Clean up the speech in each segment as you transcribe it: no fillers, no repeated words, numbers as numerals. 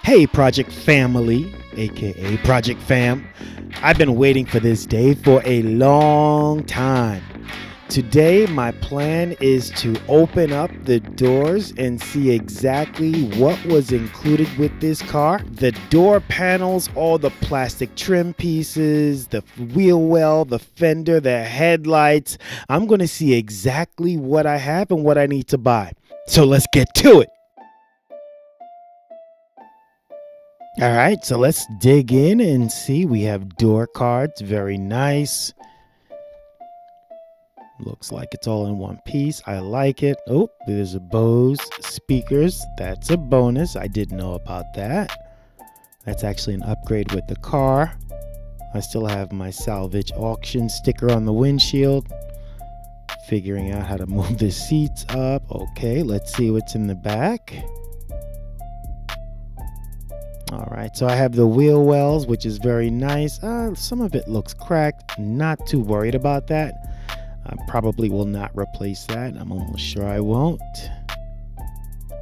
Hey, Project Family, aka Project Fam. I've been waiting for this day for a long time. Today, my plan is to open up the doors and see exactly what was included with this car. The door panels, all the plastic trim pieces, the wheel well, the fender, the headlights. I'm going to see exactly what I have and what I need to buy. So let's get to it. All right, so let's dig in and see. We have door cards, very nice. Looks like it's all in one piece. I like it. Oh, there's a Bose speakers. That's a bonus. I didn't know about that. That's actually an upgrade with the car. I still have my salvage auction sticker on the windshield. Figuring out how to move the seats up. Okay, let's see what's in the back. All right, so I have the wheel wells, which is very nice. Some of it looks cracked. Not too worried about that. I probably will not replace that. I'm almost sure I won't.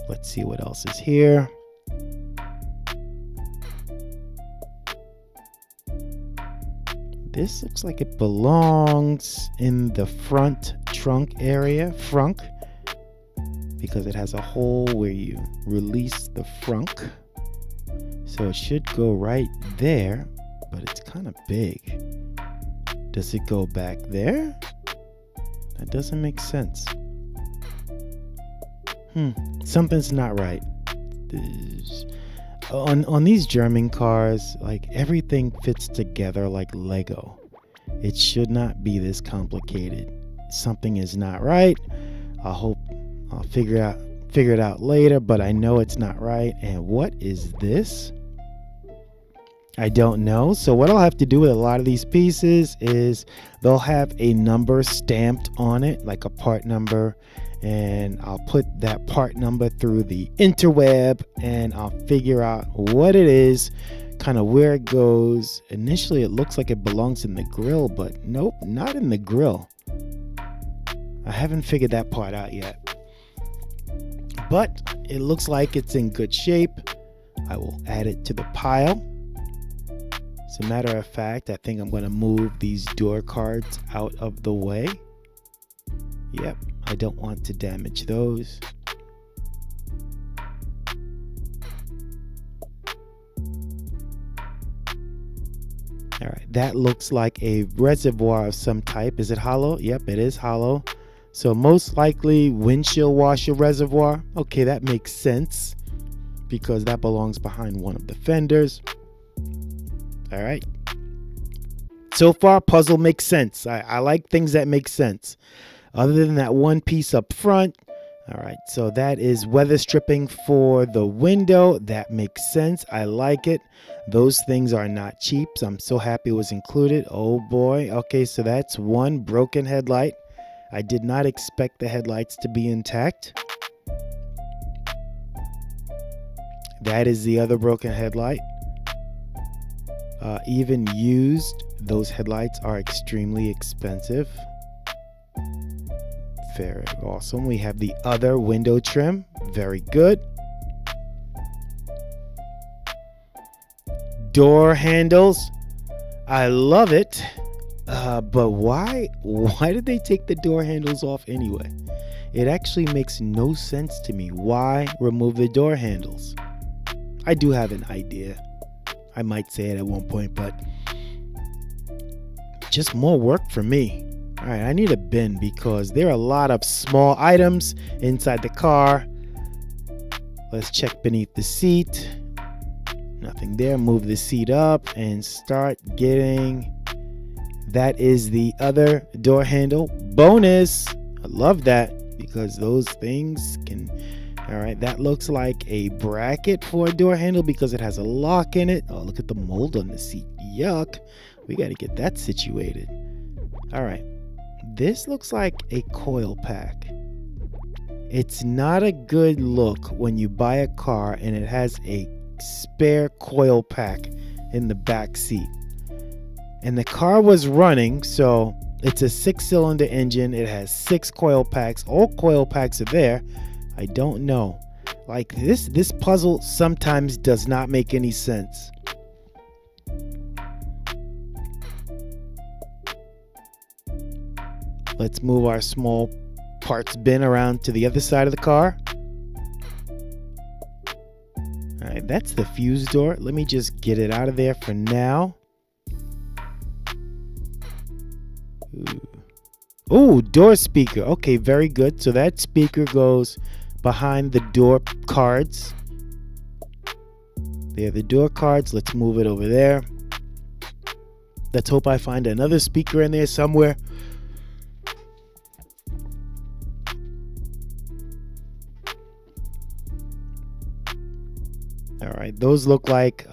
Let's see what else is here. This looks like it belongs in the front trunk area, frunk, because it has a hole where you release the frunk. So it should go right there, but it's kind of big. Does it go back there? That doesn't make sense. Something's not right. On these German cars, like everything fits together like Lego. It should not be this complicated. Something is not right. I'll figure it out later, but I know it's not right. And what is this? I don't know. So what I'll have to do with a lot of these pieces is they'll have a number stamped on it, like a part number, and I'll put that part number through the interweb and I'll figure out what it is, kind of where it goes. Initially it looks like it belongs in the grill, but nope, not in the grill. I haven't figured that part out yet, but it looks like it's in good shape. I will add it to the pile. As a matter of fact, I think I'm going to move these door cards out of the way. Yep, I don't want to damage those. All right, that looks like a reservoir of some type. Is it hollow? Yep, it is hollow. So most likely windshield washer reservoir. Okay, that makes sense because that belongs behind one of the fenders. All right. So far, puzzle makes sense. I like things that make sense. Other than that one piece up front. All right. So that is weather stripping for the window. That makes sense. I like it. Those things are not cheap. So I'm so happy it was included. Oh boy. Okay. So that's one broken headlight. I did not expect the headlights to be intact. That is the other broken headlight. Even used, those headlights are extremely expensive. Very awesome. We have the other window trim. Very good. Door handles. I love it. But why did they take the door handles off anyway? It actually makes no sense to me. Why remove the door handles? I do have an idea. I might say it at one point, but just more work for me. All right, I need a bin because there are a lot of small items inside the car. Let's check beneath the seat. Nothing there. Move the seat up and start getting. That is the other door handle. Bonus. I love that because those things can. All right, that looks like a bracket for a door handle because it has a lock in it. Oh, look at the mold on the seat. Yuck. We got to get that situated. All right. This looks like a coil pack. It's not a good look when you buy a car and it has a spare coil pack in the back seat. And the car was running, so it's a 6-cylinder engine. It has 6 coil packs. All coil packs are there. I don't know. Like this puzzle sometimes does not make any sense. Let's move our small parts bin around to the other side of the car. All right, that's the fuse door. Let me just get it out of there for now. Oh, door speaker. Okay, very good. So that speaker goes behind the door cards. There are the door cards. Let's move it over there. Let's hope I find another speaker in there somewhere. All right, those look like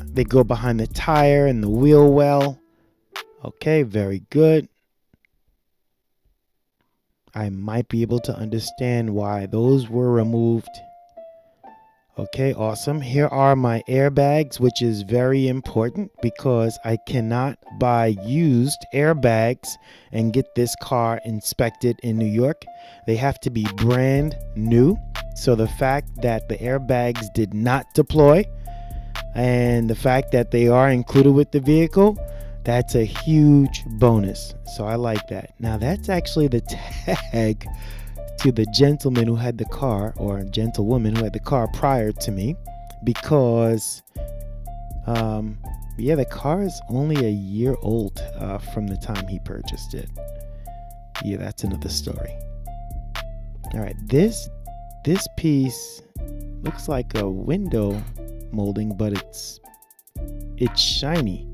they go behind the tire and the wheel well. Okay, very good. I might be able to understand why those were removed. Okay, awesome. Here are my airbags, which is very important because I cannot buy used airbags and get this car inspected in New York. They have to be brand new. So the fact that the airbags did not deploy and the fact that they are included with the vehicle, that's a huge bonus. So I like that. Now that's actually the tag to the gentleman who had the car, or gentlewoman who had the car prior to me, because yeah, the car is only a year old from the time he purchased it. Yeah, that's another story. All right, this piece looks like a window molding, but it's shiny,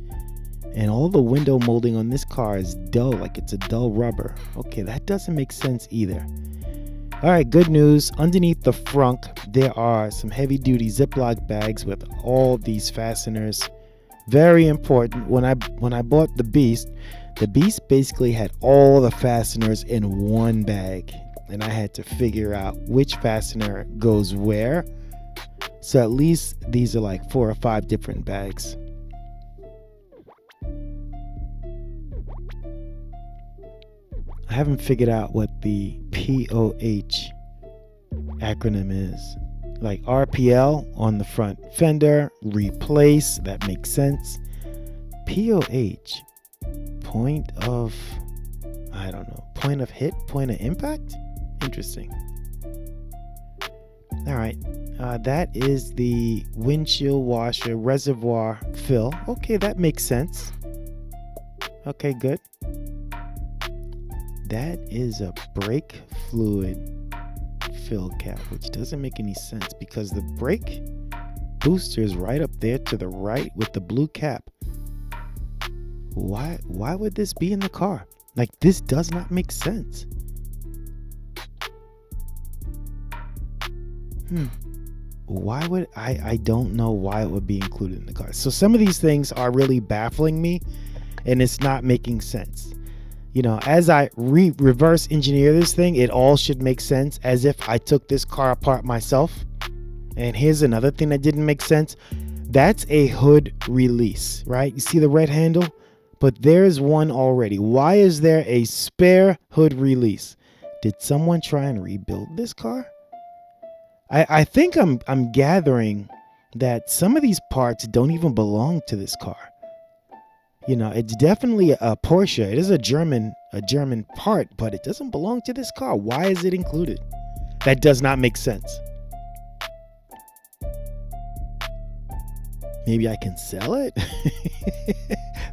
and all the window molding on this car is dull, like it's a dull rubber. Okay, that doesn't make sense either. All right, good news. Underneath the frunk, there are some heavy-duty Ziploc bags with all these fasteners. Very important. When I bought the Beast basically had all the fasteners in one bag, and I had to figure out which fastener goes where. So at least these are like 4 or 5 different bags. I haven't figured out what the POH acronym is. Like RPL on the front fender, replace, that makes sense. POH, point of, I don't know, point of hit, point of impact? Interesting. All right, that is the windshield washer reservoir fill. Okay, that makes sense. Okay, good. That is a brake fluid fill cap, which doesn't make any sense because the brake booster is right up there to the right with the blue cap. Why would this be in the car? Like, this does not make sense. Why would I don't know why it would be included in the car. So some of these things are really baffling me, and it's not making sense. You know, as I reverse engineer this thing, it all should make sense, as if I took this car apart myself. And here's another thing that didn't make sense. That's a hood release, right? You see the red handle? But there's one already. Why is there a spare hood release? Did someone try and rebuild this car? I think I'm gathering that some of these parts don't even belong to this car. You know, it's definitely a Porsche. It is a German part, but it doesn't belong to this car. Why is it included? That does not make sense. Maybe I can sell it,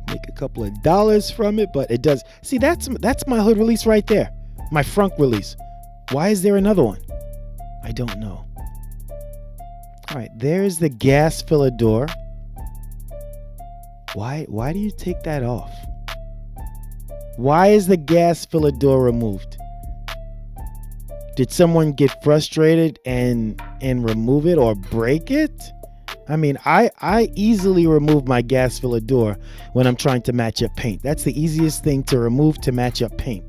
make a couple of dollars from it, but it does. See, that's my hood release right there, my front release. Why is there another one? I don't know. All right, there's the gas filler door. Why do you take that off? Why is the gas filler door removed? Did someone get frustrated and remove it or break it? I mean, I easily remove my gas filler door when I'm trying to match up paint. That's the easiest thing to remove to match up paint.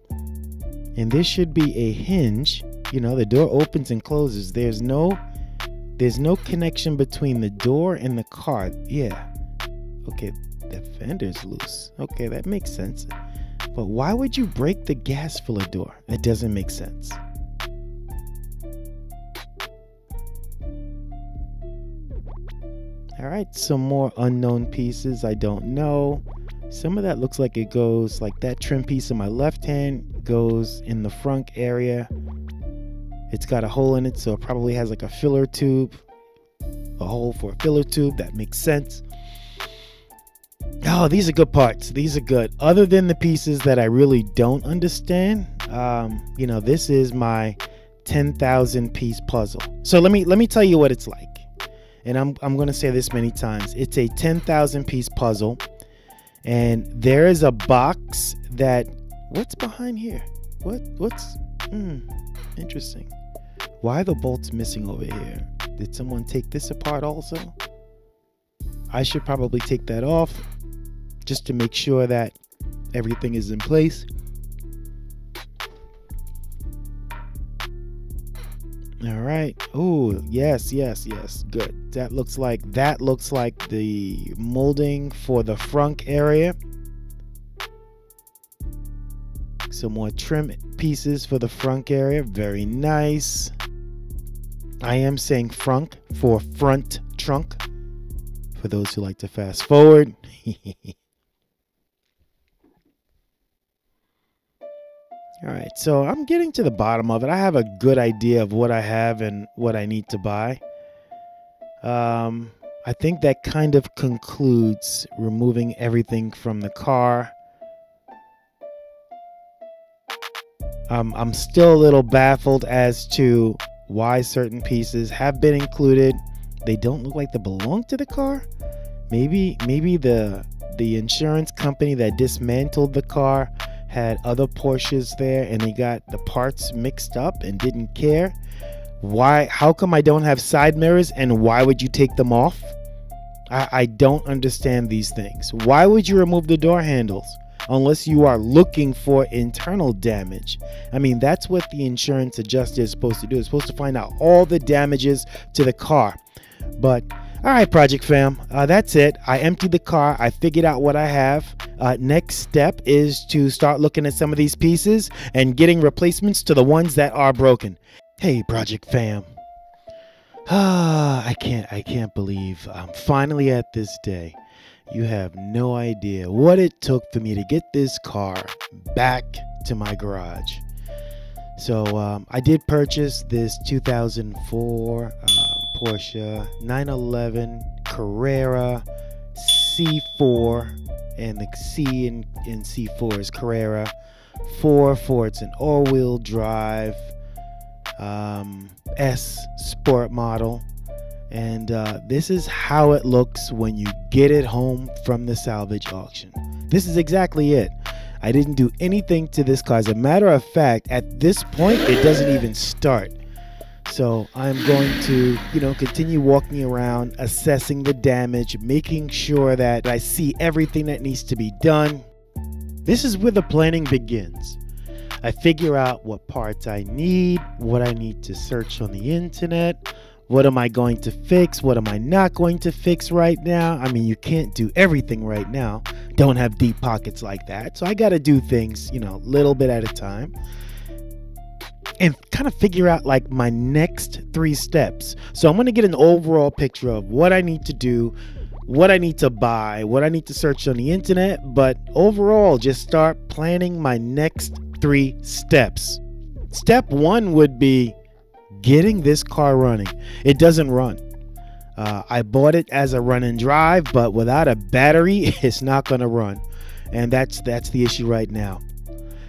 And this should be a hinge. You know, the door opens and closes. There's no connection between the door and the car. Yeah. Okay, the fender's loose. Okay, that makes sense. But why would you break the gas filler door? That doesn't make sense. All right, some more unknown pieces. I don't know. Some of that looks like it goes like that trim piece in my left hand goes in the front area. It's got a hole in it, so it probably has like a filler tube, a hole for a filler tube. That makes sense. Oh, these are good parts. These are good. Other than the pieces that I really don't understand, you know, this is my 10,000 piece puzzle. So let me tell you what it's like. And I'm going to say this many times. It's a 10,000 piece puzzle. And there is a box that, what's behind here? What's interesting. Why are the bolts missing over here? Did someone take this apart also? I should probably take that off just to make sure that everything is in place. All right. Oh, yes. Good. That looks like the molding for the front area. Some more trim pieces for the front area. Very nice. I am saying front for front trunk for those who like to fast forward. All right, so I'm getting to the bottom of it. I have a good idea of what I have and what I need to buy. I think that kind of concludes removing everything from the car. I'm still a little baffled as to why certain pieces have been included. They don't look like they belong to the car. Maybe the insurance company that dismantled the car had other Porsches there and they got the parts mixed up and didn't care. How come I don't have side mirrors, and why would you take them off? I don't understand these things. Why would you remove the door handles unless you are looking for internal damage? I mean, that's what the insurance adjuster is supposed to do. It's supposed to find out all the damages to the car. But all right, Project Fam, that's it. I emptied the car. I figured out what I have. Next step is to start looking at some of these pieces and getting replacements to the ones that are broken. Hey, Project Fam. I can't believe I'm finally at this day. You have no idea what it took for me to get this car back to my garage. So I did purchase this 2004 Porsche 911 Carrera C4, and the C in C4 is Carrera 4 for it's an all-wheel drive S sport model. And this is how it looks when you get it home from the salvage auction. This is exactly it. I didn't do anything to this car. As a matter of fact, at this point, it doesn't even start. So I'm going to, continue walking around, assessing the damage, making sure that I see everything that needs to be done. This is where the planning begins. I figure out what parts I need, what I need to search on the internet. What am I going to fix? What am I not going to fix right now? I mean, you can't do everything right now. Don't have deep pockets like that. So I got to do things, little bit at a time. And kind of figure out like my next 3 steps. So I'm going to get an overall picture of what I need to do, what I need to buy, what I need to search on the internet. But overall, just start planning my next 3 steps. Step 1 would be getting this car running. It doesn't run. I bought it as a run and drive, but without a battery, it's not going to run. And that's the issue right now.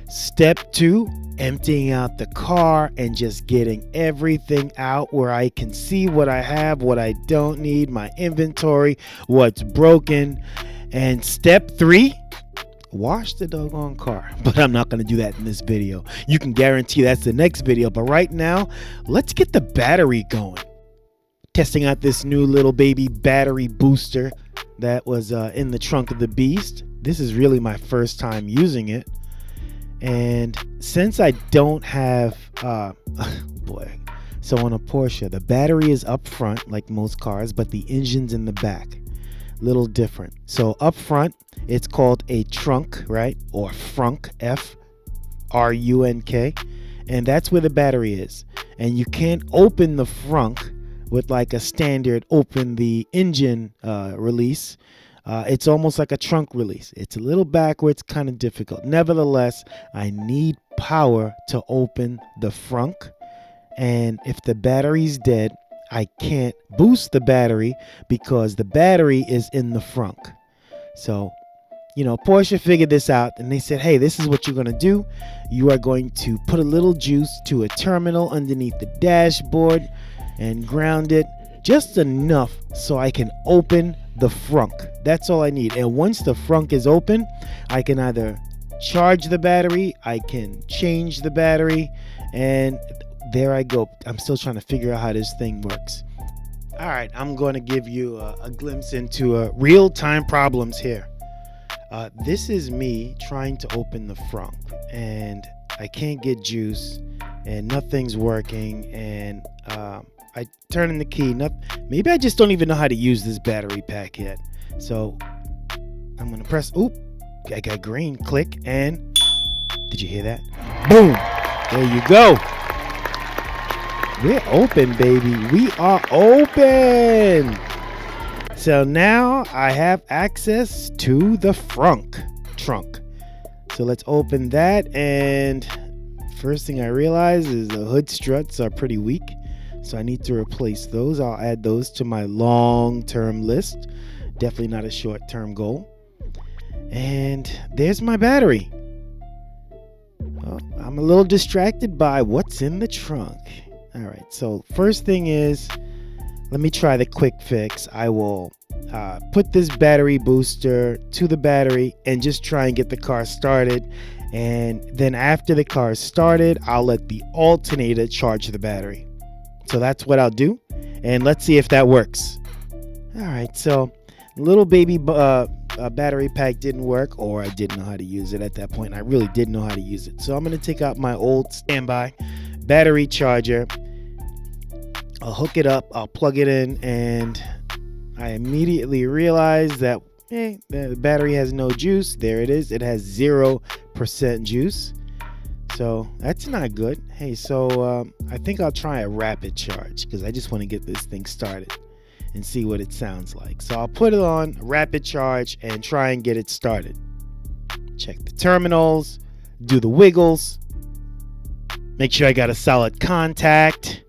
Step 2, emptying out the car and just getting everything out where I can see what I have, what I don't need, my inventory, what's broken. And step 3, wash the doggone car. But I'm not going to do that in this video. You can guarantee that's the next video. But right now, let's get the battery going. Testing out this new little baby battery booster that was in the trunk of the beast. This is really my first time using it. And since I don't have, so on a Porsche, the battery is up front like most cars, but the engine's in the back. Little different. So up front, it's called a trunk, right? Or frunk, F-R-U-N-K. And that's where the battery is. And you can't open the frunk with like a standard open the engine release. It's almost like a trunk release. It's a little backwards, kind of difficult. Nevertheless, I need power to open the frunk. And if the battery's dead, I can't boost the battery because the battery is in the frunk. So, you know, Porsche figured this out and they said, hey, this is what you're going to do. You are going to put a little juice to a terminal underneath the dashboard and ground it just enough so I can open the frunk. That's all I need. And once the frunk is open, I can either charge the battery, I can change the battery, and there I go. I'm still trying to figure out how this thing works. All right, I'm going to give you a glimpse into real-time problems here. This is me trying to open the frunk, and I can't get juice, and nothing's working, and I turn in the key. Maybe I just don't even know how to use this battery pack yet. So I'm going to press, oop, I got green, click, and did you hear that? Boom, there you go. We're open, baby. We are open. So now I have access to the trunk. So let's open that. And first thing I realize is the hood struts are pretty weak. So I need to replace those. I'll add those to my long-term list. Definitely not a short-term goal. And there's my battery. Oh, I'm a little distracted by what's in the trunk. All right, so first thing is, let me try the quick fix. I will put this battery booster to the battery and just try and get the car started. And then after the car is started, I'll let the alternator charge the battery. So that's what I'll do. And let's see if that works. All right, so little baby battery pack didn't work, or I didn't know how to use it at that point. I really didn't know how to use it. So I'm going to take out my old standby battery charger. I'll hook it up, I'll plug it in, and I immediately realize that the battery has no juice. There it is. It has 0% juice. So that's not good. Hey, so I think I'll try a rapid charge because I just want to get this thing started and see what it sounds like. So I'll put it on rapid charge and try and get it started. Check the terminals, do the wiggles, make sure I got a solid contact.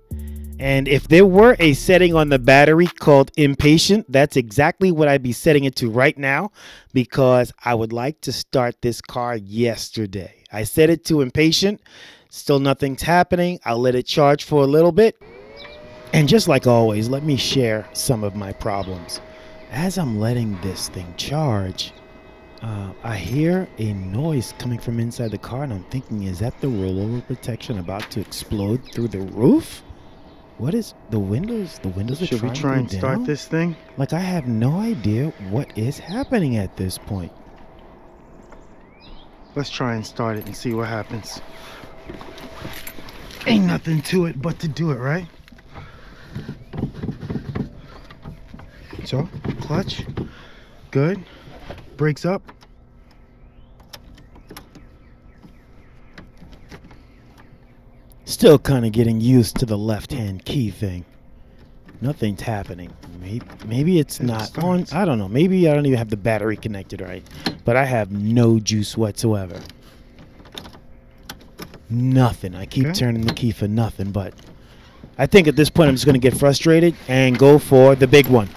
And if there were a setting on the battery called impatient, that's exactly what I'd be setting it to right now, because I would like to start this car yesterday. I set it to impatient. Still nothing's happening. I'll let it charge for a little bit. And just like always, let me share some of my problems. As I'm letting this thing charge, I hear a noise coming from inside the car, and I'm thinking, is that the rollover protection about to explode through the roof? What is the windows? The windows are trying to go down? Should we try and start this thing? Like, I have no idea what is happening at this point. Let's try and start it and see what happens. Ain't nothing to it but to do it, right? So, clutch, good. Brakes up. Still kind of getting used to the left-hand key thing. Nothing's happening. Maybe it's not on. I don't know. Maybe I don't even have the battery connected right. But I have no juice whatsoever. Nothing. I keep turning the key for nothing. But I think at this point I'm just going to get frustrated and go for the big one.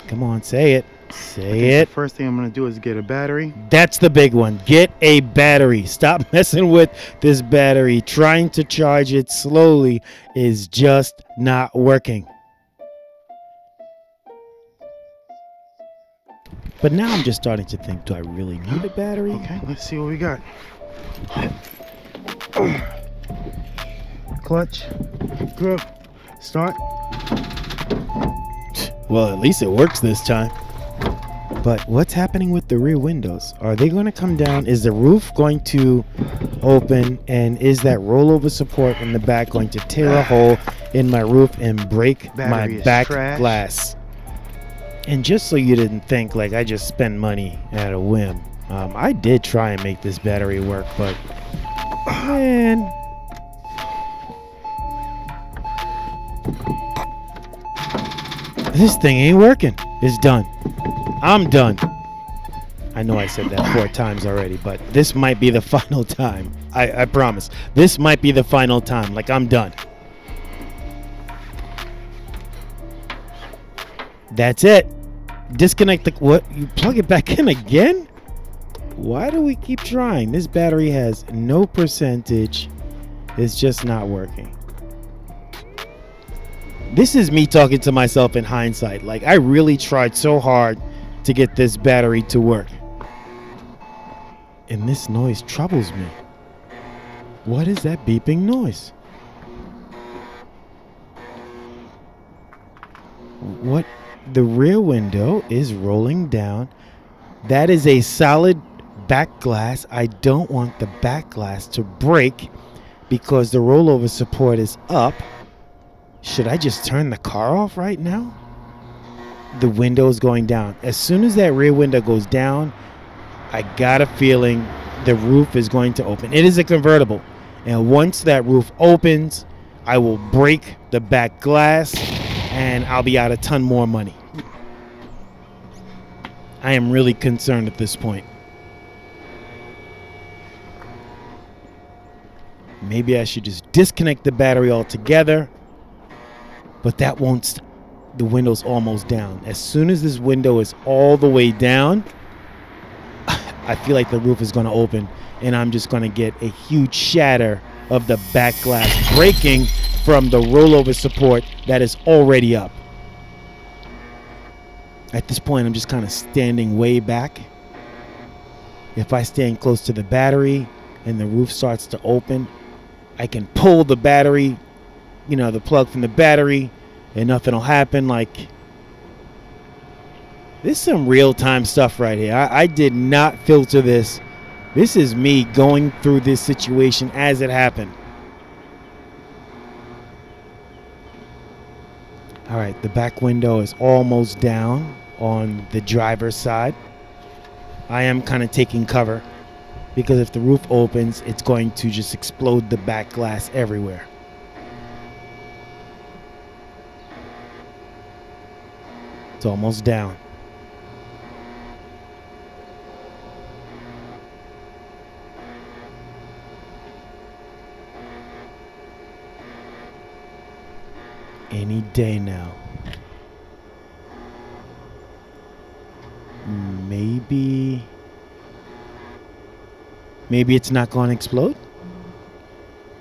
Come on, say it. Say it. The first thing I'm going to do is get a battery. That's the big one. Get a battery. Stop messing with this battery. Trying to charge it slowly is just not working. But now I'm just starting to think, do I really need a battery? Okay, let's see what we got. Clutch, grip, start. Well, at least it works this time. But what's happening with the rear windows? Are they going to come down? Is the roof going to open? And is that rollover support in the back going to tear a hole in my roof and break my back glass? And just so you didn't think like I just spend money at a whim, I did try and make this battery work, but man, this thing ain't working. It's done. I'm done. I know I said that 4 times already, but this might be the final time. I promise. This might be the final time. Like, I'm done. That's it. Disconnect the... What? You plug it back in again? Why do we keep trying? This battery has no percentage. It's just not working. This is me talking to myself in hindsight. Like, I really tried so hard to get this battery to work. And this noise troubles me. What is that beeping noise? What? The rear window is rolling down. That is a solid back glass. I don't want the back glass to break because the rollover support is up. Should I just turn the car off right now? The window is going down. As soon as that rear window goes down, I got a feeling the roof is going to open. It is a convertible. And once that roof opens, I will break the back glass and I'll be out a ton more money. I am really concerned at this point. Maybe I should just disconnect the battery altogether. But that won't. The window's almost down. As soon as this window is all the way down, I feel like the roof is going to open. And I'm just going to get a huge shatter of the back glass breaking from the rollover support that is already up. At this point, I'm just kind of standing way back. If I stand close to the battery and the roof starts to open, I can pull the battery, you know, the plug from the battery, and nothing will happen. Like, this is some real-time stuff right here. I did not filter this. This is me going through this situation as it happened. All right, the back window is almost down on the driver's side. I am kind of taking cover because if the roof opens, it's going to just explode the back glass everywhere. It's almost down. Any day now. Maybe it's not going to explode.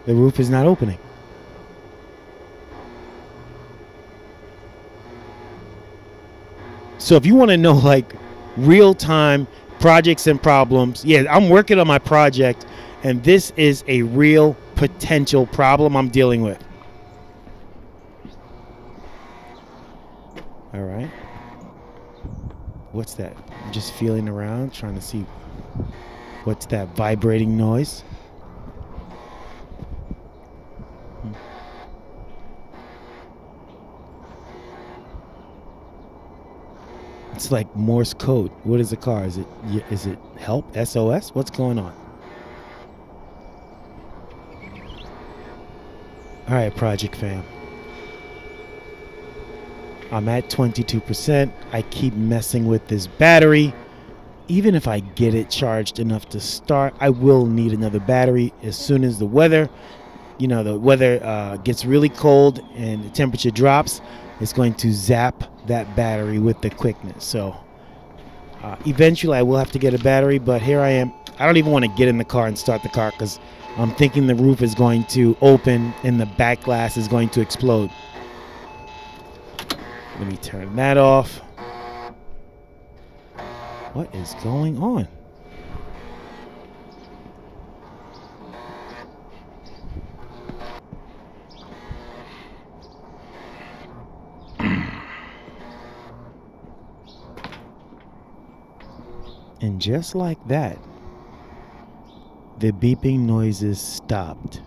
The roof is not opening. So if you want to know like real-time projects and problems, yeah, I'm working on my project and this is a real potential problem I'm dealing with. All right. What's that? I'm just feeling around, trying to see what's that vibrating noise. It's like Morse code. What is the car? Is it help? SOS? What's going on? All right, Project Fam. I'm at 22%. I keep messing with this battery. Even if I get it charged enough to start, I will need another battery as soon as the weather, gets really cold and the temperature drops. It's going to zap that battery with the quickness. So eventually I will have to get a battery, but here I am. I don't even want to get in the car and start the car because I'm thinking the roof is going to open and the back glass is going to explode. Let me turn that off. What is going on? And just like that, the beeping noises stopped.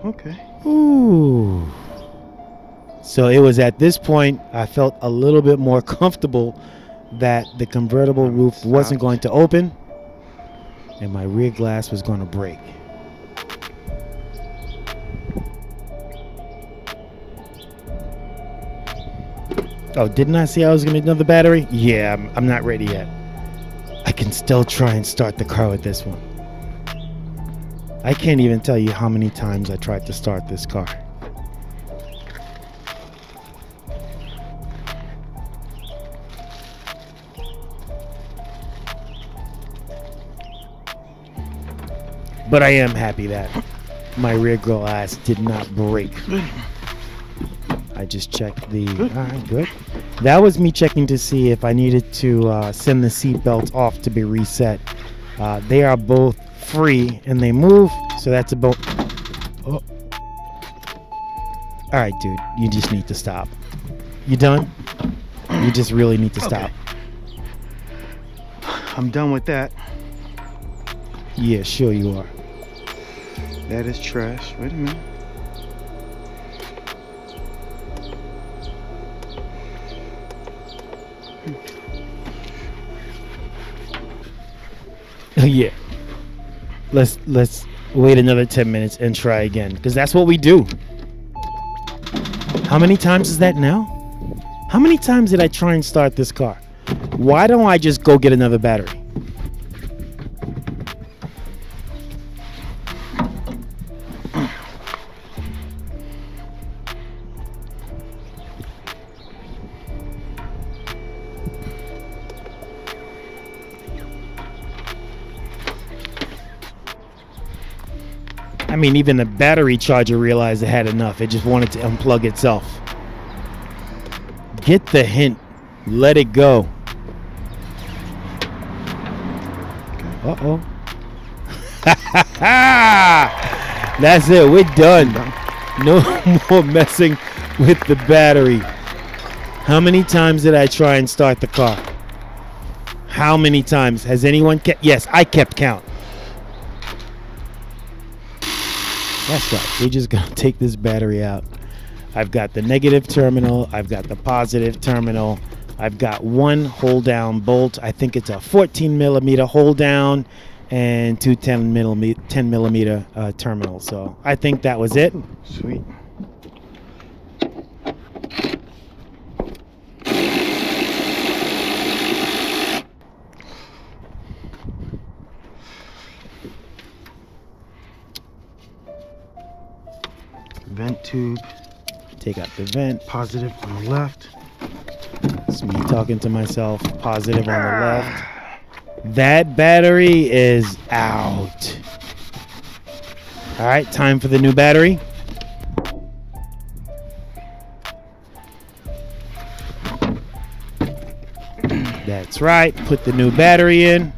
Okay. Ooh. So it was at this point I felt a little bit more comfortable that the convertible roof wasn't going to open and my rear glass was going to break. Oh, didn't I say I was going to need another battery? Yeah, I'm not ready yet. I can still try and start the car with this one. I can't even tell you how many times I tried to start this car. But I am happy that my rear glass did not break. I just checked the... All right, good. That was me checking to see if I needed to send the seat belts off to be reset. They are both free and they move, so that's about... Oh. All right, dude, you just need to stop. You done? You just really need to stop. I'm done with that. Yeah, sure you are. That is trash. Wait a minute. Yeah. Let's wait another 10 minutes and try again, because that's what we do. How many times is that now? How many times did I try and start this car? Why don't I just go get another battery? I mean, even the battery charger realized it had enough. It just wanted to unplug itself. Get the hint. Let it go. Uh-oh. That's it. We're done. No more messing with the battery. How many times did I try and start the car? How many times? Has anyone kept? Yes, I kept count. That's right. We're just going to take this battery out. I've got the negative terminal. I've got the positive terminal. I've got one hold down bolt. I think it's a 14 millimeter hold down and two 10 millimeter terminals. So I think that was it. Sweet. Vent tube. Take out the vent. Positive on the left. It's me talking to myself. Positive on the left. That battery is out. All right, time for the new battery. That's right. Put the new battery in.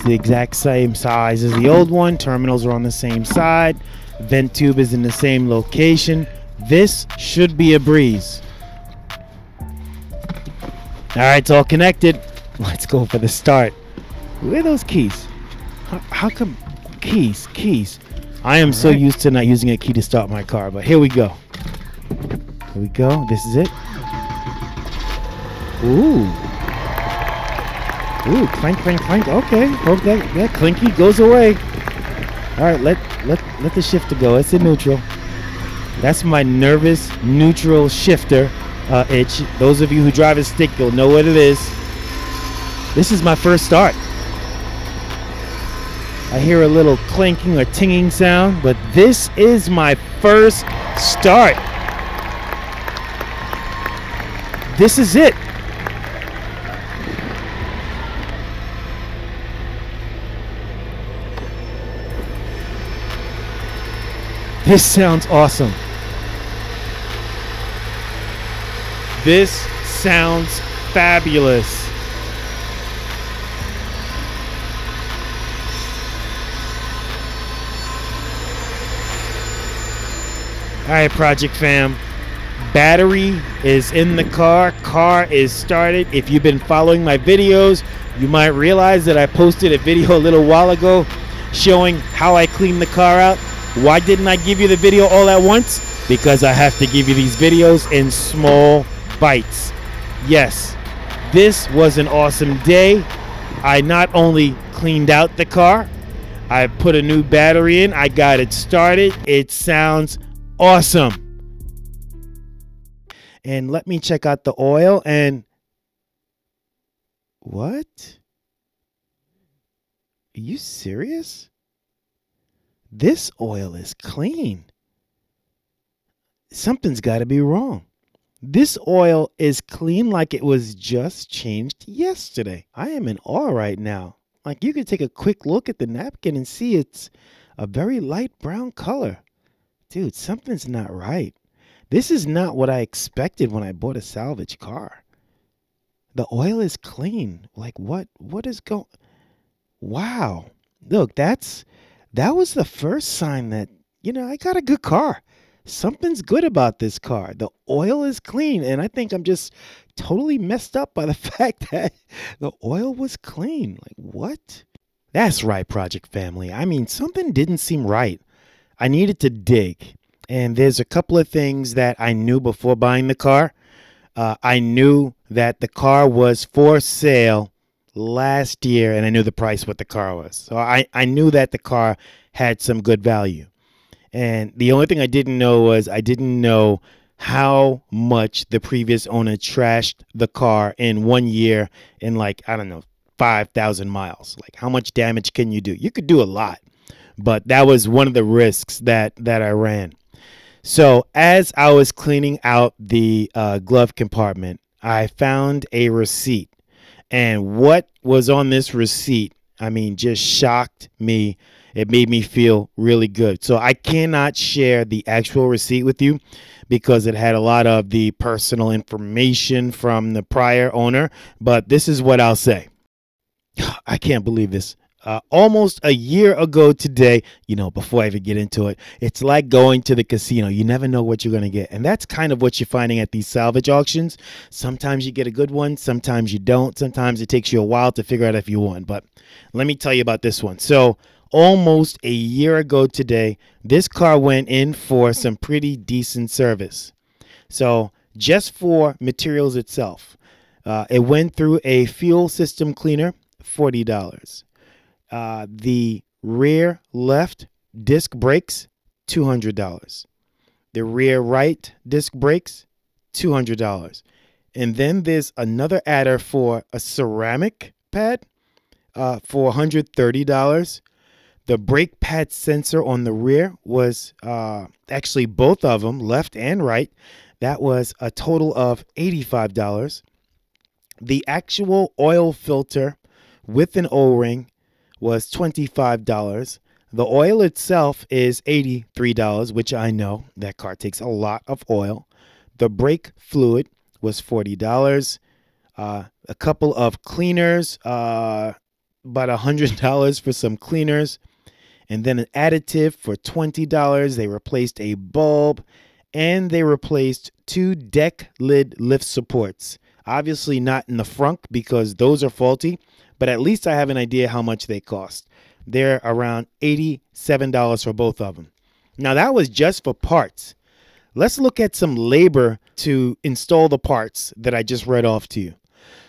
The exact same size as the old one. Terminals are on the same side. Vent tube is in the same location. This should be a breeze. All right, it's all connected. Let's go for the start. Where are those keys? How come keys? I am so used to not using a key to start my car, but here we go. Here we go. This is it. Ooh. Ooh, clank, clank, clank. Okay, hope that clinky goes away. All right, let the shifter go. It's in neutral. That's my nervous neutral shifter itch. Those of you who drive a stick, you'll know what it is. This is my first start. I hear a little clanking or tinging sound, but this is my first start. This is it. This sounds awesome. This sounds fabulous. All right, Project Fam. Battery is in the car. Car is started. If you've been following my videos, you might realize that I posted a video a little while ago showing how I clean the car out. Why didn't I give you the video all at once? Because I have to give you these videos in small bites. Yes, this was an awesome day. I not only cleaned out the car, I put a new battery in, I got it started. It sounds awesome. And let me check out the oil and what? Are you serious? This oil is clean. Something's got to be wrong. This oil is clean like it was just changed yesterday. I am in awe right now. Like, you could take a quick look at the napkin and see it's a very light brown color. Dude, something's not right. This is not what I expected when I bought a salvage car. The oil is clean. Like, what is going? Wow. Look, that was the first sign that, I got a good car. Something's good about this car. The oil is clean, and I think I'm just totally messed up by the fact that the oil was clean. Like, what? That's right, Project Family. I mean, something didn't seem right. I needed to dig. And there's a couple of things that I knew before buying the car. I knew that the car was for sale last year, and I knew the price what the car was. So I knew that the car had some good value. And the only thing I didn't know was I didn't know how much the previous owner trashed the car in 1 year in, like, I don't know, 5,000 miles. Like, how much damage can you do? You could do a lot. But that was one of the risks that I ran. So as I was cleaning out the glove compartment, I found a receipt. And what was on this receipt, I mean, just shocked me. It made me feel really good. So I cannot share the actual receipt with you because it had a lot of the personal information from the prior owner. But this is what I'll say. I can't believe this. Almost a year ago today, before I even get into it, it's like going to the casino. You never know what you're going to get. And that's kind of what you're finding at these salvage auctions. Sometimes you get a good one. Sometimes you don't. Sometimes it takes you a while to figure out if you won. But let me tell you about this one. So almost a year ago today, this car went in for some pretty decent service. So just for materials itself, it went through a fuel system cleaner, $40. The rear left disc brakes, $200. The rear right disc brakes, $200. And then there's another adder for a ceramic pad for $130. The brake pad sensor on the rear was actually both of them, left and right. That was a total of $85. The actual oil filter with an O-ring was $25. The oil itself is $83, which I know that car takes a lot of oil. The brake fluid was $40. A couple of cleaners, about $100 for some cleaners. And then an additive for $20. They replaced a bulb and they replaced 2 deck lid lift supports. Obviously not in the front because those are faulty. But at least I have an idea how much they cost. They're around $87 for both of them. Now, that was just for parts. Let's look at some labor to install the parts that I just read off to you.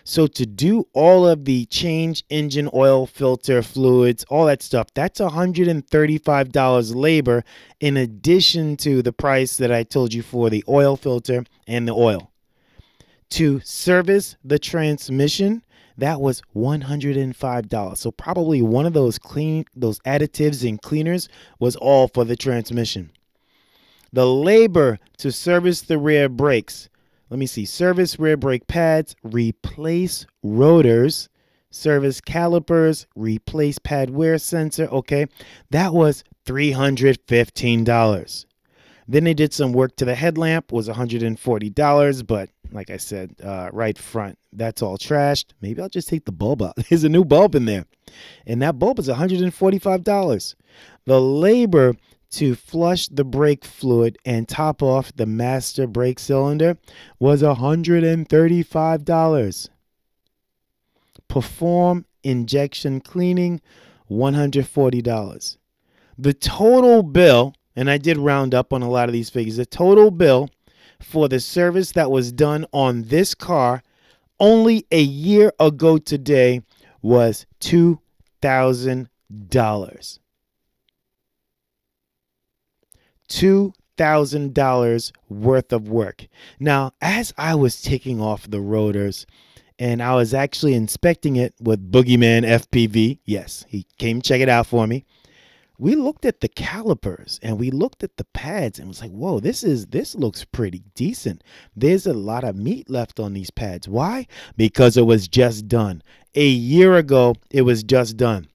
So to do all of the change engine oil filter fluids, all that stuff, that's $135 labor in addition to the price that I told you for the oil filter and the oil. To service the transmission, that was $105. So probably one of those additives and cleaners was all for the transmission. The labor to service the rear brakes. Let me see. Service rear brake pads, replace rotors, service calipers, replace pad wear sensor. Okay, that was $315. Then they did some work to the headlamp, was $140, but like I said, right front, that's all trashed. Maybe I'll just take the bulb out. There's a new bulb in there, and that bulb is $145. The labor to flush the brake fluid and top off the master brake cylinder was $135. Perform injection cleaning, $140. The total bill, and I did round up on a lot of these figures, the total bill for the service that was done on this car only a year ago today was $2,000. $2,000 worth of work. Now, as I was taking off the rotors and I was actually inspecting it with Boogeyman FPV, yes, he came check it out for me. We looked at the calipers and we looked at the pads and was like, whoa, this looks pretty decent. There's a lot of meat left on these pads. Why? Because it was just done. A year ago, it was just done.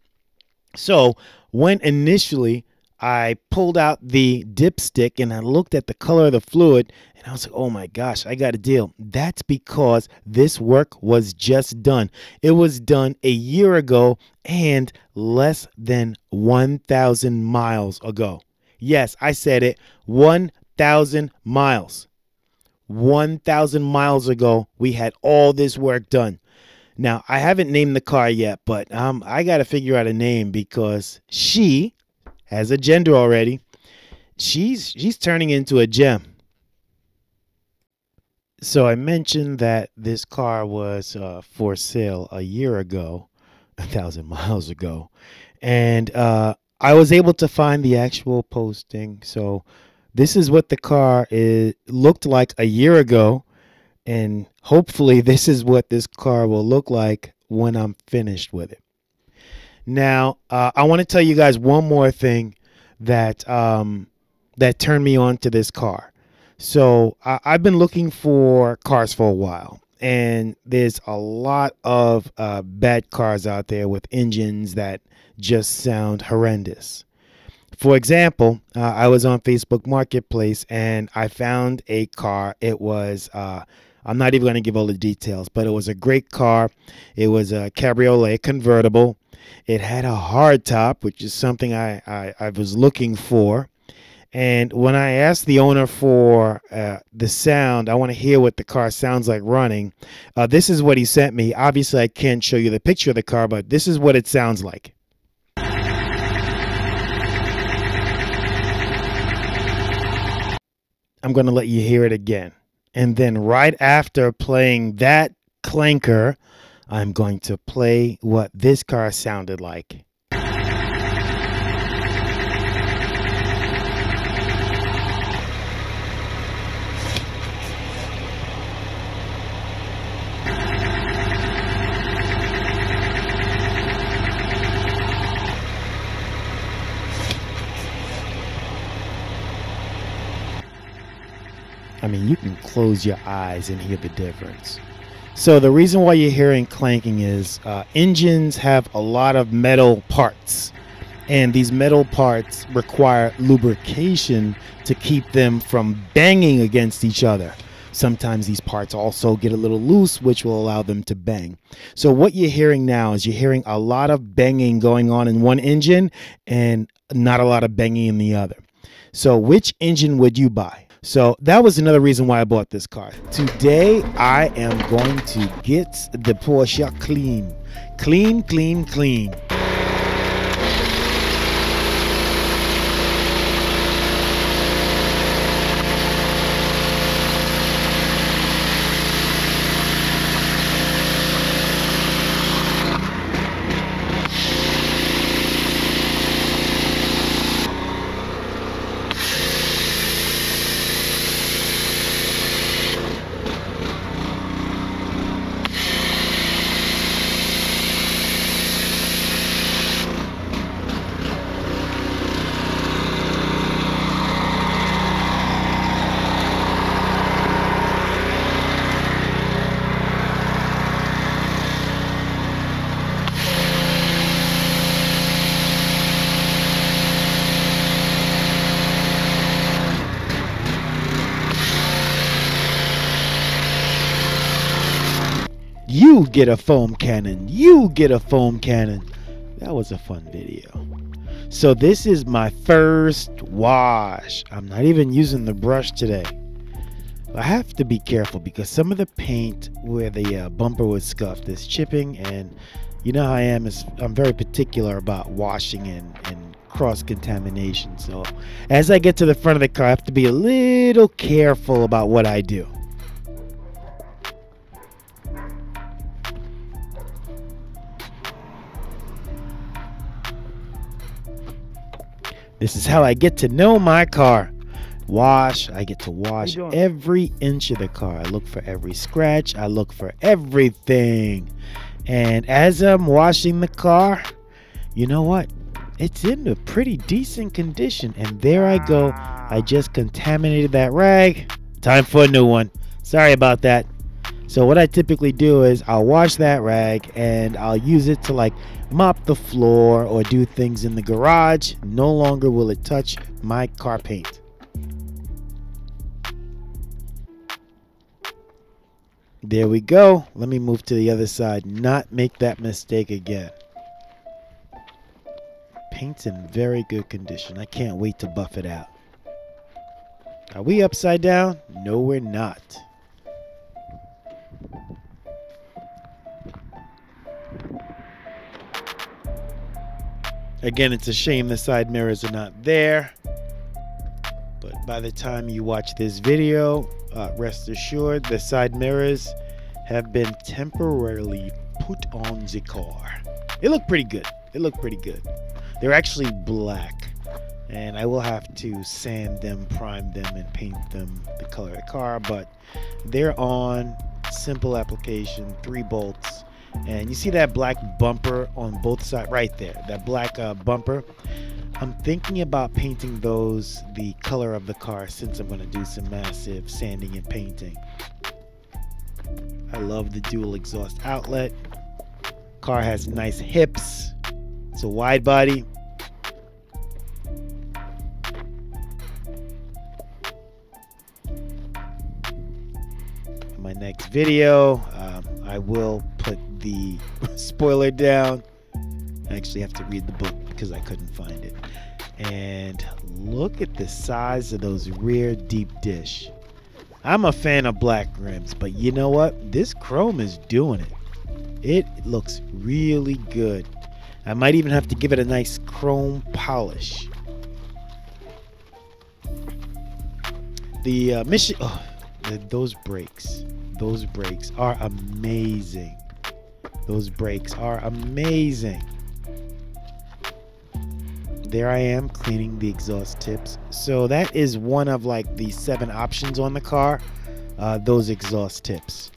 So when initially I pulled out the dipstick and I looked at the color of the fluid and I was like, oh my gosh, I got a deal. That's because this work was just done. It was done a year ago and less than 1,000 miles ago. Yes, I said it, 1,000 miles. 1,000 miles ago, we had all this work done. Now, I haven't named the car yet, but I got to figure out a name because she has a gender already. She's turning into a gem. So I mentioned that this car was for sale a year ago, 1,000 miles ago, and I was able to find the actual posting. So this is what the car looked like a year ago, and hopefully this is what this car will look like when I'm finished with it. Now, I want to tell you guys one more thing that that turned me on to this car. So I've been looking for cars for a while, and there's a lot of bad cars out there with engines that just sound horrendous. For example, I was on Facebook Marketplace and I found a car. It was, I'm not even going to give all the details, but it was a great car. It was a cabriolet convertible. It had a hardtop, which is something I was looking for. And when I asked the owner for the sound, I want to hear what the car sounds like running. This is what he sent me. Obviously, I can't show you the picture of the car, but this is what it sounds like. I'm going to let you hear it again. And then right after playing that clanker, I'm going to play what this car sounded like. I mean, you can close your eyes and hear the difference. So the reason why you're hearing clanking is engines have a lot of metal parts, and these metal parts require lubrication to keep them from banging against each other. Sometimes these parts also get a little loose, which will allow them to bang. So what you're hearing now is you're hearing a lot of banging going on in one engine and not a lot of banging in the other. So which engine would you buy? So that was another reason why I bought this car. Today, I am going to get the Porsche clean. Clean, clean, clean. You get a foam cannon. You get a foam cannon. That was a fun video. So this is my first wash. I'm not even using the brush today. I have to be careful because some of the paint where the bumper was scuffed is chipping, and you know how I am, I'm very particular about washing and cross-contamination. So as I get to the front of the car, I have to be a little careful about what I do. This is how I get to know my car. I get to wash every inch of the car. I look for every scratch. I look for everything. And as I'm washing the car, you know what? It's in a pretty decent condition. And there I go. I just contaminated that rag. Time for a new one. Sorry about that. So what I typically do is I'll wash that rag and I'll use it to like mop the floor or do things in the garage. No longer will it touch my car paint. There we go. Let me move to the other side. Not make that mistake again. Paint's in very good condition. I can't wait to buff it out. Are we upside down? No, we're not. Again, it's a shame the side mirrors are not there. But by the time you watch this video, rest assured the side mirrors have been temporarily put on the car. It looked pretty good. It looked pretty good. They're actually black. And I will have to sand them, prime them, and paint them the color of the car. But they're on. Simple application, 3 bolts. And you see that black bumper on both sides right there, that black bumper. I'm thinking about painting those the color of the car since I'm going to do some massive sanding and painting. I love the dual exhaust outlet. Car has nice hips. It's a wide body. In my next video, I will put the spoiler down. I actually have to read the book because I couldn't find it. And look at the size of those rear deep dish. I'm a fan of black rims, but you know what? This chrome is doing it. It looks really good. I might even have to give it a nice chrome polish. The those brakes are amazing. Those brakes are amazing. There I am cleaning the exhaust tips. So that is one of like the 7 options on the car, those exhaust tips.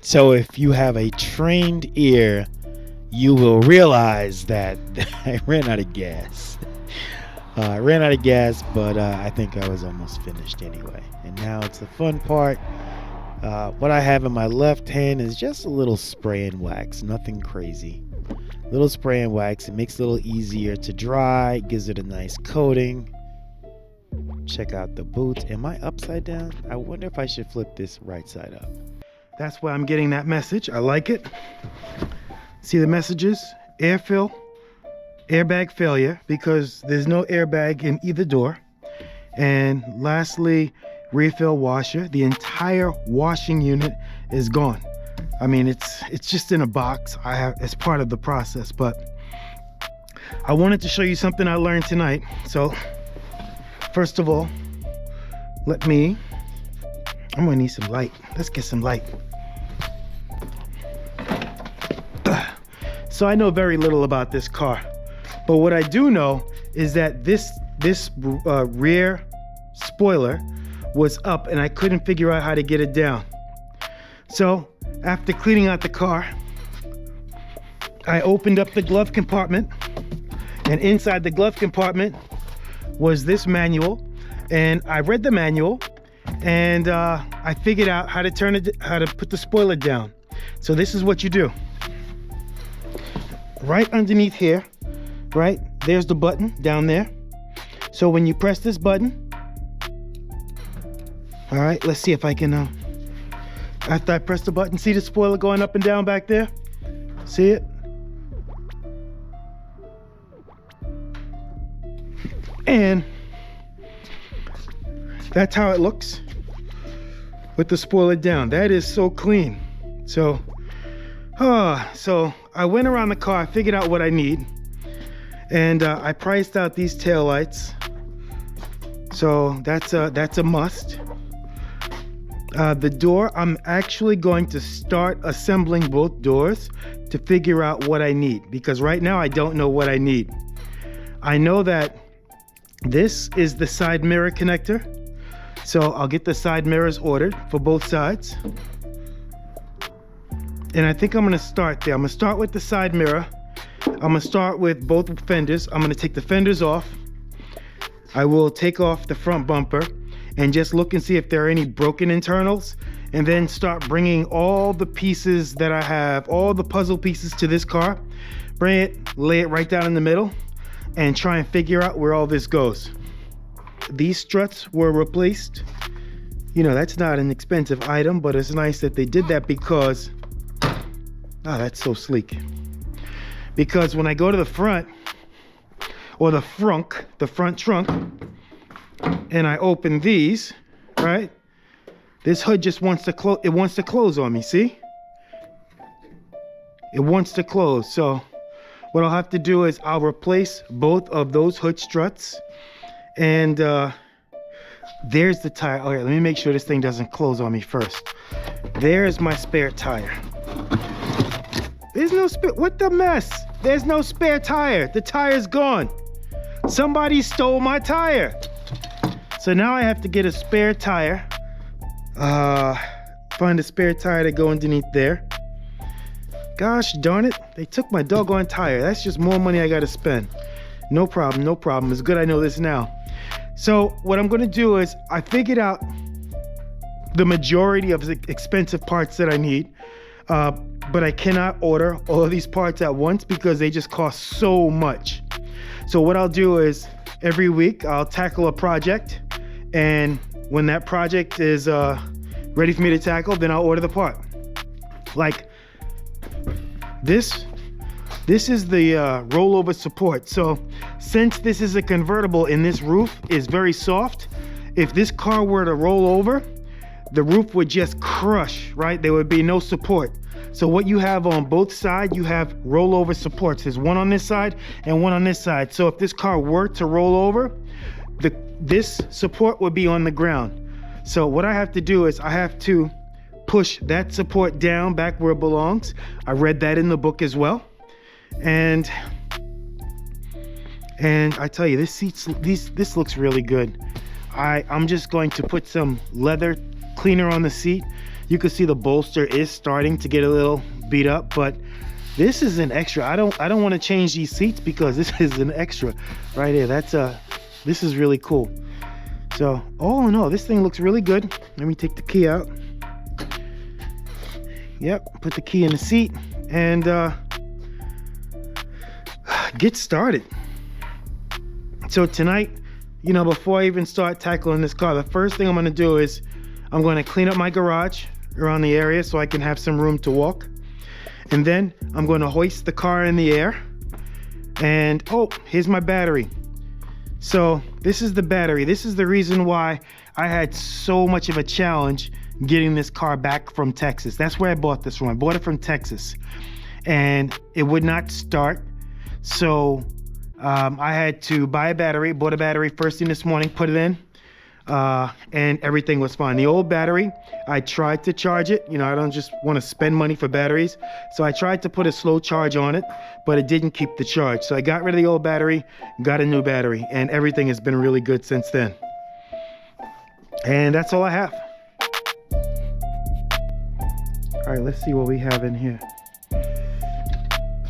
So if you have a trained ear, you will realize that I ran out of gas. I ran out of gas, but I think I was almost finished anyway. And now it's the fun part. What I have in my left hand is just a little spray and wax, nothing crazy. Little spray and wax. It makes it a little easier to dry, gives it a nice coating. Check out the boots. Am I upside down? I wonder if I should flip this right side up. That's why I'm getting that message. I like it. See the messages? Air fill, airbag failure, because there's no airbag in either door. And lastly, refill washer. The entire washing unit is gone. I mean, it's just in a box. I have, it's part of the process, but I wanted to show you something I learned tonight. So first of all, I'm gonna need some light. Let's get some light. So I know very little about this car, but what I do know is that this rear spoiler was up and I couldn't figure out how to get it down. So after cleaning out the car, I opened up the glove compartment, and inside the glove compartment was this manual, and I read the manual, and I figured out how to put the spoiler down. So this is what you do. Right underneath here, right, there's the button down there. So when you press this button, all right, let's see if I can, after I press the button, see the spoiler going up and down back there? See it? And that's how it looks with the spoiler down. That is so clean. So I went around the car, I figured out what I need, and I priced out these taillights. So that's a must. The door, I'm actually going to start assembling both doors to figure out what I need, because right now I don't know what I need. I know that this is the side mirror connector, so I'll get the side mirrors ordered for both sides. And I think I'm gonna start there. I'm gonna start with the side mirror. I'm gonna start with both fenders. I'm gonna take the fenders off. I will take off the front bumper and just look and see if there are any broken internals, and then start bringing all the pieces that I have, all the puzzle pieces to this car, bring it, lay it right down in the middle, and try and figure out where all this goes. These struts were replaced. You know, that's not an expensive item, but it's nice that they did that because, oh, that's so sleek. Because when I go to the front, or the front trunk, and I open these, right? This hood just wants to close, it wants to close on me, see? It wants to close. So what I'll have to do is I'll replace both of those hood struts, and there's the tire. Okay, let me make sure this thing doesn't close on me first. There's my spare tire. There's no spare, what the mess? There's no spare tire. The tire's gone. Somebody stole my tire. So now I have to get a spare tire. Find a spare tire to go underneath there. Gosh darn it, they took my doggone tire. That's just more money I gotta spend. No problem, no problem. It's good I know this now. So what I'm gonna do is, I figured out the majority of the expensive parts that I need, but I cannot order all of these parts at once because they just cost so much. So what I'll do is, every week I'll tackle a project, and when that project is ready for me to tackle, then I'll order the part. Like this is the rollover support. So since this is a convertible and this roof is very soft, if this car were to roll over, the roof would just crush, right? There would be no support. So what you have on both sides, you have rollover supports. There's one on this side and one on this side. So if this car were to roll over, this support would be on the ground. So what I have to do is I have to push that support down back where it belongs. I read that in the book as well. And I tell you, this looks really good. I'm just going to put some leather cleaner on the seat You can see the bolster is starting to get a little beat up, but this is an extra. I don't want to change these seats because this is an extra right here. This is really cool. So all in all, this thing looks really good. Let me take the key out. Yep, put the key in the seat and get started. So tonight, you know, before I even start tackling this car, the first thing I'm going to do is I'm going to clean up my garage around the area so I can have some room to walk. And then I'm going to hoist the car in the air. And oh, here's my battery. So this is the battery. This is the reason why I had so much of a challenge getting this car back from Texas. That's where I bought this from. I bought it from Texas and it would not start. So I had to buy a battery, bought a battery first thing this morning, put it in, and everything was fine. The old battery, I tried to charge it. You know, I don't just want to spend money for batteries. So I tried to put a slow charge on it, but it didn't keep the charge. So I got rid of the old battery, got a new battery, and everything has been really good since then. And that's all I have. All right, let's see what we have in here.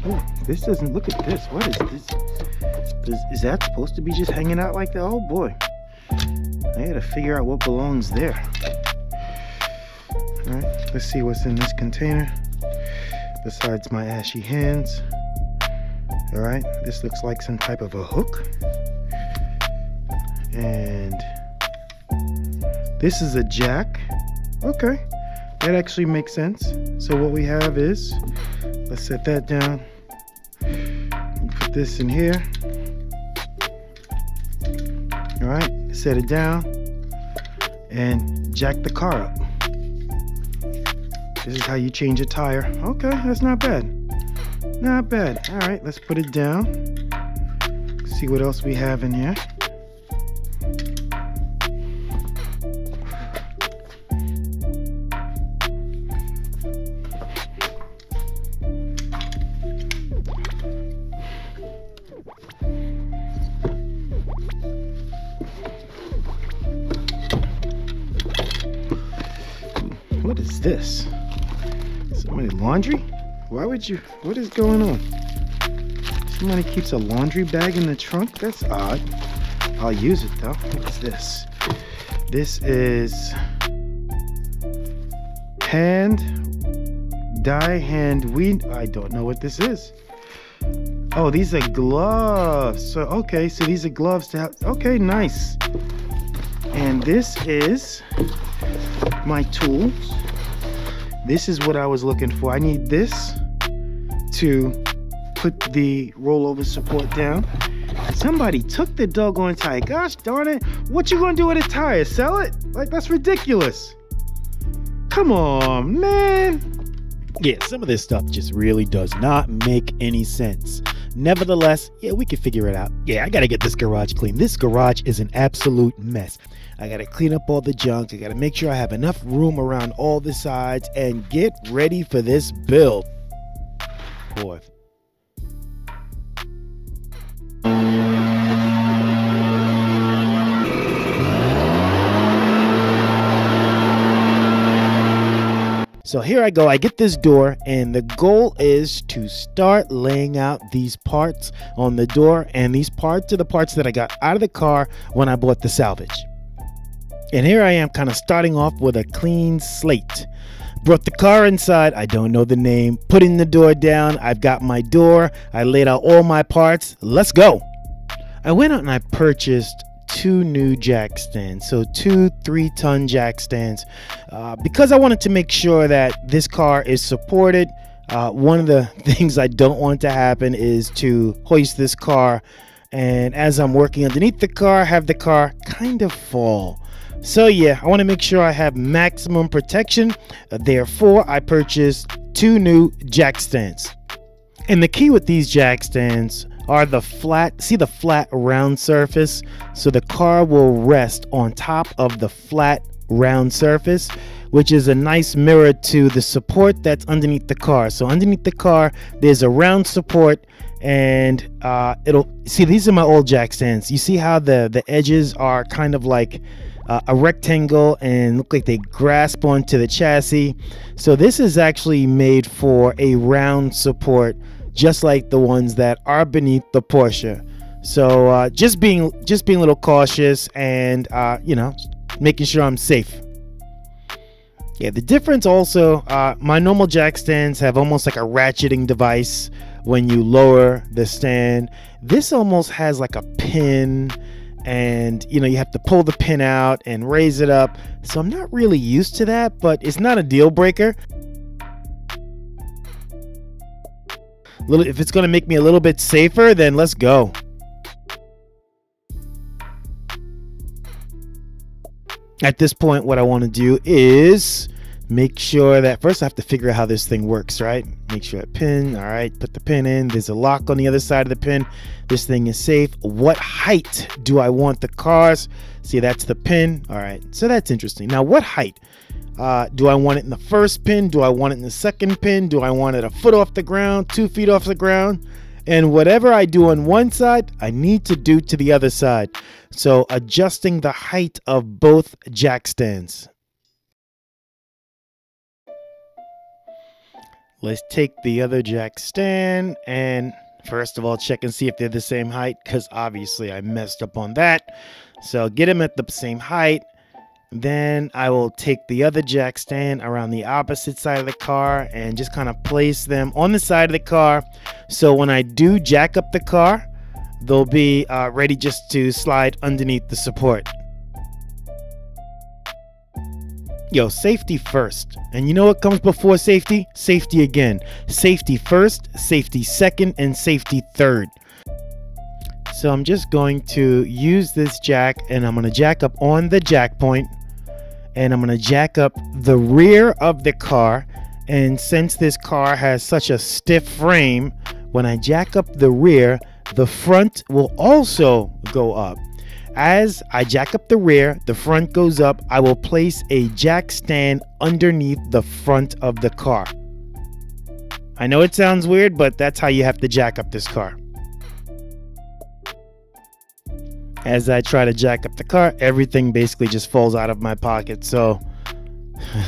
Oh, this doesn't, look at this. What is this? Is that supposed to be just hanging out like that? Oh boy. I gotta figure out what belongs there. All right, let's see what's in this container besides my ashy hands. All right, this looks like some type of a hook. And this is a jack. Okay, that actually makes sense. So what we have is, let's set that down. Put this in here. All right, set it down and jack the car up. This is how you change a tire. Okay, that's not bad. Not bad. All right, let's put it down. See what else we have in here. What is this? Somebody laundry? Why would you? What is going on? Somebody keeps a laundry bag in the trunk? That's odd. I'll use it though. What's this? This is hand weed. I don't know what this is. Oh, these are gloves. So okay, so these are gloves to have. Okay, nice. And this is my tools. This is what I was looking for. I need this to put the rollover support down. Somebody took the doggone tire. Gosh darn it. What you gonna do with a tire? Sell it? Like, that's ridiculous. Come on, man. Yeah, some of this stuff just really does not make any sense. Nevertheless, yeah, we can figure it out. Yeah, I gotta get this garage clean. This garage is an absolute mess. I gotta clean up all the junk. I gotta make sure I have enough room around all the sides and get ready for this build. Boy. So here I go, I get this door, and the goal is to start laying out these parts on the door, and these parts are the parts that I got out of the car when I bought the salvage. And here I am kind of starting off with a clean slate. Brought the car inside, I don't know the name, putting the door down, I've got my door, I laid out all my parts, let's go. I went out and I purchased 2 new jack stands, so 2 3-ton jack stands, because I wanted to make sure that this car is supported. One of the things I don't want to happen is to hoist this car and as I'm working underneath the car, have the car kind of fall. So yeah, I want to make sure I have maximum protection. Therefore, I purchased 2 new jack stands. And the key with these jack stands are the flat, see the flat round surface? So the car will rest on top of the flat round surface, which is a nice mirror to the support that's underneath the car. So underneath the car, there's a round support, and it'll, see, these are my old jack stands. You see how the edges are kind of like a rectangle and look like they grasp onto the chassis. So this is actually made for a round support, just like the ones that are beneath the Porsche. So just being a little cautious and you know, making sure I'm safe. Yeah, the difference also, my normal jack stands have almost like a ratcheting device when you lower the stand. This almost has like a pin, and you know, you have to pull the pin out and raise it up. So I'm not really used to that, but it's not a deal breaker. If it's going to make me a little bit safer, then let's go. At this point, what I want to do is make sure that first I have to figure out how this thing works, right? Make sure that pin, all right, put the pin in. There's a lock on the other side of the pin. This thing is safe. What height do I want the cars? See, that's the pin. All right, so that's interesting. Now, what height? Do I want it in the first pin? Do I want it in the second pin? Do I want it a foot off the ground, 2 feet off the ground? And whatever I do on one side, I need to do to the other side. So adjusting the height of both jack stands. Let's take the other jack stand and first of all check and see if they're the same height, because obviously I messed up on that. So get them at the same height. Then I will take the other jack stand around the opposite side of the car and just kind of place them on the side of the car. So when I do jack up the car, they'll be ready just to slide underneath the support. Yo, safety first. And you know what comes before safety? Safety again. Safety first, safety second, and safety third. So I'm just going to use this jack and I'm going to jack up on the jack point. And I'm going to jack up the rear of the car. And since this car has such a stiff frame, when I jack up the rear, the front will also go up. As I jack up the rear, the front goes up. I will place a jack stand underneath the front of the car. I know it sounds weird, but that's how you have to jack up this car. As I try to jack up the car, everything basically just falls out of my pocket. So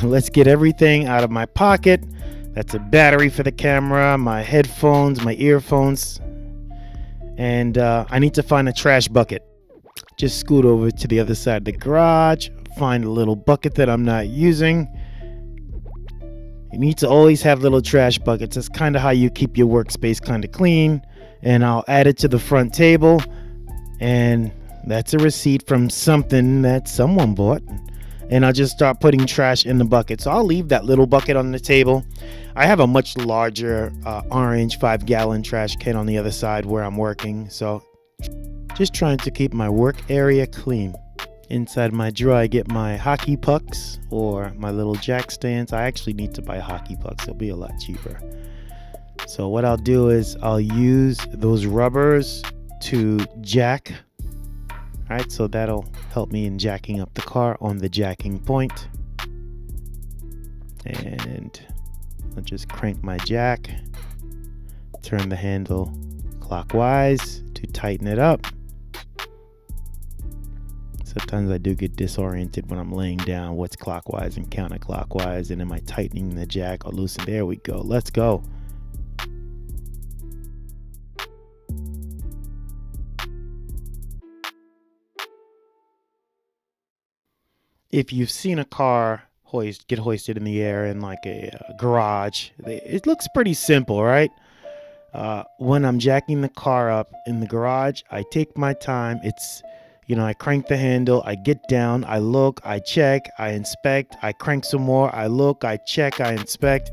let's get everything out of my pocket. That's a battery for the camera, my headphones, my earphones, and I need to find a trash bucket. Just scoot over to the other side of the garage, find a little bucket that I'm not using. You need to always have little trash buckets. That's kind of how you keep your workspace kind of clean. And I'll add it to the front table, and that's a receipt from something that someone bought. And I'll just start putting trash in the bucket. So I'll leave that little bucket on the table. I have a much larger orange 5-gallon trash can on the other side where I'm working. So just trying to keep my work area clean. Inside my drawer, I get my hockey pucks or my little jack stands. I actually need to buy hockey pucks. It'll be a lot cheaper. So what I'll do is I'll use those rubbers to jack. All right, so that'll help me in jacking up the car on the jacking point. And I'll just crank my jack, turn the handle clockwise to tighten it up. Sometimes I do get disoriented when I'm laying down what's clockwise and counterclockwise, and am I tightening the jack or loosen? There we go. Let's go. If you've seen a car get hoisted in the air in like a garage, it looks pretty simple, right? When I'm jacking the car up in the garage, I take my time. It's, you know, I crank the handle, I get down, I look, I check, I inspect, I crank some more, I look, I check, I inspect.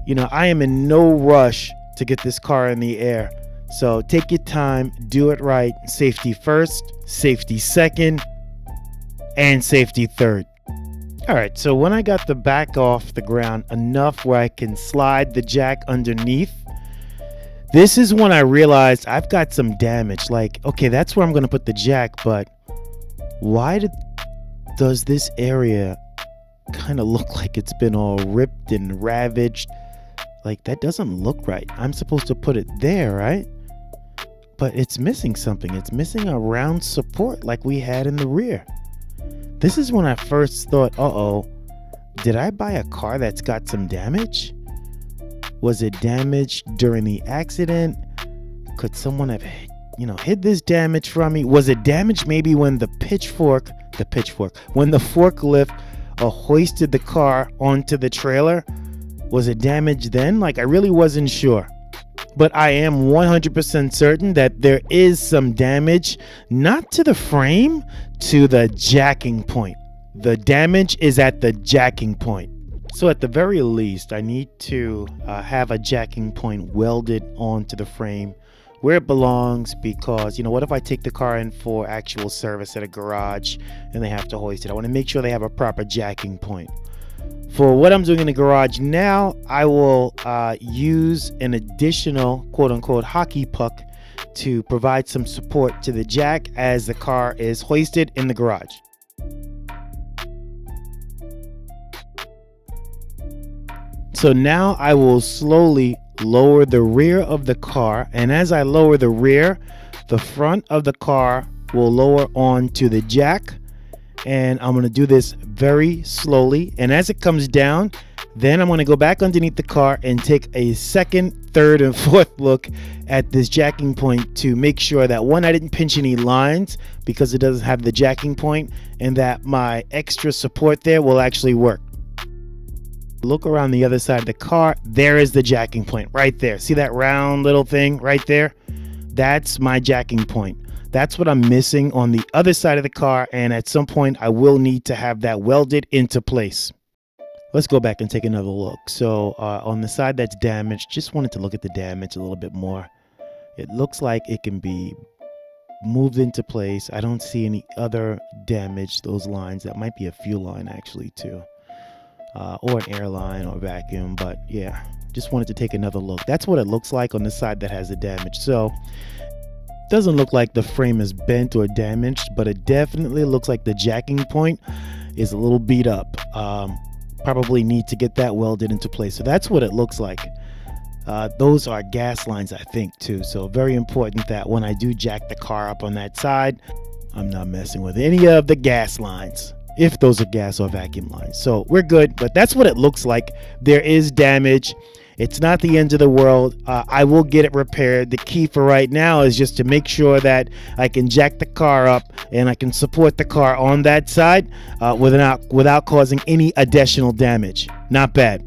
You know, I am in no rush to get this car in the air. So take your time, do it right. Safety first, safety second, and safety third. All right, so when I got the back off the ground enough where I can slide the jack underneath, this is when I realized I've got some damage. Like, okay, that's where I'm going to put the jack, but why does this area kind of look like it's been all ripped and ravaged? Like, that doesn't look right. I'm supposed to put it there, right? But it's missing something. It's missing a round support like we had in the rear. This is when I first thought, uh-oh, did I buy a car that's got some damage? Was it damaged during the accident? Could someone have, hid this damage from me? Was it damaged maybe when when the forklift hoisted the car onto the trailer? Was it damaged then? Like, I really wasn't sure. But I am 100% certain that there is some damage, not to the frame, to the jacking point. The damage is at the jacking point. So at the very least, I need to have a jacking point welded onto the frame where it belongs, because what if I take the car in for actual service at a garage and they have to hoist it? I want to make sure they have a proper jacking point. For what I'm doing in the garage now, I will use an additional quote-unquote hockey puck to provide some support to the jack as the car is hoisted in the garage. So now I will slowly lower the rear of the car, and as I lower the rear, the front of the car will lower onto the jack, and I'm going to do this very slowly. And as it comes down, then I'm going to go back underneath the car and take a second, third, and fourth look at this jacking point to make sure that, one, I didn't pinch any lines because it doesn't have the jacking point, and that my extra support there will actually work. Look around the other side of the car. There is the jacking point right there. See that round little thing right there? That's my jacking point. That's what I'm missing on the other side of the car, and at some point I will need to have that welded into place. Let's go back and take another look. So on the side that's damaged, just wanted to look at the damage a little bit more. It looks like it can be moved into place. I don't see any other damage. Those lines, that might be a fuel line actually too. Or an airline or vacuum, but yeah, just wanted to take another look. That's what it looks like on the side that has the damage. So it doesn't look like the frame is bent or damaged, but it definitely looks like the jacking point is a little beat up. Probably need to get that welded into place. So that's what it looks like. Those are gas lines, I think, too. So very important that when I do jack the car up on that side, I'm not messing with any of the gas lines, if those are gas or vacuum lines. So we're good, but that's what it looks like. There is damage. It's not the end of the world. I will get it repaired. The key for right now is just to make sure that I can jack the car up and I can support the car on that side without causing any additional damage. Not bad.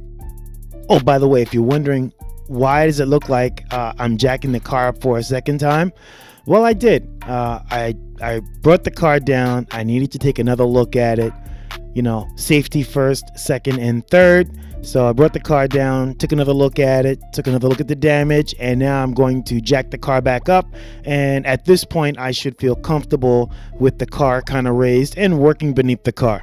Oh, by the way, if you're wondering why does it look like I'm jacking the car up for a second time, well, I did. I brought the car down. I needed to take another look at it. Safety first, second, and third. So I brought the car down, took another look at it, took another look at the damage, and now I'm going to jack the car back up. And at this point, I should feel comfortable with the car kind of raised and working beneath the car.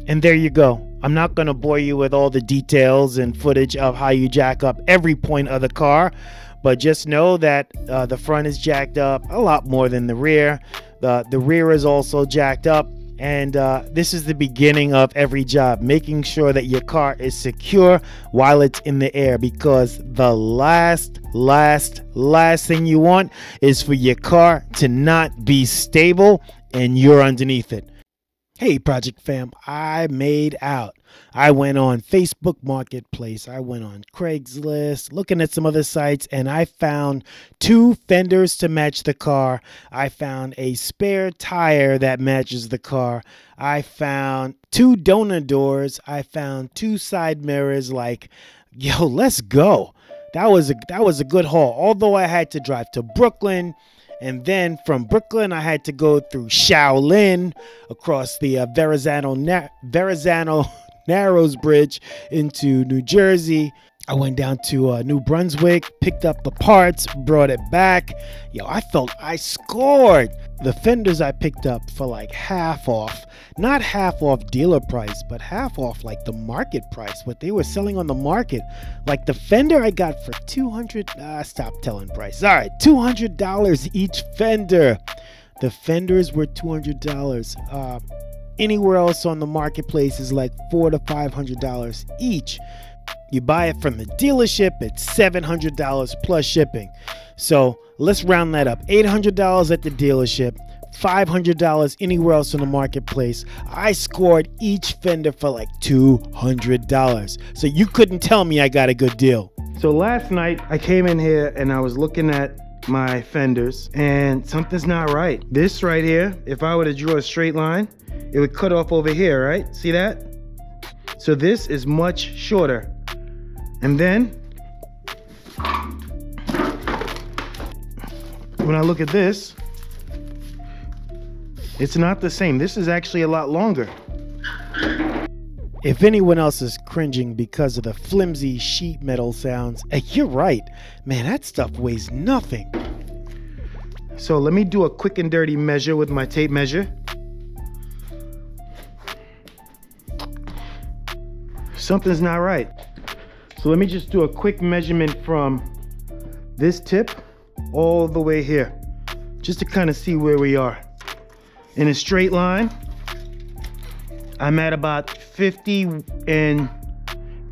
And there you go. I'm not going to bore you with all the details and footage of how you jack up every point of the car, but just know that the front is jacked up a lot more than the rear. The rear is also jacked up. And this is the beginning of every job, making sure that your car is secure while it's in the air, because the last thing you want is for your car to not be stable and you're underneath it. Hey, Project Fam, I made out. I went on Facebook Marketplace. I went on Craigslist, looking at some other sites, and I found 2 fenders to match the car. I found a spare tire that matches the car. I found 2 donor doors. I found 2 side mirrors. Like, yo, let's go. That was a good haul. Although I had to drive to Brooklyn, and then from Brooklyn, I had to go through Shaolin, across the Verrazano Narrows Bridge into New Jersey. I went down to New Brunswick, picked up the parts, brought it back. Yo, I felt I scored. The fenders I picked up for like half off. Not half off dealer price, but half off like the market price, what they were selling on the market. Like the fender I got for $200. Stop telling price. All right, $200 each fender. The fenders were $200. Anywhere else on the marketplace is like $400 to $500 each. You buy it from the dealership, it's $700 plus shipping. So let's round that up. $800 at the dealership, $500 anywhere else in the marketplace. I scored each fender for like $200. So you couldn't tell me I got a good deal. So last night I came in here and I was looking at my fenders and something's not right. This right here, if I were to draw a straight line, it would cut off over here, right? See that? So this is much shorter. And then when I look at this, it's not the same. This is actually a lot longer. If anyone else is cringing because of the flimsy sheet metal sounds, you're right. Man, that stuff weighs nothing. So let me do a quick and dirty measure with my tape measure. Something's not right. So let me just do a quick measurement from this tip all the way here, just to kind of see where we are. In a straight line, I'm at about 50 and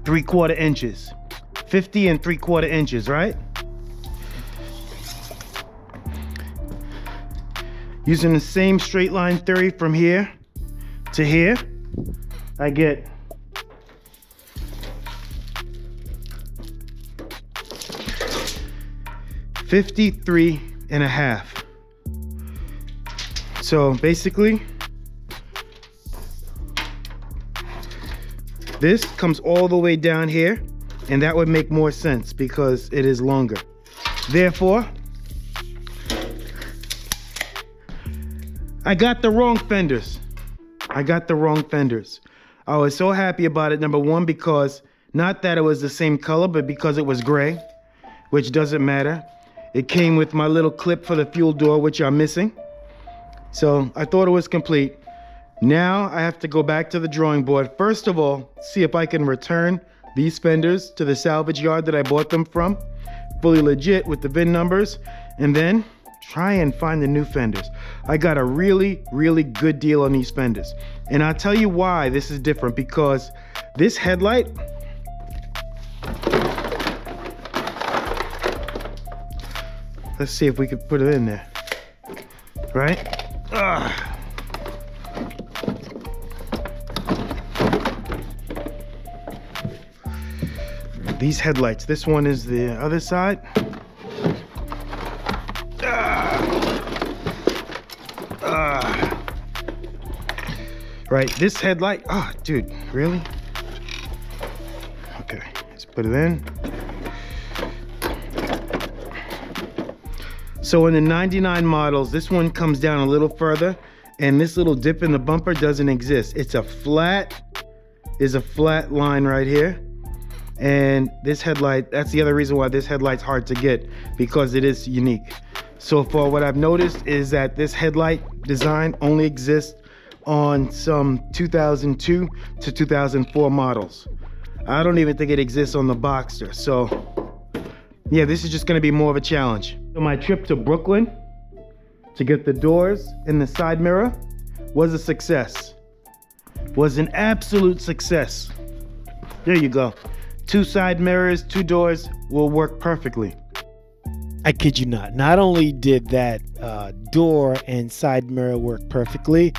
3/4 inches. 50 and 3/4 inches, right? Using the same straight line theory from here to here, I get 53.5. So basically, this comes all the way down here, and that would make more sense because it is longer. Therefore, I got the wrong fenders. I got the wrong fenders. I was so happy about it, number one, because not that it was the same color, but because it was gray, which doesn't matter. It came with my little clip for the fuel door, which I'm missing. So I thought it was complete. Now I have to go back to the drawing board. First of all, see if I can return these fenders to the salvage yard that I bought them from, fully legit with the VIN numbers, and then try and find the new fenders. I got a really, really good deal on these fenders. And I'll tell you why this is different, because this headlight, let's see if we could put it in there, right? These headlights, this one is the other side. Right, this headlight, dude, really? Okay, let's put it in. So in the 99 models, this one comes down a little further, and this little dip in the bumper doesn't exist. It's a flat line right here. And this headlight, that's the other reason why this headlight's hard to get, because it is unique. So far what I've noticed is that this headlight design only exists on some 2002 to 2004 models. I don't even think it exists on the Boxster. So yeah, this is just gonna be more of a challenge. So my trip to Brooklyn to get the doors and the side mirror was a success. Was an absolute success. There you go. 2 side mirrors, 2 doors will work perfectly. I kid you not. Not only did that door and side mirror work perfectly,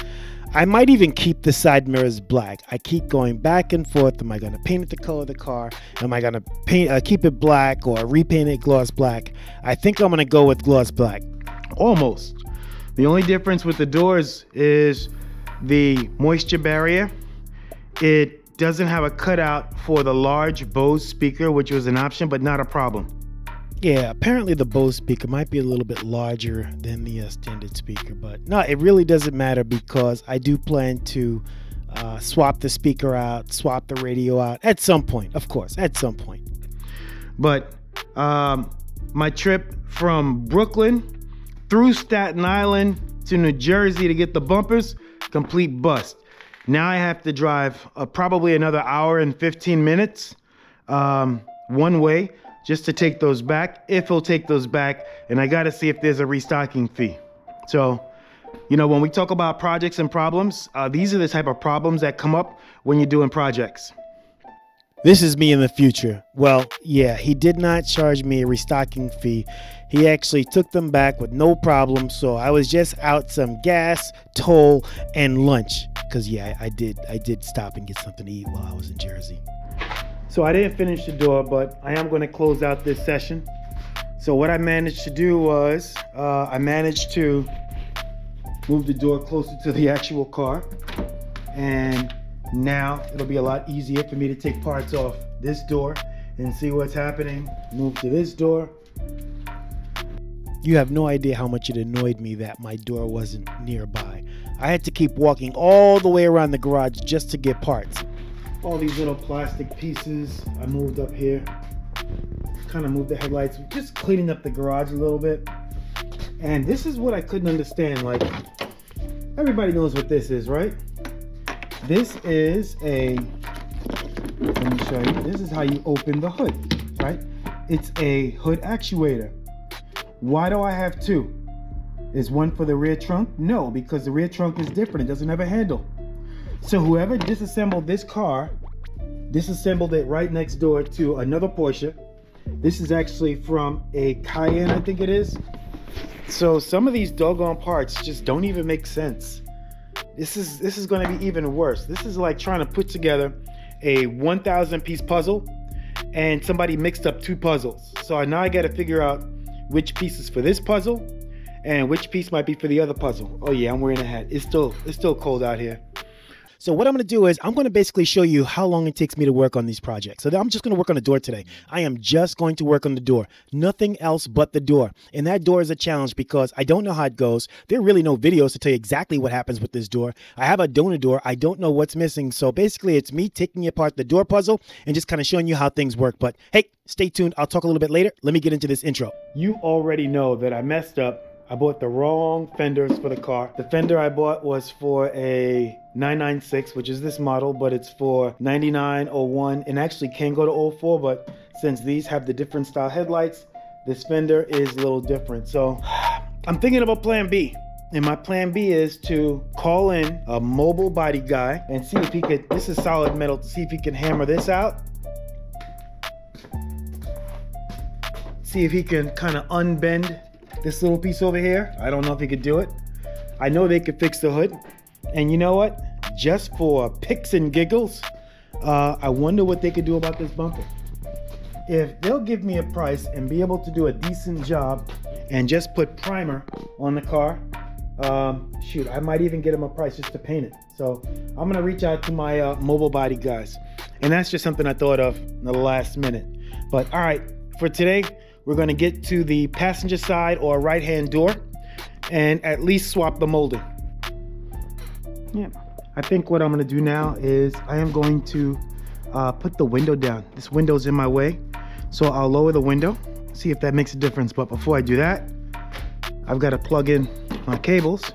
I might even keep the side mirrors black. I keep going back and forth. Am I going to paint it the color of the car? Am I going to keep it black or repaint it gloss black? I think I'm going to go with gloss black. Almost. The only difference with the doors is the moisture barrier. It doesn't have a cutout for the large Bose speaker, which was an option, but not a problem. Yeah, apparently the Bose speaker might be a little bit larger than the standard speaker, but no, it really doesn't matter because I do plan to swap the speaker out, swap the radio out at some point, of course, at some point. But my trip from Brooklyn through Staten Island to New Jersey to get the bumpers, complete bust. Now I have to drive probably another hour and 15 minutes one way just to take those back, if he'll take those back, and I gotta see if there's a restocking fee. So, you know, when we talk about projects and problems, these are the type of problems that come up when you're doing projects. This is me in the future. Well, yeah, he did not charge me a restocking fee. He actually took them back with no problem. So I was just out some gas, toll, and lunch. Because, yeah, I did stop and get something to eat while I was in Jersey. So I didn't finish the door, but I am going to close out this session. So what I managed to do was I managed to move the door closer to the actual car. And now it'll be a lot easier for me to take parts off this door and see what's happening. Move to this door. You have no idea how much it annoyed me that my door wasn't nearby. I had to keep walking all the way around the garage just to get parts. All these little plastic pieces I moved up here. Kind of moved the headlights, just cleaning up the garage a little bit. And this is what I couldn't understand. Like, everybody knows what this is, right? This is a, let me show you. This is how you open the hood, right? It's a hood actuator. Why do I have two? Is one for the rear trunk? No, because the rear trunk is different. It doesn't have a handle. So whoever disassembled this car, disassembled it right next door to another Porsche. This is actually from a Cayenne, I think it is. So some of these doggone parts just don't even make sense. This is going to be even worse. This is like trying to put together a 1,000 piece puzzle and somebody mixed up two puzzles. So now I got to figure out which piece is for this puzzle and which piece might be for the other puzzle. Oh yeah, I'm wearing a hat. It's still cold out here. So what I'm going to do is I'm going to basically show you how long it takes me to work on these projects. So I'm just going to work on the door today. I am just going to work on the door. Nothing else but the door. And that door is a challenge because I don't know how it goes. There are really no videos to tell you exactly what happens with this door. I have a donor door. I don't know what's missing. So basically it's me taking apart the door puzzle and just kind of showing you how things work. But hey, stay tuned. I'll talk a little bit later. Let me get into this intro. You already know that I messed up. I bought the wrong fenders for the car. The fender I bought was for a 996, which is this model, but it's for 9901 and actually can go to 04, but since these have the different style headlights, this fender is a little different. So I'm thinking about plan B. And my plan B is to call in a mobile body guy and see if he could, this is solid metal, to see if he can hammer this out. See if he can kind of unbend this little piece over here. I don't know if he could do it. I know they could fix the hood. And you know what? Just for picks and giggles, I wonder what they could do about this bumper. If they'll give me a price and be able to do a decent job and just put primer on the car, shoot, I might even get them a price just to paint it. So I'm gonna reach out to my mobile body guys. And that's just something I thought of in the last minute. But all right, for today, we're going to get to the passenger side or right-hand door and at least swap the molding. Yeah, I think what I'm going to do now is I am going to put the window down. This window's in my way, so I'll lower the window, see if that makes a difference. But before I do that, I've got to plug in my cables.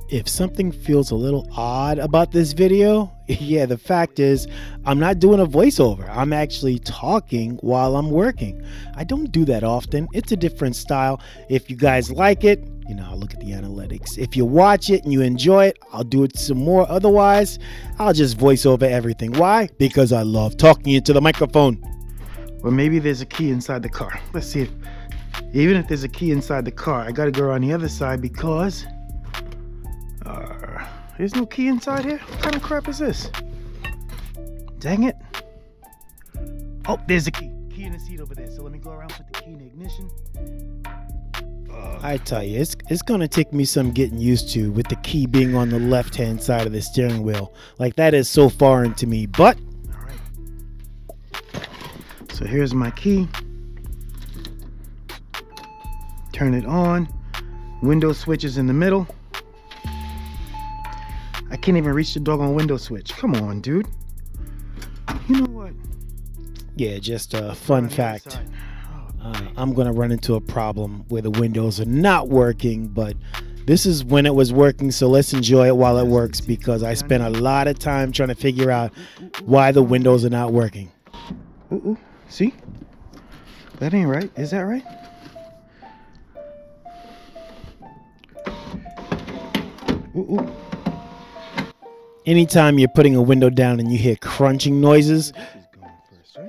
If something feels a little odd about this video, yeah, the fact is I'm not doing a voiceover. I'm actually talking while I'm working. I don't do that often. It's a different style. If you guys like it, you know, I'll look at the analytics. If you watch it and you enjoy it, I'll do it some more. Otherwise, I'll just voice over everything. Why? Because I love talking into the microphone. Or maybe there's a key inside the car. Let's see if, even if there's a key inside the car, I got to go around the other side because there's no key inside here? What kind of crap is this? Dang it. Oh, there's a key. Key in the seat over there. So let me go around, put the key in the ignition. I tell you, it's going to take me some getting used to with the key being on the left-hand side of the steering wheel. Like, that is so foreign to me, but... All right. So here's my key. Turn it on. Window switch is in the middle. I can't even reach the doggone window switch. Come on, dude. You know what? Yeah, just a fun fact. I'm going to run into a problem where the windows are not working, but this is when it was working, so let's enjoy it while it works because I spent a lot of time trying to figure out why the windows are not working. Ooh, see? That ain't right. Is that right? Ooh. Anytime you're putting a window down and you hear crunching noises,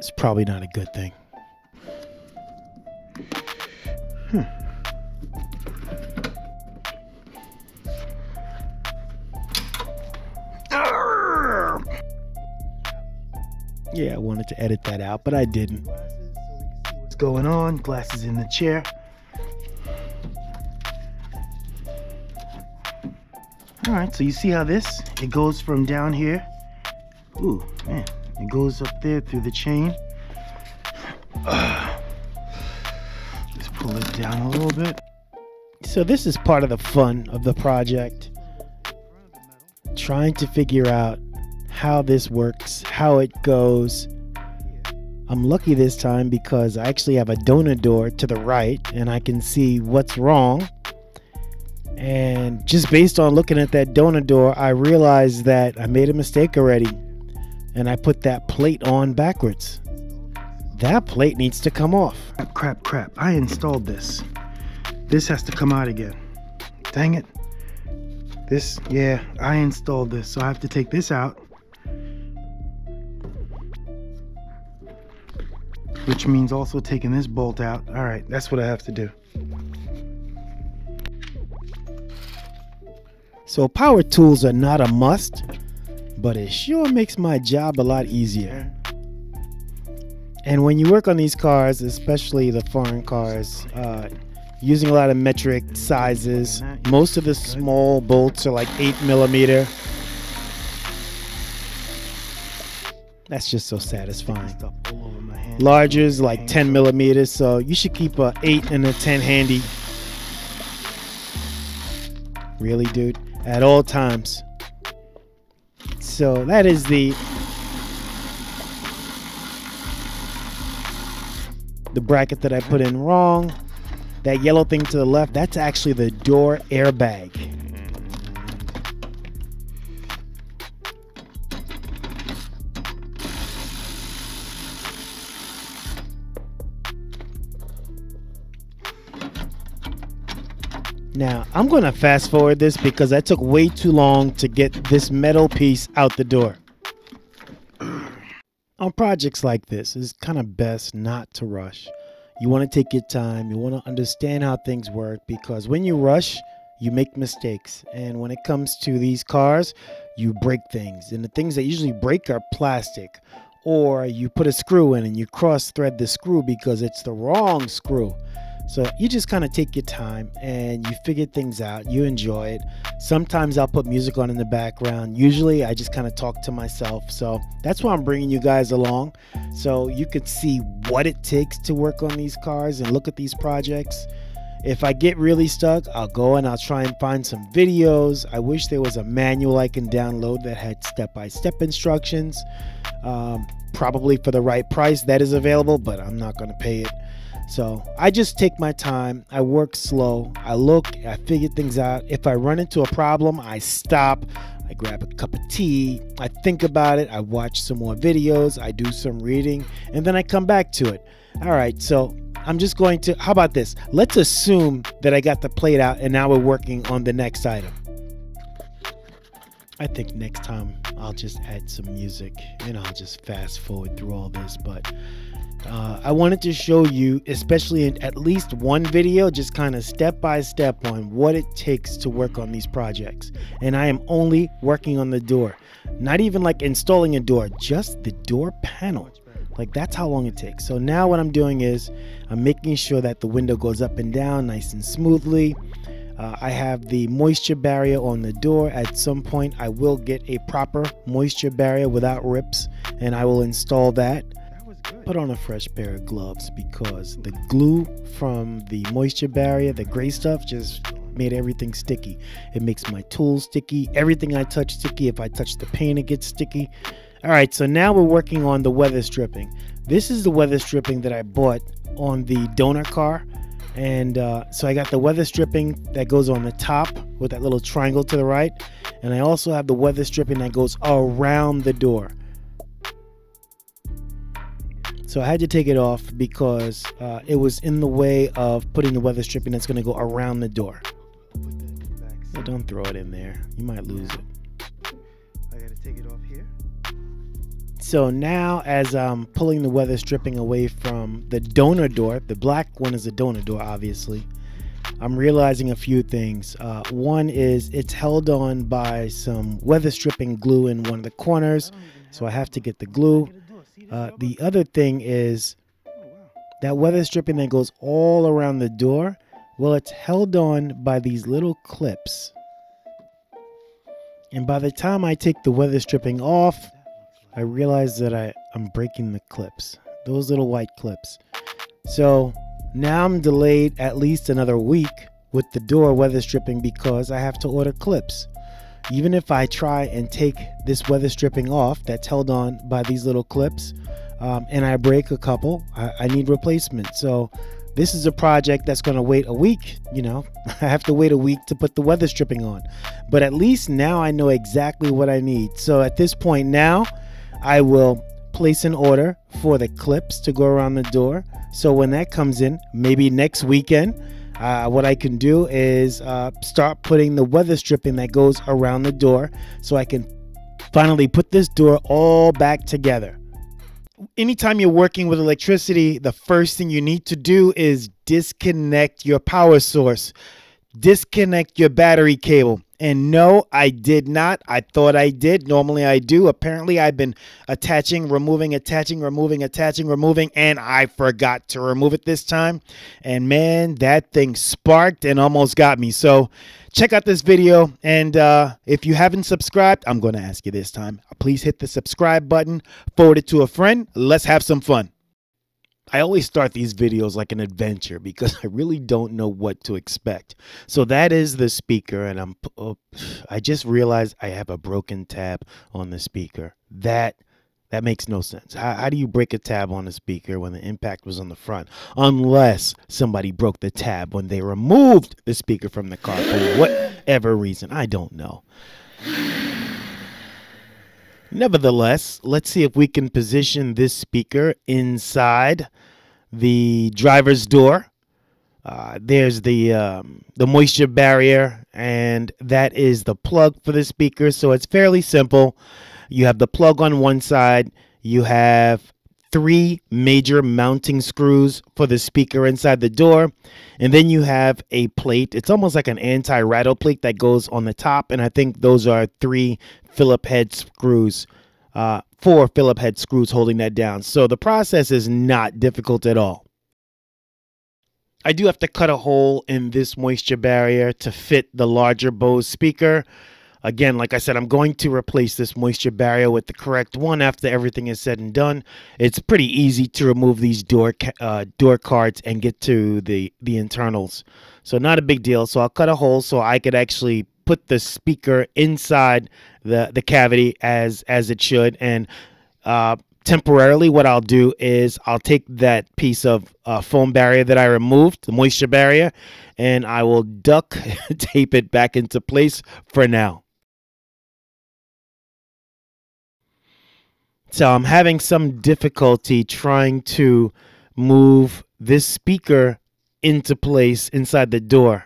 It's probably not a good thing. Yeah, I wanted to edit that out, but I didn't. What's going on? Glasses in the chair. All right, so you see how it goes from down here. Ooh, man, it goes up there through the chain. Just pull it down a little bit. So this is part of the fun of the project. Trying to figure out how this works, how it goes. I'm lucky this time because I actually have a donor door to the right and I can see what's wrong. And just based on looking at that donor door, I realized that I made a mistake already. And I put that plate on backwards. That plate needs to come off. Crap. I installed this. This has to come out again. Dang it. I installed this, so I have to take this out. Which means also taking this bolt out. All right, that's what I have to do. So power tools are not a must, but it sure makes my job a lot easier. And when you work on these cars, especially the foreign cars, using a lot of metric sizes, most of the small bolts are like 8mm. That's just so satisfying. Larger is like 10mm, so you should keep a 8 and a 10 handy. Really, dude? At all times. So that is the bracket that I put in wrong. That yellow thing to the left, that's actually the door airbag. Now, I'm going to fast forward this because I took way too long to get this metal piece out the door. On projects like this, it's kind of best not to rush. You want to take your time. You want to understand how things work because when you rush, you make mistakes. And when it comes to these cars, you break things. And the things that usually break are plastic. Or you put a screw in and you cross thread the screw because it's the wrong screw. So you just kind of take your time and you figure things out. You enjoy it. Sometimes I'll put music on in the background. Usually I just kind of talk to myself. So that's why I'm bringing you guys along. So you could see what it takes to work on these cars and look at these projects. If I get really stuck, I'll go and I'll try and find some videos. I wish there was a manual I can download that had step-by-step instructions. Probably for the right price that is available, but I'm not going to pay it. So I just take my time. I work slow. I look, I figure things out. If I run into a problem, I stop. I grab a cup of tea. I think about it. I watch some more videos. I do some reading, and then I come back to it. All right, so I'm just going to, how about this? Let's assume that I got the plate out and now we're working on the next item. I think next time I'll just add some music and I'll just fast forward through all this, but I wanted to show you, especially in at least one video, just kind of step by step on what it takes to work on these projects. And I am only working on the door, not even like installing a door, just the door panel. Like that's how long it takes. So now what I'm doing is I'm making sure that the window goes up and down nice and smoothly. I have the moisture barrier on the door. At some point I will get a proper moisture barrier without rips, and I will install that. Put on a fresh pair of gloves because the glue from the moisture barrier, the gray stuff, just made everything sticky. It makes my tools sticky, everything I touch sticky. If I touch the paint, it gets sticky. All right, so now we're working on the weather stripping. This is the weather stripping that I bought on the donor car. And so I got the weather stripping that goes on the top with that little triangle to the right. And I also have the weather stripping that goes around the door. So I had to take it off because it was in the way of putting the weather stripping that's going to go around the door. Well, don't throw it in there. You might lose it. I got to take it off here. So now as I'm pulling the weather stripping away from the donor door, the black one is the donor door obviously, I'm realizing a few things. One is it's held on by some weather stripping glue in one of the corners, so I have to get the glue. The other thing is that weather stripping that goes all around the door, well, it's held on by these little clips. And by the time I take the weather stripping off, I realize that I'm breaking the clips, those little white clips. So now I'm delayed at least another week with the door weather stripping because I have to order clips. Even if I try and take this weather stripping off that's held on by these little clips, and I break a couple, I need replacement. So this is a project that's going to wait a week. You know, I have to wait a week to put the weather stripping on. But at least now I know exactly what I need. So at this point now, I will place an order for the clips to go around the door. So when that comes in, maybe next weekend, what I can do is start putting the weather stripping that goes around the door so I can finally put this door all back together. Anytime you're working with electricity, the first thing you need to do is disconnect your power source. Disconnect your battery cable. And no, I did not. I thought I did. Normally I do. Apparently I've been attaching, removing, attaching, removing, attaching, removing, and I forgot to remove it this time. And man, that thing sparked and almost got me. So check out this video. And if you haven't subscribed, I'm going to ask you this time. Please hit the subscribe button, forward it to a friend. Let's have some fun. I always start these videos like an adventure because I really don't know what to expect. So that is the speaker, and I just realized I have a broken tab on the speaker. That makes no sense. How do you break a tab on a speaker when the impact was on the front? Unless somebody broke the tab when they removed the speaker from the car for whatever reason. I don't know. Nevertheless, let's see if we can position this speaker inside the driver's door. There's the moisture barrier, and that is the plug for the speaker. So it's fairly simple. You have the plug on one side. You have 3 major mounting screws for the speaker inside the door. And then you have a plate. It's almost like an anti-rattle plate that goes on the top. And I think those are 3 Phillips head screws, 4 Phillips head screws holding that down. So the process is not difficult at all. I do have to cut a hole in this moisture barrier to fit the larger Bose speaker. Again, like I said, I'm going to replace this moisture barrier with the correct one after everything is said and done. It's pretty easy to remove these door cards and get to the internals. So not a big deal. So I'll cut a hole so I could actually put the speaker inside the cavity as it should. And temporarily what I'll do is I'll take that piece of foam barrier that I removed, the moisture barrier, and I will duct tape it back into place for now. So I'm having some difficulty trying to move this speaker into place inside the door.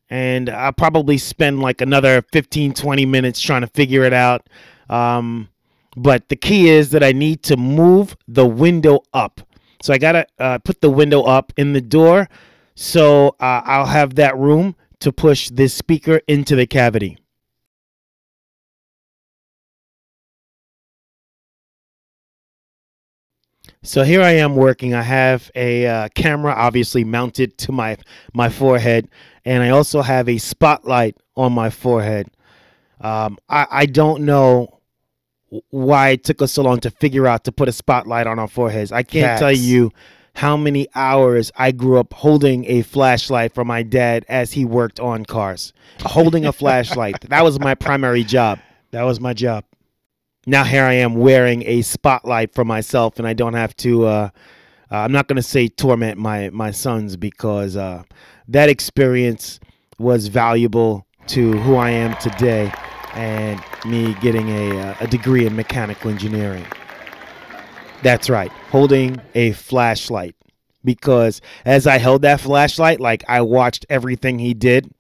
And I'll probably spend like another 15-20 minutes trying to figure it out. But the key is that I need to move the window up. So I got to put the window up in the door. So I'll have that room to push this speaker into the cavity. So here I am working. I have a camera obviously mounted to my forehead, and I also have a spotlight on my forehead. I don't know why it took us so long to figure out to put a spotlight on our foreheads. I can't tell you how many hours I grew up holding a flashlight for my dad as he worked on cars. Holding a flashlight. That was my primary job. That was my job. Now here I am wearing a spotlight for myself, and I don't have to, I'm not going to say torment my sons, because that experience was valuable to who I am today and me getting a degree in mechanical engineering. That's right, holding a flashlight, because as I held that flashlight, like, I watched everything he did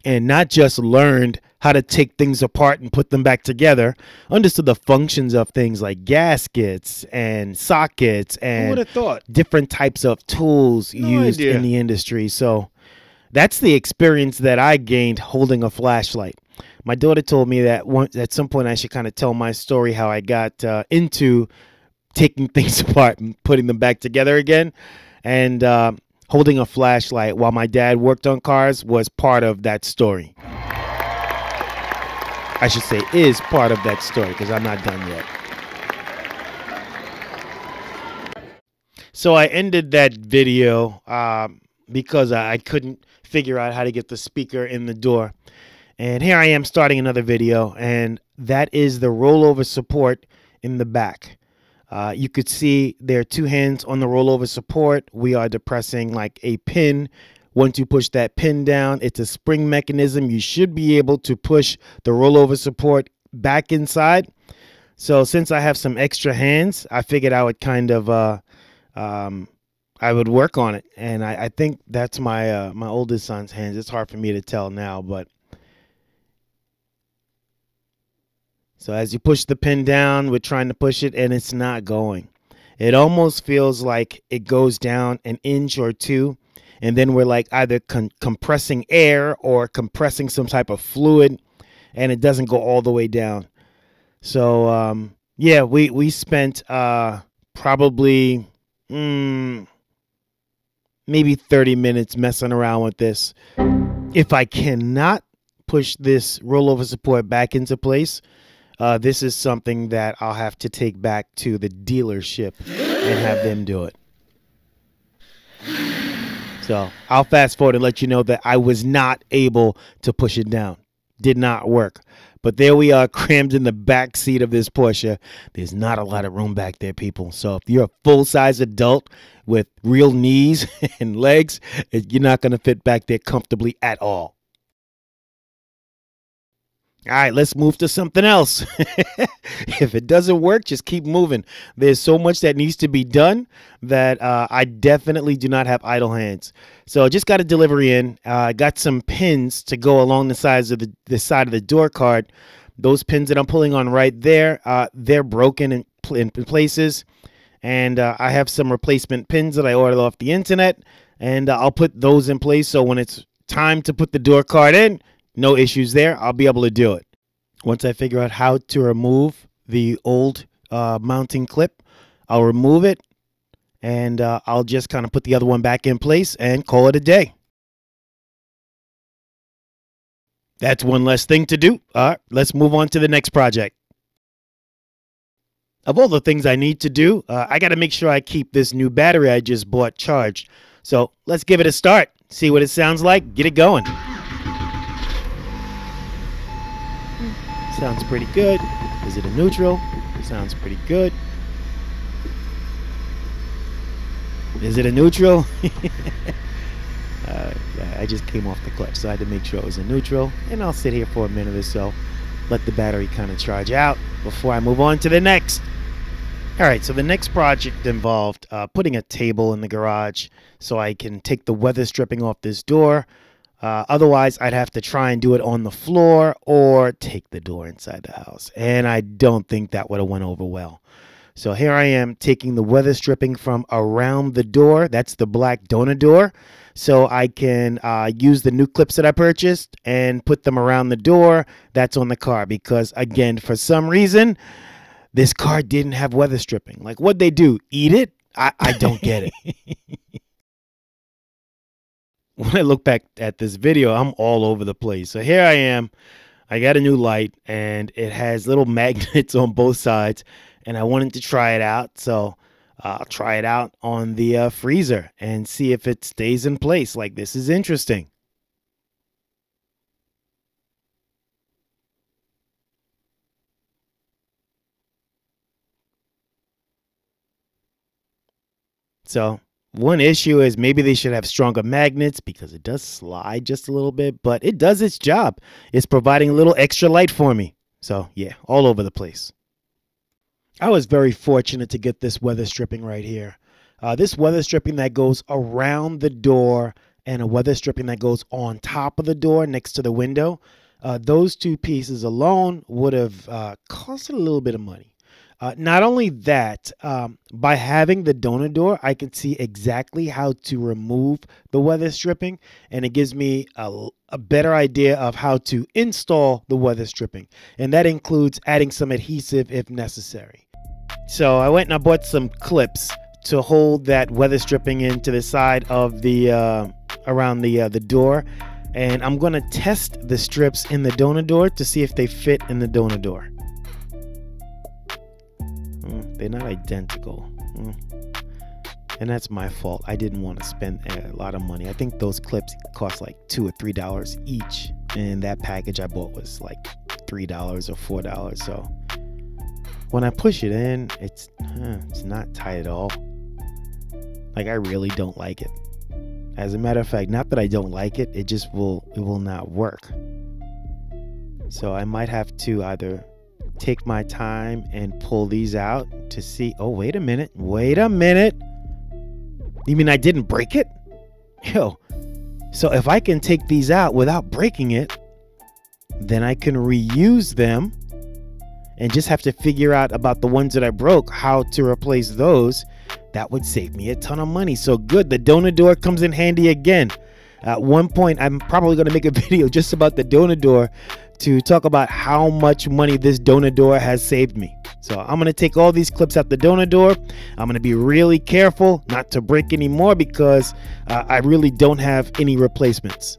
and not just learned how to take things apart and put them back together, understood the functions of things like gaskets and sockets Who would and have thought? different types of tools No used idea. in the industry. So that's the experience that I gained holding a flashlight. My daughter told me that at some point I should kind of tell my story, how I got into taking things apart and putting them back together again. And holding a flashlight while my dad worked on cars was part of that story. I should say is part of that story, because I'm not done yet. So I ended that video because I couldn't figure out how to get the speaker in the door. And here I am starting another video, and that is the rollover support in the back. You could see there are two hands on the rollover support. We are depressing like a pin. Once you push that pin down, it's a spring mechanism. You should be able to push the rollover support back inside. So since I have some extra hands, I figured I would kind of I would work on it. And I think that's my my oldest son's hands. It's hard for me to tell now, but so as you push the pin down, we're trying to push it and it's not going. It almost feels like it goes down an inch or two, and then we're like either compressing air or compressing some type of fluid, and it doesn't go all the way down. So yeah, we spent probably maybe 30 minutes messing around with this. If I cannot push this rollover support back into place, this is something that I'll have to take back to the dealership and have them do it. So I'll fast forward and let you know that I was not able to push it down. Did not work. But there we are, crammed in the back seat of this Porsche. There's not a lot of room back there, people. So if you're a full-size adult with real knees and legs, you're not going to fit back there comfortably at all. All right, let's move to something else. If it doesn't work, just keep moving. There's so much that needs to be done that I definitely do not have idle hands. So I just got a delivery in. I got some pins to go along the sides of the side of the door card. Those pins that I'm pulling on right there, they're broken in places. And I have some replacement pins that I ordered off the internet. And I'll put those in place so when it's time to put the door card in, no issues there. I'll be able to do it. Once I figure out how to remove the old mounting clip, I'll remove it, and I'll just kind of put the other one back in place and call it a day. That's one less thing to do. All right, let's move on to the next project. Of all the things I need to do, I got to make sure I keep this new battery I just bought charged. So let's give it a start. See what it sounds like. Get it going. Sounds pretty good. Is it a neutral? Sounds pretty good. Is it a neutral? I just came off the clutch, so I had to make sure it was a neutral. And I'll sit here for a minute or so, let the battery kind of charge out before I move on to the next. All right, so the next project involved putting a table in the garage so I can take the weather stripping off this door. Otherwise, I'd have to try and do it on the floor or take the door inside the house. And I don't think that would have went over well. So here I am taking the weather stripping from around the door. That's the black donor door. So I can use the new clips that I purchased and put them around the door. That's on the car because, again, for some reason, this car didn't have weather stripping. Like, what'd they do? Eat it? I don't get it. When I look back at this video, I'm all over the place. So here I am. I got a new light, and it has little magnets on both sides, and I wanted to try it out. So I'll try it out on the freezer and see if it stays in place. Like, this is interesting. So one issue is maybe they should have stronger magnets because it does slide just a little bit, but it does its job. It's providing a little extra light for me. So yeah, all over the place. I was very fortunate to get this weather stripping right here. This weather stripping that goes around the door and a weather stripping that goes on top of the door next to the window. Those two pieces alone would have costed a little bit of money. Not only that, by having the donor door, I can see exactly how to remove the weather stripping, and it gives me a better idea of how to install the weather stripping. And that includes adding some adhesive if necessary. So I went and I bought some clips to hold that weather stripping into the side of the around the door. And I'm going to test the strips in the donor door to see if they fit in the donor door. They're not identical. And that's my fault. I didn't want to spend a lot of money. I think those clips cost like $2 or $3 each. And that package I bought was like $3 or $4. So when I push it in, it's not tight at all. Like, I really don't like it. As a matter of fact, not that I don't like it, it just will not work. So I might have to either take my time and pull these out to see. Oh, wait a minute. You mean I didn't break it? Yo, so if I can take these out without breaking it, then I can reuse them and just have to figure out about the ones that I broke, how to replace those. That would save me a ton of money. So good, the donor door comes in handy again. At one point, I'm probably going to make a video just about the donor door to talk about how much money this donor door has saved me. So I'm going to take all these clips out the donor door. I'm going to be really careful not to break any more because I really don't have any replacements.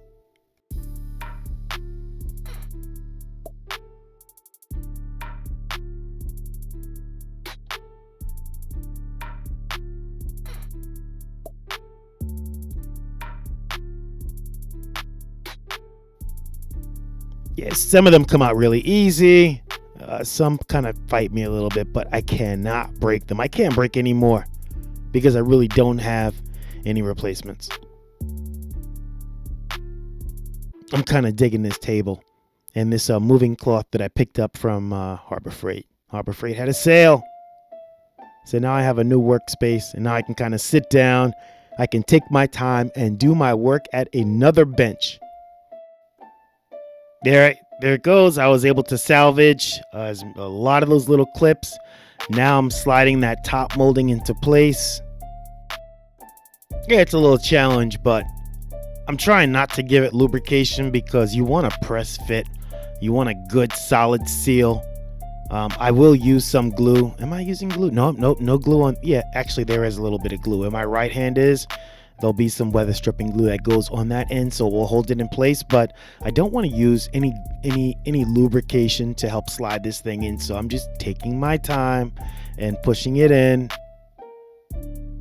Yeah, some of them come out really easy. Some kind of fight me a little bit, but I cannot break them. I can't break any more because I really don't have any replacements. I'm kind of digging this table and this moving cloth that I picked up from Harbor Freight. Harbor Freight had a sale. So now I have a new workspace, and now I can kind of sit down. I can take my time and do my work at another bench. There it goes. I was able to salvage a lot of those little clips. Now I'm sliding that top molding into place. Yeah, it's a little challenge, but I'm trying not to give it lubrication because you want to press fit. You want a good solid seal. I will use some glue. Am I using glue? No glue on. Yeah, actually there is a little bit of glue. And my right hand is. There'll be some weather stripping glue that goes on that end, so we'll hold it in place. But I don't want to use any lubrication to help slide this thing in. So I'm just taking my time and pushing it in.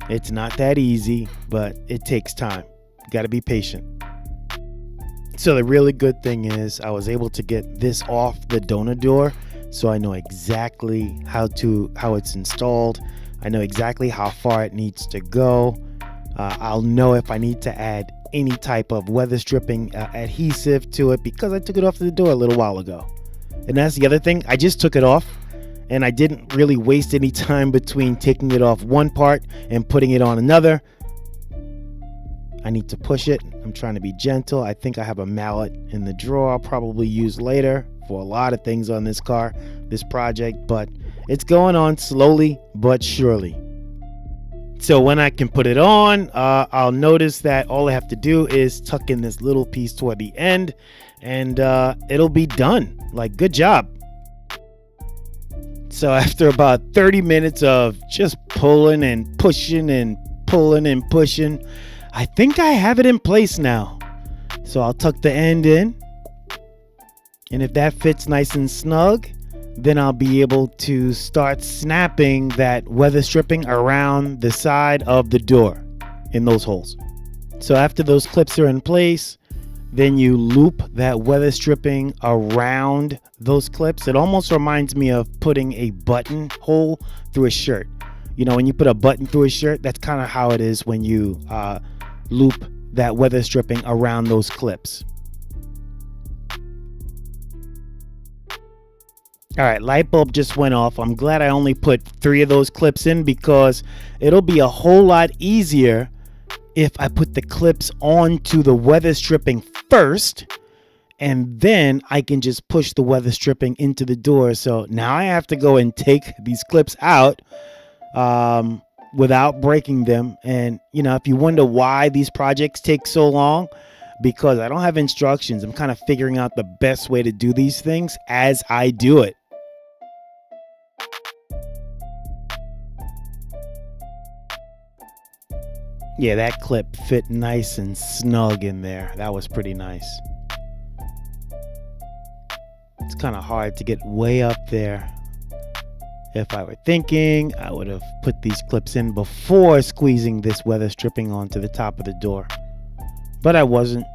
It's not that easy, but it takes time. You got to be patient. So the really good thing is I was able to get this off the donor door, so I know exactly how it's installed. I know exactly how far it needs to go. I'll know if I need to add any type of weather stripping adhesive to it because I took it off the door a little while ago. And that's the other thing. I just took it off and I didn't really waste any time between taking it off one part and putting it on another. I need to push it. I'm trying to be gentle. I think I have a mallet in the drawer I'll probably use later for a lot of things on this car, this project, but it's going on slowly but surely. So when I can put it on, I'll notice that all I have to do is tuck in this little piece toward the end and it'll be done. Like, good job. So after about 30 minutes of just pulling and pushing and pulling and pushing, I think I have it in place now. So I'll tuck the end in. And if that fits nice and snug, then I'll be able to start snapping that weather stripping around the side of the door in those holes. So after those clips are in place, then you loop that weather stripping around those clips. It almost reminds me of putting a button hole through a shirt. You know, when you put a button through a shirt, that's kind of how it is when you loop that weather stripping around those clips. All right, light bulb just went off. I'm glad I only put 3 of those clips in because it'll be a whole lot easier if I put the clips onto the weather stripping first and then I can just push the weather stripping into the door. So now I have to go and take these clips out without breaking them. And if you wonder why these projects take so long, because I don't have instructions. I'm kind of figuring out the best way to do these things as I do it. Yeah, that clip fit nice and snug in there. That was pretty nice. It's kind of hard to get way up there. If I were thinking, I would have put these clips in before squeezing this weather stripping onto the top of the door. But I wasn't.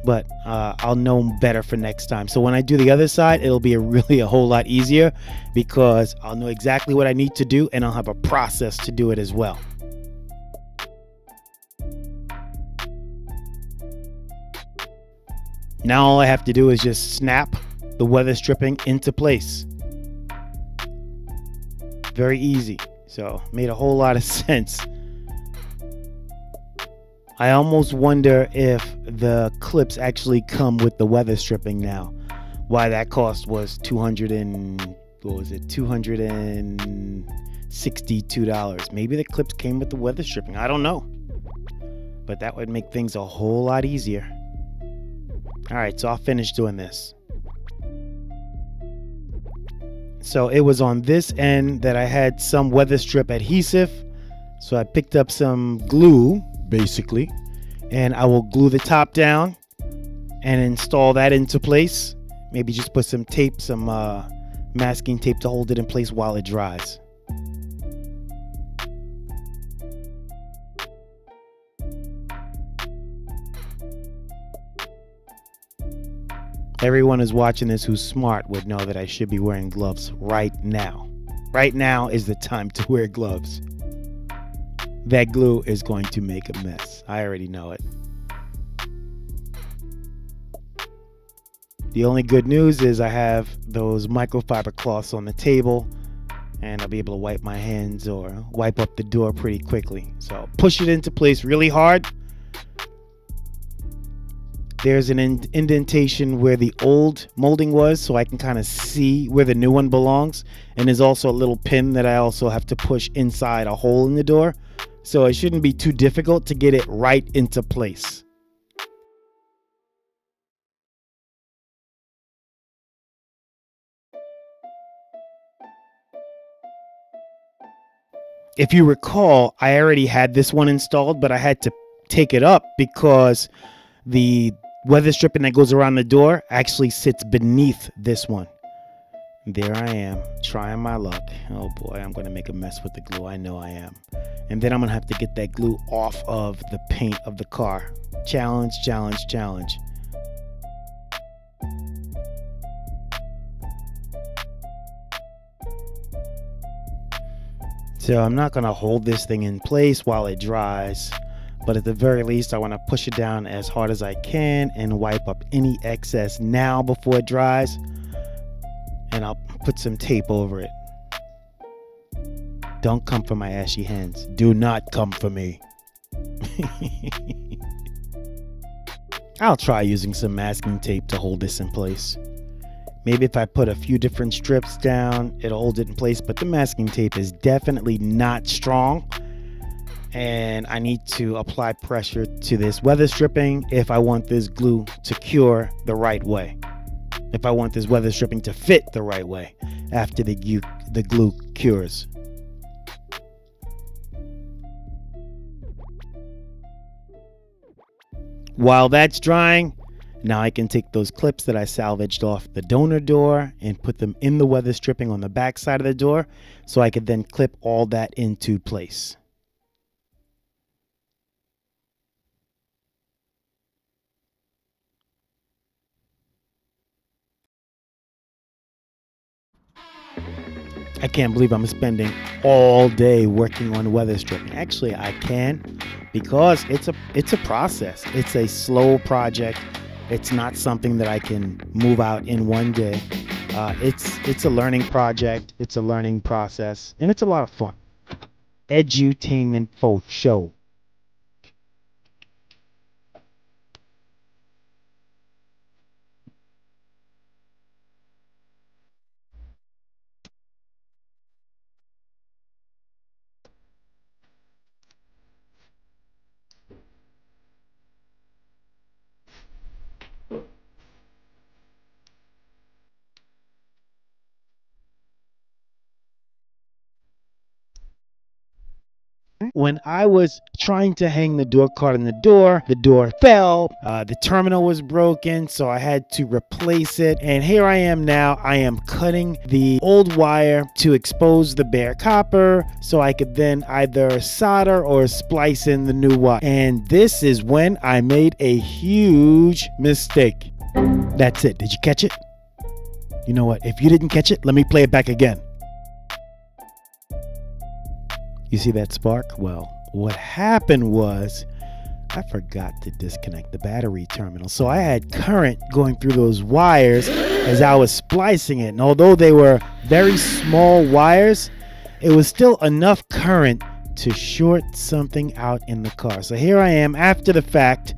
But I'll know better for next time. So when I do the other side, it'll be a whole lot easier, because I'll know exactly what I need to do, and I'll have a process to do it as well. Now all I have to do is just snap the weather stripping into place. Very easy. So made a whole lot of sense. I almost wonder if the clips actually come with the weather stripping now. Why that cost was $262. Maybe the clips came with the weather stripping. I don't know. But that would make things a whole lot easier. Alright, so I'll finish doing this. So it was on this end that I had some weather strip adhesive. So I picked up some glue, basically, and I will glue the top down and install that into place. Maybe just put some tape, some masking tape to hold it in place while it dries. Everyone who's watching this who's smart would know that I should be wearing gloves right now. Right now is the time to wear gloves. That glue is going to make a mess. I already know it. The only good news is I have those microfiber cloths on the table, and I'll be able to wipe my hands or wipe up the door pretty quickly. So push it into place really hard. There's an indentation where the old molding was, so I can kind of see where the new one belongs. And there's also a little pin that I also have to push inside a hole in the door. So it shouldn't be too difficult to get it right into place. If you recall, I already had this one installed, but I had to take it up because the weather stripping that goes around the door actually sits beneath this one. There I am, trying my luck. Oh boy, I'm going to make a mess with the glue. I know I am. And then I'm going to have to get that glue off of the paint of the car. Challenge, challenge, challenge. So I'm not going to hold this thing in place while it dries. But at the very least, I want to push it down as hard as I can and wipe up any excess now before it dries. And I'll put some tape over it. Don't come for my ashy hands. Do not come for me. I'll try using some masking tape to hold this in place. Maybe if I put a few different strips down, it'll hold it in place. But the masking tape is definitely not strong. And I need to apply pressure to this weather stripping if I want this glue to cure the right way. If I want this weather stripping to fit the right way after the glue cures. While that's drying, now I can take those clips that I salvaged off the donor door and put them in the weather stripping on the back side of the door, so I could then clip all that into place. I can't believe I'm spending all day working on weather stripping. Actually, I can, because it's a process. It's a slow project. It's not something that I can move out in one day. It's a learning project. It's a learning process, and it's a lot of fun. Edutainment for show. when I was trying to hang the door card on the door fell. The terminal was broken, so I had to replace it. And here I am now. I am cutting the old wire to expose the bare copper so I could then either solder or splice in the new wire. And this is when I made a huge mistake. That's it. Did you catch it? You know what? If you didn't catch it, let me play it back again. You see that spark? Well, what happened was I forgot to disconnect the battery terminal. So I had current going through those wires as I was splicing it. And although they were very small wires, it was still enough current to short something out in the car. So here I am after the fact,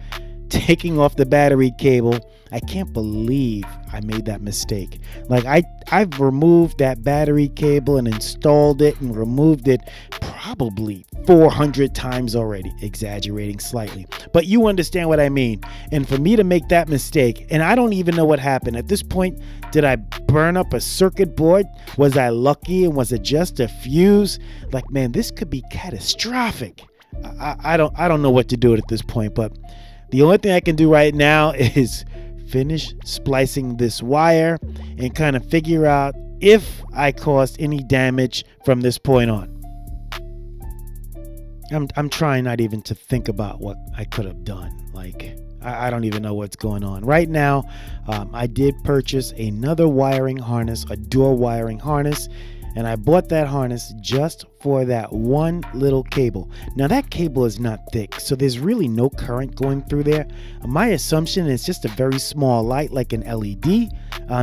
taking off the battery cable. I can't believe I made that mistake. Like I've removed that battery cable and installed it and removed it probably 400 times already, exaggerating slightly, but you understand what I mean. And for me to make that mistake, and I don't even know what happened at this point. Did I burn up a circuit board? Was I lucky, and was it just a fuse? Like, man, this could be catastrophic. I don't know what to do at this point, but the only thing I can do right now is finish splicing this wire and kind of figure out if I caused any damage from this point on. I'm trying not even to think about what I could have done. Like, I don't even know what's going on right now. I did purchase another wiring harness, a door wiring harness, and I bought that harness just for that one little cable. Now that cable is not thick, so there's really no current going through there. My assumption is just a very small light, like an LED,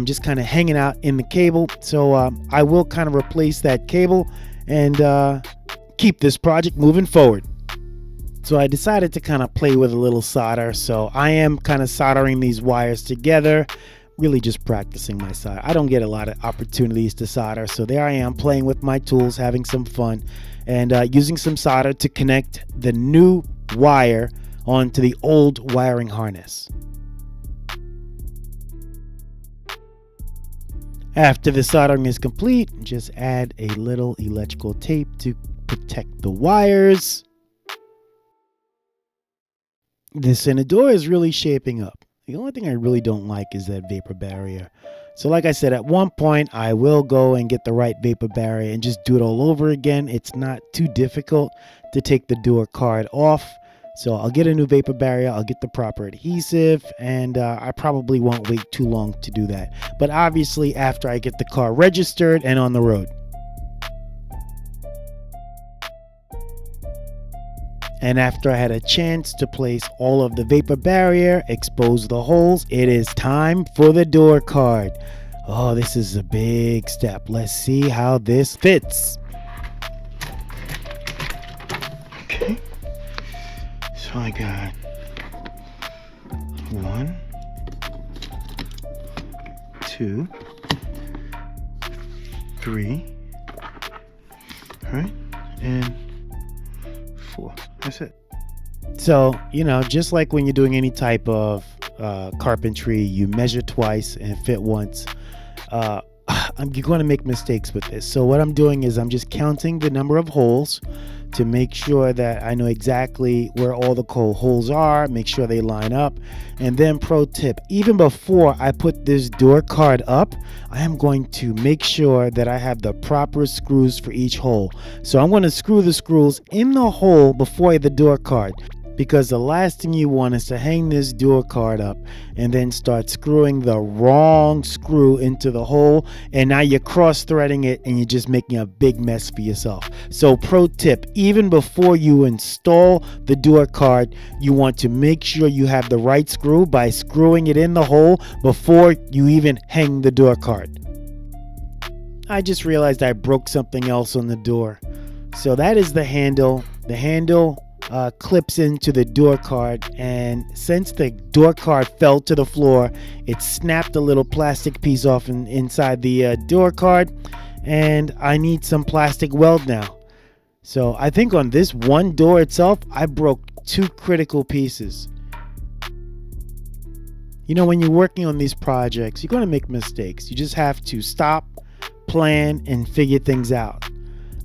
just kind of hanging out in the cable. So I will kind of replace that cable and keep this project moving forward. So I decided to kind of play with a little solder. So I am kind of soldering these wires together, really just practicing my solder. I don't get a lot of opportunities to solder, so there I am playing with my tools, having some fun, and using some solder to connect the new wire onto the old wiring harness. After the soldering is complete, just add a little electrical tape to protect the wires. This inner door is really shaping up. The only thing I really don't like is that vapor barrier. So like I said, at one point I will go and get the right vapor barrier and just do it all over again. It's not too difficult to take the door card off. So I'll get a new vapor barrier, I'll get the proper adhesive, and I probably won't wait too long to do that. But obviously after I get the car registered and on the road. And after I had a chance to place all of the vapor barrier, expose the holes, it is time for the door card. Oh, this is a big step. Let's see how this fits. Okay. So I got 1, 2, 3, all right, and 4. That's it. So, you know, just like when you're doing any type of carpentry, you measure twice and fit once. I'm going to make mistakes with this. So what I'm doing is I'm just counting the number of holes to make sure that I know exactly where all the holes are, make sure they line up. And then pro tip, even before I put this door card up, I am going to make sure that I have the proper screws for each hole. So I'm going to screw the screws in the hole before the door card, because the last thing you want is to hang this door card up and then start screwing the wrong screw into the hole, and now you're cross threading it and you're just making a big mess for yourself. So pro tip, even before you install the door card, you want to make sure you have the right screw by screwing it in the hole before you even hang the door card. I just realized I broke something else on the door. So that is the handle. The handle clips into the door card, and since the door card fell to the floor, it snapped a little plastic piece off inside the door card, and I need some plastic weld now. So I think on this one door itself, I broke 2 critical pieces. You know, when you're working on these projects, you're going to make mistakes. You just have to stop, plan, and figure things out.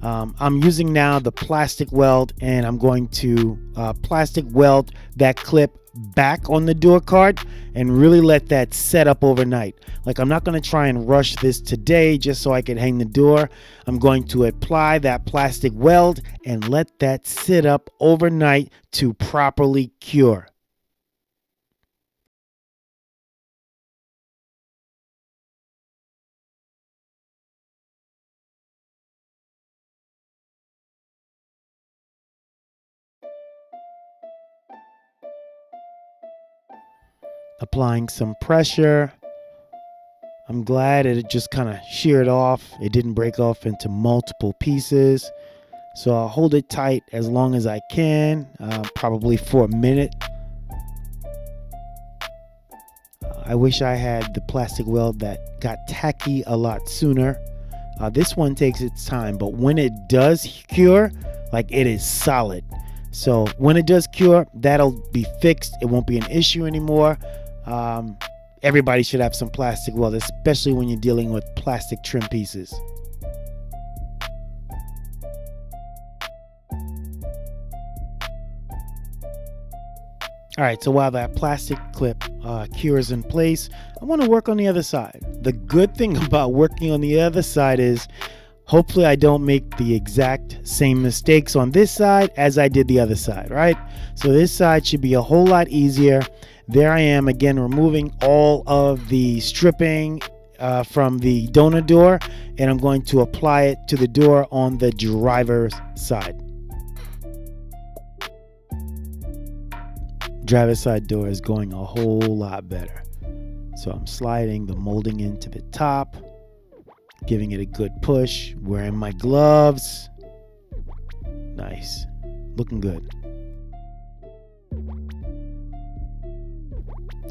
I'm using now the plastic weld, and I'm going to plastic weld that clip back on the door card and really let that set up overnight. Like, I'm not going to try and rush this today just so I can hang the door. I'm going to apply that plastic weld and let that sit up overnight to properly cure. Applying some pressure. I'm glad it just kind of sheared off. It didn't break off into multiple pieces. So I'll hold it tight as long as I can, probably for a minute. I wish I had the plastic weld that got tacky a lot sooner. This one takes its time, but when it does cure, like, it is solid. So when it does cure, that'll be fixed. It won't be an issue anymore. Everybody should have some plastic weld, especially when you're dealing with plastic trim pieces. All right, so while that plastic clip cures in place, I want to work on the other side. The good thing about working on the other side is hopefully I don't make the exact same mistakes on this side as I did the other side, right? So this side should be a whole lot easier. There I am again, removing all of the stripping from the donor door, and I'm going to apply it to the door on the driver's side. Driver's side door is going a whole lot better. So I'm sliding the molding into the top, giving it a good push, wearing my gloves. Nice, looking good.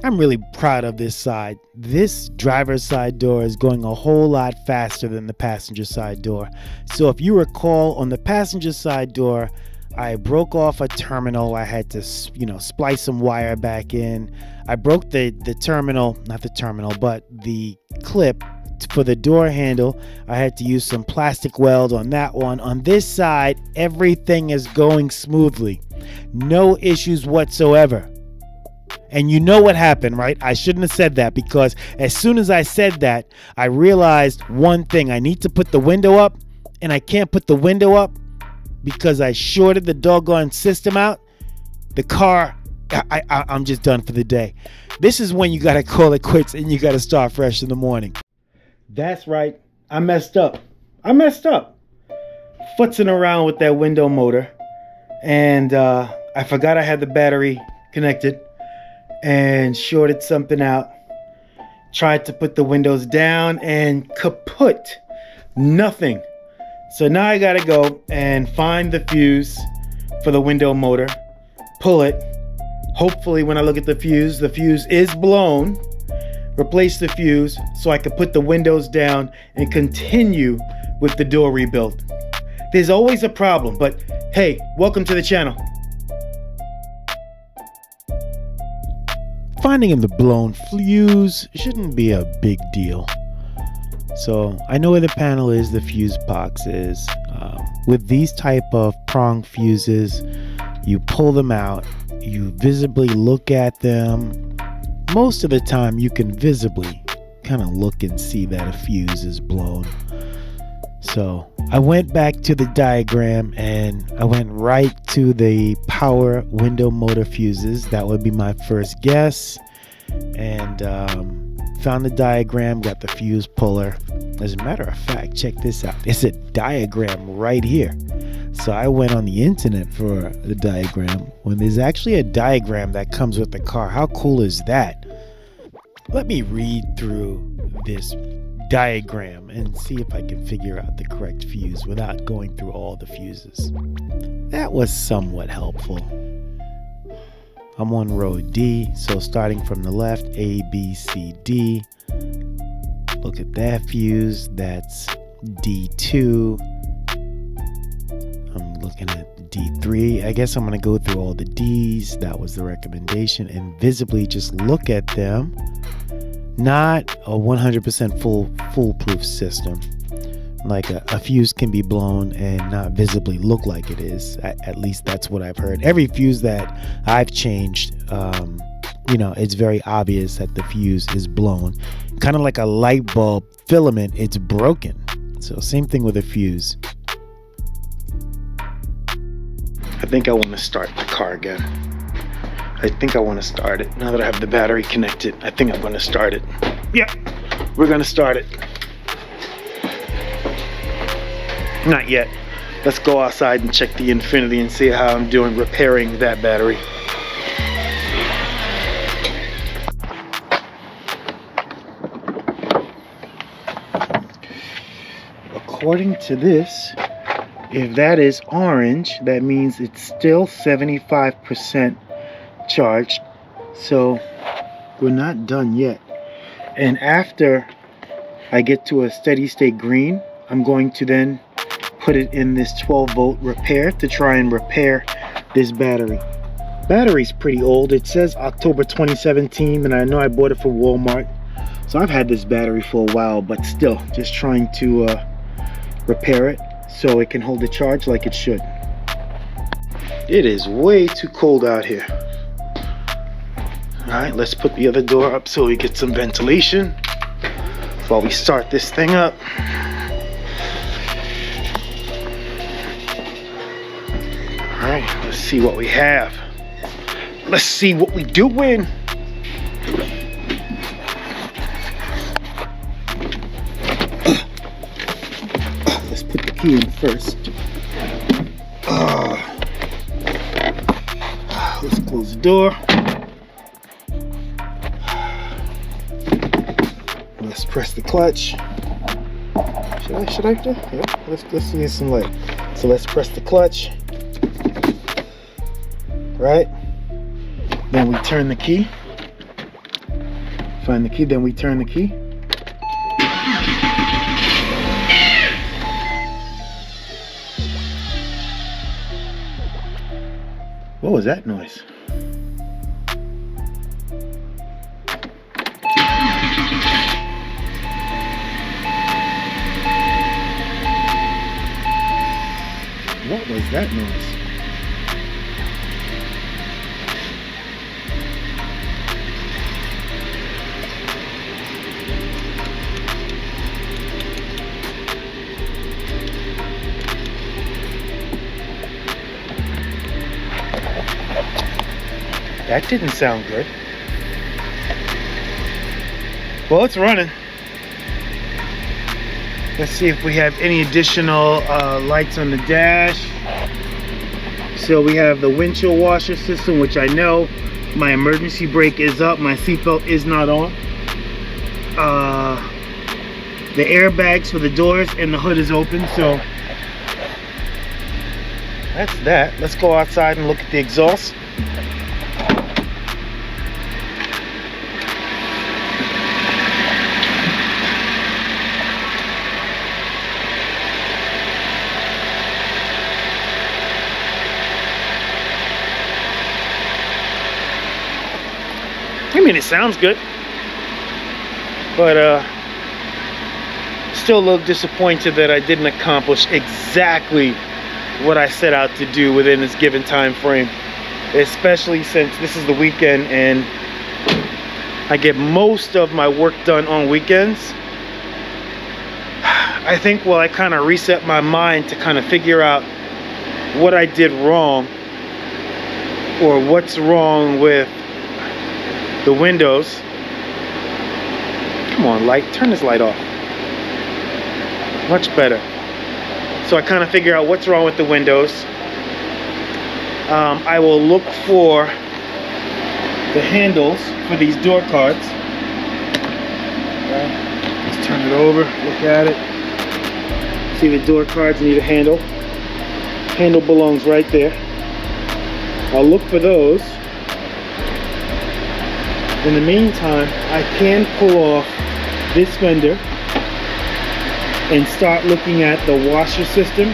I'm really proud of this side. This driver's side door is going a whole lot faster than the passenger side door. So if you recall, on the passenger side door, I broke off a terminal. I had to, splice some wire back in. I broke the terminal, not the terminal, but the clip for the door handle. I had to use some plastic weld on that one. On this side, everything is going smoothly. No issues whatsoever. And you know what happened, right? I shouldn't have said that, because as soon as I said that, I realized one thing. I need to put the window up, and I can't put the window up because I shorted the doggone system out. The car, I'm just done for the day. This is when you got to call it quits and you got to start fresh in the morning. That's right. I messed up. Futzing around with that window motor. And I forgot I had the battery connected and shorted something out. Tried to put the windows down and kaput. Nothing. So now I gotta go and find the fuse for the window motor, pull it. Hopefully when I look at the fuse is blown. Replace the fuse so I can put the windows down and continue with the door rebuild. There's always a problem, but hey, welcome to the channel. Finding the blown fuse shouldn't be a big deal. So I know where the panel is, the fuse box is. With these type of prong fuses, you pull them out, you visibly look at them. Most of the time you can visibly kind of look and see that a fuse is blown. So I went back to the diagram and I went right to the power window motor fuses. That would be my first guess. And found the diagram, got the fuse puller. As a matter of fact, check this out. There's a diagram right here. So I went on the internet for the diagram when there's actually a diagram that comes with the car. How cool is that? Let me read through this diagram and see if I can figure out the correct fuse without going through all the fuses. That was somewhat helpful. I'm on row D, so starting from the left, A, B, C, D. Look at that fuse, that's D2. I'm looking at D3. I guess I'm gonna go through all the Ds. That was the recommendation, and visibly just look at them. Not a 100% foolproof system. Like a fuse can be blown and not visibly look like it is. At least that's what I've heard. Every fuse that I've changed, you know, it's very obvious that the fuse is blown. Kind of like a light bulb filament, it's broken. So same thing with a fuse. I think I want to start the car again. I think I want to start it. Now that I have the battery connected, I think I'm going to start it. Yeah, we're going to start it. Not yet. Let's go outside and check the Infiniti and see how I'm doing repairing that battery. According to this, if that is orange, that means it's still 75% charged. So we're not done yet. And after I get to a steady state green, I'm going to then put it in this 12-volt repair to try and repair this battery. Battery's pretty old. It says October 2017, and I know I bought it from Walmart. So I've had this battery for a while, but still just trying to repair it so it can hold the charge like it should. It is way too cold out here. All right, let's put the other door up so we get some ventilation while we start this thing up. All right, let's see what we have. Let's see what we doing. Let's put the key in first. Let's close the door. Let's press the clutch. Should I do? Yeah, let's use some light. So let's press the clutch. Right? Then we turn the key. Find the key, then we turn the key. What was that noise? What was that noise? That didn't sound good. Well, it's running. Let's see if we have any additional lights on the dash. So we have the windshield washer system, which I know. My emergency brake is up. My seatbelt is not on. The airbags for the doors and the hood is open. So that's that. Let's go outside and look at the exhaust. I mean, it sounds good, but still a little disappointed that I didn't accomplish exactly what I set out to do within this given time frame, especially since this is the weekend and I get most of my work done on weekends. I think, well, I kind of reset my mind to kind of figure out what I did wrong or what's wrong with the windows. Come on, light, turn this light off. Much better. So I kind of figure out what's wrong with the windows. I will look for the handles for these door cards. Let's turn it over, look at it. See, the door cards need a handle. Handle belongs right there. I'll look for those. In the meantime, I can pull off this fender and start looking at the washer system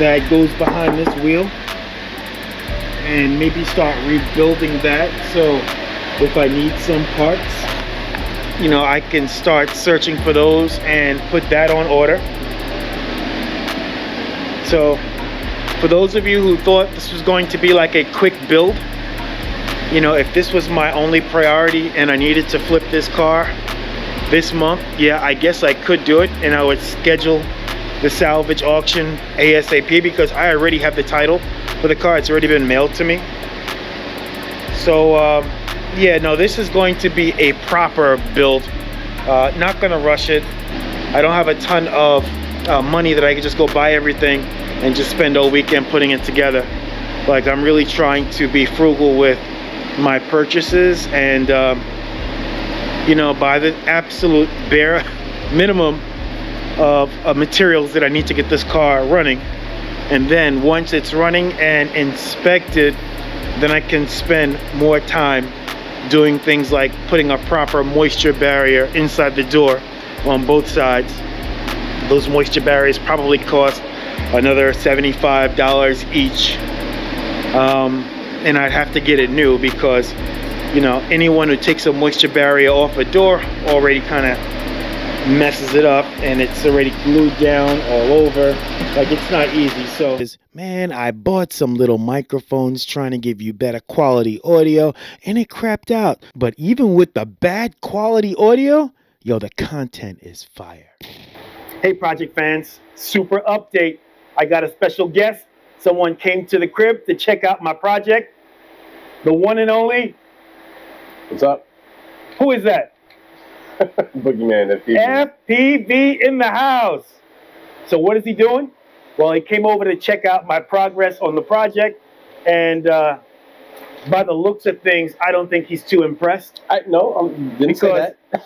that goes behind this wheel and maybe start rebuilding that, so if I need some parts, you know, I can start searching for those and put that on order. So for those of you who thought this was going to be like a quick build, you know, if this was my only priority and I needed to flip this car this month, yeah, I guess I could do it, and I would schedule the salvage auction ASAP because I already have the title for the car. It's already been mailed to me. So yeah, no, this is going to be a proper build. Not gonna rush it. I don't have a ton of money that I can just go buy everything and just spend all weekend putting it together. Like, I'm really trying to be frugal with my purchases and you know, buy the absolute bare minimum of materials that I need to get this car running. And then once it's running and inspected, then I can spend more time doing things like putting a proper moisture barrier inside the door on both sides. Those moisture barriers probably cost another $75 each, and I'd have to get it new because, you know, anyone who takes a moisture barrier off a door already kind of messes it up, and it's already glued down all over. Like, it's not easy. So Man, I bought some little microphones trying to give you better quality audio, and it crapped out. But even with the bad quality audio, yo, the content is fire. hey, project fans, super update. I got a special guest. Someone came to the crib to check out my project. The one and only. What's up? Who is that? Boogeyman, FPV. FPV in the house. So what is he doing? Well, he came over to check out my progress on the project, and by the looks of things, I don't think he's too impressed. No, didn't say that.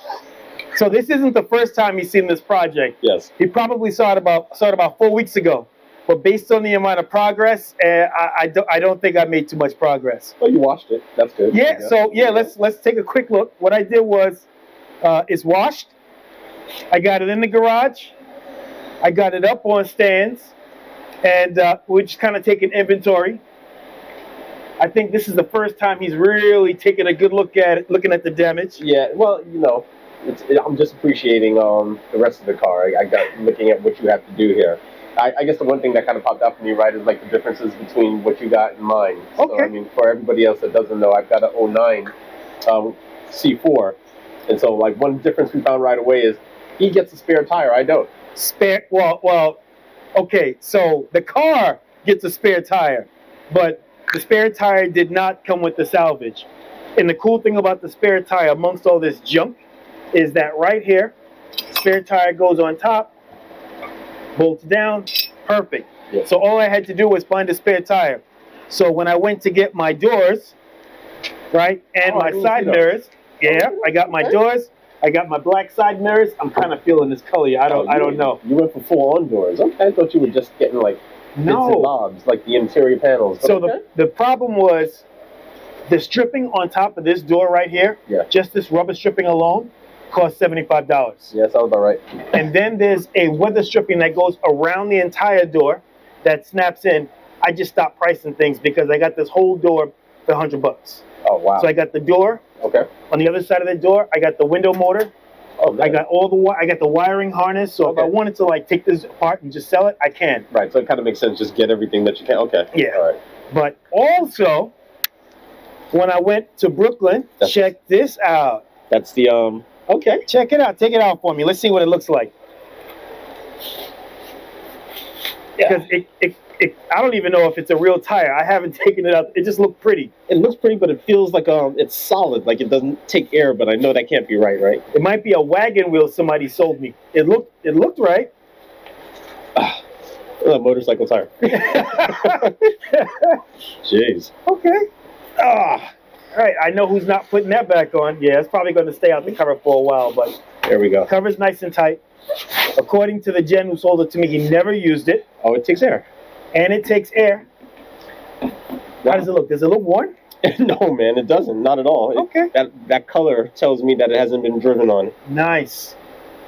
So this isn't the first time he's seen this project. Yes. He probably saw it about 4 weeks ago. But based on the amount of progress, I don't think I made too much progress. Well, you watched it. That's good. Yeah. So yeah, let's take a quick look. What I did was, it's washed. I got it in the garage. I got it up on stands, and we're just kind of taking inventory. I think this is the first time he's really taken a good look at it, looking at the damage. Yeah. Well, you know, I'm just appreciating the rest of the car. I got looking at what you have to do here. I guess the one thing that kind of popped out for me, right, is like the differences between what you got and mine. Okay. So, I mean, for everybody else that doesn't know, I've got an 09 C4. And so, like, one difference we found right away is he gets a spare tire. I don't. Spare? Well, okay. So the car gets a spare tire, but the spare tire did not come with the salvage. And the cool thing about the spare tire, amongst all this junk, is that right here, spare tire goes on top, bolts down, perfect. Yeah. So all I had to do was find a spare tire. So when I went to get my doors, right, and my side mirrors, yeah, I got my doors, I got my black side mirrors. I'm kind of feeling this color. I don't know. You went for full-on doors. Okay, I thought you were just getting like bits and bobs, like the interior panels. But so okay. the problem was the stripping on top of this door right here. Yeah. Just this rubber stripping alone cost $75. Yeah, sounds about right. And then there's a weather stripping that goes around the entire door that snaps in. I just stopped pricing things because I got this whole door for $100. Oh wow. So I got the door. Okay. On the other side of the door, I got the window motor. Oh, I got I got the wiring harness. So if I wanted to like take this apart and just sell it, I can. Right. So it kind of makes sense. Just get everything that you can. Okay. Yeah. All right. But also, when I went to Brooklyn, check this out. That's the Okay. Check it out. Take it out for me. Let's see what it looks like. Because I don't even know if it's a real tire. I haven't taken it out. It just looked pretty. It looks pretty, but it feels like it's solid. Like it doesn't take air. But I know that can't be right, right? It might be a wagon wheel somebody sold me. It looked right. A motorcycle tire. Jeez. Okay. All right, I know who's not putting that back on. Yeah, it's probably going to stay out the cover for a while, but there we go. Cover's nice and tight. According to the gen who sold it to me, he never used it. Oh, it takes air. And it takes air. Wow. How does it look? Does it look worn? No, man, it doesn't. Not at all. Okay. That color tells me that it hasn't been driven on. Nice.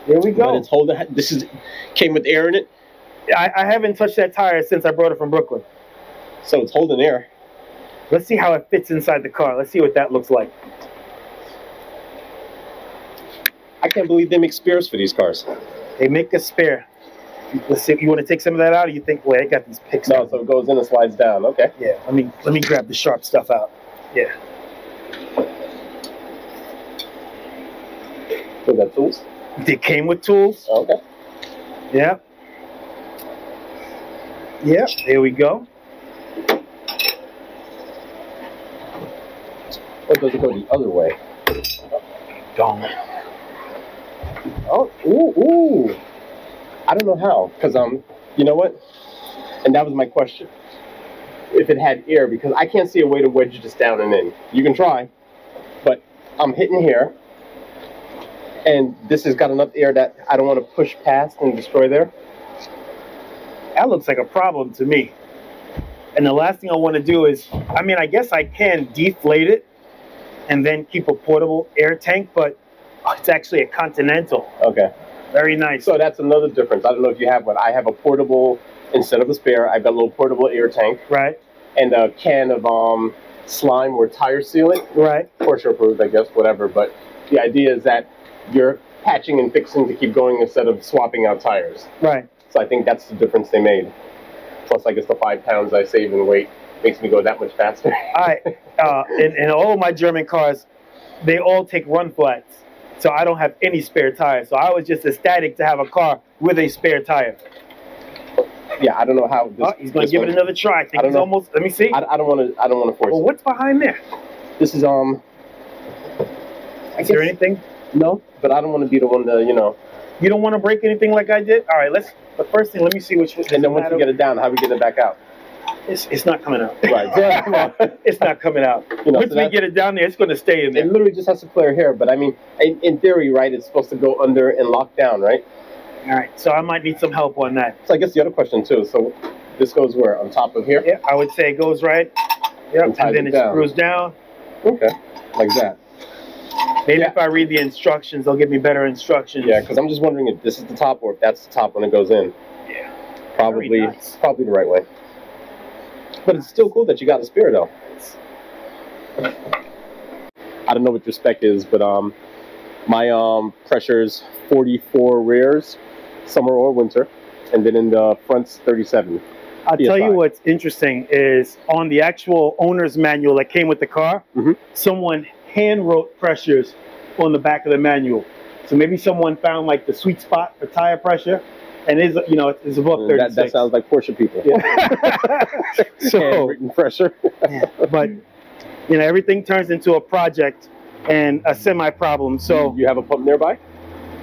Here we go. But it's holding. Came with air in it. I haven't touched that tire since I brought it from Brooklyn. So it's holding air. Let's see how it fits inside the car. Let's see what that looks like. I can't believe they make spares for these cars. They make a spare. Let's see. You want to take some of that out, or you think, wait, I got these picks? No, so it goes in and slides down. Okay. Yeah. Let me grab the sharp stuff out. Yeah. So got tools. They came with tools. Okay. Yeah. Yeah. There we go. Or does it go the other way? Gone. Oh, ooh. I don't know how, because you know what? And that was my question. If it had air, because I can't see a way to wedge this down and in. You can try, but I'm hitting here, and this has got enough air that I don't want to push past and destroy there. That looks like a problem to me. And the last thing I want to do is, I guess I can deflate it and then keep a portable air tank, but it's actually a Continental. Okay. Very nice. So that's another difference. I don't know if you have one. I have a portable, instead of a spare, I've got a little portable air tank. Right. And a can of slime or tire sealant. Right. Porsche approved, I guess, whatever. But the idea is that you're patching and fixing to keep going instead of swapping out tires. Right. So I think that's the difference they made. Plus, I guess the 5 pounds I save in weight makes me go that much faster. All right. In all of my German cars, they all take run flats. So I don't have any spare tires. So I was just ecstatic to have a car with a spare tire. Yeah, I don't know how. He's going to give it another try. I think it's almost. Let me see. I don't want to force. Well, what's behind there? This is Is there anything? No, but I don't want to be the one to, You don't want to break anything like I did. All right. The first thing. Let me see which. And then once you get it down, how we get it back out? It's not coming out. Right. It's not coming out. Once we get it down there, it's going to stay in there. It literally just has to clear here. But I mean, in theory, right, it's supposed to go under and lock down, right? All right. So I might need some help on that. So I guess the other question too. So this goes where? On top of here? Yeah, I would say it goes right. Yep. And then it screws down. Okay. Like that. Maybe if I read the instructions, they'll give me better instructions. Yeah, because I'm just wondering if this is the top or if that's the top when it goes in. Yeah. Probably the right way. But it's still cool that you got the spare though. I don't know what your spec is, but my pressure's 44 rears, summer or winter, and then in the front's 37. I'll tell you what's interesting is on the actual owner's manual that came with the car, someone hand wrote pressures on the back of the manual. So maybe someone found like the sweet spot for tire pressure, and it's above 36. That sounds like Porsche people. Yeah. So handwritten pressure. But everything turns into a project and a semi-problem. So you have a pump nearby?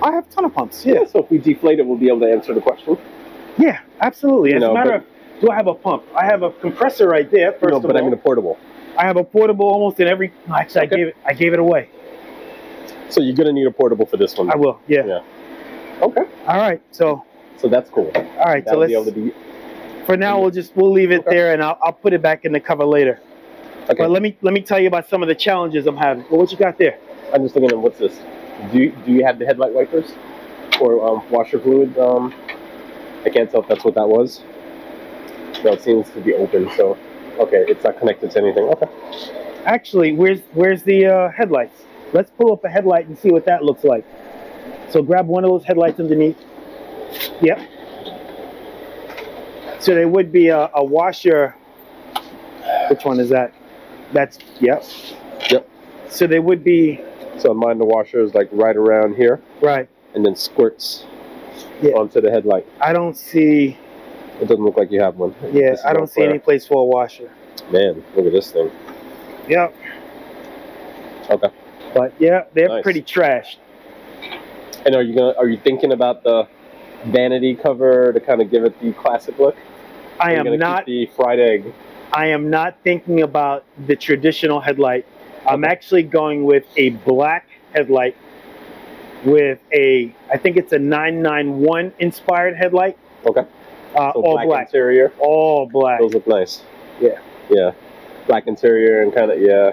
I have a ton of pumps. Yeah. So if we deflate it, we'll be able to answer the question. Yeah, absolutely. As a matter of, do I have a pump? I have a compressor right there. First of all, I mean a portable. I have a portable almost in every. Actually, I gave it away. So you're gonna need a portable for this one. I will. Yeah. Yeah. Okay. All right. So that's cool. All right. So let's. For now, we'll leave it there, and I'll put it back in the cover later. Okay. But let me tell you about some of the challenges I'm having. Well, what you got there? I'm just looking at what's this. Do you have the headlight wipers or washer fluid? I can't tell if that's what that was. No, it seems to be open. So, okay, it's not connected to anything. Okay. Actually, where's the headlights? Let's pull up a headlight and see what that looks like. So grab one of those headlights underneath. Yep. So there would be a washer. Which one is that? That's, yep. Yep. So there would be. So mine, the washer is like right around here. Right. And then squirts onto the headlight. I don't see. It doesn't look like you have one. Yeah, I don't see any place for a washer. Man, look at this thing. Yep. Okay. But yeah, they're pretty trashed. And are you thinking about the vanity cover to kind of give it the classic look? I am not. Keep the fried egg. I am not thinking about the traditional headlight. I'm actually going with a black headlight with I think it's a 991 inspired headlight. Okay. So all black interior. All black. Those look nice. Yeah. Yeah. Black interior and kind of yeah.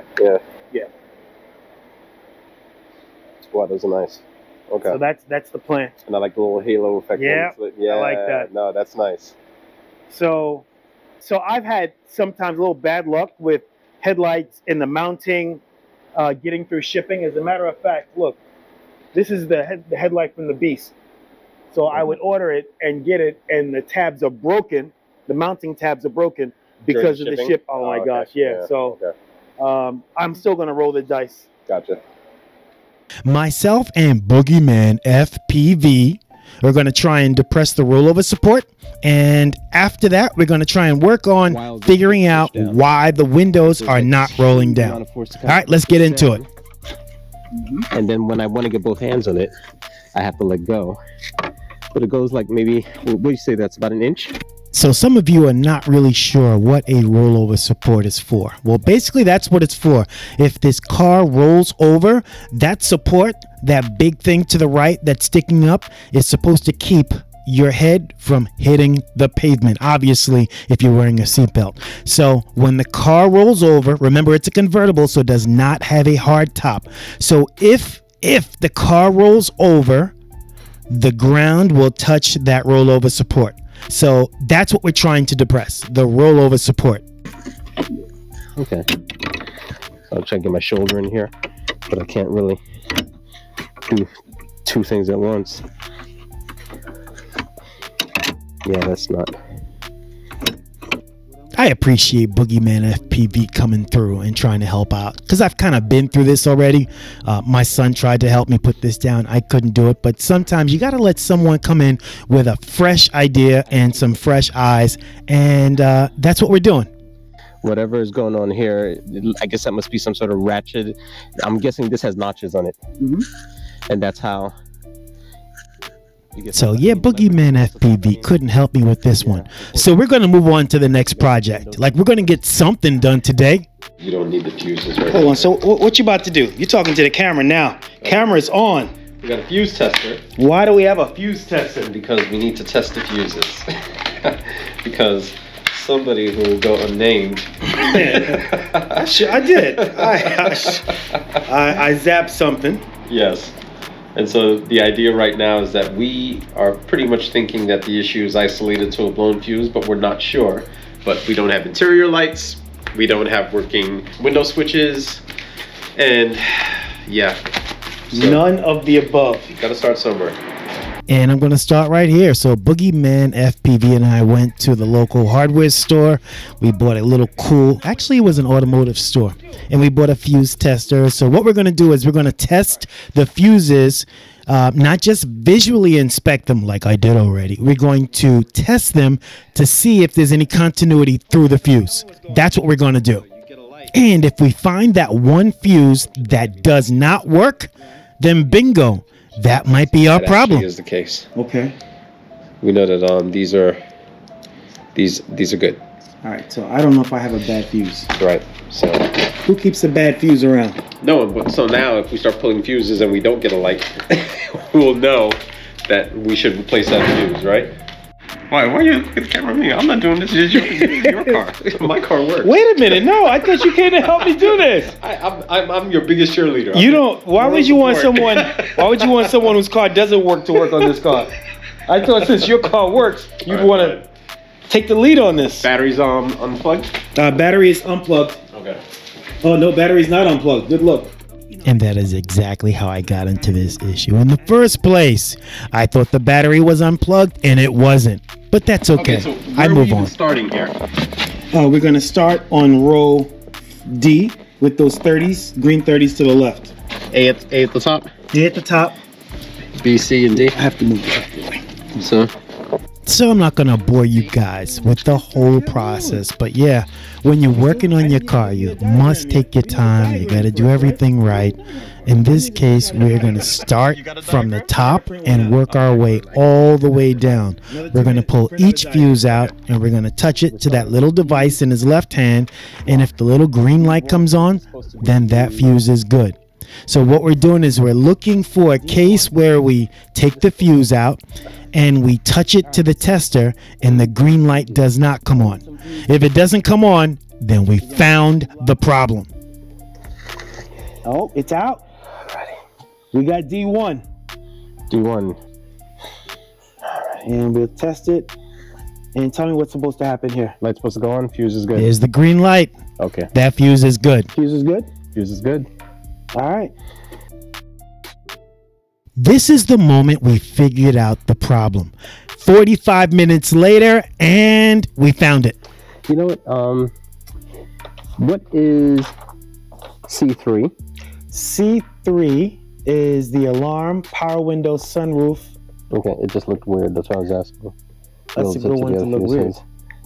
Wow, those are nice. Okay. So that's the plan. And I like the little halo effect. Yeah. I like that. No, that's nice. So I've had sometimes a little bad luck with headlights in the mounting, getting through shipping. As a matter of fact, look, this is the headlight from the Beast. So I would order it and get it, and the tabs are broken. The mounting tabs are broken because of the ship. Oh my gosh, yeah. So I'm still gonna roll the dice. Gotcha. Myself and Boogeyman FPV are going to try and depress the rollover support, and after that we're going to try and work on figuring out why the windows are not rolling down. All right, let's get into it. And then when I want to get both hands on it, I have to let go. But it goes like maybe, what do you say, that's about an inch? So some of you are not really sure what a rollover support is for. Well, basically that's what it's for. If this car rolls over, that support, that big thing to the right that's sticking up, is supposed to keep your head from hitting the pavement, obviously, if you're wearing a seatbelt. So when the car rolls over, remember it's a convertible, so it does not have a hard top. So if the car rolls over, the ground will touch that rollover support. So that's what we're trying to depress, the rollover support. Okay. I'll try to get my shoulder in here, but I can't really do two things at once. Yeah, that's not. I appreciate Boogeyman FPV coming through and trying to help out, because I've kind of been through this already. My son tried to help me put this down. I couldn't do it, but sometimes you got to let someone come in with a fresh idea and some fresh eyes, and that's what we're doing. Whatever is going on here, I guess that must be some sort of ratchet. I'm guessing this has notches on it. And that's how. So yeah, Boogeyman FPV couldn't help me with this one. So we're going to move on to the next project. Like, we're going to get something done today. You don't need the fuses right. Hold on, so what you about to do? You're talking to the camera now. Camera's on. We got a fuse tester. Why do we have a fuse tester? Because we need to test the fuses. Because somebody who will go unnamed. I did. I zapped something. Yes. And so the idea right now is that we are pretty much thinking that the issue is isolated to a blown fuse, but we're not sure. But we don't have interior lights, we don't have working window switches, and yeah. So none of the above. You gotta start somewhere. And I'm going to start right here. So Boogeyman FPV and I went to the local hardware store. We bought a little cool, actually it was an automotive store, and we bought a fuse tester. So what we're going to do is we're going to test the fuses, not just visually inspect them like I did already. We're going to test them to see if there's any continuity through the fuse. That's what we're going to do. And if we find that one fuse that does not work, then bingo. That might be our problem. Is the case. Okay. We know that these are good. All right. So I don't know if I have a bad fuse. Right. So who keeps a bad fuse around? No one. But so now, if we start pulling fuses and we don't get a light, we'll know that we should replace that fuse, right? Why are you looking at the camera at me? I'm not doing this. It's your car. My car works. Wait a minute. No, I thought you came to help me do this. I'm your biggest cheerleader. You don't. Why would you want someone? Why would you want someone whose car doesn't work to work on this car? I thought since your car works, you'd want to take the lead on this. Battery's unplugged. Battery is unplugged. Okay. Oh no, battery's not unplugged. Good look. And that is exactly how I got into this issue in the first place. I thought the battery was unplugged, and it wasn't. But that's okay. So I move on. Starting here. We're going to start on row D with those 30s, green 30s to the left. A at the top? A at the top. B, C, and D? I have to move it. So I'm not going to bore you guys with the whole process, but yeah, when you're working on your car, you must take your time. You got to do everything right. In this case, we're going to start from the top and work our way all the way down. We're going to pull each fuse out and we're going to touch it to that little device in his left hand. And if the little green light comes on, then that fuse is good. So what we're doing is we're looking for a case where we take the fuse out and we touch it to the tester and the green light does not come on. If it doesn't come on, then we found the problem. Oh, it's out. We got D1. D1. And we'll test it. And tell me what's supposed to happen here. Light's supposed to go on. Fuse is good. There's the green light. Okay. That fuse is good. Fuse is good? Fuse is good. All right. This is the moment we figured out the problem. 45 minutes later, and we found it. You know what is C3? C3 is the alarm, power window, sunroof. Okay, it just looked weird. That's why I was asking. That's a good one to look weird.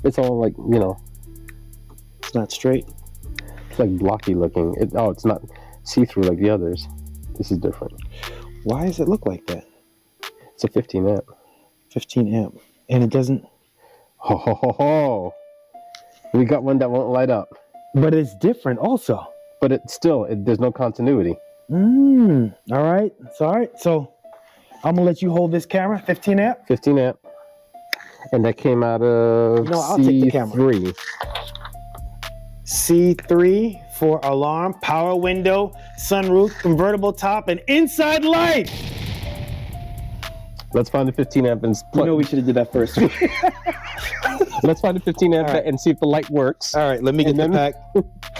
It's all like, you know. It's not straight. It's like blocky looking. It's not see-through like the others. This is different. Why does it look like that? It's a 15 amp. 15 amp. And it doesn't... Ho, ho, ho, ho. We got one that won't light up. But it's different also. But there's no continuity. All right. It's all right. So I'm going to let you hold this camera. 15 amp? 15 amp. And that came out of I'll take the camera. C3. C3 for alarm, power window, sunroof, convertible top, and inside light. Let's find the 15 amp and You know we should have did that first. Let's find the 15 amp and see if the light works. All right, let me get the pack.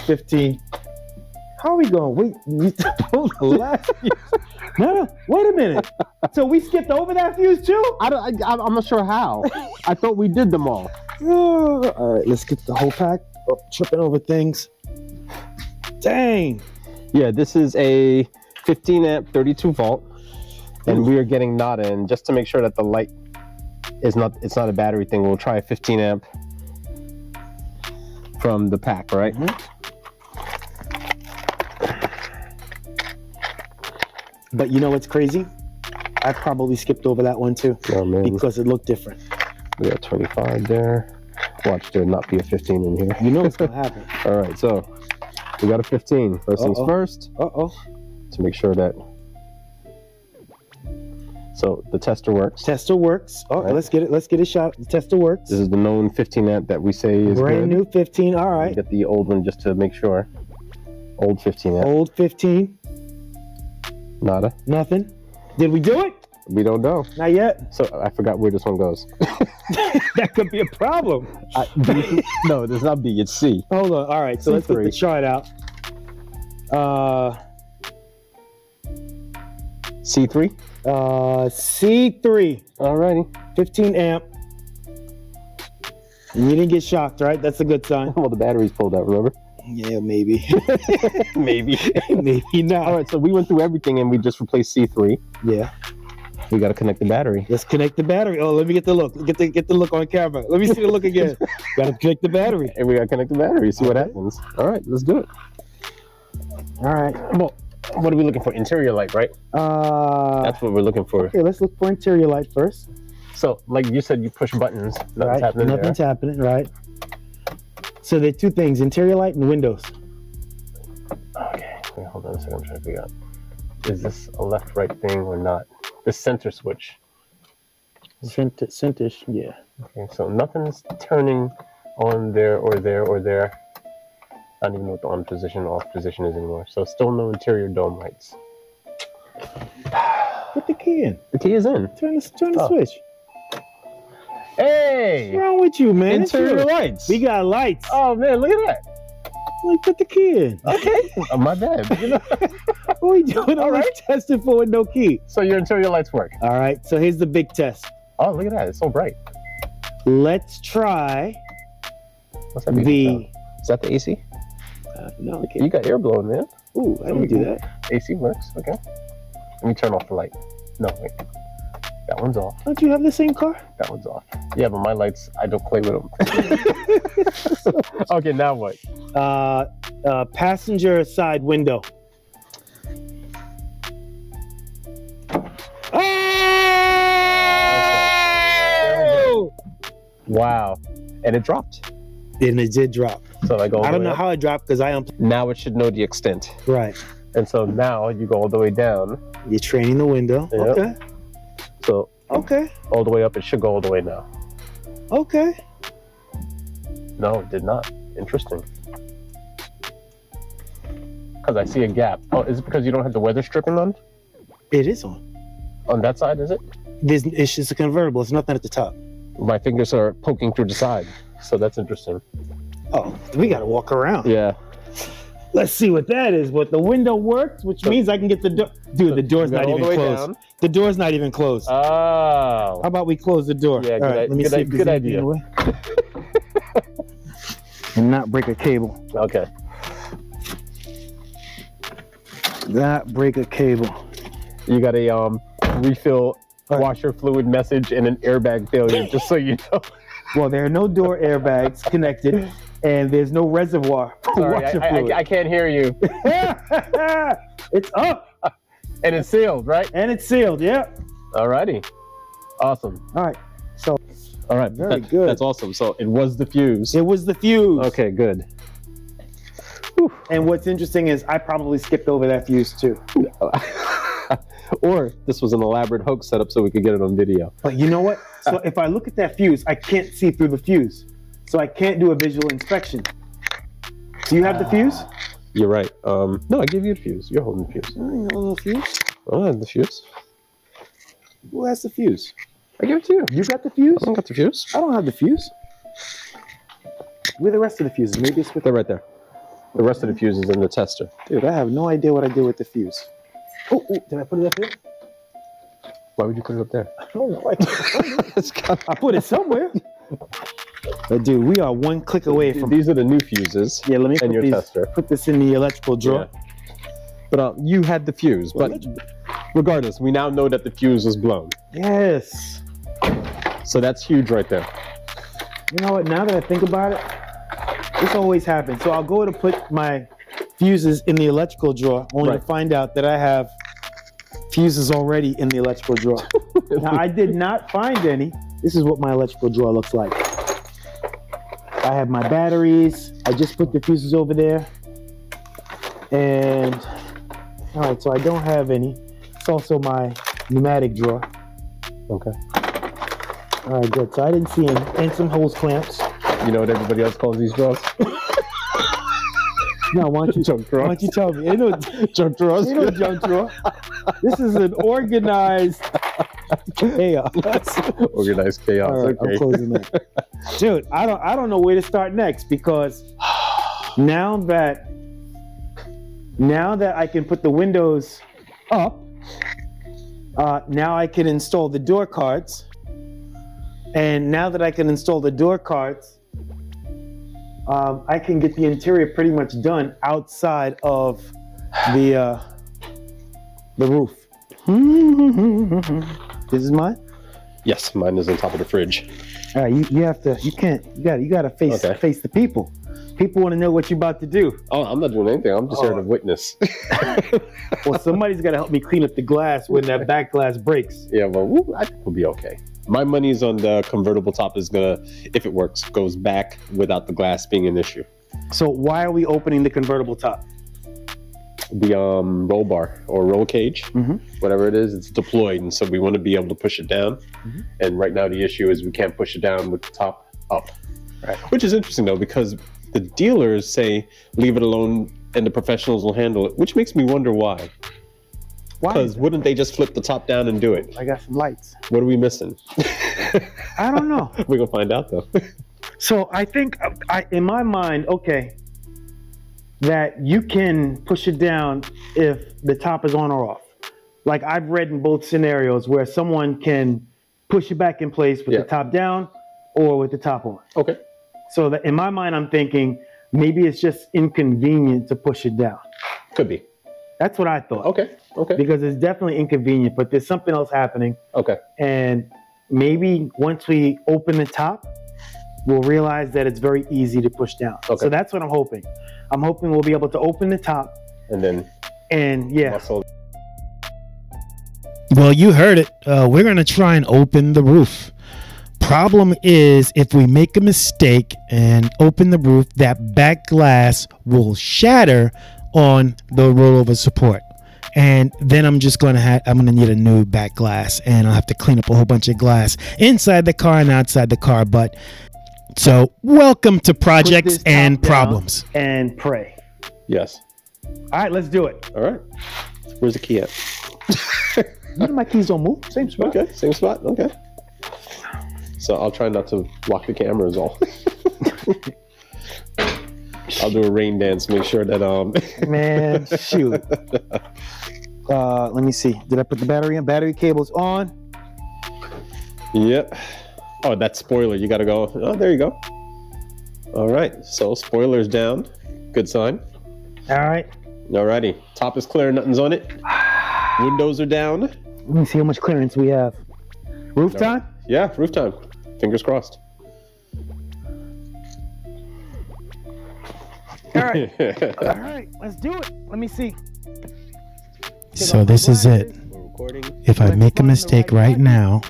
15. How are we going? Wait, we told the last fuse. No, wait a minute. So we skipped over that fuse too? I'm not sure how. I thought we did them all. All right, let's get the whole pack. Oh, tripping over things. Dang. Yeah, this is a 15 amp, 32 volt. And we are getting NOTA in just to make sure that the light is it's not a battery thing. We'll try a 15 amp from the pack, right? But you know what's crazy? I probably skipped over that one too. Oh, man. Because it looked different. We got 25 there. Watch there not be a 15 in here. You know what's gonna happen. All right, so we got a 15. First things first. To make sure that. So the tester works. Tester works. Oh, right. Let's get a shot. The tester works. This is the known 15 amp that we say is brand new 15. All right. Get the old one just to make sure. Old 15 amp. Old 15. Nada. Nothing. Did we do it? We don't know. Not yet. So I forgot where this one goes. That could be a problem. No, it's not B. It's C. Hold on. All right. So let's get the chart out. C3. C3. Alrighty. 15 amp. And you didn't get shocked, right? That's a good sign. Well, the battery's pulled out, remember? Yeah, maybe. Maybe. Maybe not. All right, so we went through everything and we just replaced C3. Yeah. We got to connect the battery. Let's connect the battery. Oh, let me get the look. Get the look on camera. Let me see the look again. Got to connect the battery. And we got to connect the battery. See what happens. All right, let's do it. All right. Well, what are we looking for? Interior light, right? That's what we're looking for. Okay, let's look for interior light first. So, like you said, you push buttons. Nothing's happening. Nothing's happening, right? So there are two things: interior light and windows. Okay. Wait, hold on a second. I'm trying to figure out. Is this a left-right thing or not? The center switch. Center, yeah. Okay, so nothing's turning on there or there or there. I don't even know what the on position or off position is anymore. So still no interior dome lights. Put the key in. The key is in. Turn the switch. Hey! What's wrong with you, man? Interior lights. We got lights. Oh man, look at that. Like, put the key in. Okay. Oh, my bad. You know? What are we doing? All right. Testing for with no key. So your interior lights work. All right. So here's the big test. Oh, look at that. It's so bright. Let's try. What's that? Is that the AC? No. You got air blowing, man. Ooh, I didn't do that. AC works. Okay. Let me turn off the light. No, wait. That one's off. Don't you have the same car? That one's off. Yeah, but my lights, I don't play with them. Okay, now what? Passenger side window. Oh! Wow. And it dropped. And it did drop. So I go. I don't know how it dropped because I unplugged. Now it should know the extent. Right. And so now you go all the way down. You're training the window. Yep. Okay. So. Okay. All the way up. It should go all the way now. Okay. No, it did not. Interesting. Because I see a gap. Oh, is it because you don't have the weather stripping on? It is on. On that side, is it? It's just a convertible. It's nothing at the top. My fingers are poking through the side. So that's interesting. Oh, we got to walk around. Yeah. Let's see what that is. What the window works, which means I can get the door. Dude, the door's not even closed. The door's not even closed. Oh. How about we close the door? Yeah, all right, let me see if good idea. And not break a cable. Okay. Not break a cable. You got a refill washer fluid message and an airbag failure, just so you know. Well, there are no door airbags connected, and there's no reservoir for washer fluid. I can't hear you. It's up. And it's sealed, right? And it's sealed, yeah. Alrighty. Awesome. All right. So, all right. Very good. That's awesome. So it was the fuse. It was the fuse. Okay, good. Whew. And what's interesting is I probably skipped over that fuse too. Or this was an elaborate hoax setup so we could get it on video. But you know what? So if I look at that fuse, I can't see through the fuse. So I can't do a visual inspection. Do you have the fuse? You're right. No, I gave you the fuse. You're holding the fuse. I got a little fuse. I have the fuse. Who has the fuse? I give it to you. You got the fuse? I don't got the fuse. I don't have the fuse. Where are the rest of the fuses? Maybe it's with They're right there. The rest of the fuse is in the tester. Dude, I have no idea what I did with the fuse. Oh, did I put it up here? Why would you put it up there? I don't know. I put it somewhere. But dude, we are one click away from. These are the new fuses. Yeah, let me and your tester. Put this in the electrical drawer. Yeah. But you had the fuse. But regardless, we now know that the fuse was blown. Yes. So that's huge right there. You know what? Now that I think about it, this always happens. So I'll go to put my fuses in the electrical drawer, only to find out that I have fuses already in the electrical drawer. Now, I did not find any. This is what my electrical drawer looks like. I have my batteries. I just put the fuses over there. And, all right, so I don't have any. It's also my pneumatic drawer. Okay. All right, good. So I didn't see any. And some hose clamps. You know what everybody else calls these drawers? No, why don't you tell me? Ain't no junk drawers. Ain't no junk drawer. This is an organized chaos. Organized chaos. All right, okay. I'm closing that. Dude, I don't know where to start next, because now that I can put the windows up, now I can install the door cards. And now that I can install the door cards, I can get the interior pretty much done outside of the roof. This is mine? Yes, mine is on top of the fridge. All right, you gotta face the people. People want to know what you're about to do. Oh, I'm not doing anything. I'm just here to witness. Well, somebody's got to help me clean up the glass when that back glass breaks. Yeah, well, I think we'll be okay. My money's on the convertible top is gonna, if it works, goes back without the glass being an issue. So why are we opening the convertible top? The roll bar or roll cage, whatever it is, it's deployed, and so we want to be able to push it down. And right now the issue is we can't push it down with the top up. Right. Which is interesting though, because the dealers say leave it alone and the professionals will handle it, which makes me wonder why. Why? Because wouldn't they just flip the top down and do it? I got some lights. What are we missing? I don't know. We're gonna find out though. So I think, in my mind, okay, that you can push it down if the top is on or off. Like I've read in both scenarios where someone can push it back in place with the top down or with the top on. Okay. So that in my mind, I'm thinking maybe it's just inconvenient to push it down. Could be. That's what I thought. Okay. Okay. Because it's definitely inconvenient, but there's something else happening. Okay. And maybe once we open the top, we'll realize that it's very easy to push down. Okay. So that's what I'm hoping. I'm hoping we'll be able to open the top. And yeah. Muscle. Well, you heard it. We're going to try and open the roof. Problem is, if we make a mistake and open the roof, that back glass will shatter on the rollover support. And then I'm going to need a new back glass, and I'll have to clean up a whole bunch of glass inside the car and outside the car. But so welcome to Projects and Problems. And pray. Yes. All right, let's do it. All right. Where's the key at? My keys don't move. Same spot. Okay, same spot. Okay. So I'll try not to lock the camera is all. I'll do a rain dance. Make sure that Man, shoot. Let me see. Did I put the battery in? Battery cable's on. Yep. Oh, that spoiler. You got to go. Oh, there you go. All right. So spoiler's down. Good sign. All right. Alrighty. Top is clear. Nothing's on it. Windows are down. Let me see how much clearance we have. Roof time? Yeah, roof time. Fingers crossed. All right. All right. Let's do it. Let me see. So this is it. We're recording. If I make a mistake right now,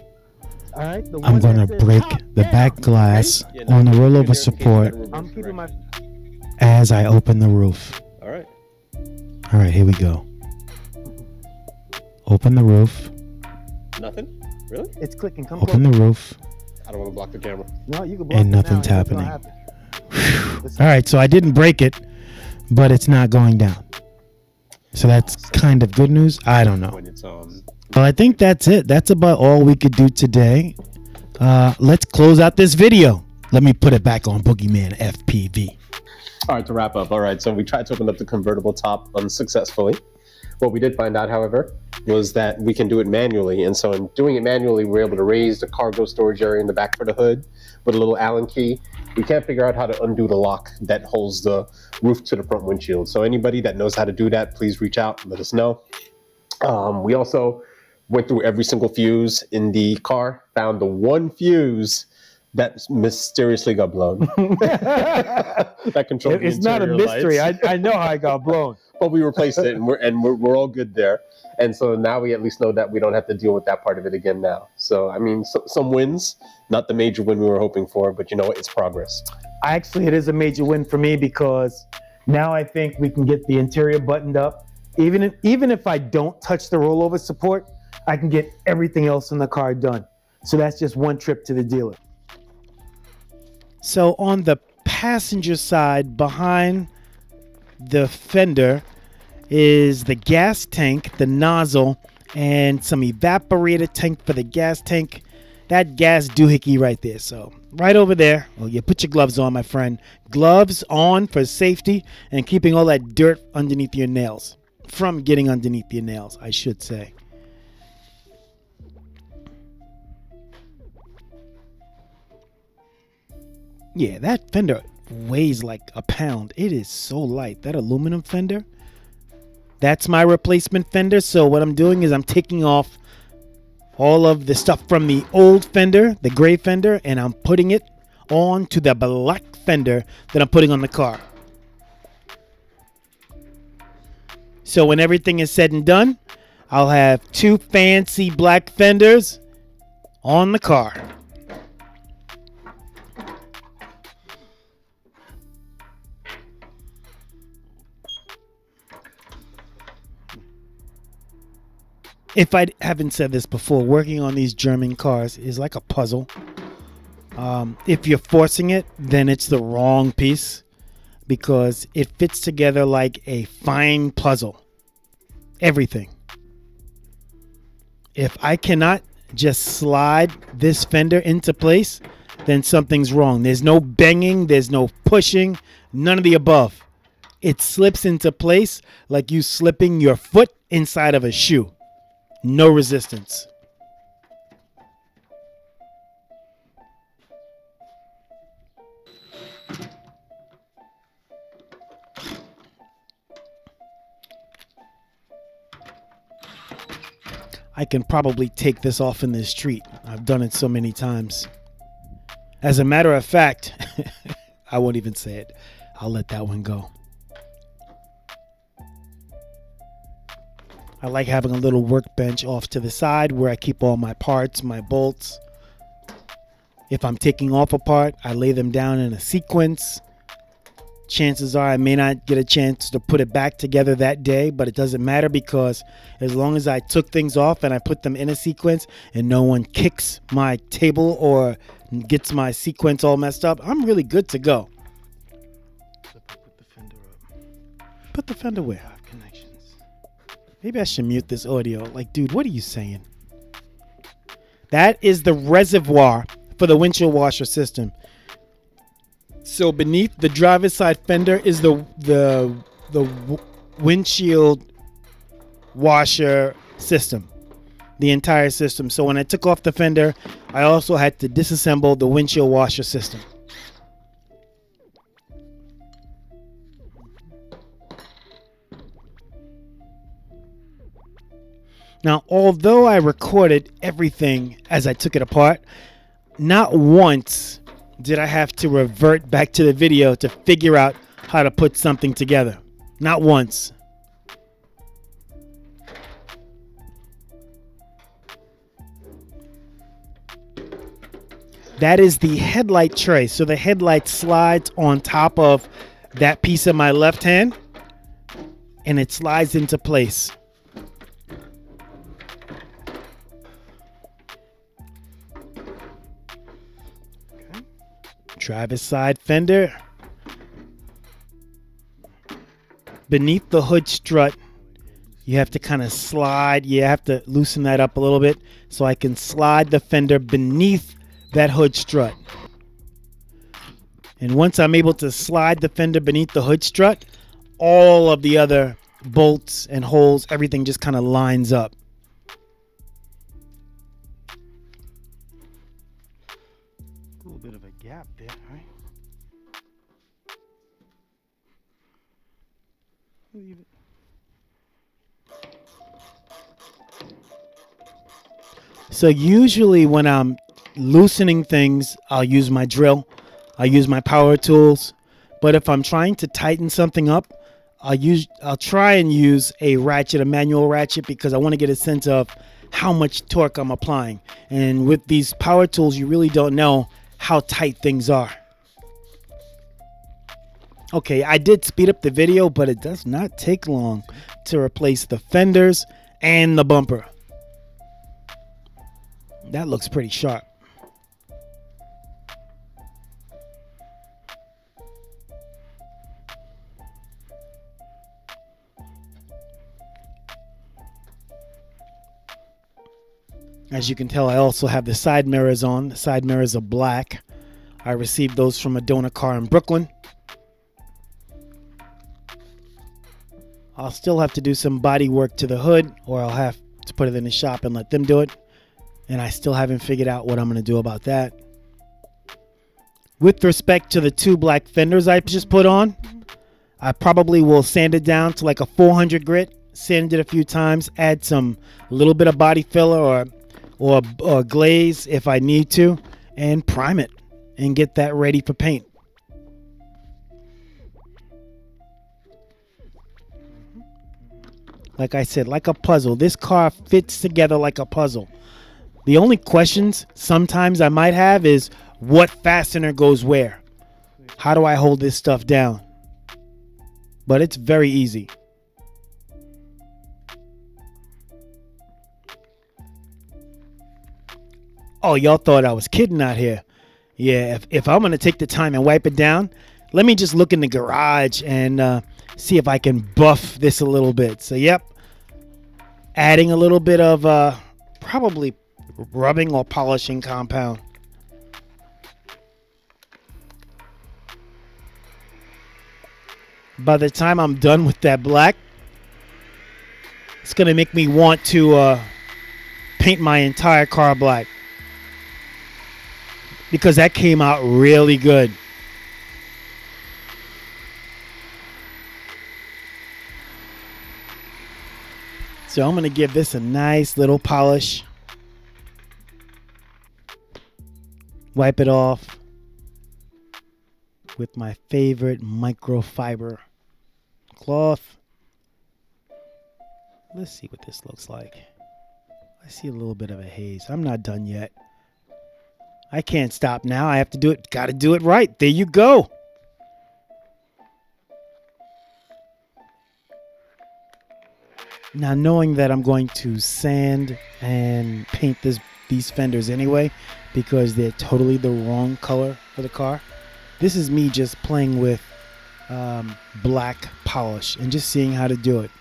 All right. I'm gonna break the back glass on the rollover support I'm keeping my. as I open the roof. All right. All right, here we go. Open the roof. Nothing? Really? It's clicking. Come Open close. the roof. I don't want to block the camera. No, you can block And it now. nothing's It's not happening. happen. All right, so I didn't break it, but it's not going down. So that's kind of good news. I don't know. When it's Well, I think that's it. That's about all we could do today. Let's close out this video. Let me put it back on Boogeyman FPV. All right, to wrap up. All right, so we tried to open up the convertible top unsuccessfully. What we did find out, however, was that we can do it manually. And so in doing it manually, we're able to raise the cargo storage area in the back for the hood with a little Allen key. We can't figure out how to undo the lock that holds the roof to the front windshield. So anybody that knows how to do that, please reach out and let us know. We also went through every single fuse in the car, found the one fuse that mysteriously got blown. That controlled the It's not a interior mystery. lights. I know how I got blown. But we replaced it, and we're all good there. And so now we at least know that we don't have to deal with that part of it again now. So I mean, some wins, not the major win we were hoping for, but you know what? It's progress. Actually, it is a major win for me because now I think we can get the interior buttoned up. Even if I don't touch the rollover support, I can get everything else in the car done. So that's just one trip to the dealer. So on the passenger side behind the fender is the gas tank, the nozzle, and some evaporator tank for the gas tank. That gas doohickey right there. So right over there. Well, you put your gloves on, my friend. Gloves on for safety and keeping all that dirt underneath your nails. From getting underneath your nails, I should say. Yeah, that fender weighs like a pound. It is so light. That aluminum fender. That's my replacement fender. So what I'm doing is I'm taking off all of the stuff from the old fender, the gray fender, and I'm putting it on to the black fender that I'm putting on the car. So when everything is said and done, I'll have two fancy black fenders on the car. If I haven't said this before, working on these German cars is like a puzzle. If you're forcing it, then it's the wrong piece because it fits together like a fine puzzle. Everything. If I cannot just slide this fender into place, then something's wrong. There's no banging, there's no pushing, none of the above. It slips into place like you slipping your foot inside of a shoe. No resistance. I can probably take this off in the street. I've done it so many times. As a matter of fact, I won't even say it. I'll let that one go. I like having a little workbench off to the side where I keep all my parts, my bolts. If I'm taking off a part, I lay them down in a sequence. Chances are I may not get a chance to put it back together that day, but it doesn't matter because as long as I took things off and I put them in a sequence and no one kicks my table or gets my sequence all messed up, I'm really good to go. Put the fender up. Put the fender where? Connections. Maybe I should mute this audio. Like, dude, what are you saying? That is the reservoir for the windshield washer system. So beneath the driver's side fender is the windshield washer system, the entire system. So when I took off the fender, I also had to disassemble the windshield washer system. Now, although I recorded everything as I took it apart, not once did I have to revert back to the video to figure out how to put something together. Not once. That is the headlight tray. So the headlight slides on top of that piece of my left hand, and it slides into place. Driver's side fender. Beneath the hood strut, you have to kind of slide. You have to loosen that up a little bit so I can slide the fender beneath that hood strut. And once I'm able to slide the fender beneath the hood strut, all of the other bolts and holes, everything just kind of lines up. A little bit of a gap there, right? Leave it. So usually when I'm loosening things, I'll use my drill. I'll use my power tools. But if I'm trying to tighten something up, I'll try and use a ratchet, a manual ratchet, because I want to get a sense of how much torque I'm applying. And with these power tools, you really don't know how tight things are. Okay, I did speed up the video, but it does not take long to replace the fenders and the bumper. That looks pretty sharp. As you can tell, I also have the side mirrors on. The side mirrors are black. I received those from a donor car in Brooklyn. I'll still have to do some body work to the hood, or I'll have to put it in the shop and let them do it. And I still haven't figured out what I'm going to do about that. With respect to the two black fenders I just put on, I probably will sand it down to like a 400 grit, sand it a few times, add a little bit of body filler or glaze if I need to, and prime it and get that ready for paint. Like I said, like a puzzle. This car fits together like a puzzle. The only questions sometimes I might have is what fastener goes where? How do I hold this stuff down? But it's very easy. Oh, y'all thought I was kidding out here. Yeah, if I'm going to take the time and wipe it down, let me just look in the garage and see if I can buff this a little bit. So, yep. Adding a little bit of probably rubbing or polishing compound. By the time I'm done with that black, it's going to make me want to paint my entire car black. Because that came out really good. So I'm going to give this a nice little polish. Wipe it off with my favorite microfiber cloth. Let's see what this looks like. I see a little bit of a haze. I'm not done yet. I can't stop now. I have to do it. Got to do it right. There you go. Now, knowing that I'm going to sand and paint these fenders anyway, because they're totally the wrong color for the car, this is me just playing with black polish and just seeing how to do it.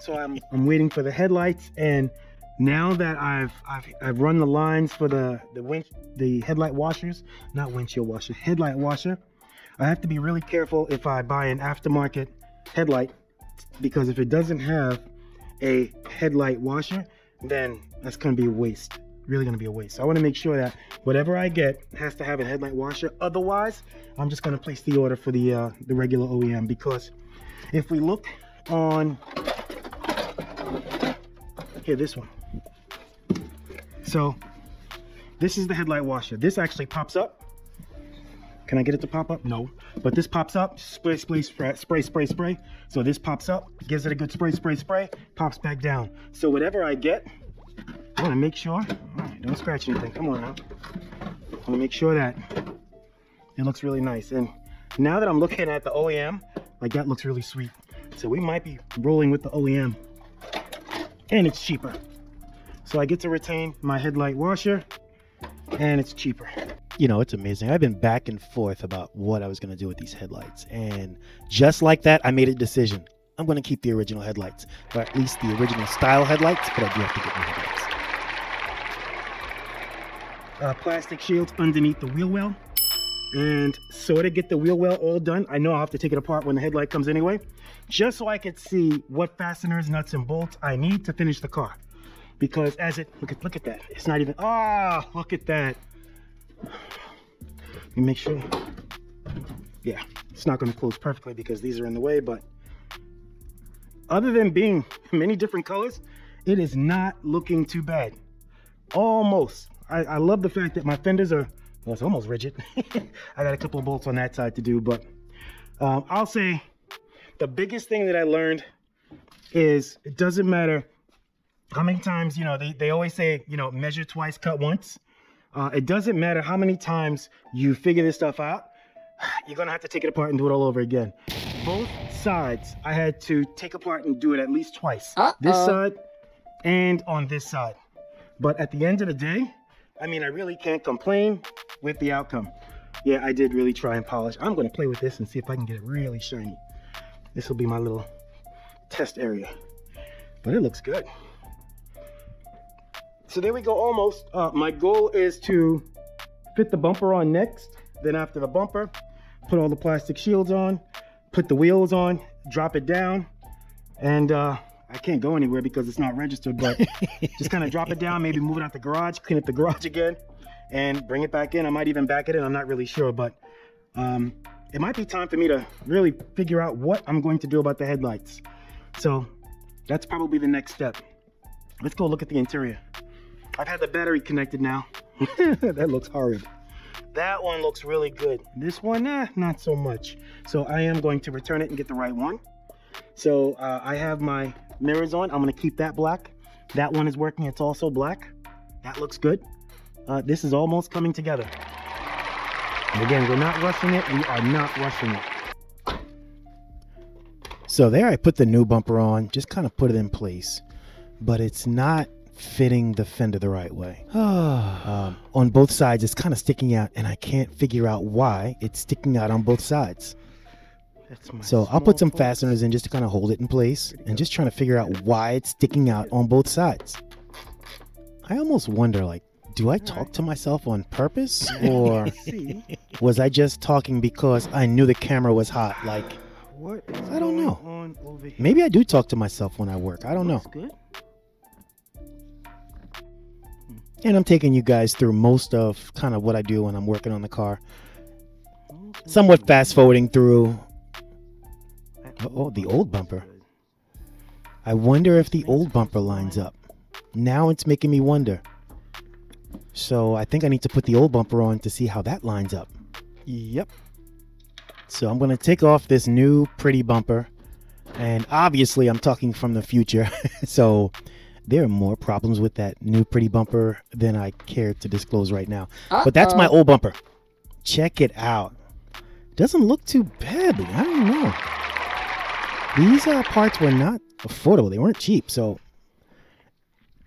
So I'm waiting for the headlights, and now that I've run the lines for the headlight washers, not windshield washer, headlight washer, I have to be really careful if I buy an aftermarket headlight, because if it doesn't have a headlight washer, then that's going to be a waste. Really going to be a waste. So I want to make sure that whatever I get has to have a headlight washer. Otherwise, I'm just going to place the order for the regular OEM, because if we look on here, this one. So this is the headlight washer. This actually pops up. Can I get it to pop up? No. But this pops up. Spray, spray, spray, spray, spray, spray. So this pops up, gives it a good spray, spray, spray, pops back down. So whatever I get, I want to make sure. All right, don't scratch anything. Come on now. I want to make sure that it looks really nice. And now that I'm looking at the OEM, like, that looks really sweet. So we might be rolling with the OEM, and it's cheaper. So I get to retain my headlight washer, and it's cheaper. You know, it's amazing. I've been back and forth about what I was going to do with these headlights. And just like that, I made a decision. I'm going to keep the original headlights, or at least the original style headlights, but I do have to get new headlights. Plastic shields underneath the wheel well. And so to get the wheel well all done, I know I'll have to take it apart when the headlight comes anyway, just so I could see what fasteners, nuts, and bolts I need to finish the car. Because as it, look at that. It's not even, look at that. Let me make sure. Yeah, it's not going to close perfectly because these are in the way, but other than being many different colors, it is not looking too bad. Almost. I love the fact that my fenders are, well, it's almost rigid. I got a couple of bolts on that side to do, but I'll say the biggest thing that I learned is it doesn't matter how many times, you know, they always say, you know, measure twice, cut once. It doesn't matter how many times you figure this stuff out, you're gonna have to take it apart and do it all over again. Both sides, I had to take apart and do it at least twice. This side and on this side. But at the end of the day, I mean, I really can't complain with the outcome. Yeah, I did really try and polish. I'm gonna play with this and see if I can get it really shiny. This will be my little test area. But it looks good. So there we go, almost. My goal is to fit the bumper on next. Then after the bumper, put all the plastic shields on, put the wheels on, drop it down, and I can't go anywhere because it's not registered, but just kind of drop it down, maybe move it out the garage, clean up the garage again, and bring it back in. I might even back it in, I'm not really sure, but it might be time for me to really figure out what I'm going to do about the headlights. So that's probably the next step. Let's go look at the interior. I've had the battery connected now. That looks horrid. That one looks really good. This one, not so much. So I am going to return it and get the right one. So I have my mirrors on. I'm going to keep that black. That one is working. It's also black. That looks good. This is almost coming together. And again, we're not rushing it. We are not rushing it. So there I put the new bumper on, just kind of put it in place, but it's not fitting the fender the right way. On both sides, it's kind of sticking out, and I can't figure out why it's sticking out on both sides. So I'll put some fasteners in just to kind of hold it in place, and just trying to figure out why it's sticking out on both sides. I almost wonder, like, do I talk to myself on purpose, or was I just talking because I knew the camera was hot? Like, I don't know. Maybe I do talk to myself when I work. I don't know. And I'm taking you guys through most of kind of what I do when I'm working on the car. Somewhat fast forwarding through. Oh, the old bumper. I wonder if the old bumper lines up. Now it's making me wonder. So I think I need to put the old bumper on to see how that lines up. Yep. So I'm going to take off this new pretty bumper. And obviously I'm talking from the future. So there are more problems with that new pretty bumper than I care to disclose right now. But that's my old bumper. Check it out. Doesn't look too badly. I don't know. These parts were not affordable. They weren't cheap. So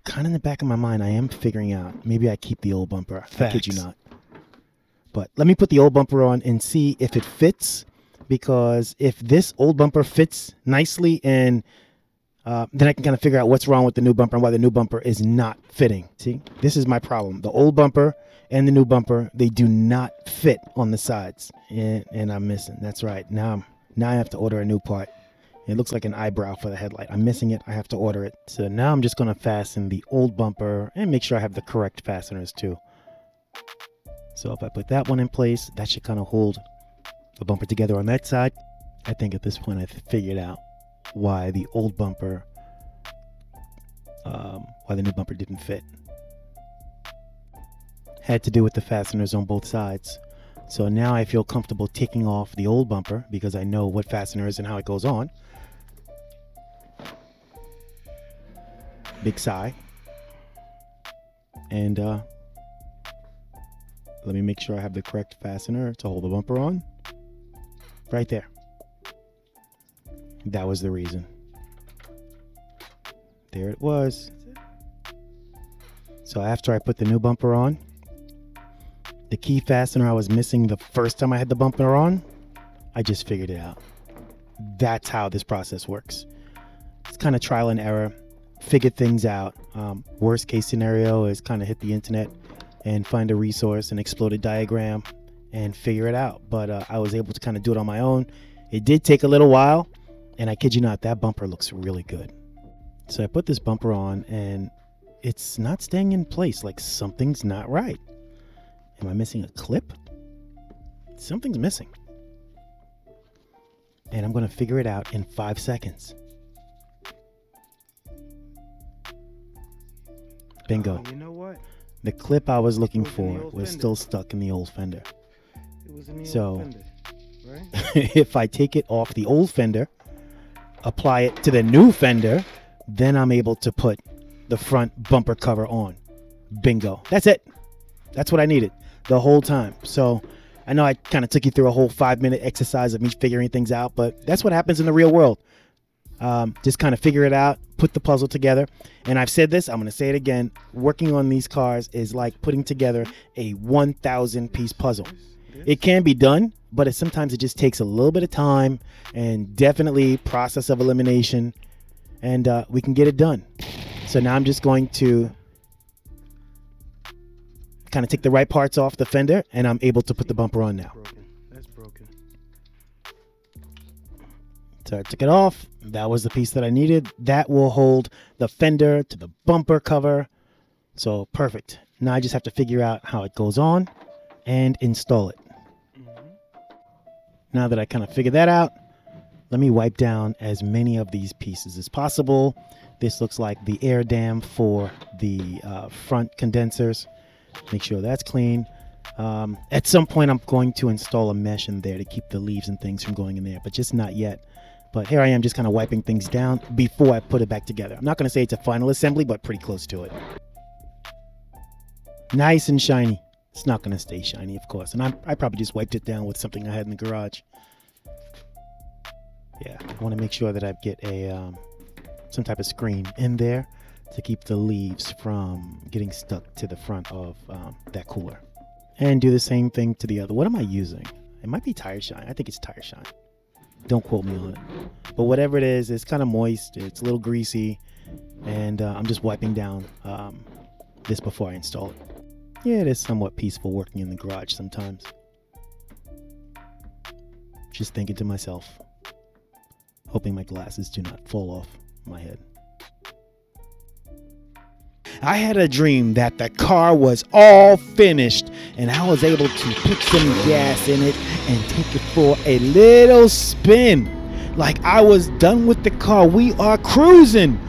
kind of in the back of my mind, I am figuring out maybe I keep the old bumper. I kid you not. But let me put the old bumper on and see if it fits. Because if this old bumper fits nicely and then I can kind of figure out what's wrong with the new bumper and why the new bumper is not fitting. See, this is my problem. The old bumper and the new bumper, they do not fit on the sides, and I'm missing. That's right. Now I have to order a new part. It looks like an eyebrow for the headlight. I'm missing it. I have to order it. So now I'm just going to fasten the old bumper and make sure I have the correct fasteners too. So if I put that one in place, that should kind of hold the bumper together on that side. I think at this point I've figured out why the old bumper, why the new bumper didn't fit. Had to do with the fasteners on both sides. So now I feel comfortable taking off the old bumper because I know what fastener is and how it goes on. Big sigh. And let me make sure I have the correct fastener to hold the bumper on. Right there. That was the reason. There it was. So after I put the new bumper on, the key fastener I was missing the first time I had the bumper on, I just figured it out. That's how this process works. It's kind of trial and error. Figured things out. Worst case scenario is kind of hit the internet and find a resource, an exploded diagram, and figure it out. But I was able to kind of do it on my own. It did take a little while, and I kid you not, that bumper looks really good. So I put this bumper on, and it's not staying in place. Like something's not right. Am I missing a clip? Something's missing. And I'm going to figure it out in 5 seconds. Bingo. You know what? The clip I was looking for was still stuck in the old fender. It was in the So, old fender, right? if I take it off the old fender, apply it to the new fender, then I'm able to put the front bumper cover on. Bingo. That's it. That's what I needed the whole time. So I know I kind of took you through a whole 5-minute exercise of me figuring things out, but that's what happens in the real world. Just kind of figure it out, put the puzzle together. And I've said this, I'm going to say it again. Working on these cars is like putting together a 1,000 piece puzzle. It can be done, but sometimes it just takes a little bit of time and definitely process of elimination, and we can get it done. So now I'm just going to kind of take the right parts off the fender, and I'm able to put the bumper on now. That's broken. So I took it off. That was the piece that I needed. That will hold the fender to the bumper cover. So perfect. Now I just have to figure out how it goes on and install it. Now that I kind of figured that out, let me wipe down as many of these pieces as possible. This looks like the air dam for the front condensers. Make sure that's clean. At some point, I'm going to install a mesh in there to keep the leaves and things from going in there, but just not yet. But here I am just kind of wiping things down before I put it back together. I'm not going to say it's a final assembly, but pretty close to it. Nice and shiny. It's not going to stay shiny, of course. And I probably just wiped it down with something I had in the garage. Yeah, I want to make sure that I get a some type of screen in there to keep the leaves from getting stuck to the front of that cooler. And do the same thing to the other. What am I using? It might be tire shine. I think it's tire shine. Don't quote me on it. But whatever it is, it's kind of moist. It's a little greasy. And I'm just wiping down this before I install it. Yeah, it is somewhat peaceful working in the garage sometimes. Just thinking to myself, hoping my glasses do not fall off my head. I had a dream that the car was all finished and I was able to put some gas in it and take it for a little spin. Like I was done with the car. We are cruising.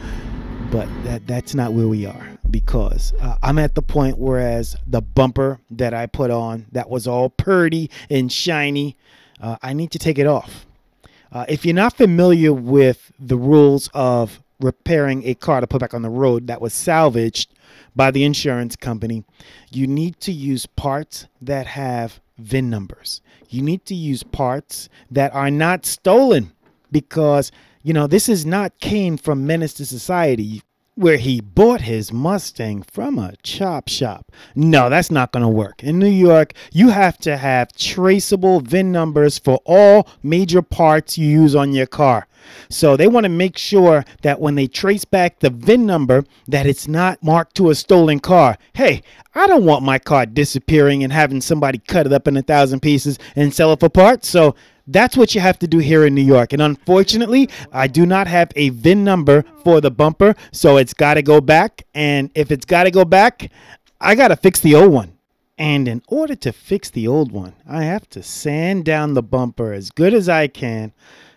But that's not where we are, because I'm at the point whereas the bumper that I put on that was all purty and shiny, I need to take it off. If you're not familiar with the rules of repairing a car to put back on the road that was salvaged by the insurance company, you need to use parts that have VIN numbers. You need to use parts that are not stolen, because, you know, this is not came from Menace to Society. where he bought his Mustang from a chop shop. No, that's not going to work. In New York, you have to have traceable VIN numbers for all major parts you use on your car. So they want to make sure that when they trace back the VIN number, that it's not marked to a stolen car. Hey, I don't want my car disappearing and having somebody cut it up in 1,000 pieces and sell it for parts. So that's what you have to do here in New York. And unfortunately, I do not have a VIN number for the bumper, so it's got to go back. And if it's got to go back, I got to fix the old one. And in order to fix the old one, I have to sand down the bumper as good as I can.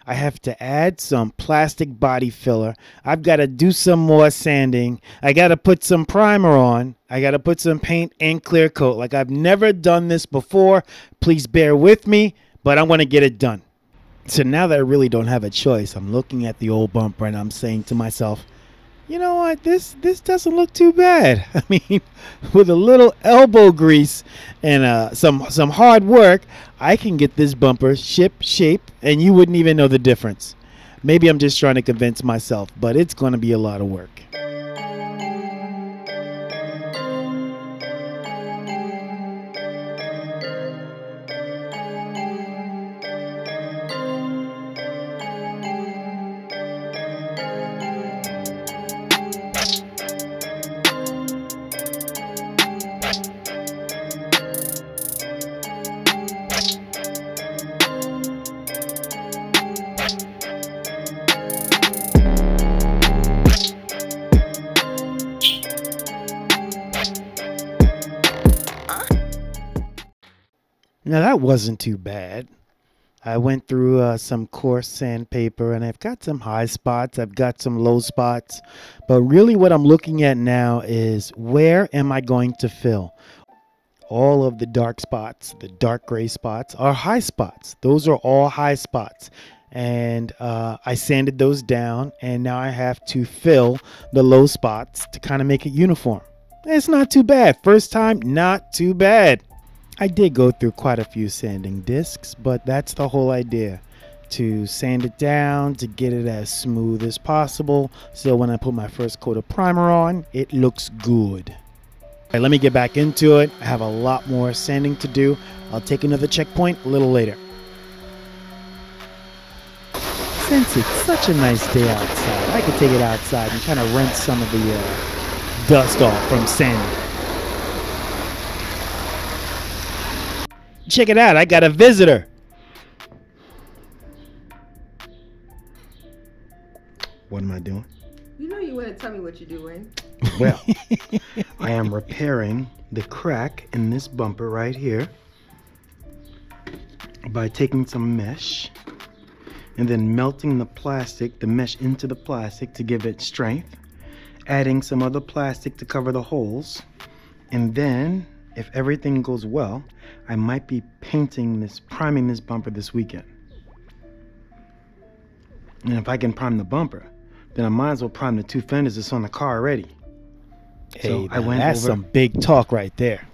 I have to add some plastic body filler. I've got to do some more sanding. I got to put some primer on. I got to put some paint and clear coat. Like, I've never done this before. Please bear with me, but I'm going to get it done. So now that I really don't have a choice, I'm looking at the old bumper and I'm saying to myself, you know what, this doesn't look too bad. I mean, with a little elbow grease and some hard work, I can get this bumper ship shape and you wouldn't even know the difference. Maybe I'm just trying to convince myself, but it's going to be a lot of work. Now that wasn't too bad. I went through some coarse sandpaper and I've got some high spots, I've got some low spots, but really what I'm looking at now is where am I going to fill? All of the dark spots, the dark gray spots are high spots. Those are all high spots. And I sanded those down and now I have to fill the low spots to kind of make it uniform. It's not too bad. First time, not too bad. I did go through quite a few sanding discs, but that's the whole idea, to sand it down, to get it as smooth as possible, so when I put my first coat of primer on, it looks good. All right, let me get back into it. I have a lot more sanding to do. I'll take another checkpoint a little later. Since it's such a nice day outside, I could take it outside and kind of rinse some of the dust off from sanding. Check it out, I got a visitor. What am I doing? You know you want to tell me what you're doing. Well, I am repairing the crack in this bumper right here by taking some mesh and then melting the mesh into the plastic to give it strength, adding some other plastic to cover the holes, and then, if everything goes well, I might be priming this bumper this weekend. And if I can prime the bumper, then I might as well prime the two fenders that's on the car already. Hey, so that's some big talk right there.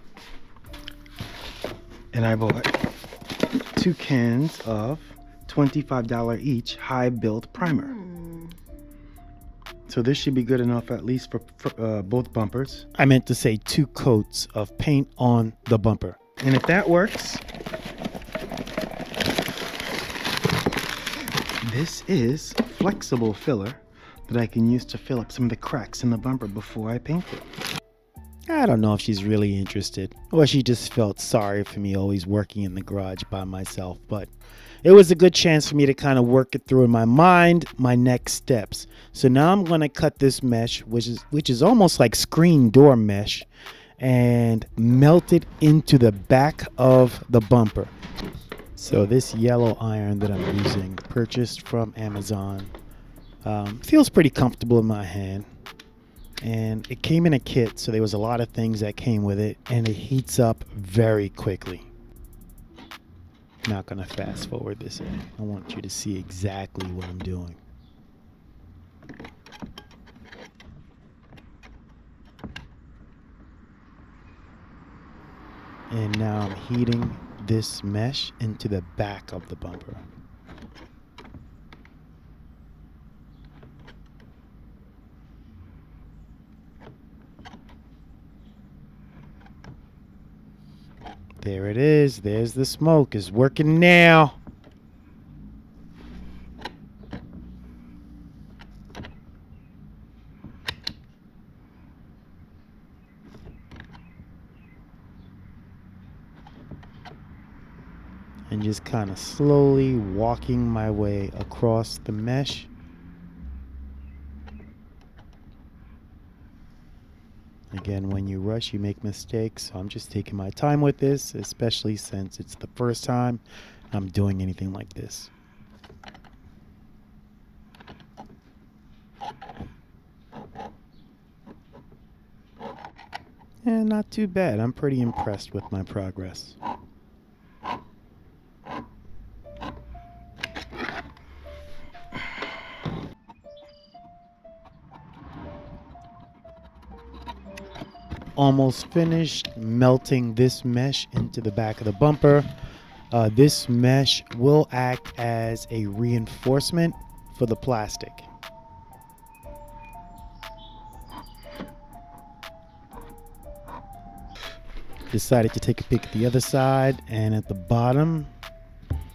And I bought 2 cans of $25 each high build primer. So this should be good enough at least for both bumpers. I meant to say 2 coats of paint on the bumper. And if that works, this is flexible filler that I can use to fill up some of the cracks in the bumper before I paint it. I don't know if she's really interested, or she just felt sorry for me always working in the garage by myself, but it was a good chance for me to kind of work it through in my mind, my next steps. So now I'm going to cut this mesh, which is almost like screen door mesh, and melt it into the back of the bumper. So this yellow iron that I'm using, purchased from Amazon, feels pretty comfortable in my hand. And it came in a kit, so there was a lot of things that came with it, and it heats up very quickly. Not gonna fast forward this in. I want you to see exactly what I'm doing. And now I'm heating this mesh into the back of the bumper. There it is. There's the smoke. It's working now. And just kind of slowly walking my way across the mesh. Again, when you rush, you make mistakes. So I'm just taking my time with this, especially since it's the first time I'm doing anything like this. And not too bad. I'm pretty impressed with my progress. Almost finished melting this mesh into the back of the bumper. This mesh will act as a reinforcement for the plastic. Decided to take a peek at the other side, and at the bottom,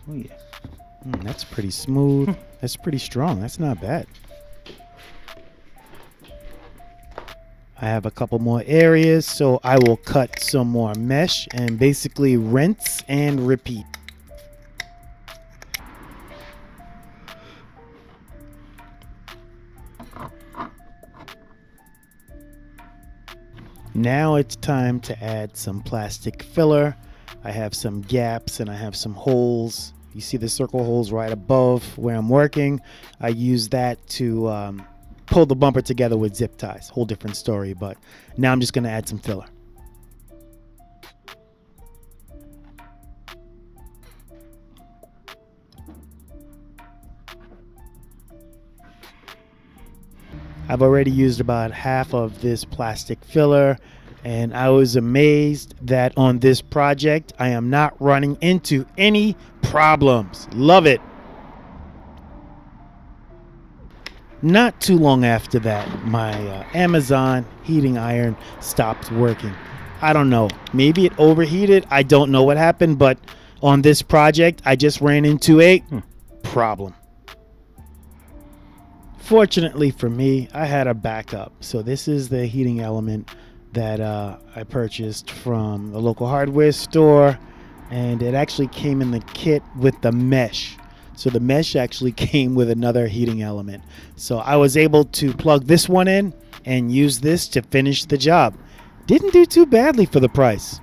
oh yeah, that's pretty smooth. That's pretty strong. That's not bad. I have a couple more areas, so I will cut some more mesh and basically rinse and repeat. Now it's time to add some plastic filler. I have some gaps and I have some holes. You see the circle holes right above where I'm working. I use that to pull the bumper together with zip ties. Whole different story, but now I'm just going to add some filler. I've already used about half of this plastic filler, and I was amazed that on this project I am not running into any problems. Love it. Not too long after that, my Amazon heating iron stopped working. I don't know. Maybe it overheated. I don't know what happened, but on this project, I just ran into a problem. Fortunately for me, I had a backup. So this is the heating element that I purchased from the local hardware store, and it actually came in the kit with the mesh. So the mesh actually came with another heating element. So I was able to plug this one in and use this to finish the job. Didn't do too badly for the price.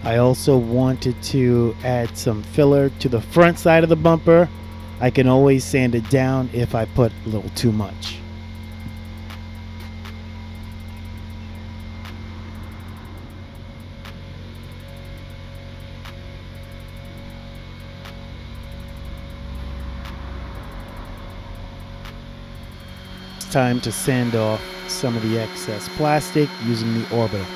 I also wanted to add some filler to the front side of the bumper. I can always sand it down if I put a little too much. Time to sand off some of the excess plastic using the orbital.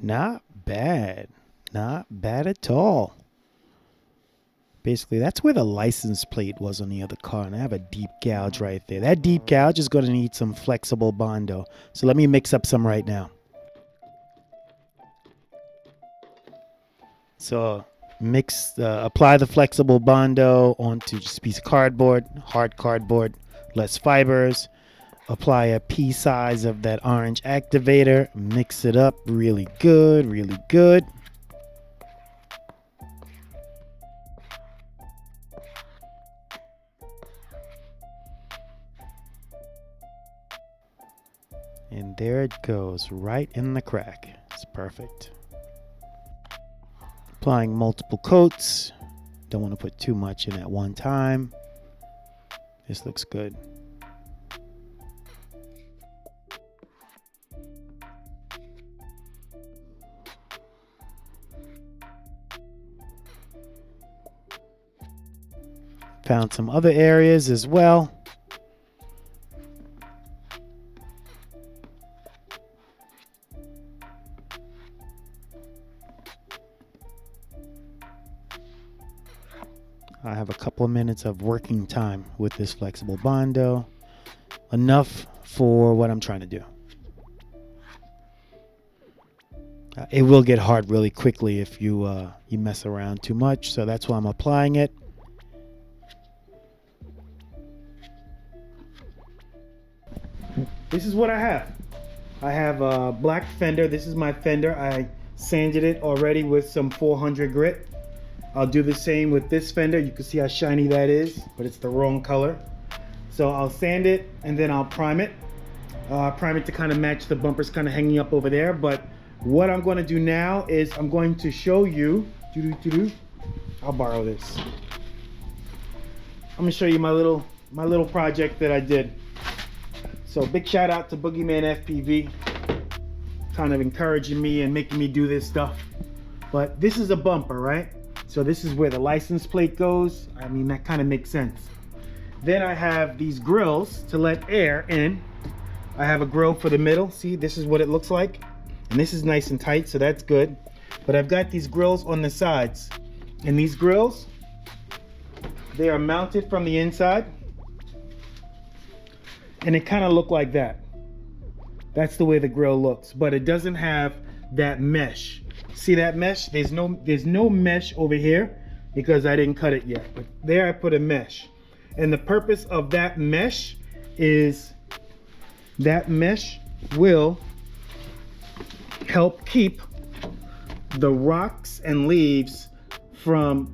Not bad. Not bad at all. Basically, that's where the license plate was on the other car, and I have a deep gouge right there. That deep gouge is going to need some flexible Bondo. So let me mix up some right now. So apply the flexible Bondo onto just a piece of cardboard, hard cardboard, less fibers. Apply a pea size of that orange activator. Mix it up really good, really good. And there it goes, right in the crack. It's perfect. Applying multiple coats. Don't want to put too much in at one time. This looks good. Found some other areas as well. I have a couple of minutes of working time with this flexible Bondo. Enough for what I'm trying to do. It will get hard really quickly if you mess around too much, so that's why I'm applying it. This is what I have. I have a black fender. This is my fender. I sanded it already with some 400 grit. I'll do the same with this fender. You can see how shiny that is, but it's the wrong color. So I'll sand it and then I'll prime it. Prime it to kind of match the bumpers kind of hanging up over there. But what I'm going to do now is I'm going to show you. I'll borrow this. I'm going to show you my little project that I did. So big shout out to Boogeyman FPV, kind of encouraging me and making me do this stuff. But this is a bumper, right? So this is where the license plate goes. I mean, that kind of makes sense. Then I have these grills to let air in. I have a grill for the middle. See, this is what it looks like. And this is nice and tight, so that's good. But I've got these grills on the sides. And these grills, they are mounted from the inside. And it kind of look like that. That's the way the grill looks, but it doesn't have that mesh. See that mesh? There's no mesh over here because I didn't cut it yet. But there I put a mesh. And the purpose of that mesh is that mesh will help keep the rocks and leaves from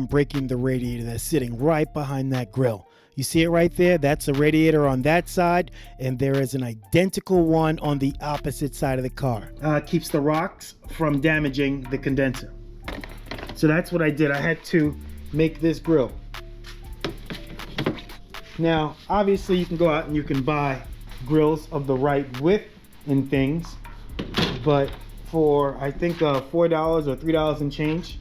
breaking the radiator that's sitting right behind that grill. You see it right there? That's a radiator on that side, and there is an identical one on the opposite side of the car. Keeps the rocks from damaging the condenser. So that's what I did. I had to make this grill. Now, obviously you can go out and you can buy grills of the right width and things, but for I think $4 or $3 and change,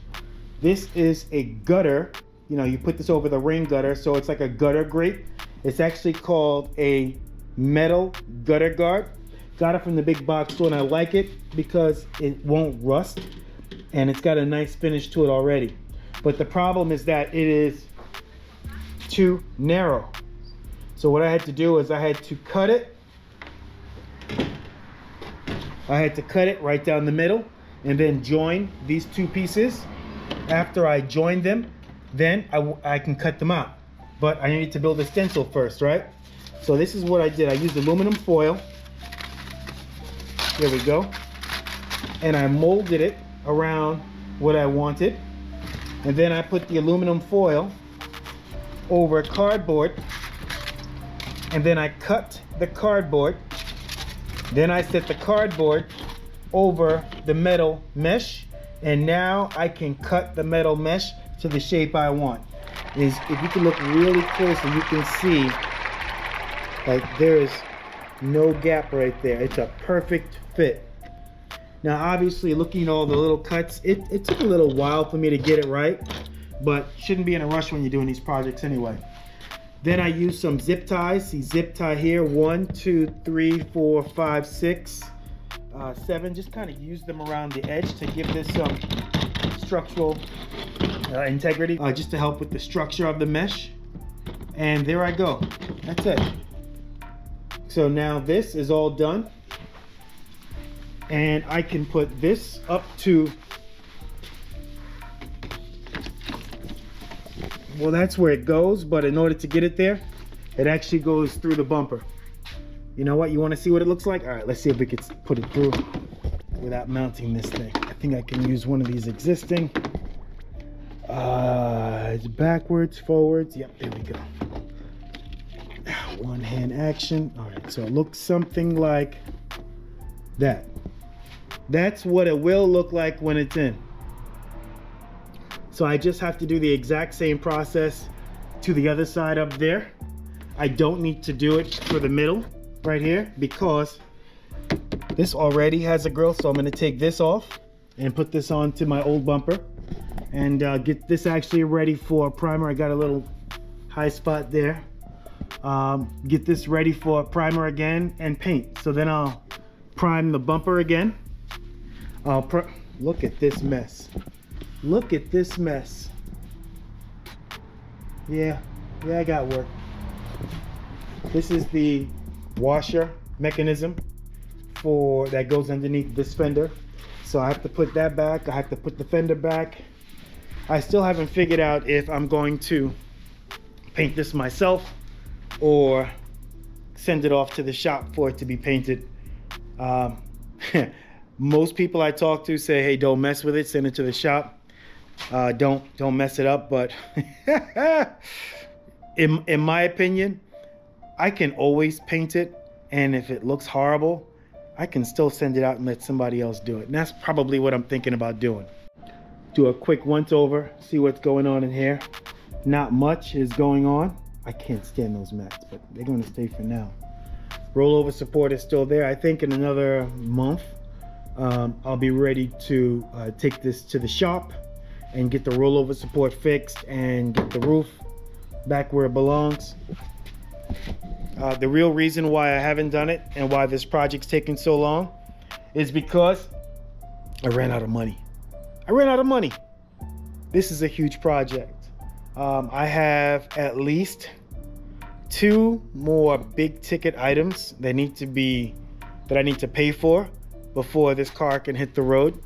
this is a gutter. You know, you put this over the rain gutter, so it's like a gutter grate. It's actually called a metal gutter guard. Got it from the big box store, and I like it because it won't rust, and it's got a nice finish to it already. But the problem is that it is too narrow. So what I had to do is I had to cut it. I had to cut it right down the middle and then join these two pieces. After I joined them, then I can cut them out. But I need to build a stencil first, right? So this is what I did. I used aluminum foil. There we go. And I molded it around what I wanted. And then I put the aluminum foil over cardboard. And then I cut the cardboard. Then I set the cardboard over the metal mesh. And now I can cut the metal mesh to the shape I want. If you can look really closely, you can see like there is no gap right there. It's a perfect fit. Now obviously looking at all the little cuts, it took a little while for me to get it right, but shouldn't be in a rush when you're doing these projects anyway. Then I used some zip ties. See, zip tie here, 1, 2, 3, 4, 5, 6, 7. Just kind of use them around the edge to give this some structural integrity, just to help with the structure of the mesh. And there I go. That's it. So now this is all done, and I can put this up to, well, that's where it goes, but in order to get it there, it actually goes through the bumper. You know what? You want to see what it looks like? All right, let's see if we can put it through without mounting this thing. I think I can use one of these existing. It's backwards, forwards. Yep, there we go. One hand action. All right, so it looks something like that. That's what it will look like when it's in. So I just have to do the exact same process to the other side up there. I don't need to do it for the middle right here because this already has a grill. So I'm gonna take this off and put this onto my old bumper and get this actually ready for primer. I got a little high spot there. Get this ready for primer again and paint. So then I'll prime the bumper again. Look at this mess. Look at this mess. Yeah, I got work. This is the washer mechanism that goes underneath this fender. So I have to put that back. I have to put the fender back. I still haven't figured out if I'm going to paint this myself or send it off to the shop for it to be painted. Most people I talk to say, hey, don't mess with it, send it to the shop. Don't mess it up. But in my opinion, I can always paint it, and if it looks horrible, I can still send it out and let somebody else do it. And that's probably what I'm thinking about doing. Do a quick once over, see what's going on in here. Not much is going on. I can't stand those mats, but they're going to stay for now. Rollover support is still there. I think in another month, I'll be ready to take this to the shop and get the rollover support fixed and get the roof back where it belongs. The real reason why I haven't done it and why this project's taking so long is because I ran out of money. This is a huge project. I have at least 2 more big ticket items that I need to pay for before this car can hit the road.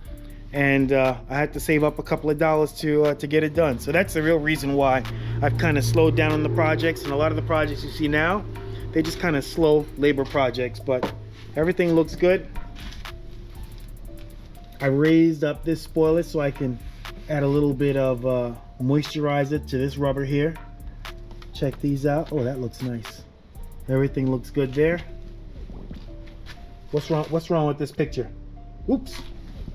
And I had to save up a couple of dollars to get it done. So that's the real reason why I've kind of slowed down on the projects. And a lot of the projects you see now, they just kind of slow labor projects, but everything looks good. I raised up this spoiler so I can add a little bit of moisturizer to this rubber here. Check these out. Oh, that looks nice. Everything looks good there. What's wrong with this picture? Oops,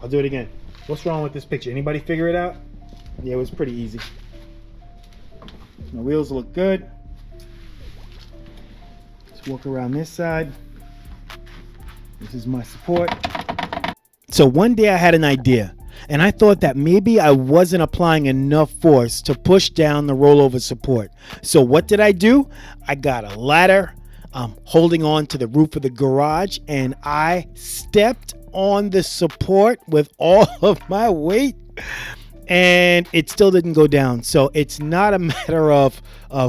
I'll do it again. What's wrong with this picture? Anybody figure it out? Yeah, it was pretty easy. My wheels look good. Let's walk around this side. This is my support. So one day I had an idea, and I thought that maybe I wasn't applying enough force to push down the rollover support. So what did I do? I got a ladder. I'm holding on to the roof of the garage, and I stepped on the support with all of my weight, and it still didn't go down. So it's not a matter of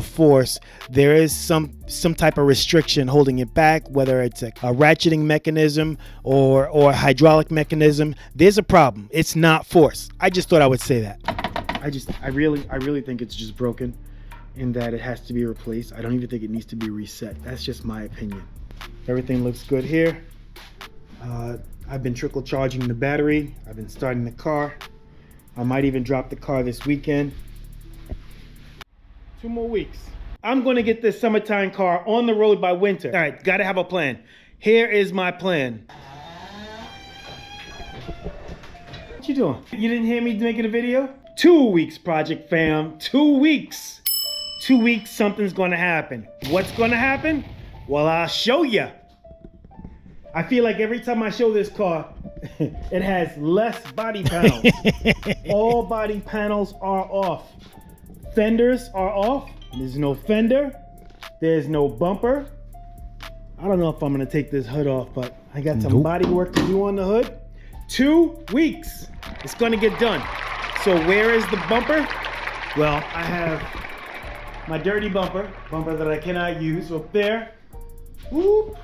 force. There is some type of restriction holding it back, whether it's a ratcheting mechanism or a hydraulic mechanism. There's a problem. It's not force. I just thought I would say that. I really think it's just broken, in that it has to be replaced. I don't even think it needs to be reset. That's just my opinion. Everything looks good here. I've been trickle charging the battery. I've been starting the car. I might even drop the car this weekend. 2 more weeks. I'm gonna get this summertime car on the road by winter. All right, gotta have a plan. Here is my plan. What you doing? You didn't hear me making a video? 2 weeks, Project Fam, 2 weeks. 2 weeks, something's gonna happen. What's gonna happen? Well, I'll show you. I feel like every time I show this car, it has less body panels. All body panels are off. Fenders are off. There's no fender. There's no bumper. I don't know if I'm gonna take this hood off, but I got some body work to do on the hood. 2 weeks. It's gonna get done. So where is the bumper? Well, I have my dirty bumper that I cannot use up there. Whoop.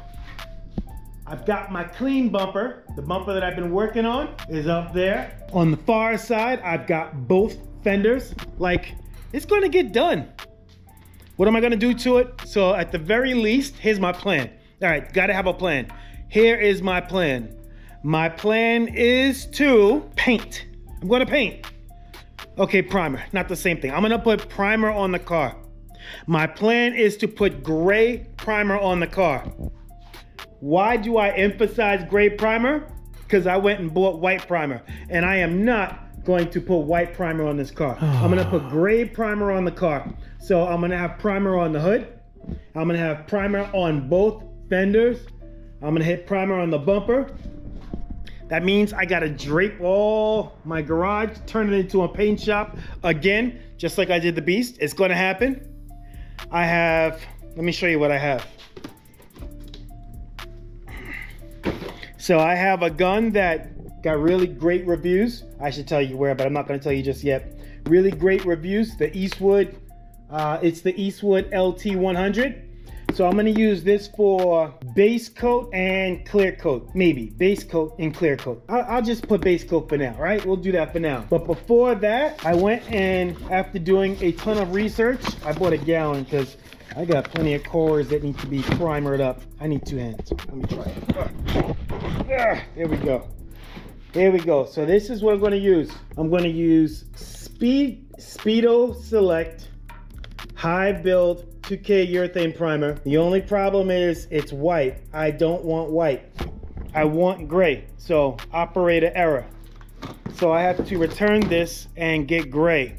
I've got my clean bumper. The bumper that I've been working on is up there. On the far side, I've got both fenders. Like, it's gonna get done. What am I gonna do to it? So at the very least, here's my plan. All right, gotta have a plan. Here is my plan. My plan is to paint. I'm gonna paint. Okay, primer, not the same thing. I'm gonna put primer on the car. My plan is to put gray primer on the car. Why do I emphasize gray primer? Because I went and bought white primer, and I am not going to put white primer on this car. I'm gonna put gray primer on the car. So I'm gonna have primer on the hood. I'm gonna have primer on both fenders. I'm gonna hit primer on the bumper. That means I gotta drape all my garage, turn it into a paint shop again, just like I did the Beast. It's gonna happen. I have, let me show you what I have. So I have a gun that got really great reviews. I should tell you where, but I'm not gonna tell you just yet. Really great reviews, the Eastwood, it's the Eastwood LT100. So I'm gonna use this for base coat and clear coat, maybe base coat and clear coat. I'll just put base coat for now, right? We'll do that for now. But before that, I went and after doing a ton of research, I bought a gallon because I got plenty of cores that need to be primered up. I need 2 hands. Let me try it. There we go. There we go. So this is what I'm gonna use. I'm gonna use Speedo Select High Build 2K urethane primer. The only problem is it's white. I don't want white. I want gray. So operator error. So I have to return this and get gray.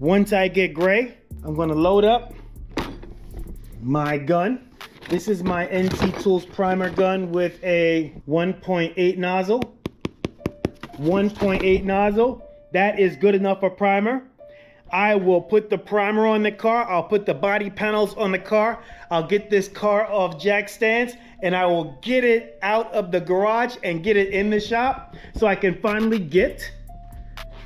Once I get gray, I'm gonna load up my gun. This is my NT Tools primer gun with a 1.8 nozzle. 1.8 nozzle. That is good enough for primer. I will put the primer on the car. I'll put the body panels on the car. I'll get this car off jack stands and I will get it out of the garage and get it in the shop so I can finally get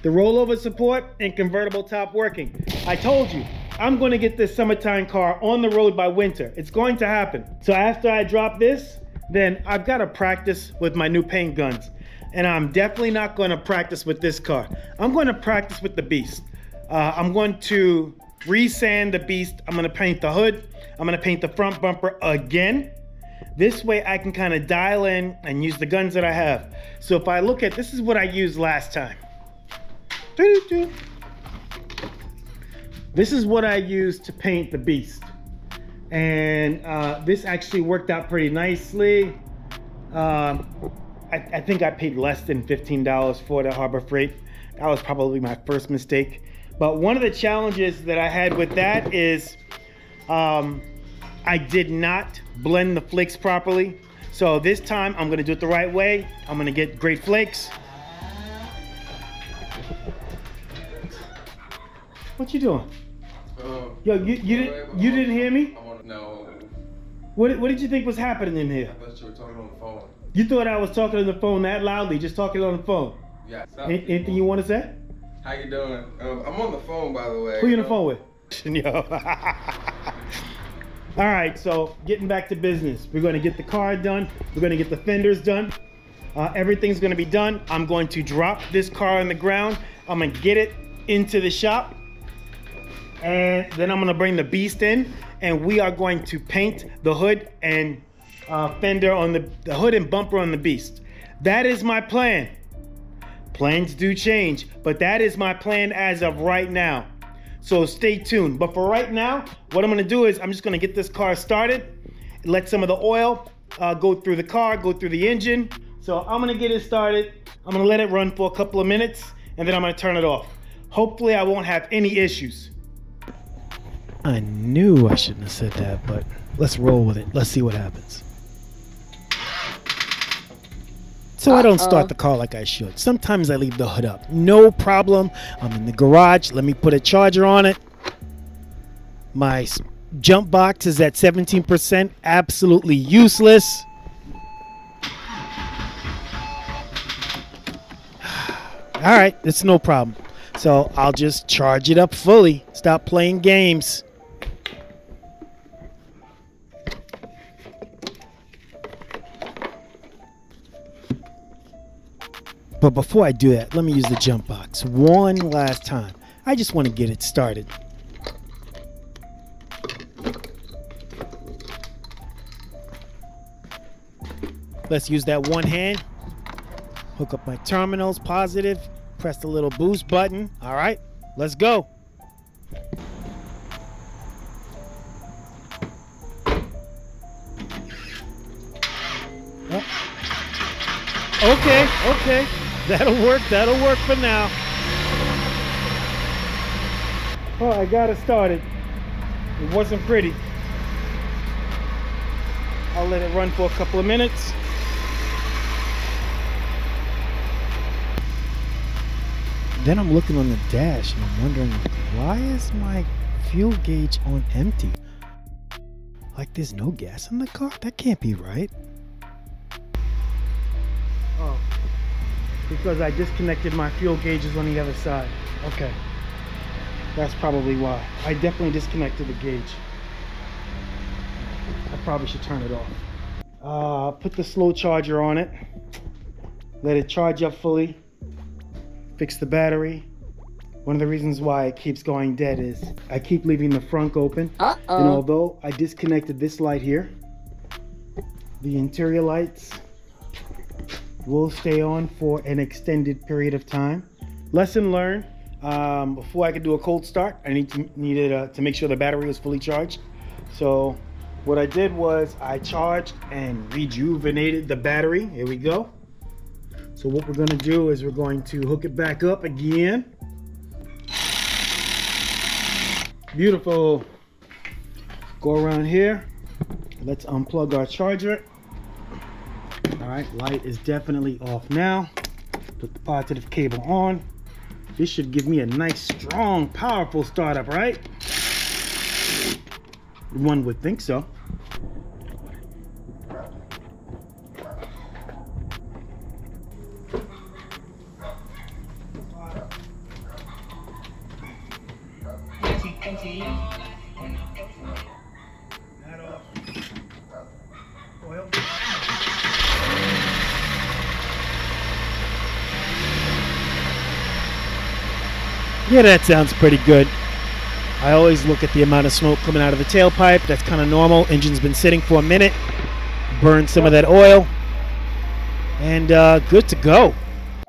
the rollover support and convertible top working. I told you, I'm gonna get this summertime car on the road by winter. It's going to happen. So after I drop this, then I've gotta practice with my new paint guns. And I'm definitely not gonna practice with this car. I'm gonna practice with the Beast. I'm going to resand the Beast. I'm gonna paint the hood. I'm gonna paint the front bumper again. This way I can kind of dial in and use the guns that I have. So if I look at, this is what I used last time. This is what I used to paint the Beast. And this actually worked out pretty nicely. I think I paid less than $15 for the Harbor Freight. That was probably my first mistake. But one of the challenges that I had with that is I did not blend the flakes properly. So this time I'm gonna do it the right way. I'm gonna get great flakes. What you doing? Yo, you didn't hear me? No. What did you think was happening in here? I thought you were talking on the phone. You thought I was talking on the phone that loudly, just talking on the phone? Yeah. Anything you want to say? How you doing? I'm on the phone, by the way. Who you on the phone with? Yo. All right, so getting back to business. We're going to get the car done. We're going to get the fenders done. Everything's going to be done. I'm going to drop this car on the ground. I'm going to get it into the shop. And then I'm going to bring the Beast in. And we are going to paint the hood and fender on the hood and bumper on the Beast. That is my plan. Plans do change, but that is my plan as of right now. So stay tuned. But for right now, what I'm gonna do is I'm just gonna get this car started, let some of the oil go through the car, go through the engine. So I'm gonna get it started. I'm gonna let it run for a couple of minutes and then I'm gonna turn it off. Hopefully I won't have any issues. I knew I shouldn't have said that, but let's roll with it. Let's see what happens. So I don't start the car like I should. Sometimes I leave the hood up. No problem. I'm in the garage. Let me put a charger on it. My jump box is at 17%. Absolutely useless. All right, it's no problem. So I'll just charge it up fully. Stop playing games. But before I do that, let me use the jump box one last time. I just want to get it started. Let's use that one hand. Hook up my terminals, positive. Press the little boost button. All right, let's go. Oh. Okay. That'll work for now. Oh, I got it started. It wasn't pretty. I'll let it run for a couple of minutes. Then I'm looking on the dash and I'm wondering, why is my fuel gauge on empty? Like there's no gas in the car? That can't be right. Oh, because I disconnected my fuel gauges on the other side. Okay, that's probably why. I definitely disconnected the gauge. I probably should turn it off. Put the slow charger on it. Let it charge up fully. Fix the battery. One of the reasons why it keeps going dead is I keep leaving the frunk open. And although I disconnected this light here, the interior lights will stay on for an extended period of time. Lesson learned. Before I could do a cold start, I needed to make sure the battery was fully charged. So what I did was I charged and rejuvenated the battery. Here we go. So what we're going to do is we're going to hook it back up again. Beautiful. Go around here. Let's unplug our charger. All right, light is definitely off now. Put the positive cable on. This should give me a nice, strong, powerful startup, right? One would think so. Oil. Yeah, that sounds pretty good. I always look at the amount of smoke coming out of the tailpipe. That's kind of normal. Engine's been sitting for a minute. Burn some of that oil. And good to go.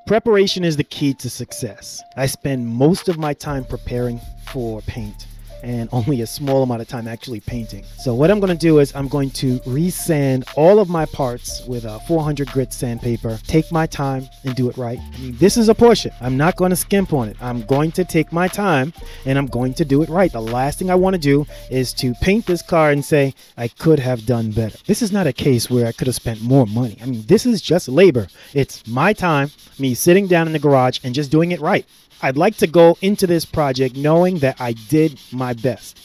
Preparation is the key to success. I spend most of my time preparing for paint and only a small amount of time actually painting. So what I'm going to do is I'm going to resand all of my parts with a 400 grit sandpaper, take my time and do it right. I mean, this is a Porsche. I'm not going to skimp on it. I'm going to take my time and I'm going to do it right. The last thing I want to do is to paint this car and say, I could have done better. This is not a case where I could have spent more money. I mean, this is just labor. It's my time, me sitting down in the garage and just doing it right. I'd like to go into this project knowing that I did my best.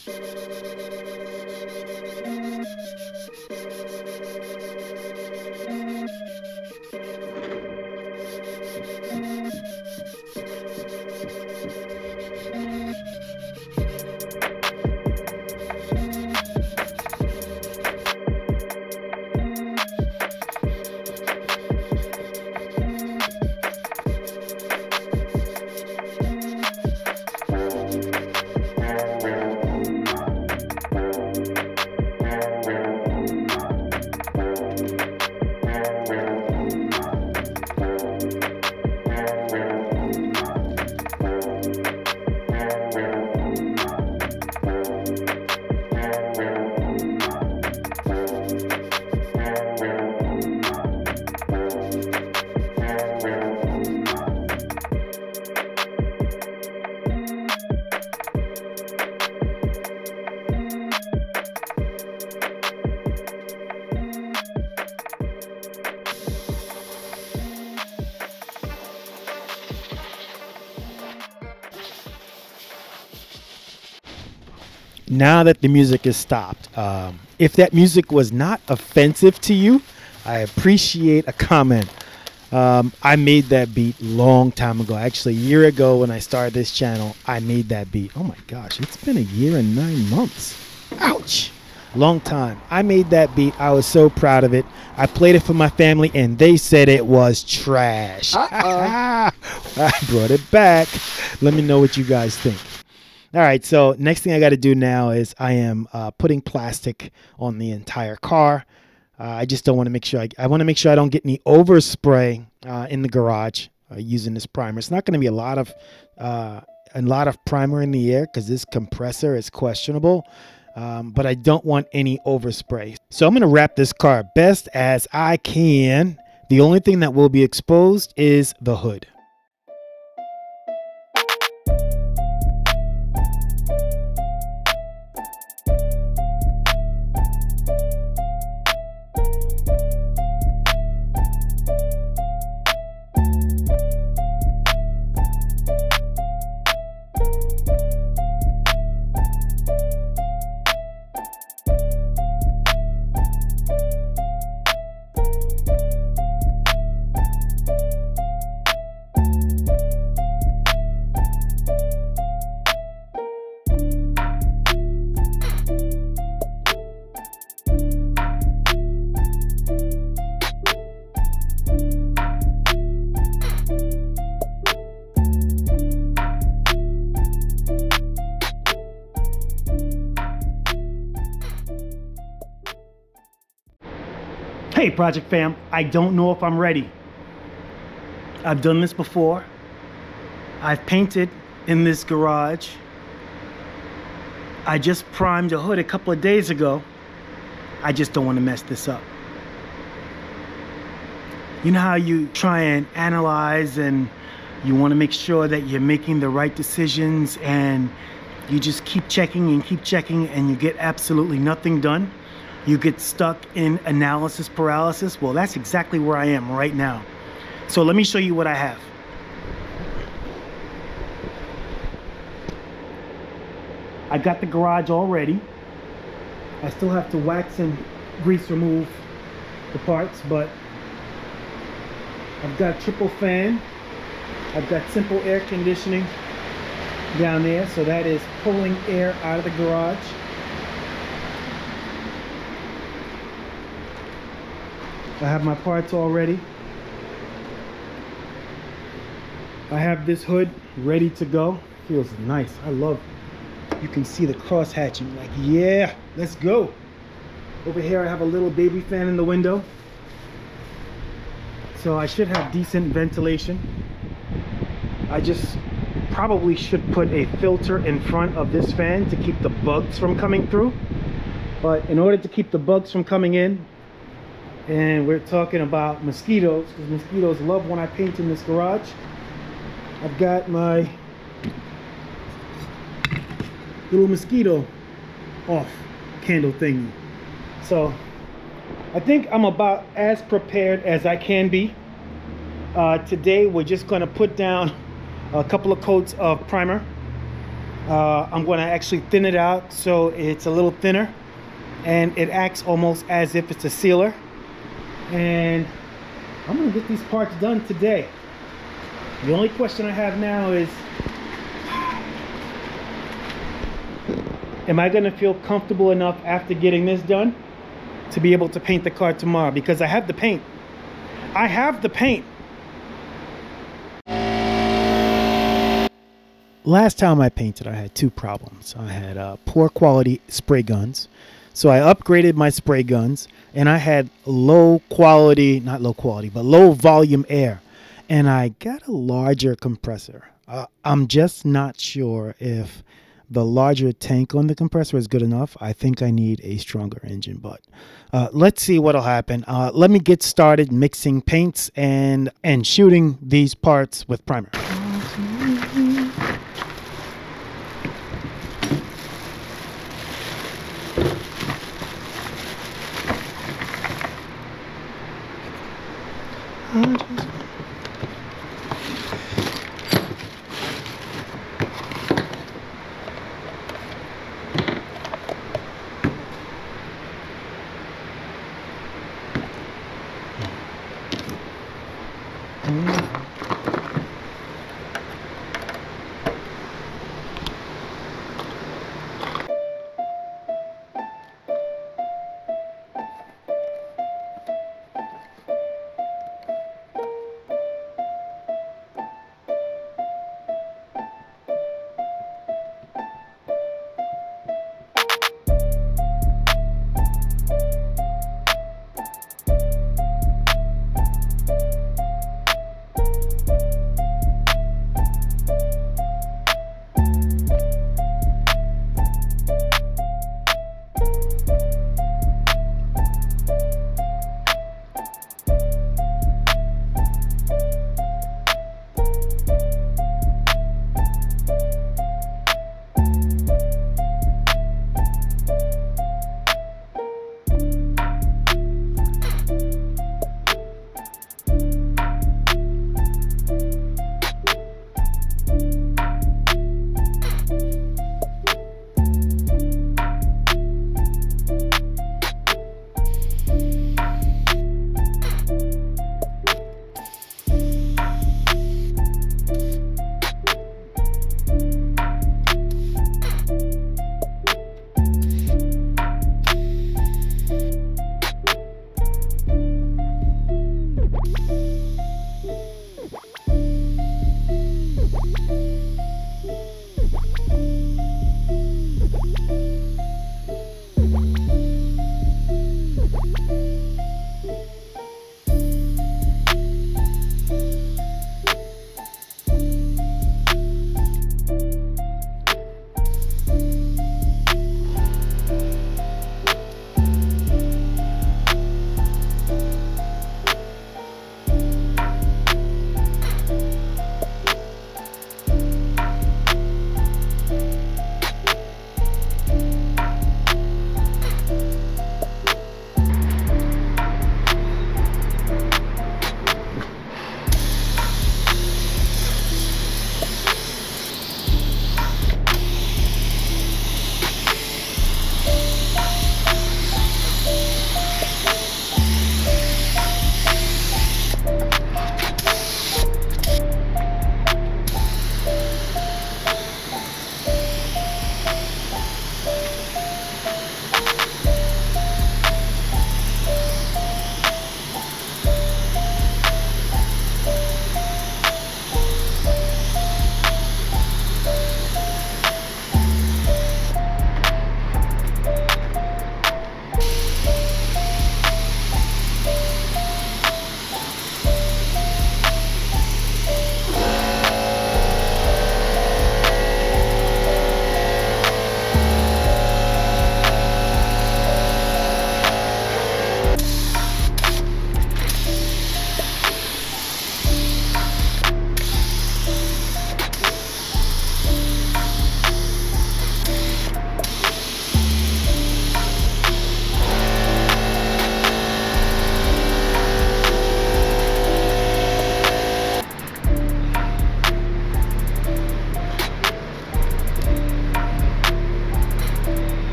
Now that the music is stopped, if that music was not offensive to you, I appreciate a comment. I made that beat long time ago. Actually, a year ago when I started this channel, I made that beat. Oh my gosh, it's been a year and 9 months. Ouch. Long time. I made that beat. I was so proud of it. I played it for my family and they said it was trash. I brought it back. Let me know what you guys think. All right, so next thing I got to do now is I am putting plastic on the entire car. I just don't want to make sure I want to make sure I don't get any overspray in the garage using this primer. It's not going to be a lot of primer in the air because this compressor is questionable, but I don't want any overspray. So I'm going to wrap this car best as I can. The only thing that will be exposed is the hood. Hey Project Fam, I don't know if I'm ready. I've done this before. I've painted in this garage. I just primed a hood a couple of days ago. I just don't want to mess this up. You know how you try and analyze and you want to make sure that you're making the right decisions and you just keep checking and you get absolutely nothing done? You get stuck in analysis paralysis? Well, that's exactly where I am right now. So let me show you what I have. I got the garage all ready. I still have to wax and grease remove the parts, but I've got triple fan. I've got simple air conditioning down there, so that is pulling air out of the garage. I have my parts all ready. I have this hood ready to go. Feels nice. I love it. You can see the cross hatching. Like, yeah, let's go. Over here I have a little baby fan in the window, so I should have decent ventilation. I just probably should put a filter in front of this fan to keep the bugs from coming through. But in order to keep the bugs from coming in, and we're talking about mosquitoes, because mosquitoes love when I paint in this garage, I've got my little mosquito off candle thingy. So I think I'm about as prepared as I can be. Today we're just going to put down a couple of coats of primer. I'm going to actually thin it out so it's a little thinner and it acts almost as if it's a sealer. And I'm going to get these parts done today. The only question I have now is, am I going to feel comfortable enough after getting this done to be able to paint the car tomorrow? Because I have the paint. I have the paint. Last time I painted, I had two problems. I had poor quality spray guns. So I upgraded my spray guns, and I had low volume air. And I got a larger compressor. I'm just not sure if the larger tank on the compressor is good enough. I think I need a stronger engine, but let's see what'll happen. Let me get started mixing paints and shooting these parts with primer.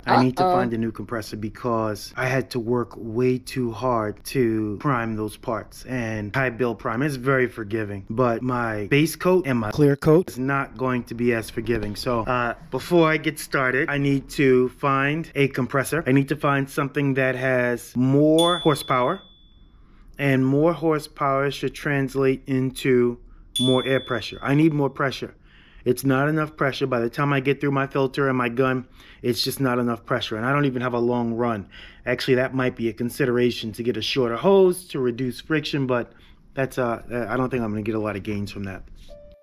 I need to find a new compressor because I had to work way too hard to prime those parts. And high build prime is very forgiving, but my base coat and my clear coat is not going to be as forgiving. So before I get started, I need to find a compressor. I need to find something that has more horsepower, and more horsepower should translate into more air pressure. I need more pressure. It's not enough pressure. By the time I get through my filter and my gun, it's just not enough pressure. And I don't even have a long run. Actually, that might be a consideration to get a shorter hose to reduce friction, but that's I don't think I'm gonna get a lot of gains from that.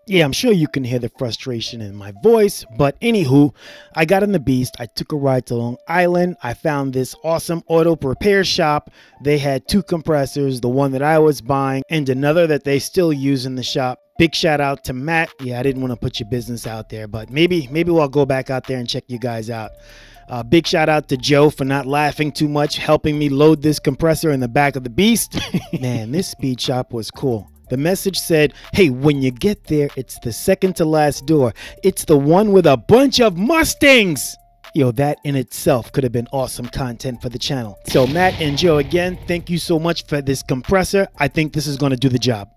Yeah, I'm sure you can hear the frustration in my voice, but anywho, I got on the beast. I took a ride to Long Island. I found this awesome auto repair shop. They had two compressors, the one that I was buying and another that they still use in the shop. Big shout out to Matt. Yeah, I didn't want to put your business out there, but maybe we'll go back out there and check you guys out. Big shout out to Joe for not laughing too much, helping me load this compressor in the back of the beast. Man, this speed shop was cool. The message said, hey, when you get there, it's the second to last door. It's the one with a bunch of Mustangs. Yo, that in itself could have been awesome content for the channel. So Matt and Joe, again, thank you so much for this compressor. I think this is going to do the job.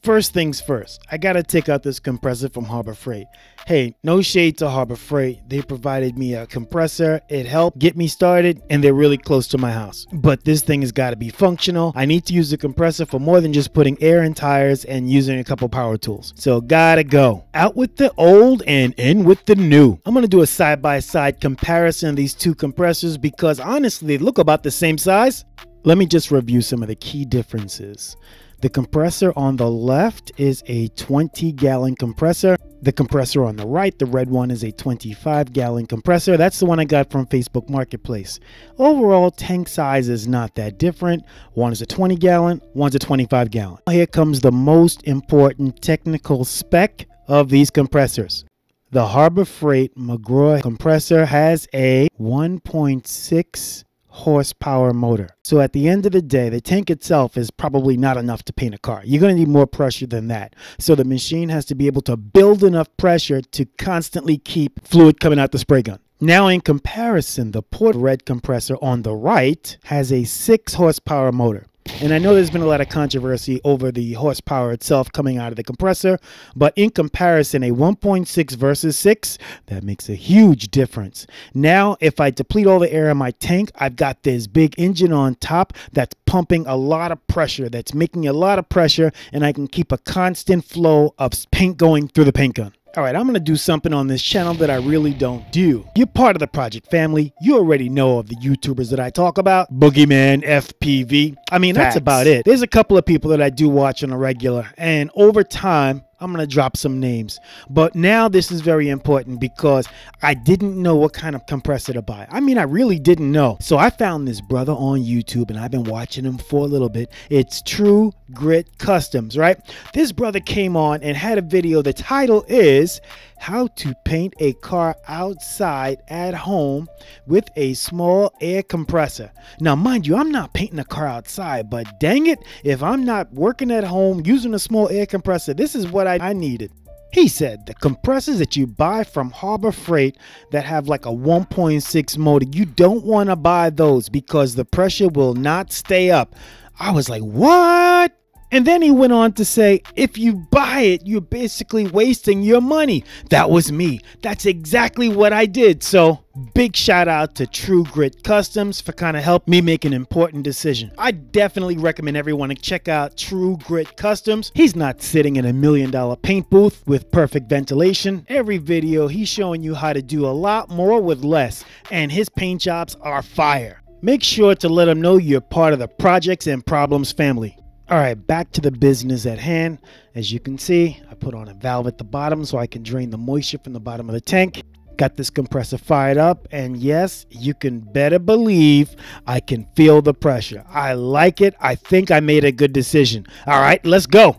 First things first, I gotta take out this compressor from Harbor Freight. Hey, no shade to Harbor Freight. They provided me a compressor. It helped get me started, and they're really close to my house. But this thing has gotta be functional. I need to use the compressor for more than just putting air in tires and using a couple power tools. So gotta go. Out with the old and in with the new. I'm gonna do a side-by-side comparison of these two compressors because honestly, they look about the same size. Let me just review some of the key differences. The compressor on the left is a 20-gallon compressor. The compressor on the right, the red one, is a 25-gallon compressor. That's the one I got from Facebook Marketplace. Overall, tank size is not that different. One is a 20-gallon, one's a 25-gallon. Here comes the most important technical spec of these compressors. The Harbor Freight McGraw compressor has a 1.6 horsepower motor. So at the end of the day, the tank itself is probably not enough to paint a car. You're going to need more pressure than that. So the machine has to be able to build enough pressure to constantly keep fluid coming out the spray gun. Now in comparison, the Port Red compressor on the right has a 6 horsepower motor. And I know there's been a lot of controversy over the horsepower itself coming out of the compressor, but in comparison, a 1.6 versus 6, that makes a huge difference. Now, if I deplete all the air in my tank, I've got this big engine on top that's pumping a lot of pressure, that's making a lot of pressure, and I can keep a constant flow of paint going through the paint gun. All right, I'm going to do something on this channel that I really don't do. You're part of the project family. You already know of the YouTubers that I talk about. Boogeyman, FPV. I mean, that's about it. There's a couple of people that I do watch on a regular. And over time, I'm going to drop some names. But now this is very important because I didn't know what kind of compressor to buy. I mean, I really didn't know. So I found this brother on YouTube and I've been watching him for a little bit. It's True Grit Customs, right? This brother came on and had a video. The title is How to Paint a Car Outside at Home with a Small Air Compressor. Now, mind you, I'm not painting a car outside, but dang it, if I'm not working at home using a small air compressor, this is what I needed. He said the compressors that you buy from Harbor Freight that have like a 1.6 motor, you don't want to buy those because the pressure will not stay up. I was like, what? And then he went on to say, if you buy it, you're basically wasting your money. That was me. That's exactly what I did. So big shout out to True Grit Customs for kind of helping me make an important decision. I definitely recommend everyone to check out True Grit Customs. He's not sitting in $1 million paint booth with perfect ventilation. Every video, he's showing you how to do a lot more with less. And his paint jobs are fire. Make sure to let him know you're part of the Projects and Problems family. All right, back to the business at hand. As you can see, I put on a valve at the bottom so I can drain the moisture from the bottom of the tank. Got this compressor fired up, and yes, you can better believe I can feel the pressure. I like it. I think I made a good decision. All right, let's go.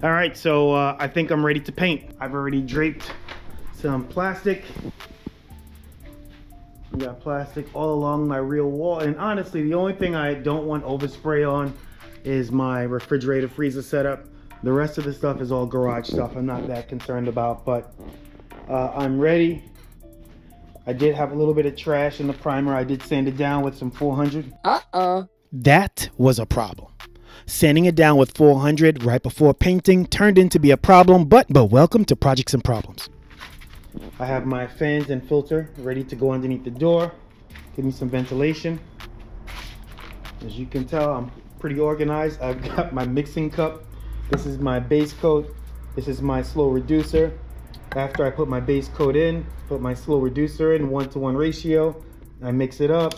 All right, so I think I'm ready to paint. I've already draped some plastic. I got plastic all along my rear wall, and honestly, the only thing I don't want overspray on is my refrigerator freezer setup. The rest of the stuff is all garage stuff I'm not that concerned about, but I'm ready. I did have a little bit of trash in the primer. I did sand it down with some 400. That was a problem. Sanding it down with 400 right before painting turned into be a problem, but welcome to Projects and Problems. I have my fans and filter ready to go underneath the door. Give me some ventilation. As you can tell, I'm pretty organized. I've got my mixing cup. This is my base coat. This is my slow reducer. After I put my base coat in, put my slow reducer in 1-to-1 ratio. I mix it up.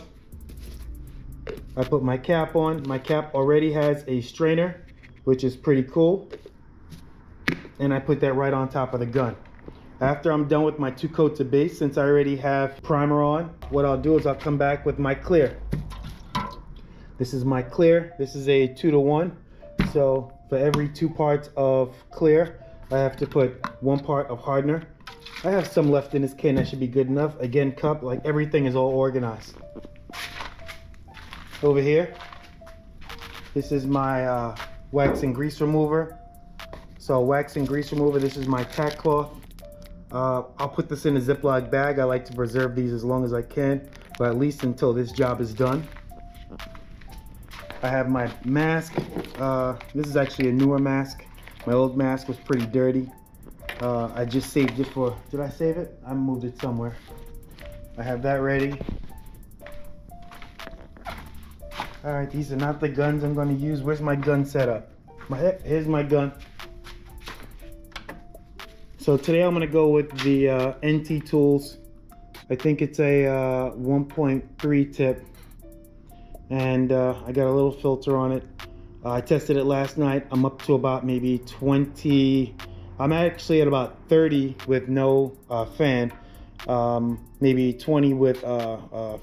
I put my cap on. My cap already has a strainer, which is pretty cool. And I put that right on top of the gun. After I'm done with my 2 coats of base, since I already have primer on, what I'll do is I'll come back with my clear. This is my clear. This is a 2-to-1. So for every 2 parts of clear, I have to put 1 part of hardener. I have some left in this can. That should be good enough. Again, cup, like everything is all organized. Over here, this is my wax and grease remover. So wax and grease remover, this is my tack cloth. I'll put this in a Ziploc bag. I like to preserve these as long as I can, but at least until this job is done. I have my mask. This is actually a newer mask. My old mask was pretty dirty. I just saved it for, did I save it? I moved it somewhere. I have that ready. All right, these are not the guns I'm going to use. Where's my gun setup? Here's my gun. So today I'm going to go with the NT Tools. I think it's a 1.3 tip. And I got a little filter on it. I tested it last night. I'm up to about maybe 20. I'm actually at about 30 with no fan. Maybe 20 with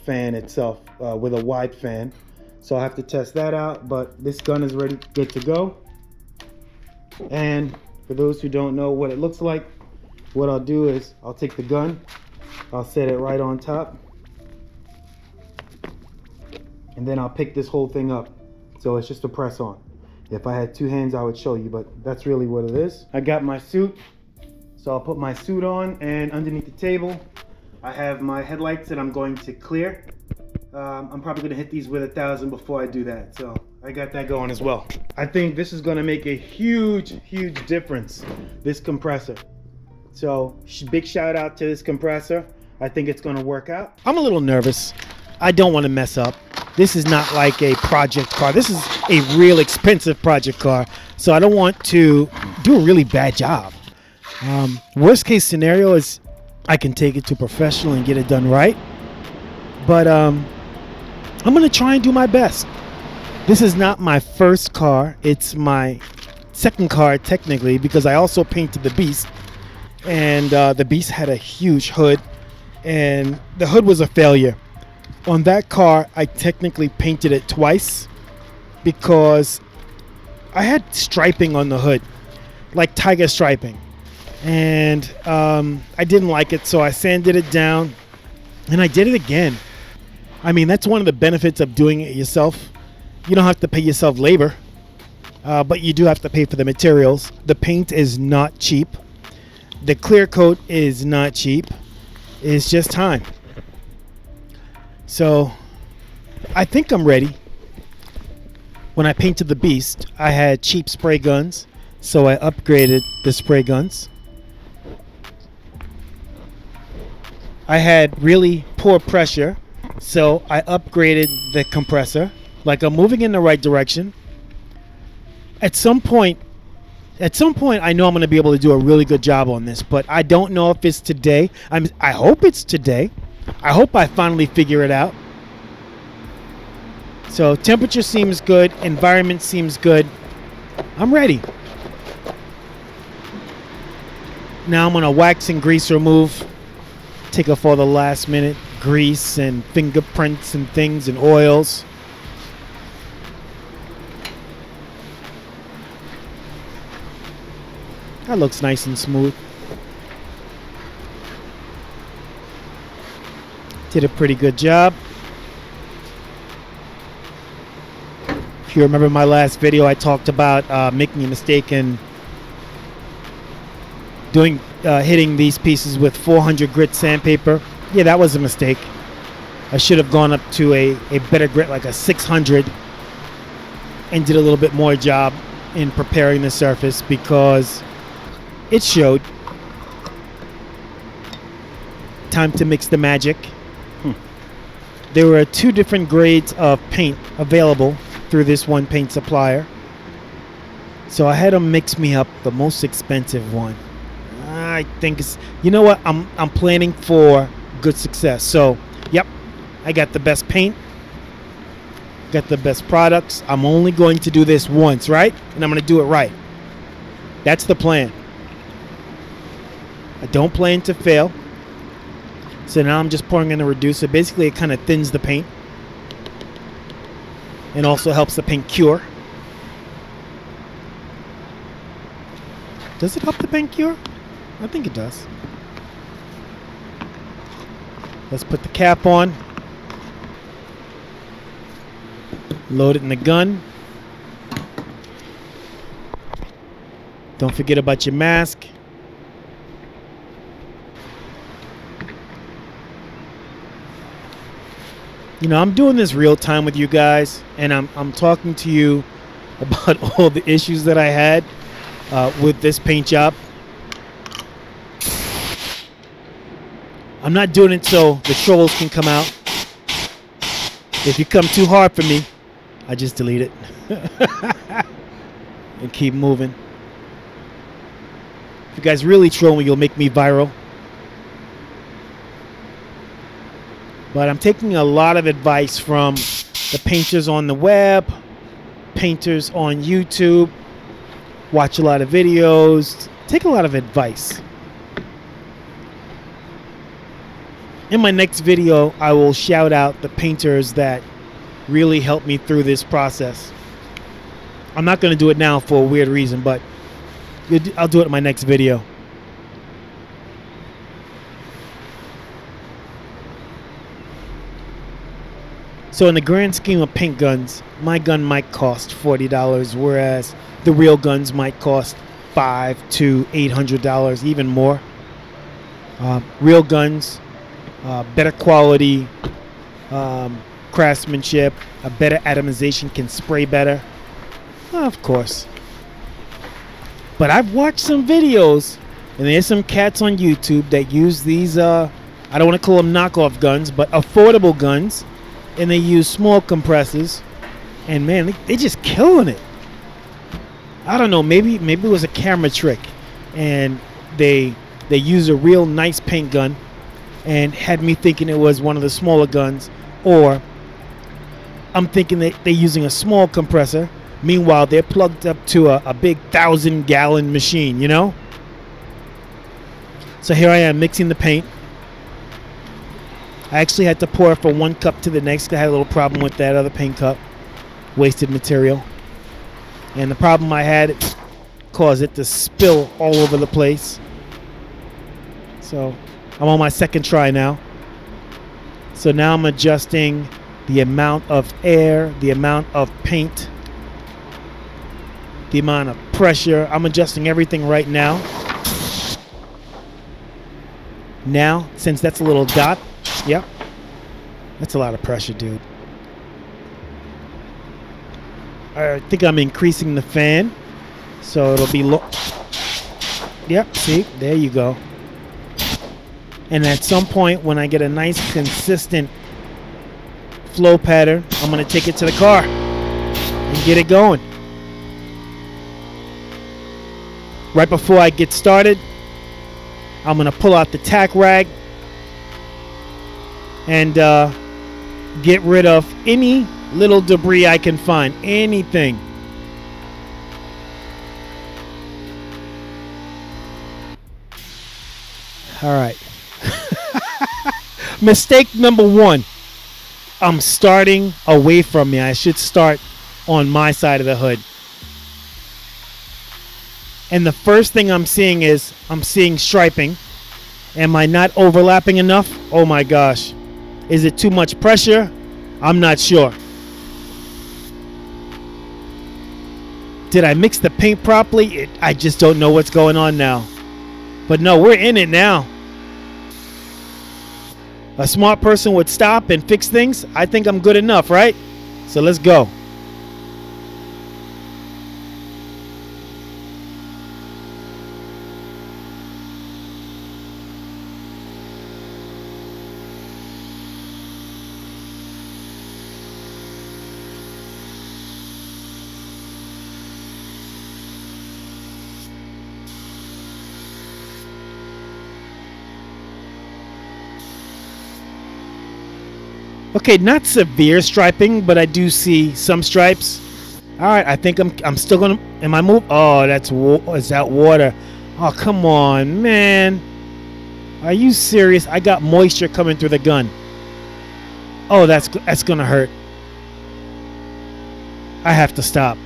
fan itself, with a wide fan. So I'll have to test that out, but this gun is ready, good to go. And for those who don't know what it looks like, what I'll do is I'll take the gun, I'll set it right on top, and then I'll pick this whole thing up. So it's just a press on. If I had 2 hands, I would show you, but that's really what it is. I got my suit, so I'll put my suit on, and underneath the table, I have my headlights that I'm going to clear. I'm probably gonna hit these with 1,000 before I do that. So I got that going as well. I think this is gonna make a huge difference, this compressor. So big shout out to this compressor. I think it's gonna work out. I'm a little nervous. I don't want to mess up. This is not like a project car. This is a real expensive project car. So I don't want to do a really bad job. Worst case scenario is I can take it to professional and get it done right. But I'm gonna try and do my best. This is not my first car. It's my second car technically, because I also painted the Beast, and the Beast had a huge hood, and the hood was a failure. On that car, I technically painted it twice because I had striping on the hood, like tiger striping, and I didn't like it, so I sanded it down, and I did it again. I mean, that's one of the benefits of doing it yourself. You don't have to pay yourself labor, but you do have to pay for the materials. The paint is not cheap. The clear coat is not cheap. It's just time. So I think I'm ready. When I painted the Beast, I had cheap spray guns, so I upgraded the spray guns. I had really poor pressure, so I upgraded the compressor. Like, I'm moving in the right direction. At some point I know I'm going to be able to do a really good job on this, but I don't know if it's today. I hope it's today. I hope I finally figure it out. So temperature seems good, environment seems good. I'm ready. Now I'm going to wax and grease remove. Take off all the last minute grease and fingerprints and things and oils. That looks nice and smooth. Did a pretty good job. If you remember my last video, I talked about making a mistake in hitting these pieces with 400 grit sandpaper. Yeah, that was a mistake. I should have gone up to a better grit, like a 600, and did a little bit more job in preparing the surface because it showed. Time to mix the magic. There were 2 different grades of paint available through this one paint supplier. So I had them mix me up the most expensive one. I think it's, you know what, I'm planning for good success. So, yep, I got the best paint, got the best products. I'm only going to do this once, right? And I'm going to do it right. That's the plan. I don't plan to fail. So now I'm just pouring in a reducer. Basically, it kind of thins the paint and also helps the paint cure. Does it help the paint cure? I think it does. Let's put the cap on. Load it in the gun. Don't forget about your mask. You know, I'm doing this real time with you guys, and I'm talking to you about all the issues that I had with this paint job. I'm not doing it so the trolls can come out. If you come too hard for me, I just delete it and keep moving. If you guys really troll me, you'll make me viral. But I'm taking a lot of advice from the painters on the web, painters on YouTube, watch a lot of videos, take a lot of advice. In my next video, I will shout out the painters that really helped me through this process. I'm not going to do it now for a weird reason, but I'll do it in my next video. So in the grand scheme of paint guns, my gun might cost $40, whereas the real guns might cost $500 to $800, even more. Real guns, better quality, craftsmanship, a better atomization, can spray better. Of course. But I've watched some videos, and there's some cats on YouTube that use these, I don't want to call them knockoff guns, but affordable guns. And they use small compressors, and man, they just killing it. I don't know, maybe it was a camera trick, and they use a real nice paint gun and had me thinking it was one of the smaller guns, or I'm thinking that they're using a small compressor. Meanwhile, they're plugged up to a big 1,000-gallon machine, you know? So here I am mixing the paint. I actually had to pour it from one cup to the next. I had a little problem with that other paint cup. Wasted material. And the problem I had caused it to spill all over the place. So I'm on my second try now. So now I'm adjusting the amount of air, the amount of paint, the amount of pressure. I'm adjusting everything right now. Now, since that's a little dot, yep, that's a lot of pressure, dude. I think I'm increasing the fan, so it'll be low. Yep, see, there you go. And at some point, when I get a nice, consistent flow pattern, I'm going to take it to the car and get it going. Right before I get started, I'm going to pull out the tack rag and get rid of any little debris I can find. Anything. All right. Mistake number one. I'm starting away from me. I should start on my side of the hood. And the first thing I'm seeing is I'm seeing striping. Am I not overlapping enough? Oh my gosh. Is it too much pressure? I'm not sure. Did I mix the paint properly? I just don't know what's going on now. But no, we're in it now. A smart person would stop and fix things. I think I'm good enough, right? So let's go. Okay, not severe striping, but I do see some stripes. All right, I think I'm still gonna. Am I move? Oh, is that water? Oh, come on, man. Are you serious? I got moisture coming through the gun. Oh, that's gonna hurt. I have to stop.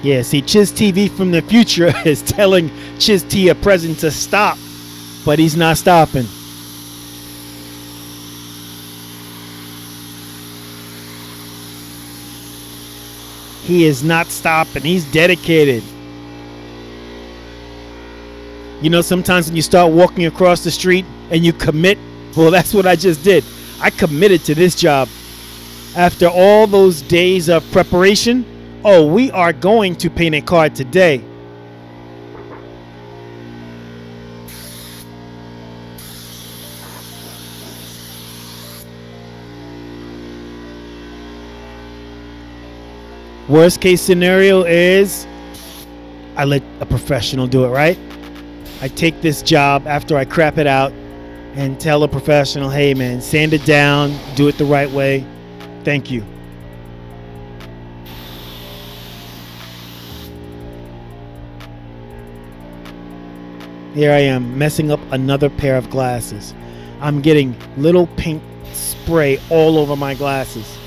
Yeah, see, Chiz TV from the future is telling Chiz T a present to stop, but he's not stopping. He is not stopping. He's dedicated. You know, sometimes when you start walking across the street and you commit, well, that's what I just did. I committed to this job. After all those days of preparation, oh, we are going to paint a car today. Worst case scenario is I let a professional do it, right? I take this job after I crap it out and tell a professional, hey man, sand it down, do it the right way. Thank you. Here I am messing up another pair of glasses. I'm getting little paint spray all over my glasses.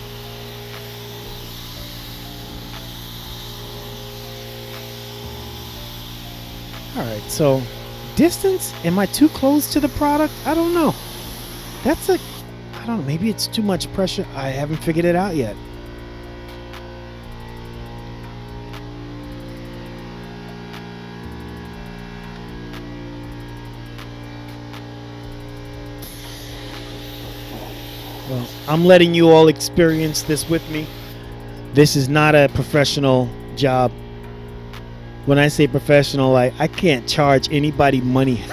Alright, so distance, am I too close to the product? I don't know. I don't know, maybe it's too much pressure. I haven't figured it out yet. Well, I'm letting you all experience this with me. This is not a professional job. When I say professional, I can't charge anybody money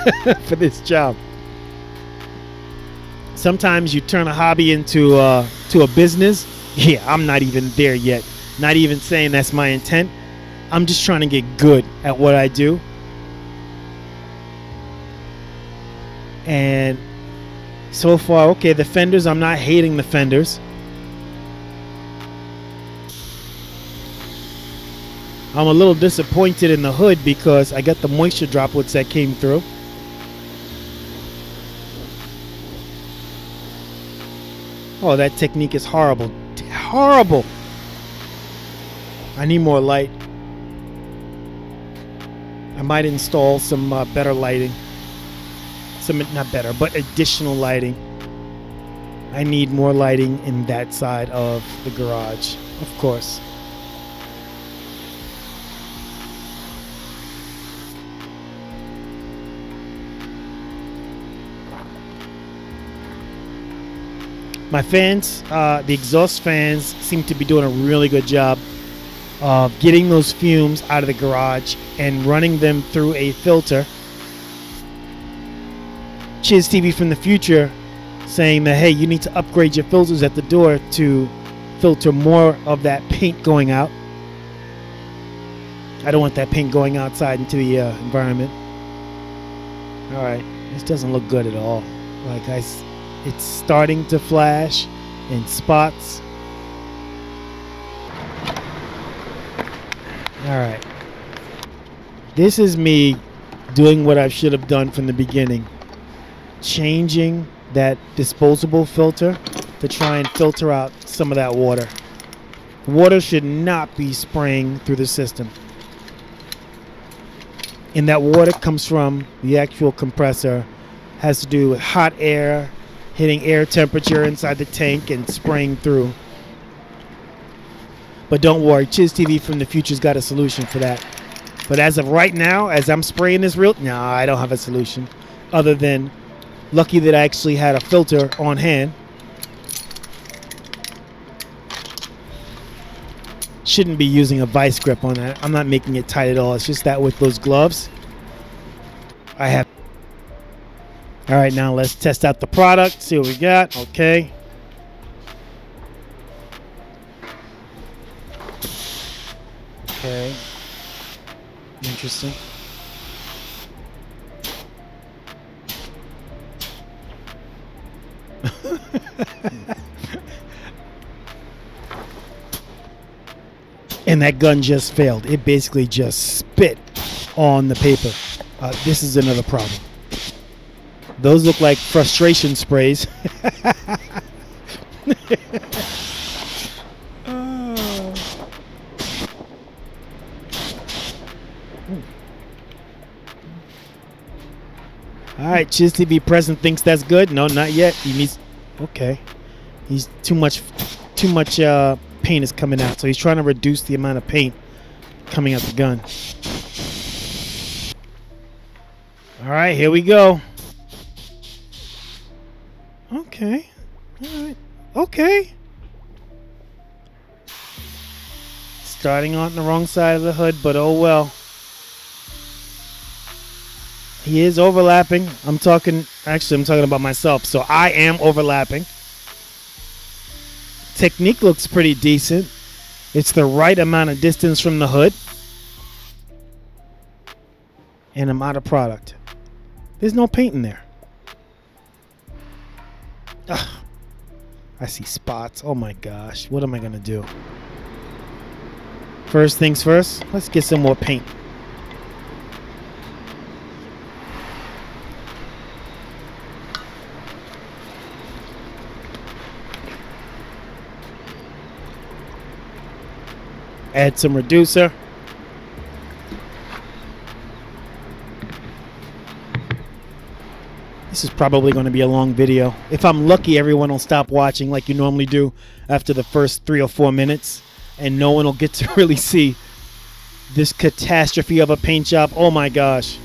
for this job. Sometimes you turn a hobby into a business. Yeah, I'm not even there yet. Not even saying that's my intent. I'm just trying to get good at what I do. And so far, okay, the fenders, I'm not hating the fenders. I'm a little disappointed in the hood because I got the moisture droplets that came through. Oh, that technique is horrible. Horrible. I need more light. I might install some better lighting. Not better, but additional lighting. I need more lighting in that side of the garage, of course. My fans, the exhaust fans, seem to be doing a really good job of getting those fumes out of the garage and running them through a filter. Chiz TV from the future saying that, hey, you need to upgrade your filters at the door to filter more of that paint going out. I don't want that paint going outside into the environment. All right, this doesn't look good at all. It's starting to flash in spots. All right. This is me doing what I should have done from the beginning. Changing that disposable filter to try and filter out some of that water. Water should not be spraying through the system. And that water comes from the actual compressor. Has to do with hot air hitting air temperature inside the tank and spraying through. But don't worry, Chiz TV from the future's got a solution for that. But as of right now, as I'm spraying this no, I don't have a solution. other than lucky that I actually had a filter on hand. Shouldn't be using a vice grip on that. I'm not making it tight at all. It's just that with those gloves, I have. All right, now let's test out the product. See what we got. Okay. Okay. Interesting. And that gun just failed. It basically just spit on the paper. This is another problem. Those look like frustration sprays. All right, Chiz TV present thinks that's good. No, not yet. He needs. Okay, he's too much paint is coming out, so he's trying to reduce the amount of paint coming out the gun. All right, here we go. Okay. All right. Okay. Starting on the wrong side of the hood, but oh well. He is overlapping. I'm talking about myself, so I am overlapping. Technique looks pretty decent. It's the right amount of distance from the hood. And I'm out of product. There's no paint in there. Ugh. I see spots. Oh my gosh. What am I going to do? First things first, let's get some more paint. Add some reducer. This is probably going to be a long video. If I'm lucky, everyone will stop watching like you normally do after the first 3 or 4 minutes, and no one will get to really see this catastrophe of a paint job. Oh my gosh.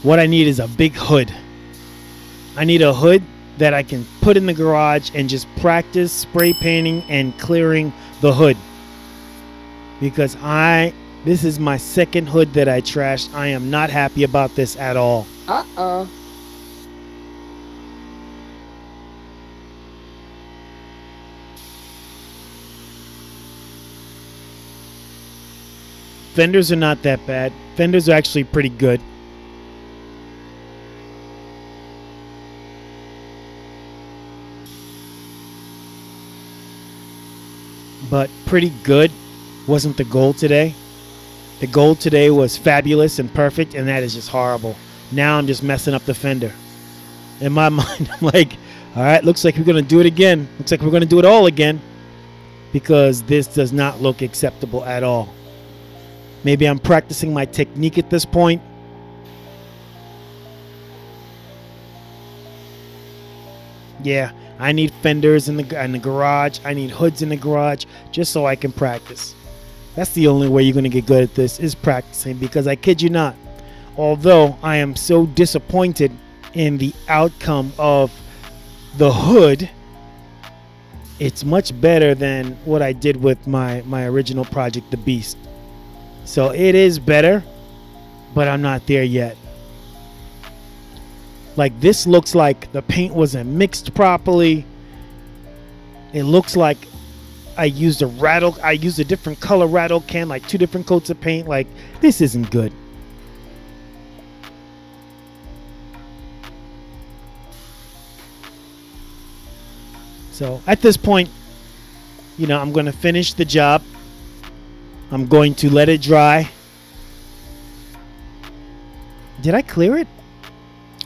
What I need is a big hood. I need a hood that I can put in the garage and just practice spray painting and clearing the hood. Because this is my second hood that I trashed. I am not happy about this at all. Uh-oh. Fenders are not that bad. Fenders are actually pretty good. But pretty good wasn't the goal today. The goal today was fabulous and perfect, and that is just horrible. Now I'm just messing up the fender. In my mind, I'm like, all right, looks like we're going to do it again. Looks like we're going to do it all again, because this does not look acceptable at all. Maybe I'm practicing my technique at this point. Yeah, I need fenders in the garage. I need hoods in the garage just so I can practice. That's the only way you're going to get good at this, is practicing, because I kid you not, although I am so disappointed in the outcome of the hood, it's much better than what I did with my original project, the Beast. So it is better, but I'm not there yet. Like, this looks like the paint wasn't mixed properly. It looks like I used a different color rattle can, like 2 different coats of paint. Like, this isn't good. So at this point, you know, I'm going to finish the job. I'm going to let it dry. Did I clear it?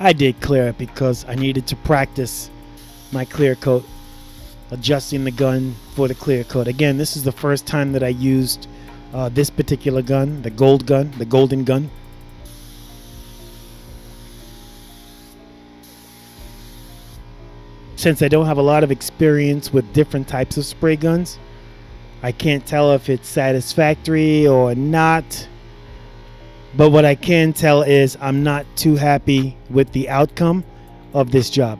I did clear it because I needed to practice my clear coat, adjusting the gun for the clear coat. Again, this is the first time that I used this particular gun, the golden gun. Since I don't have a lot of experience with different types of spray guns, I can't tell if it's satisfactory or not. But what I can tell is I'm not too happy with the outcome of this job.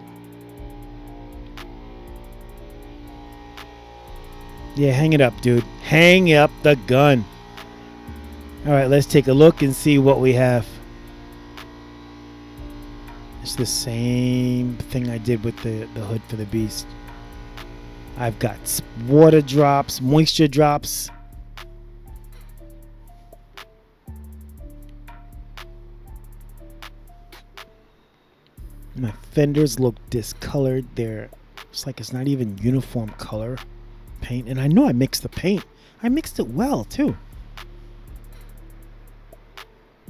Yeah, hang it up, dude. Hang up the gun. All right, let's take a look and see what we have. It's the same thing I did with the hood for the Beast. I've got water drops, moisture drops. My fenders look discolored. It's like it's not even uniform color paint. And I know I mixed the paint. I mixed it well too.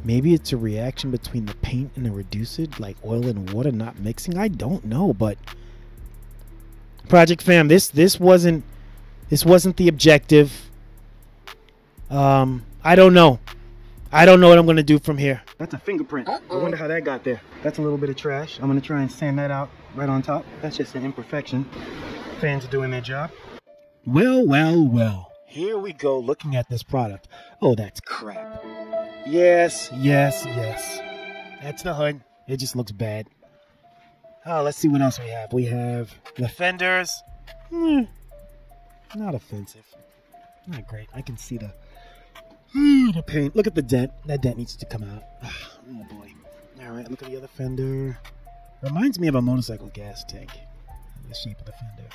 Maybe it's a reaction between the paint and the reduced, like oil and water not mixing. I don't know, but Project Fam, this wasn't the objective. I don't know. I don't know what I'm gonna do from here. That's a fingerprint. I wonder how that got there. That's a little bit of trash. I'm gonna try and sand that out right on top. That's just an imperfection. Fans are doing their job. Well, well, well. Here we go looking at this product. Oh, that's crap. Yes, yes, yes. That's the hood. It just looks bad. Oh, let's see what else we have. We have the fenders. Not offensive. Not great. I can see the paint. Look at the dent. That dent needs to come out. Oh boy. All right, look at the other fender. Reminds me of a motorcycle gas tank. The shape of the fender.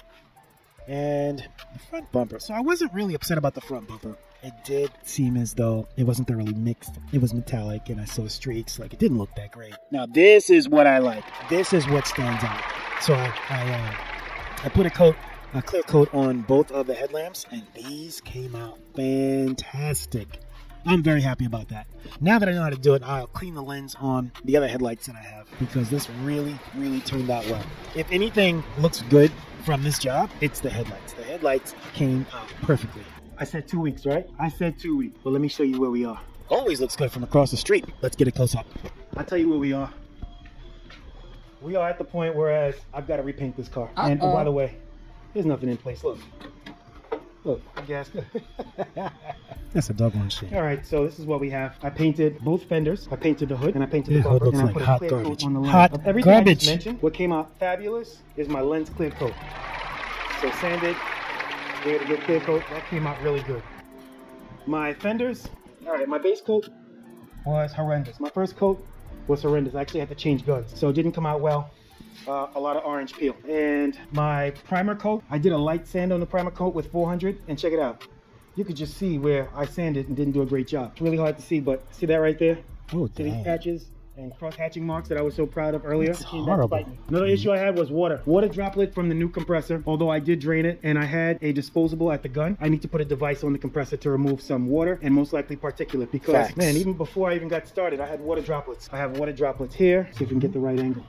And the front bumper. So I wasn't really upset about the front bumper. It did seem as though it wasn't thoroughly mixed. It was metallic and I saw streaks. Like, it didn't look that great. Now this is what I like. This is what stands out. So I put a clear coat on both of the headlamps, and these came out fantastic. I'm very happy about that. Now that I know how to do it, I'll clean the lens on the other headlights that I have, because this really, really turned out well. If anything looks good from this job, it's the headlights. The headlights came out perfectly. I said 2 weeks, right? I said 2 weeks. Well, let me show you where we are. Always looks good from across the street. Let's get a close up. I'll tell you where we are. We are at the point where I've got to repaint this car. And oh, by the way, there's nothing in place. Look. Look, gas. That's a doggone shit. All right, so this is what we have. I painted both fenders. I painted the hood, and I painted the bumper, and I put a clear coat on the lens. Hot everything garbage. I just mentioned, what came out fabulous is my lens clear coat. So sanded, ready to get clear coat. That came out really good. My fenders, all right, my base coat was horrendous. My first coat was horrendous. I actually had to change guns, so it didn't come out well. A lot of orange peel. And my primer coat, I did a light sand on the primer coat with 400, and check it out. You could just see where I sanded and didn't do a great job. It's really hard to see, but see that right there? Oh, see these patches and cross-hatching marks that I was so proud of earlier? It's horrible. Another issue I had was water. Water droplet from the new compressor, although I did drain it and I had a disposable at the gun. I need to put a device on the compressor to remove some water and most likely particulate, because, Facts. Man, even before I even got started, I had water droplets. I have water droplets here. See if we can get the right angle.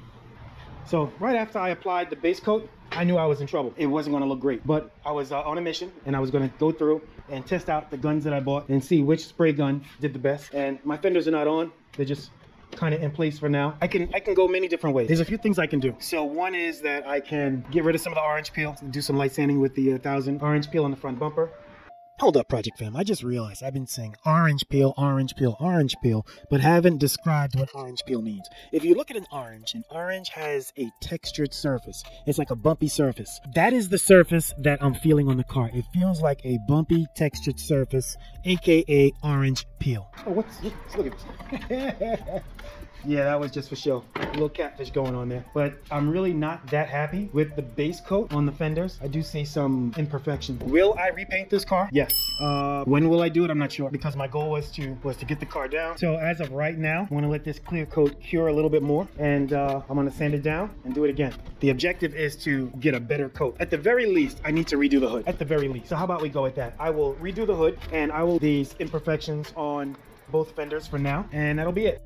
So right after I applied the base coat, I knew I was in trouble. It wasn't going to look great, but I was on a mission, and I was going to go through and test out the guns that I bought and see which spray gun did the best. And my fenders are not on. They're just kind of in place for now. I can go many different ways. There's a few things I can do. So one is that I can get rid of some of the orange peel and do some light sanding with the 1000 orange peel on the front bumper. Hold up, Project Fam. I just realized I've been saying orange peel, but haven't described what orange peel means. If you look at an orange has a textured surface. It's like a bumpy surface. That is the surface that I'm feeling on the car. It feels like a bumpy, textured surface, aka orange peel. Oh, look at this. Yeah, that was just for show. A little catfish going on there. But I'm really not that happy with the base coat on the fenders. I do see some imperfection. Will I repaint this car? Yes. When will I do it? I'm not sure, because my goal was to get the car down. So as of right now, I'm gonna let this clear coat cure a little bit more, and I'm gonna sand it down and do it again. The objective is to get a better coat. At the very least, I need to redo the hood. At the very least. So how about we go with that? I will redo the hood, and I will these imperfections on both fenders for now, and that'll be it.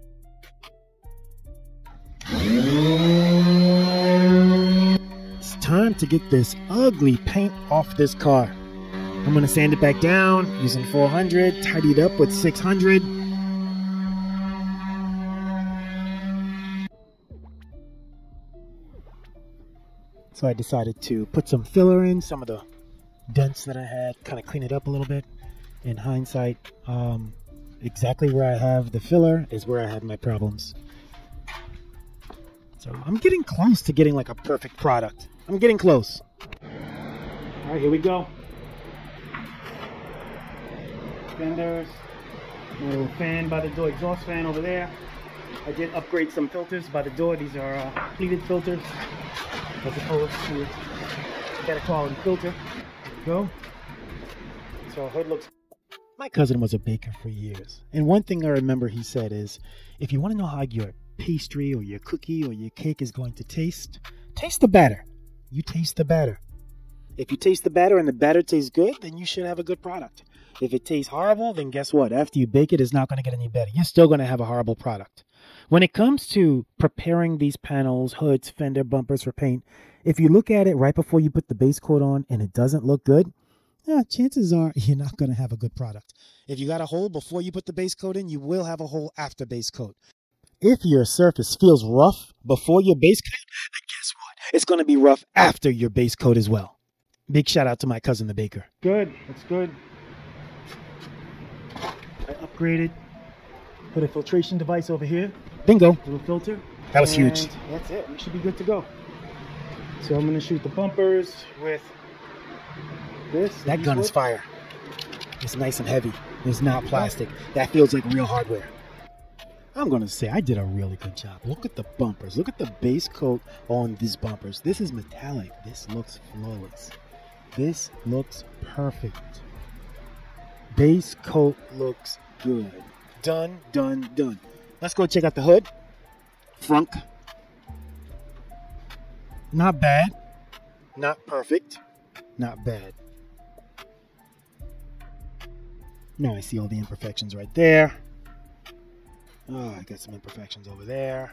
It's time to get this ugly paint off this car. I'm gonna sand it back down using 400, tidy it up with 600. So I decided to put some filler in some of the dents that I had, kind of clean it up a little bit. In hindsight, exactly where I have the filler is where I had my problems. So I'm getting close to getting like a perfect product. I'm getting close. All right, here we go. Fenders, my little fan by the door, exhaust fan over there. I did upgrade some filters by the door. These are pleated filters as opposed to better quality filter. There we go. So hood looks. My cousin was a baker for years, and one thing I remember he said is, if you want to know how your pastry or your cookie or your cake is going to taste, taste the batter. You taste the batter. If you taste the batter and the batter tastes good, then you should have a good product. If it tastes horrible, then guess what? After you bake it, it's not going to get any better. You're still going to have a horrible product. When it comes to preparing these panels, hoods, fender, bumpers for paint, if you look at it right before you put the base coat on and it doesn't look good, chances are you're not going to have a good product. If you got a hole before you put the base coat in, you will have a hole after base coat. If your surface feels rough before your base coat, then guess what? It's going to be rough after your base coat as well. Big shout out to my cousin, the baker. Good. That's good. I upgraded. Put a filtration device over here. Bingo. Little filter. That was huge. That's it. We should be good to go. So I'm going to shoot the bumpers with this. That gun is fire. It's nice and heavy. It's not plastic. That feels like real hardware. I'm going to say I did a really good job. Look at the bumpers. Look at the base coat on these bumpers. This is metallic. This looks flawless. This looks perfect. Base coat looks good. Done, done, done. Let's go check out the hood. Frunk. Not bad. Not perfect. Not bad. Now I see all the imperfections right there. Oh, I got some imperfections over there.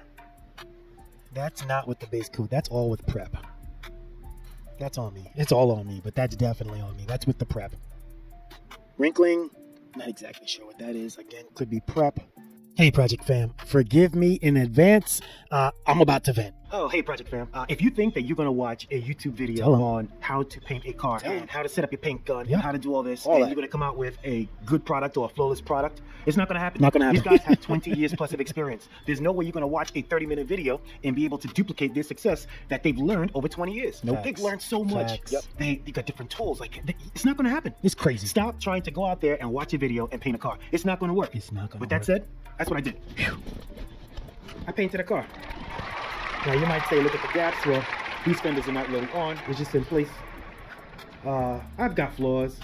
That's not with the base coat. That's all with prep. That's on me. It's all on me, but that's definitely on me. That's with the prep. Wrinkling. Not exactly sure what that is. Again, could be prep. Hey, Project Fam. Forgive me in advance. I'm about to vent. Oh, hey, Project Fam. If you think that you're going to watch a YouTube video on how to paint a car and how to set up your paint gun and how to do all this, and you're going to come out with a good product or a flawless product, it's not going to happen. Not going to happen. These guys have 20 years plus of experience. There's no way you're going to watch a 30-minute video and be able to duplicate their success that they've learned over 20 years. Nope. They've learned so much. Yep. They got different tools. It's not going to happen. It's crazy. Stop trying to go out there and watch a video and paint a car. It's not going to work. It's not going to work. With that said, that's what I did. Whew. I painted a car. Now you might say, look at the gaps. Well, these fenders are not really on. It's just in place. I've got flaws.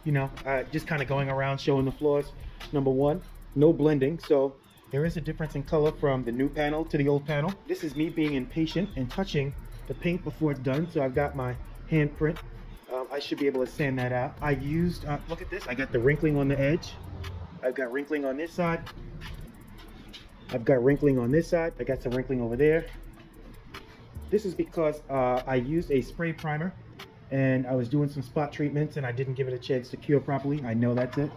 You know, just kind of going around showing the flaws. Number one, no blending. So there is a difference in color from the new panel to the old panel. This is me being impatient and touching the paint before it's done. So I've got my handprint. I should be able to sand that out. I used, look at this. I got the wrinkling on the edge. I've got wrinkling on this side. I've got wrinkling on this side. I got some wrinkling over there. This is because I used a spray primer and I was doing some spot treatments and I didn't give it a chance to cure properly. I know that's it.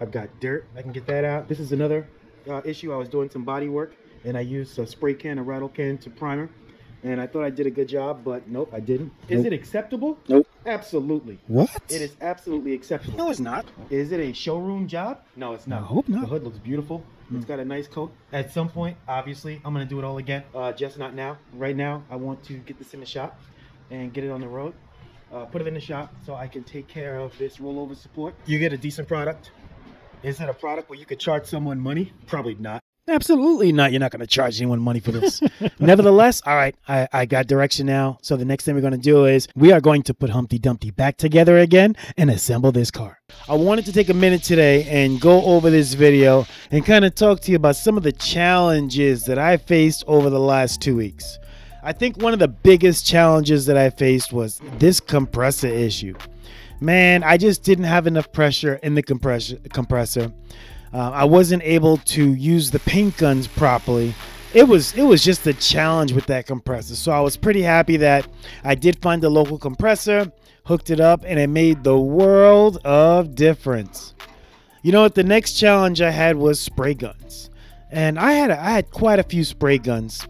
I've got dirt. I can get that out. This is another issue. I was doing some body work and I used a spray can, a rattle can to primer. And I thought I did a good job, but nope, I didn't. Nope. Is it acceptable? Nope. Absolutely. What? It is absolutely acceptable. No, it's not. Is it a showroom job? No, it's not. I hope not. The hood looks beautiful. It's got a nice coat. At some point, obviously, I'm going to do it all again. Just not now. Right now, I want to get this in the shop and get it on the road. Put it in the shop so I can take care of this rollover support. You get a decent product. Is it a product where you could charge someone money? Probably not. Absolutely not. You're not going to charge anyone money for this. Nevertheless, all right, I got direction now. So the next thing we're going to do is we are going to put Humpty Dumpty back together again and assemble this car. I wanted to take a minute today and go over this video and kind of talk to you about some of the challenges that I faced over the last 2 weeks. I think one of the biggest challenges that I faced was this compressor issue. Man, I just didn't have enough pressure in the compressor. I wasn't able to use the paint guns properly. It was just a challenge with that compressor. So I was pretty happy that I did find a local compressor, hooked it up, and it made the world of difference. You know what? The next challenge I had was spray guns. And I had quite a few spray guns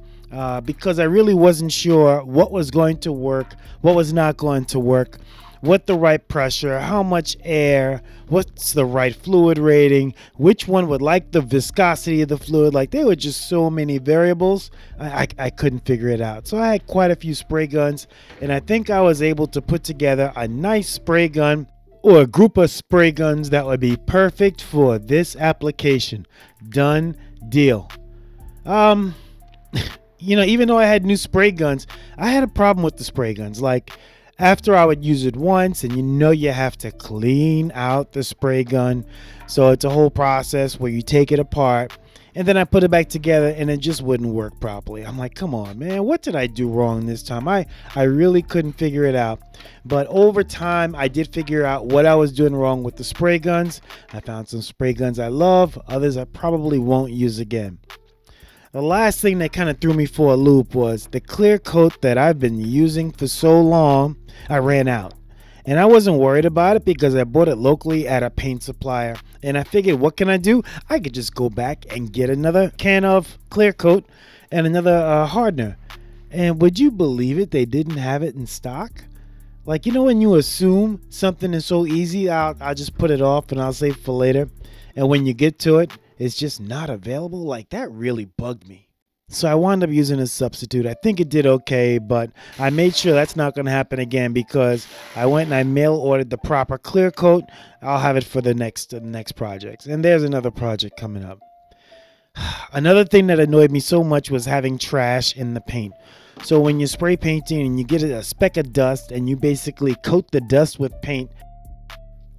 because I really wasn't sure what was going to work, what was not going to work. what the right pressure, how much air, what's the right fluid rating, which one would like the viscosity of the fluid. Like, there were just so many variables. I couldn't figure it out. So I had quite a few spray guns, and I think I was able to put together a nice spray gun, or a group of spray guns that would be perfect for this application. Done deal. You know, even though I had new spray guns, I had a problem with the spray guns. Like, after I would use it once, and you have to clean out the spray gun. So it's a whole process where you take it apart, and then I put it back together, and it just wouldn't work properly. I'm like, come on, man, what did I do wrong this time? I really couldn't figure it out. But over time, I did figure out what I was doing wrong with the spray guns. I found some spray guns I love, others I probably won't use again. The last thing that kind of threw me for a loop was the clear coat that I've been using for so long. I ran out, and I wasn't worried about it because I bought it locally at a paint supplier, and I figured, what can I do? I could just go back and get another can of clear coat and another hardener. And would you believe it, they didn't have it in stock? Like, you know, when you assume something is so easy, I'll just put it off and I'll save for later, and when you get to it, it's just not available. Like, that really bugged me. So I wound up using a substitute. I think it did okay, but I made sure that's not going to happen again, because I went and I mail ordered the proper clear coat. I'll have it for the next projects. And there's another project coming up. Another thing that annoyed me so much was having trash in the paint. So when you're spray painting and you get a speck of dust and you basically coat the dust with paint,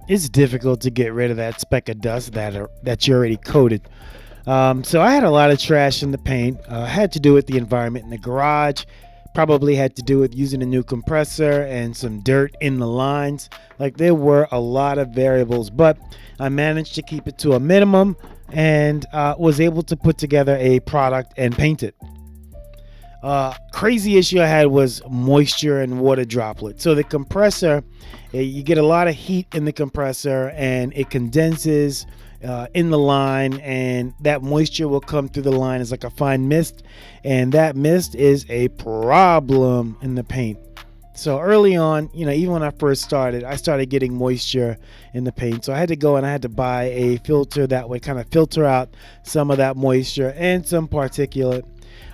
it's difficult to get rid of that speck of dust that you already coated. So I had a lot of trash in the paint. Had to do with the environment in the garage. Probably had to do with using a new compressor and some dirt in the lines. Like, there were a lot of variables, but I managed to keep it to a minimum and was able to put together a product and paint it. Crazy issue I had was moisture and water droplets. So the compressor, you get a lot of heat in the compressor and it condenses in the line, and that moisture will come through the line as like a fine mist, and that mist is a problem in the paint. So early on, you know, even when I first started, I started getting moisture in the paint. So I had to go and I had to buy a filter that would kind of filter out some of that moisture and some particulate.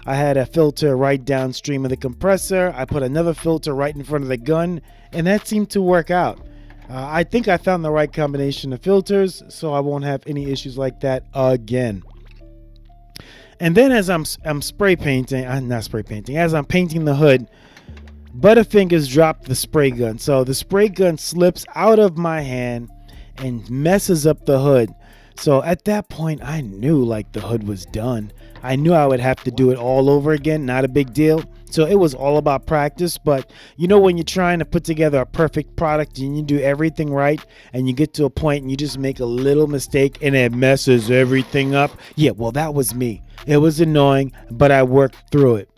I had a filter right downstream of the compressor. I put another filter right in front of the gun, and that seemed to work out. I think I found the right combination of filters, so I won't have any issues like that again. And then as I'm spray painting, as I'm painting the hood, Butterfingers dropped the spray gun. So the spray gun slips out of my hand and messes up the hood. So at that point, I knew like the hood was done. I knew I would have to do it all over again. Not a big deal. So it was all about practice. But you know, when you're trying to put together a perfect product and you do everything right, and you get to a point and you just make a little mistake and it messes everything up. Yeah, well, that was me. It was annoying, but I worked through it.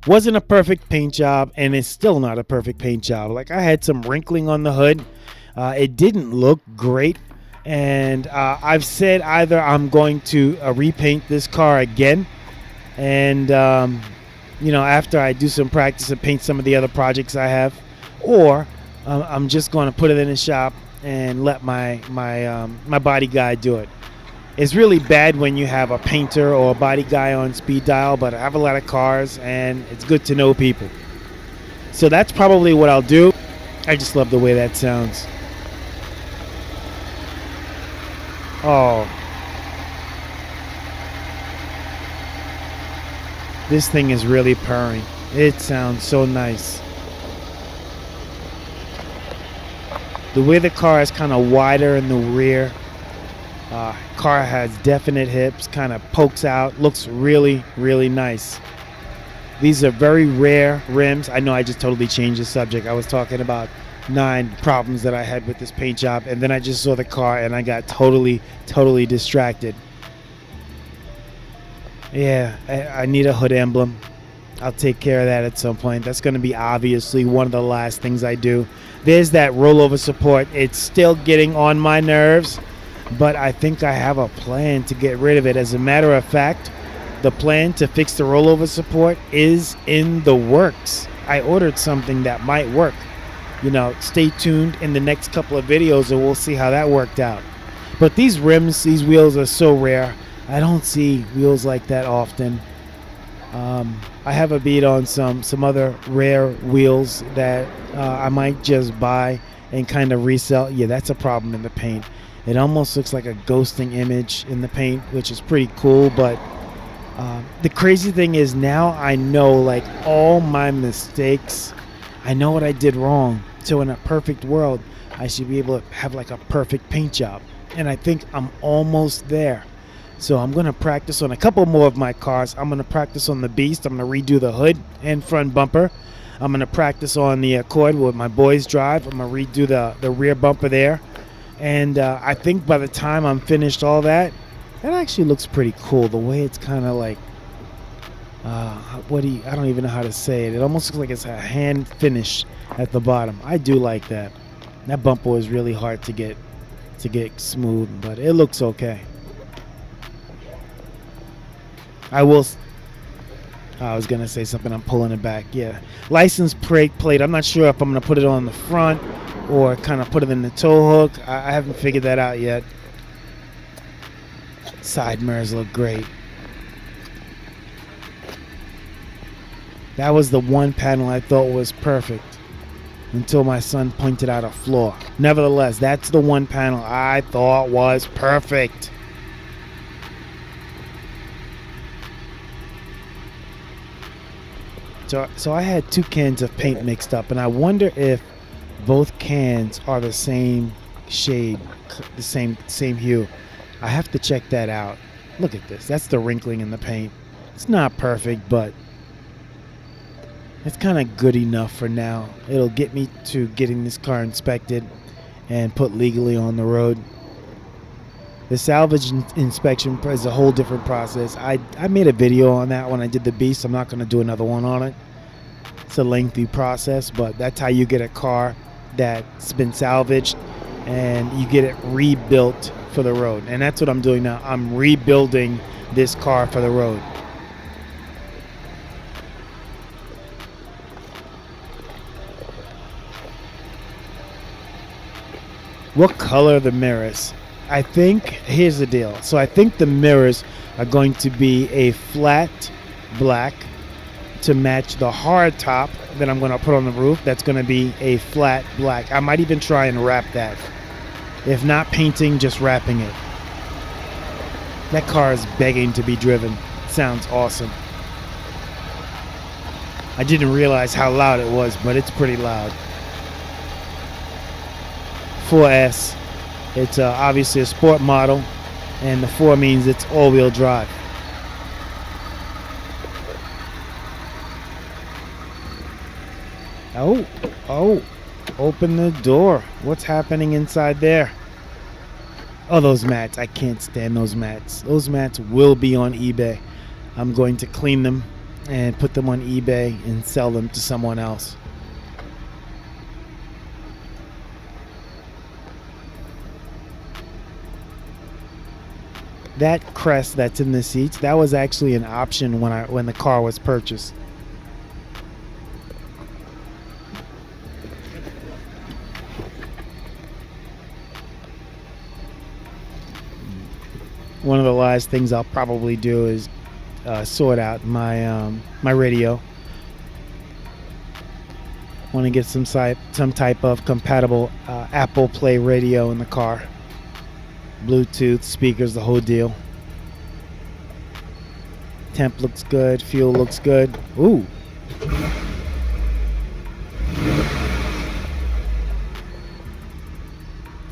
Wasn't a perfect paint job, and it's still not a perfect paint job. Like, I had some wrinkling on the hood. It didn't look great. And I've said either I'm going to repaint this car again, and you know, after I do some practice and paint some of the other projects I have, or I'm just going to put it in the shop and let my body guy do it. It's really bad when you have a painter or a body guy on speed dial, but I have a lot of cars and it's good to know people. So that's probably what I'll do. I just love the way that sounds. Oh, this thing is really purring. It sounds so nice. The way the car is kind of wider in the rear. Car has definite hips, kind of pokes out, looks really, really nice. These are very rare rims. I know I just totally changed the subject. I was talking about 9 problems that I had with this paint job, and then I just saw the car and I got totally distracted. Yeah, I need a hood emblem. I'll take care of that at some point. That's going to be obviously one of the last things I do. There's that rollover support. It's still getting on my nerves, but I think I have a plan to get rid of it. As a matter of fact, the plan to fix the rollover support is in the works. I ordered something that might work. you know, stay tuned in the next couple of videos and we'll see how that worked out. But these rims, these wheels are so rare. I don't see wheels like that often. I have a beat on some other rare wheels that I might just buy and kind of resell. Yeah, that's a problem in the paint. It almost looks like a ghosting image in the paint, which is pretty cool. But the crazy thing is now I know like all my mistakes. I know what I did wrong. So in a perfect world, I should be able to have like a perfect paint job. And I think I'm almost there. So I'm going to practice on a couple more of my cars. I'm going to practice on the Beast. I'm going to redo the hood and front bumper. I'm going to practice on the Accord with my boys drive. I'm going to redo the rear bumper there. And I think by the time I'm finished all that, that actually looks pretty cool. The way it's kind of like, I don't even know how to say it. It almost looks like it's a hand finish at the bottom. I do like that. That bumper was really hard to get smooth, but it looks okay. I was gonna say something. I'm pulling it back. Yeah, license plate. I'm not sure if I'm gonna put it on the front or kind of put it in the tow hook. I haven't figured that out yet. Side mirrors look great. That was the one panel I thought was perfect until my son pointed out a flaw. Nevertheless, that's the one panel I thought was perfect. So I had two cans of paint mixed up, and I wonder if both cans are the same shade, the same hue. I have to check that out. Look at this. That's the wrinkling in the paint. It's not perfect, but it's kind of good enough for now. It'll get me to getting this car inspected and put legally on the road. The salvage inspection is a whole different process. I made a video on that when I did the Beast. I'm not going to do another one on it. It's a lengthy process, but that's how you get a car that's been salvaged and you get it rebuilt for the road. And that's what I'm doing now. I'm rebuilding this car for the road. What color are the mirrors? I think, here's the deal. So I think the mirrors are going to be a flat black to match the hard top that I'm going to put on the roof. That's going to be a flat black. I might even try and wrap that. If not painting, just wrapping it. That car is begging to be driven. Sounds awesome. I didn't realize how loud it was, but it's pretty loud. 4S. It's obviously a sport model, and the 4 means it's all-wheel drive. Oh, open the door. What's happening inside there? Oh, those mats. I can't stand those mats. Those mats will be on eBay. I'm going to clean them and put them on eBay and sell them to someone else. That crest that's in the seats, that was actually an option when the car was purchased. One of the last things I'll probably do is sort out my my radio. Want to get some type of compatible Apple Play radio in the car. Bluetooth, speakers, the whole deal. Temp looks good, fuel looks good. Ooh.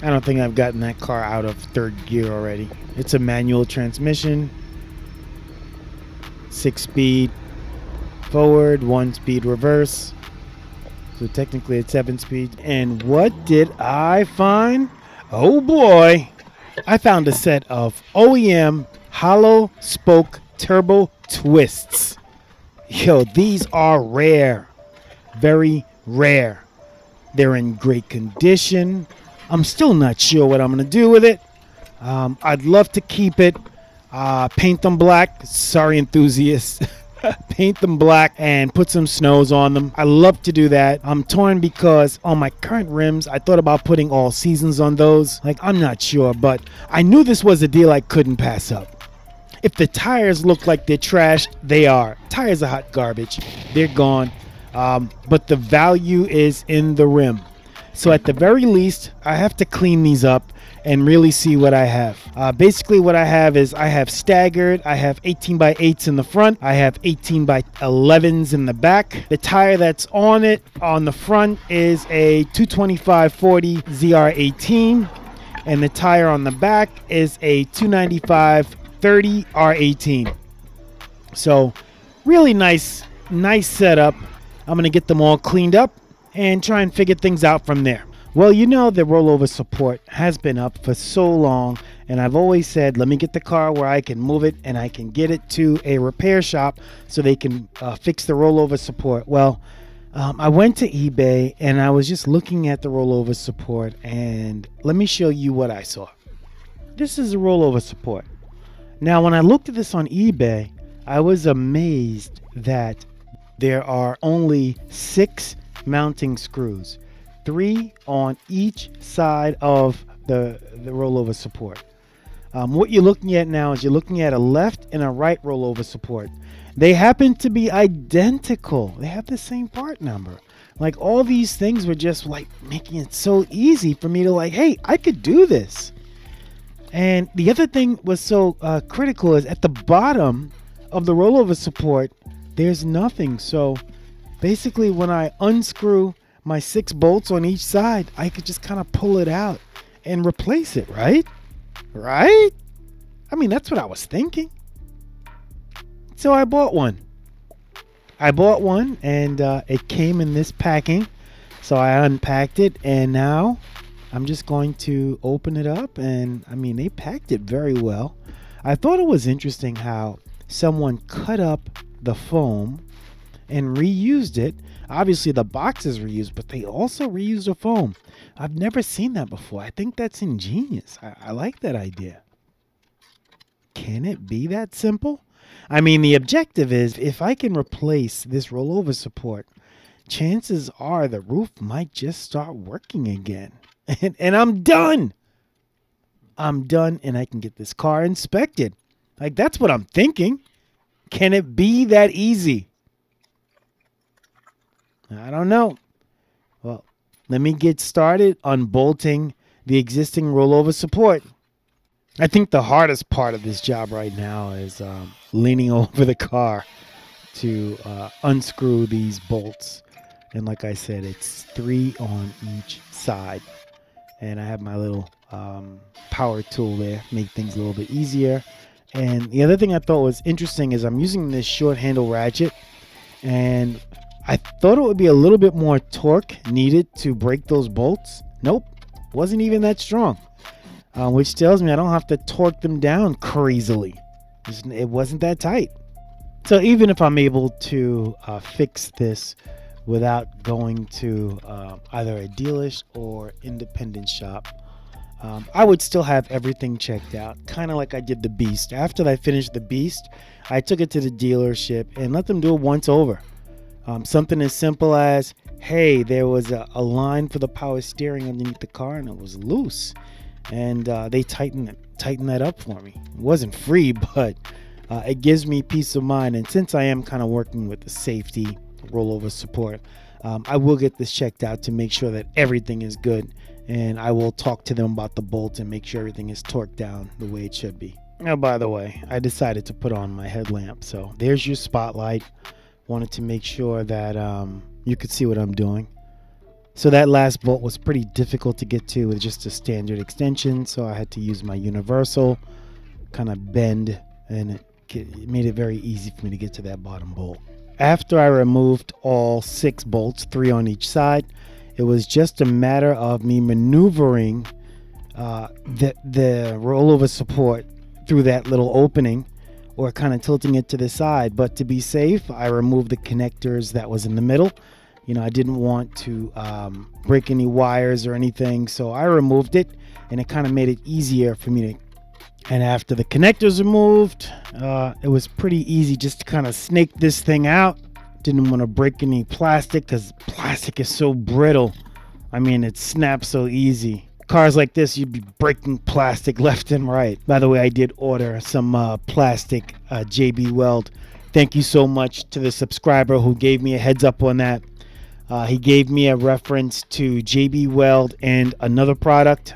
I don't think I've gotten that car out of third gear already. It's a manual transmission. 6-speed forward, 1-speed reverse. So technically it's 7-speed. And what did I find? Oh boy. I found a set of OEM hollow spoke turbo twists. Yo, these are rare. Very rare. They're in great condition. I'm still not sure what I'm going to do with it. I'd love to keep it. Paint them black. Sorry, enthusiasts. paint them black and put some snows on them. I love to do that. I'm torn because on my current rims, I thought about putting all seasons on those. Like, I'm not sure, but I knew this was a deal I couldn't pass up. If the tires look like they're trash, they are. Tires are hot garbage. They're gone. But the value is in the rim. So at the very least, I have to clean these up and really see what I have. Basically what I have is I have staggered. I have 18 by 8s in the front. I have 18 by 11s in the back. The tire that's on it on the front is a 225/40 ZR18. And the tire on the back is a 295/30 R18. So really nice setup. I'm going to get them all cleaned up and try and figure things out from there. Well, you know, the rollover support has been up for so long, and I've always said, let me get the car where I can move it and I can get it to a repair shop so they can fix the rollover support. Well, I went to eBay and I was just looking at the rollover support, and let me show you what I saw. This is a rollover support. Now, when I looked at this on eBay, I was amazed that there are only 6 mounting screws, 3 on each side of the rollover support. What you're looking at now is you're looking at a left and a right rollover support. They happen to be identical. They have the same part number. Like, all these things were just like making it so easy for me to like, hey, I could do this. And the other thing was so critical is at the bottom of the rollover support, there's nothing. So basically when I unscrew my 6 bolts on each side, I could just kind of pull it out and replace it, right? Right? I mean, that's what I was thinking. So I bought one. And it came in this packing. So I unpacked it, and now I'm just going to open it up. And I mean, they packed it very well. I thought it was interesting how someone cut up the foam and reused it. Obviously the box is reused, but they also reused the foam. I've never seen that before. I think that's ingenious. I like that idea. Can it be that simple? I mean, the objective is if I can replace this rollover support, chances are the roof might just start working again. And I'm done. I'm done, and I can get this car inspected. Like, that's what I'm thinking. Can it be that easy? I don't know. Well, let me get started unbolting the existing rollover support. I think the hardest part of this job right now is leaning over the car to unscrew these bolts. And like I said, it's 3 on each side. And I have my little power tool there, make things a little bit easier. And the other thing I thought was interesting is I'm using this short handle ratchet, and I thought it would be a little bit more torque needed to break those bolts. Nope, wasn't even that strong, which tells me I don't have to torque them down crazily. It wasn't that tight. So even if I'm able to fix this without going to either a dealership or independent shop, I would still have everything checked out, kind of like I did the Beast. After I finished the Beast, I took it to the dealership and let them do it once over. Something as simple as, hey, there was a line for the power steering underneath the car and it was loose. And they tightened that up for me. It wasn't free, but it gives me peace of mind. And since I am kind of working with the safety rollover support, I will get this checked out to make sure that everything is good. And I will talk to them about the bolt and make sure everything is torqued down the way it should be. Now, by the way, I decided to put on my headlamp. So there's your spotlight. Wanted to make sure that you could see what I'm doing. So that last bolt was pretty difficult to get to with just a standard extension. So I had to use my universal, kind of bend, and it made it very easy for me to get to that bottom bolt. After I removed all 6 bolts, 3 on each side, it was just a matter of me maneuvering the rollover support through that little opening, or kind of tilting it to the side. But to be safe, I removed the connectors that was in the middle. You know, I didn't want to break any wires or anything, so I removed it, and it kind of made it easier for me to And after the connectors are moved, it was pretty easy just to kind of snake this thing out. Didn't want to break any plastic because plastic is so brittle. I mean, it snaps so easy. Cars like this, you'd be breaking plastic left and right. By the way, I did order some plastic JB Weld. Thank you so much to the subscriber who gave me a heads up on that. He gave me a reference to JB Weld and another product.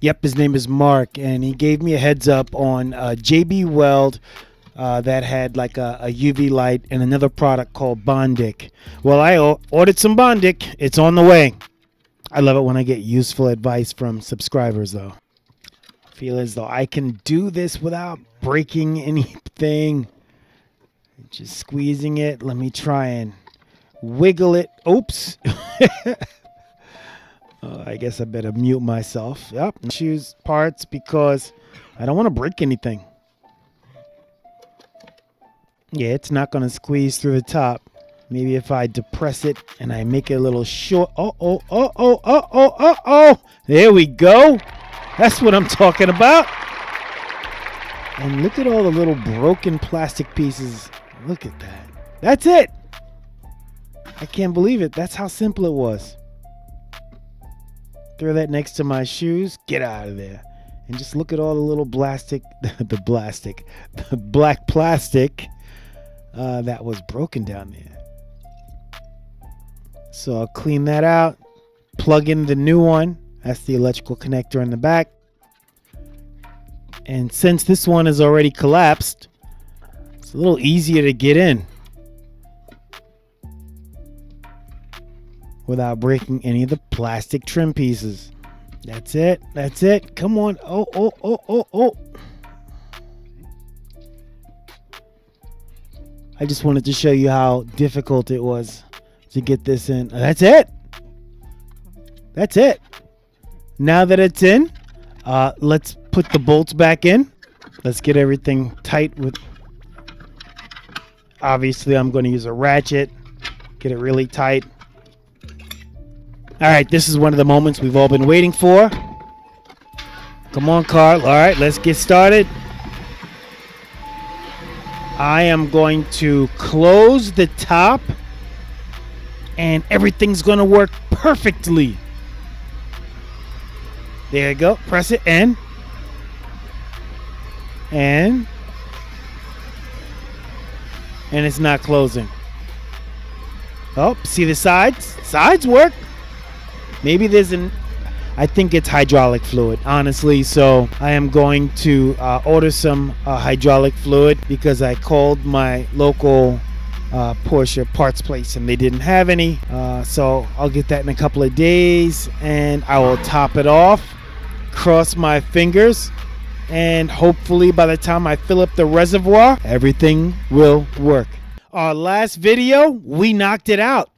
Yep, his name is Mark, and he gave me a heads up on JB Weld that had like a UV light and another product called Bondic. Well, I ordered some Bondic. It's on the way. I love it when I get useful advice from subscribers, though. I feel as though I can do this without breaking anything. Just squeezing it. Let me try and wiggle it. Oops. I guess I better mute myself. Yep. Choose parts because I don't want to break anything. Yeah, it's not going to squeeze through the top. Maybe if I depress it and I make it a little short. Oh. There we go. That's what I'm talking about. And look at all the little broken plastic pieces. Look at that. That's it. I can't believe it. That's how simple it was. Throw that next to my shoes. Get out of there. And just look at all the little plastic, the black plastic that was broken down there. So I'll clean that out, plug in the new one. That's the electrical connector in the back. And since this one is already collapsed, it's a little easier to get in without breaking any of the plastic trim pieces. That's it. That's it. Come on. Oh. I just wanted to show you how difficult it was to get this in. That's it. That's it. Now that it's in, let's put the bolts back in. Let's get everything tight with. Obviously, I'm going to use a ratchet. Get it really tight. All right, this is one of the moments we've all been waiting for. Come on, Carl. All right, let's get started. I am going to close the top. And everything's going to work perfectly. There you go. Press it and it's not closing. Oh, see the sides? Sides work. Maybe there's I think it's hydraulic fluid, honestly. So I am going to order some hydraulic fluid because I called my local Porsche parts place and they didn't have any. So I'll get that in a couple of days and I will top it off. Cross my fingers. And hopefully by the time I fill up the reservoir, everything will work. Our last video, we knocked it out.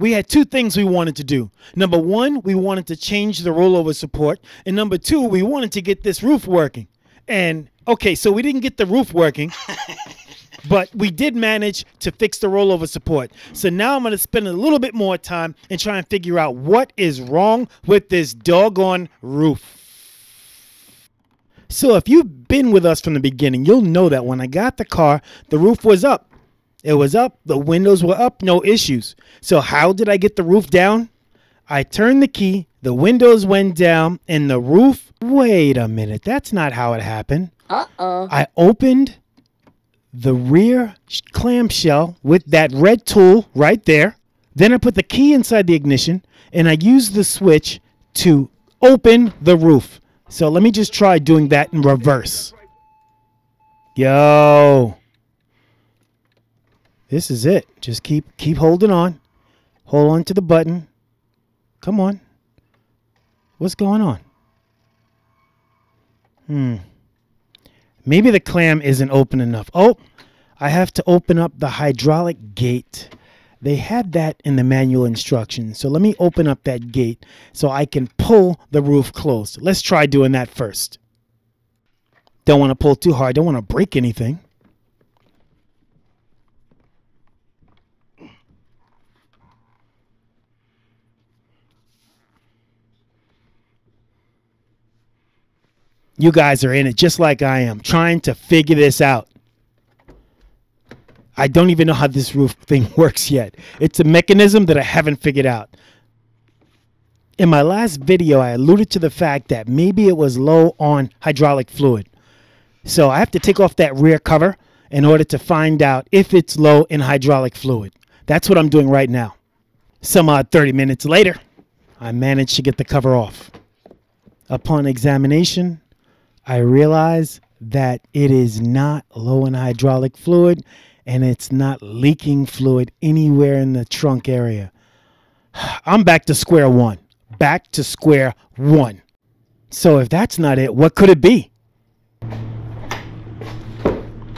We had two things we wanted to do. Number one, we wanted to change the rollover support. And number two, we wanted to get this roof working. And okay, so we didn't get the roof working, but we did manage to fix the rollover support. So now I'm going to spend a little bit more time and try and figure out what is wrong with this doggone roof. So if you've been with us from the beginning, you'll know that when I got the car, the roof was up. It was up. The windows were up. No issues. So how did I get the roof down? I turned the key. The windows went down and the roof. Wait a minute. That's not how it happened. I opened the rear clamshell with that red tool right there. Then I put the key inside the ignition and I used the switch to open the roof. So let me just try doing that in reverse. Yo. This is it. Just keep holding on. Hold on to the button. Come on. What's going on? Maybe the clam isn't open enough. Oh, I have to open up the hydraulic gate. They had that in the manual instructions. So let me open up that gate so I can pull the roof closed. Let's try doing that first. Don't want to pull too hard. Don't want to break anything. You guys are in it just like I am, trying to figure this out. I don't even know how this roof thing works yet. It's a mechanism that I haven't figured out. In my last video, I alluded to the fact that maybe it was low on hydraulic fluid. So I have to take off that rear cover in order to find out if it's low in hydraulic fluid. That's what I'm doing right now. Some odd 30 minutes later, I managed to get the cover off. Upon examination, I realize that it is not low in hydraulic fluid and it's not leaking fluid anywhere in the trunk area. I'm back to square one. Back to square one. So if that's not it, what could it be?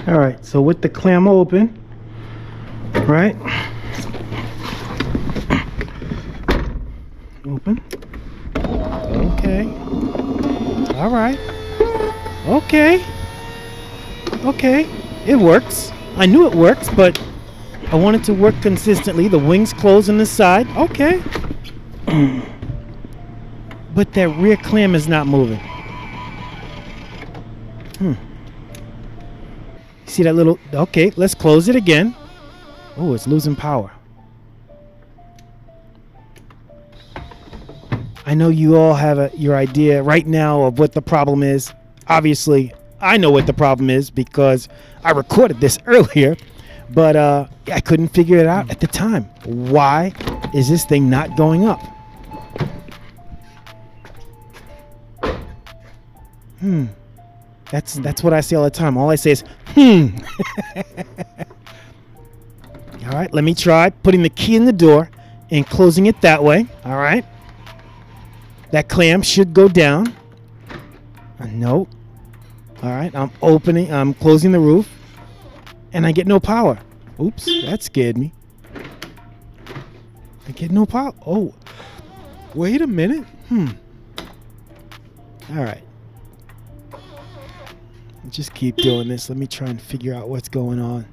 All right, so with the clam open, right? Open. Okay. All right. Okay. Okay. It works. I knew it works, but I want it to work consistently. The wings close on the side. Okay. But that rear clam is not moving. See that little... Okay, let's close it again. Oh, it's losing power. I know you all have your idea right now of what the problem is. Obviously, I know what the problem is because I recorded this earlier, but I couldn't figure it out at the time. Why is this thing not going up? That's what I say all the time. All I say is, All right, let me try putting the key in the door and closing it that way. All right. That clam should go down. Nope. All right, I'm closing the roof and I get no power. Oops, that scared me. I get no power. Oh, wait a minute. All right. Just keep doing this. Let me try and figure out what's going on.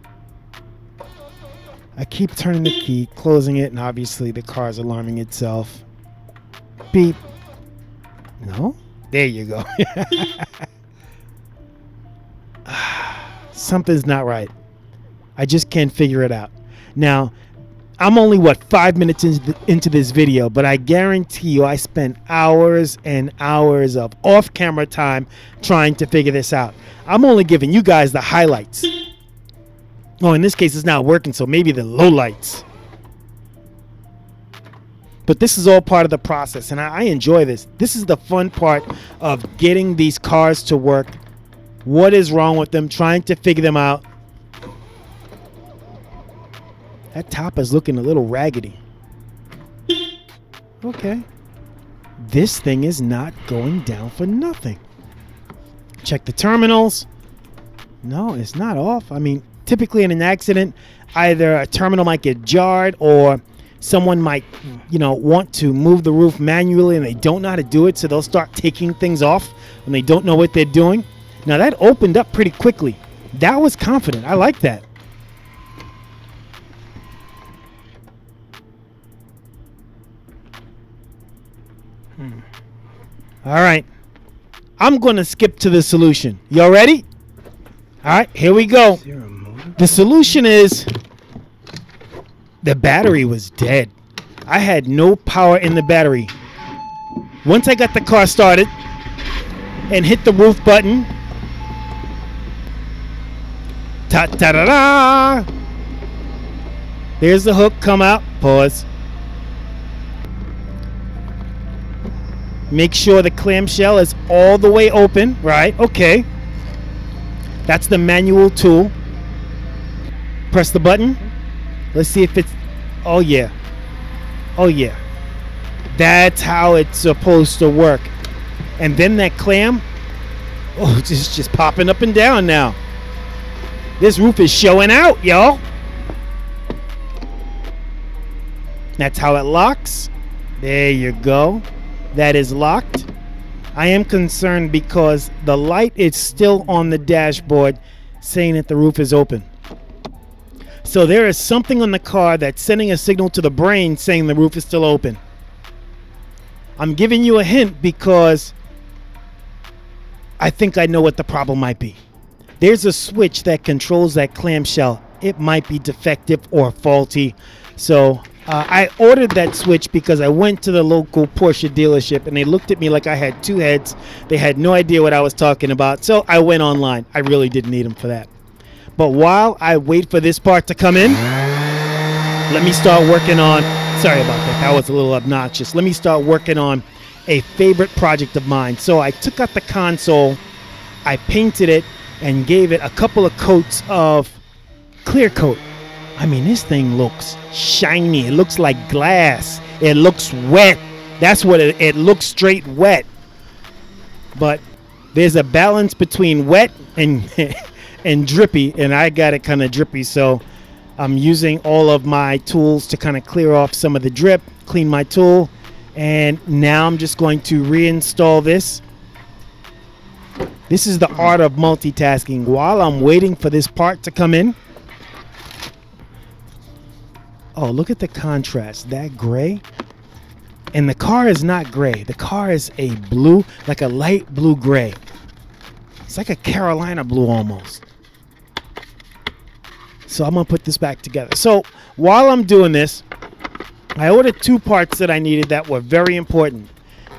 I keep turning the key, closing it, and obviously the car's alarming itself. Beep. No? There you go. Something's not right. I just can't figure it out. Now, I'm only, 5 minutes into this video, but I guarantee you I spent hours and hours of off-camera time trying to figure this out. I'm only giving you guys the highlights. Oh, in this case, it's not working, so maybe the lowlights. But this is all part of the process, and I enjoy this. This is the fun part of getting these cars to work. What is wrong with them, trying to figure them out. That top is looking a little raggedy. Okay. This thing is not going down for nothing. Check the terminals. No, it's not off. I mean, typically in an accident, either a terminal might get jarred or someone might, want to move the roof manually and they don't know how to do it, so they'll start taking things off when they don't know what they're doing. Now, that opened up pretty quickly. That was confident. I like that. All right. I'm going to skip to the solution. Y'all ready? All right, here we go. The solution is the battery was dead. I had no power in the battery. Once I got the car started and hit the roof button, ta-ta-da-da! There's the hook, come out, pause. Make sure the clamshell is all the way open, right? Okay. That's the manual tool. Press the button. Let's see if it's, oh yeah. Oh yeah. That's how it's supposed to work. And then that clam, oh, it's just popping up and down now. This roof is showing out, y'all. That's how it locks. There you go. That is locked. I am concerned because the light is still on the dashboard saying that the roof is open. So there is something on the car that's sending a signal to the brain saying the roof is still open. I'm giving you a hint because I think I know what the problem might be. There's a switch that controls that clamshell. It might be defective or faulty. So I ordered that switch because I went to the local Porsche dealership and they looked at me like I had two heads. They had no idea what I was talking about. So I went online. I really didn't need them for that. But while I wait for this part to come in, let me start working on, sorry about that, that was a little obnoxious. Let me start working on a favorite project of mine. So I took out the console, I painted it, and gave it a couple of coats of clear coat. I mean, this thing looks shiny. It looks like glass. It looks wet. That's what it looks, straight wet. But there's a balance between wet and and drippy, and I got it kind of drippy, so I'm using all of my tools to kind of clear off some of the drip, clean my tool, and now I'm just going to reinstall this. This is the art of multitasking. While I'm waiting for this part to come in, oh, look at the contrast, that gray. And the car is not gray. The car is a blue, like a light blue gray. It's like a Carolina blue almost. So I'm gonna put this back together. So while I'm doing this, I ordered two parts that I needed that were very important.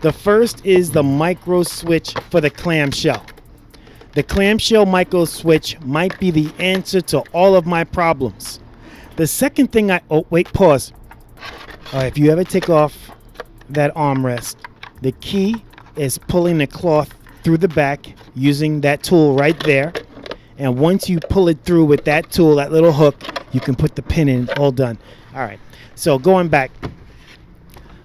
The first is the micro switch for the clamshell. The clamshell micro switch might be the answer to all of my problems. The second thing oh wait, pause. If you ever take off that armrest, the key is pulling the cloth through the back using that tool right there. And once you pull it through with that tool, that little hook, you can put the pin in, all done. All right, so going back.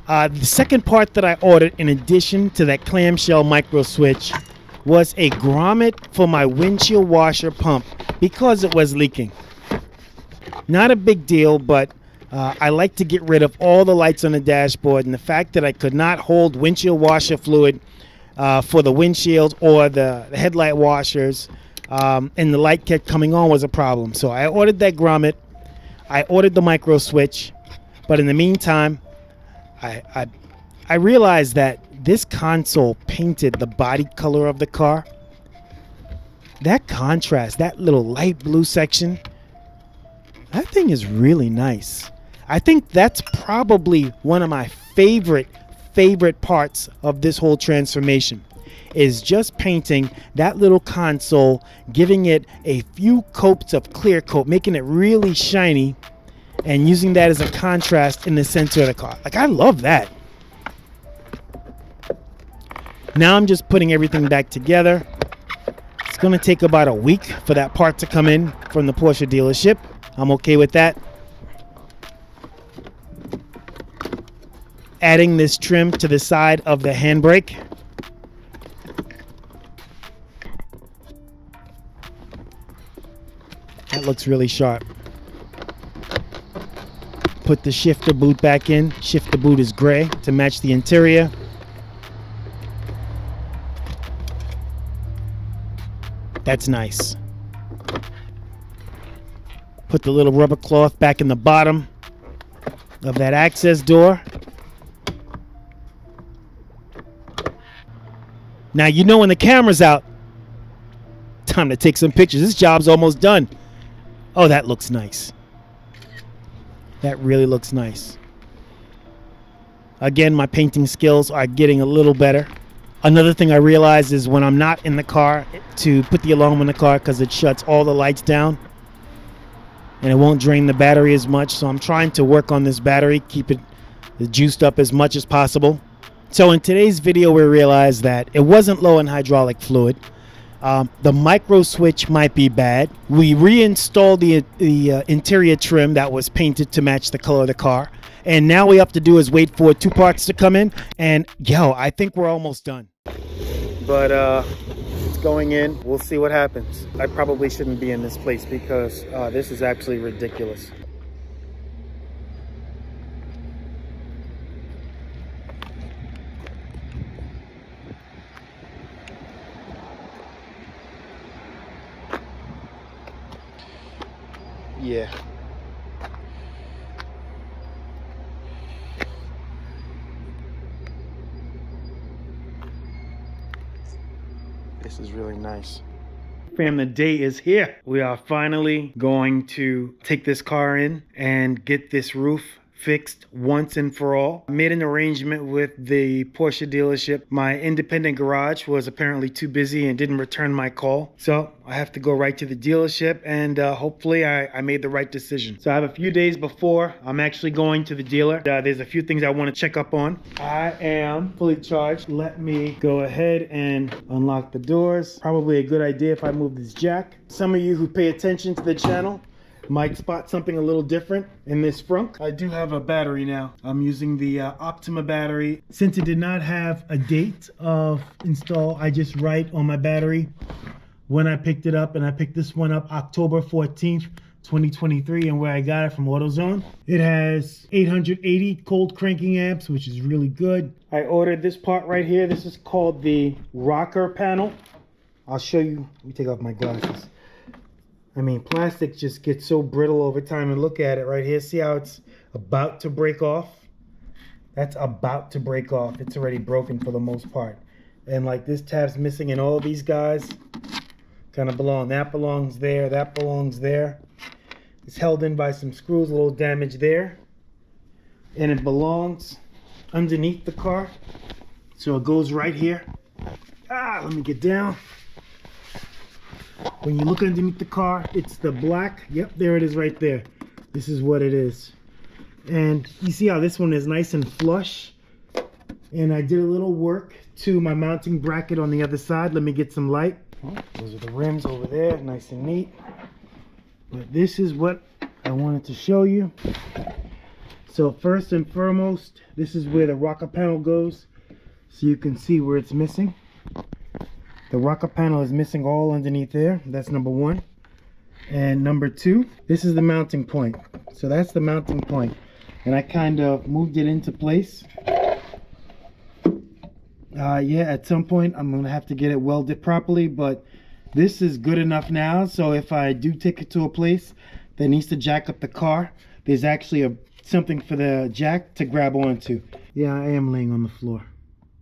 The second part that I ordered in addition to that clamshell micro switch was a grommet for my windshield washer pump because it was leaking. Not a big deal, but I like to get rid of all the lights on the dashboard, and the fact that I could not hold windshield washer fluid for the windshield or the headlight washers, and the light kept coming on was a problem. So I ordered that grommet. I ordered the micro switch, but in the meantime, I realized that this console painted the body color of the car. That contrast, that little light blue section, that thing is really nice. I think that's probably one of my favorite parts of this whole transformation, is just painting that little console, giving it a few coats of clear coat, making it really shiny, and using that as a contrast in the center of the car. Like, I love that. Now I'm just putting everything back together. It's going to take about a week for that part to come in from the Porsche dealership. I'm okay with that. Adding this trim to the side of the handbrake. That looks really sharp. Put the shifter boot back in. Shifter boot is gray to match the interior. That's nice. Put the little rubber cloth back in the bottom of that access door. Now, you know when the camera's out, time to take some pictures. This job's almost done. Oh, that looks nice. That really looks nice. Again, my painting skills are getting a little better. Another thing I realized is when I'm not in the car, to put the alarm in the car because it shuts all the lights down and it won't drain the battery as much. So I'm trying to work on this battery, keep it juiced up as much as possible. So in today's video, we realized that it wasn't low in hydraulic fluid. The micro switch might be bad. We reinstalled the interior trim that was painted to match the color of the car. And now we have to do is wait for two parts to come in. And yo, I think we're almost done. But it's going in. We'll see what happens. I probably shouldn't be in this place because this is actually ridiculous. Yeah. This is really nice. Fam, the day is here. We are finally going to take this car in and get this roof fixed once and for all. I made an arrangement with the Porsche dealership. My independent garage was apparently too busy and didn't return my call. So I have to go right to the dealership, and hopefully I made the right decision. So I have a few days before I'm actually going to the dealer. There's a few things I want to check up on. I am fully charged. Let me go ahead and unlock the doors. Probably a good idea if I move this jack. Some of you who pay attention to the channel might spot something a little different in this frunk. I do have a battery now. I'm using the Optima battery. Since it did not have a date of install, I just write on my battery when I picked it up, and I picked this one up October 14th, 2023, and where I got it from AutoZone. It has 880 cold cranking amps, which is really good. I ordered this part right here. This is called the rocker panel. I'll show you. Let me take off my glasses. I mean, plastic just gets so brittle over time, and look at it right here. See how it's about to break off? That's about to break off. It's already broken for the most part. And like this tab's missing, and all these guys kind of belong. That belongs there. That belongs there. It's held in by some screws, a little damage there. And it belongs underneath the car. So it goes right here. Let me get down. When you look underneath the car, it's the black. Yep, there it is right there. This is what it is. And you see how this one is nice and flush? And I did a little work to my mounting bracket on the other side. Let me get some light. Those are the rims over there, nice and neat. But this is what I wanted to show you. So first and foremost, this is where the rocker panel goes. So you can see where it's missing. The rocker panel is missing all underneath there. That's number one. And number two, this is the mounting point. So that's the mounting point. And I kind of moved it into place. Yeah, at some point I'm going to have to get it welded properly, but this is good enough now. So if I do take it to a place that needs to jack up the car, there's actually something for the jack to grab onto. Yeah, I am laying on the floor.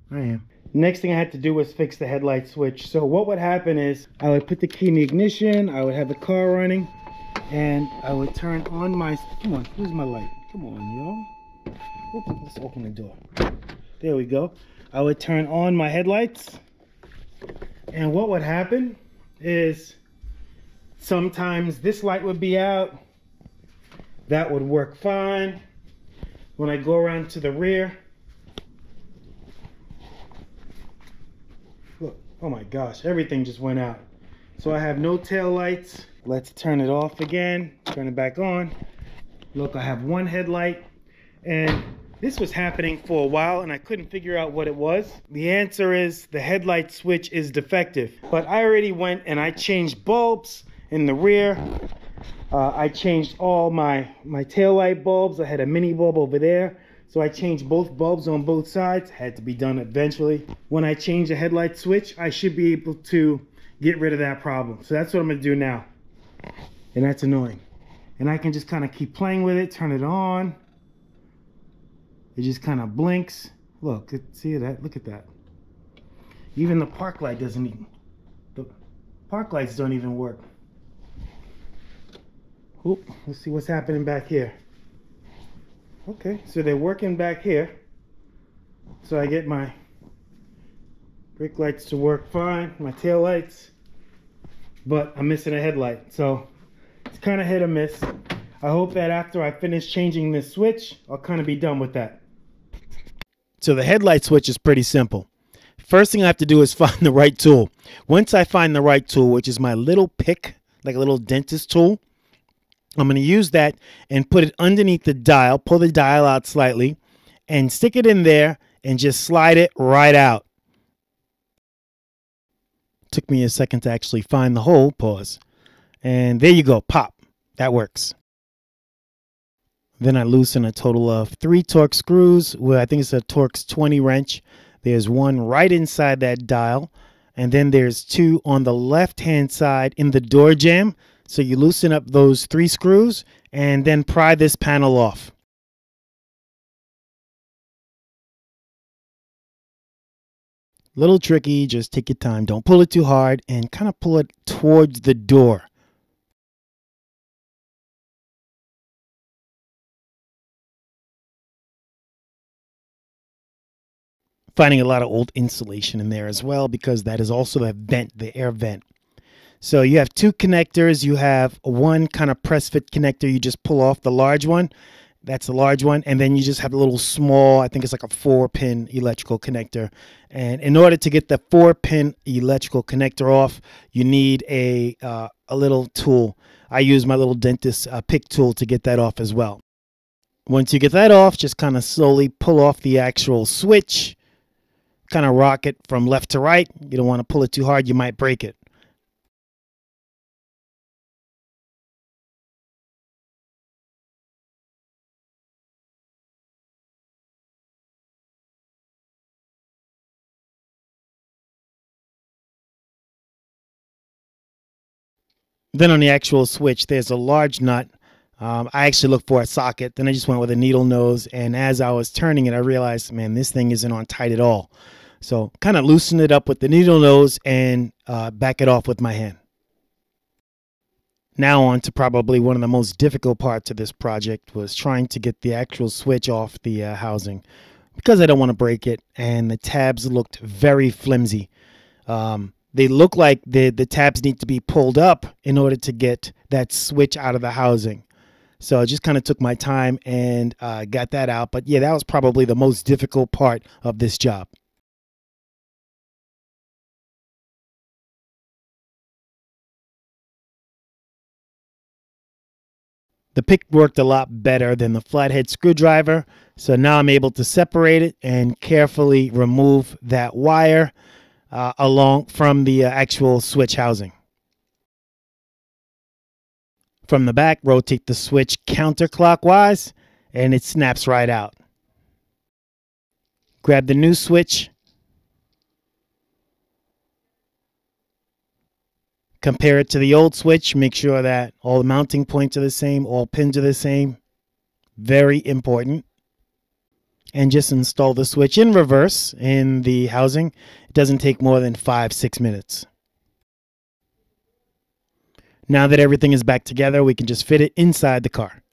I am. Next thing I had to do was fix the headlight switch. So what would happen is I would put the key in the ignition, I would have the car running, and I would turn on my, come on, where's my light? Come on, y'all. Let's open the door. There we go. I would turn on my headlights, and what would happen is sometimes this light would be out. That would work fine. When I go around to the rear, look, oh my gosh, everything just went out. So I have no tail lights. Let's turn it off again, turn it back on. Look, I have one headlight, and this was happening for a while and I couldn't figure out what it was. The answer is the headlight switch is defective. But I already went and I changed bulbs in the rear. I changed all my tail light bulbs. I had a mini bulb over there. So I changed both bulbs on both sides. Had to be done eventually. When I change the headlight switch, I should be able to get rid of that problem. So that's what I'm gonna do now. And that's annoying. And I can just kind of keep playing with it, turn it on. It just kind of blinks. Look, see that? Look at that. Even the park light doesn't even, the park lights don't even work. Oop, let's see what's happening back here. Okay, so they're working back here. So I get my brake lights to work fine, my tail lights, but I'm missing a headlight. So it's kind of hit or miss. I hope that after I finish changing this switch, I'll kind of be done with that. So the headlight switch is pretty simple. First thing I have to do is find the right tool. Once I find the right tool, which is my little pick, like a little dentist tool, I'm going to use that and put it underneath the dial, pull the dial out slightly, and stick it in there and just slide it right out. Took me a second to actually find the hole, pause. And there you go, pop. That works. Then I loosen a total of 3 Torx screws. Well, I think it's a Torx 20 wrench. There's one right inside that dial. And then there's 2 on the left-hand side in the door jamb. So you loosen up those 3 screws and then pry this panel off. Little tricky, just take your time. Don't pull it too hard and kind of pull it towards the door. Finding a lot of old insulation in there as well, because that is also the vent, the air vent. So you have two connectors. You have one kind of press fit connector. You just pull off the large one. That's the large one. And then you just have a little small, I think it's like a 4-pin electrical connector. And in order to get the 4-pin electrical connector off, you need a little tool. I use my little dentist pick tool to get that off as well. Once you get that off, just kind of slowly pull off the actual switch. Kind of rock it from left to right. You don't want to pull it too hard. You might break it. Then on the actual switch, there's a large nut. I actually looked for a socket. Then I just went with a needle nose. And as I was turning it, I realized, man, this thing isn't on tight at all. So kind of loosen it up with the needle nose and back it off with my hand. Now on to probably one of the most difficult parts of this project was trying to get the actual switch off the housing, because I don't want to break it, and the tabs looked very flimsy. They look like the tabs need to be pulled up in order to get that switch out of the housing. So I just kind of took my time and got that out. But yeah, that was probably the most difficult part of this job. The pick worked a lot better than the flathead screwdriver. So now I'm able to separate it and carefully remove that wire along from the actual switch housing. From the back, rotate the switch counterclockwise and it snaps right out. Grab the new switch. Compare it to the old switch. Make sure that all the mounting points are the same, all pins are the same. Very important. And just install the switch in reverse in the housing. It doesn't take more than 5-6 minutes. Now that everything is back together, we can just fit it inside the car.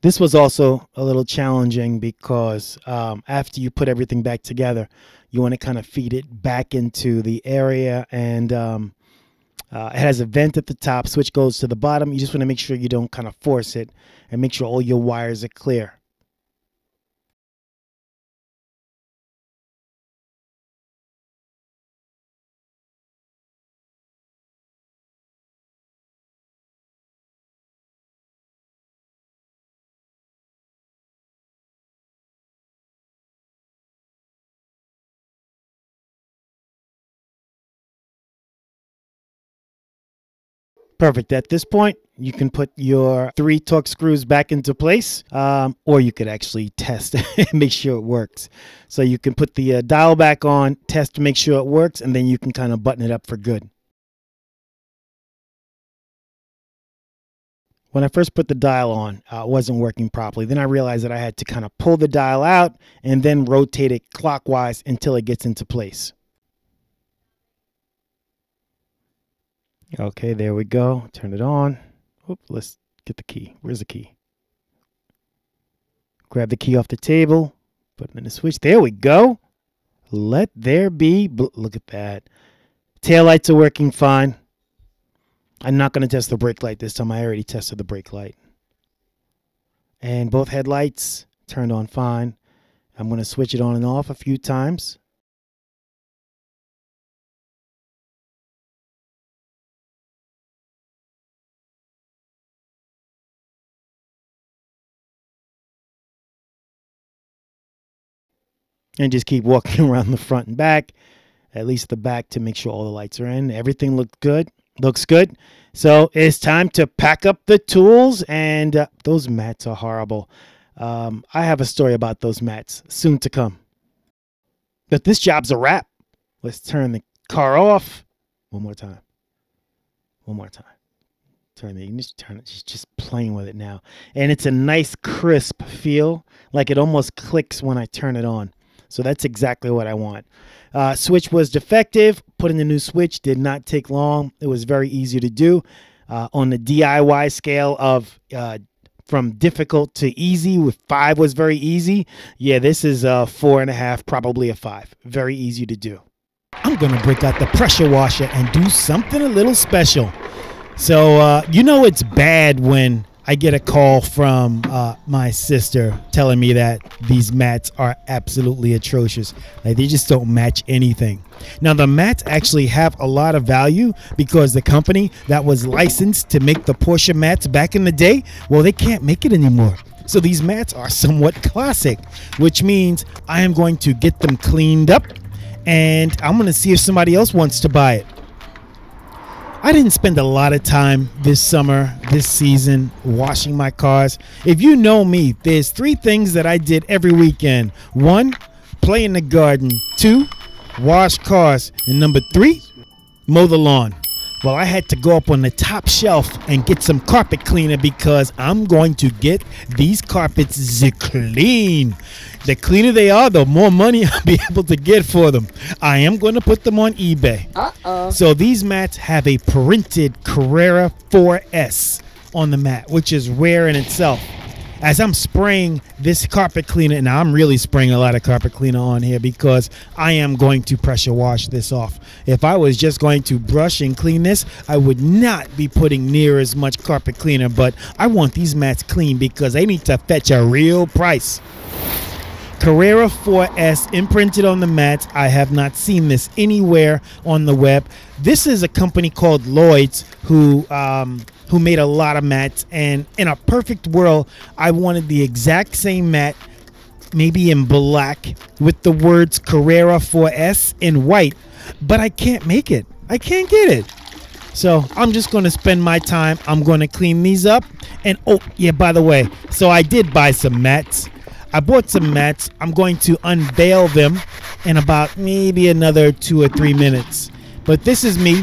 This was also a little challenging because after you put everything back together, you want to kind of feed it back into the area, and it has a vent at the top, switch goes to the bottom. You just want to make sure you don't kind of force it and make sure all your wires are clear. Perfect. At this point, you can put your 3 Torx screws back into place, or you could actually test and make sure it works. So you can put the dial back on, test to make sure it works, and then you can kind of button it up for good. When I first put the dial on, it wasn't working properly. Then I realized that I had to kind of pull the dial out and then rotate it clockwise until it gets into place. Okay, there we go. Turn it on. Oop, let's get the key. Where's the key? Grab the key off the table. Put it in the switch. There we go. Let there be. Look at that. Taillights are working fine. I'm not going to test the brake light this time. I already tested the brake light. And both headlights turned on fine. I'm going to switch it on and off a few times. And just keep walking around the front and back, at least the back, to make sure all the lights are in. Everything looked good. Looks good. So it's time to pack up the tools, and those mats are horrible. I have a story about those mats soon to come. But this job's a wrap. Let's turn the car off. One more time. One more time. turn it. You can just turn it. Just playing with it now, and it's a nice crisp feel. Like it almost clicks when I turn it on. So that's exactly what I want. Switch was defective. Putting the new switch did not take long. It was very easy to do. On the DIY scale of from difficult to easy, with 5 was very easy. Yeah, this is a 4.5, probably a 5. Very easy to do. I'm going to break out the pressure washer and do something a little special. So, you know it's bad when I get a call from my sister telling me that these mats are absolutely atrocious. Like, they just don't match anything. Now, the mats actually have a lot of value because the company that was licensed to make the Porsche mats back in the day, well, they can't make it anymore. So these mats are somewhat classic, which means I am going to get them cleaned up and I'm going to see if somebody else wants to buy it. I didn't spend a lot of time this summer, this season, washing my cars. If you know me, there's 3 things that I did every weekend. 1, play in the garden. 2, wash cars. And number 3, mow the lawn. Well, I had to go up on the top shelf and get some carpet cleaner because I'm going to get these carpets clean. The cleaner they are, the more money I'll be able to get for them. I am going to put them on eBay. So these mats have a printed Carrera 4S on the mat, which is rare in itself. As I'm spraying this carpet cleaner, and I'm really spraying a lot of carpet cleaner on here because I am going to pressure wash this off. If I was just going to brush and clean this, I would not be putting near as much carpet cleaner, but I want these mats clean because they need to fetch a real price. Carrera 4S imprinted on the mats. I have not seen this anywhere on the web. This is a company called Lloyd's who made a lot of mats, and in a perfect world, I wanted the exact same mat, maybe in black, with the words Carrera 4S in white, but I can't make it. I can't get it. So I'm just going to spend my time. I'm going to clean these up. And oh, yeah, by the way, so I did buy some mats. I bought some mats. I'm going to unveil them in about maybe another 2 or 3 minutes. But this is me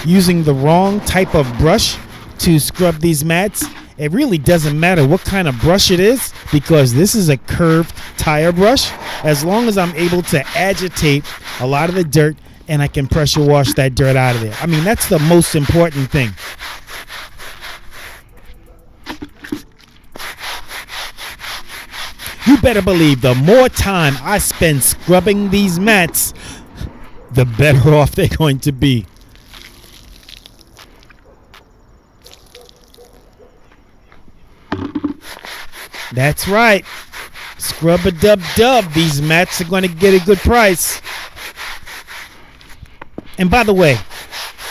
using the wrong type of brush to scrub these mats. It really doesn't matter what kind of brush it is because this is a curved tire brush. As long as I'm able to agitate a lot of the dirt and I can pressure wash that dirt out of there. I mean, that's the most important thing. You better believe the more time I spend scrubbing these mats, the better off they're going to be. That's right. Scrub-a-dub-dub. These mats are going to get a good price. And by the way,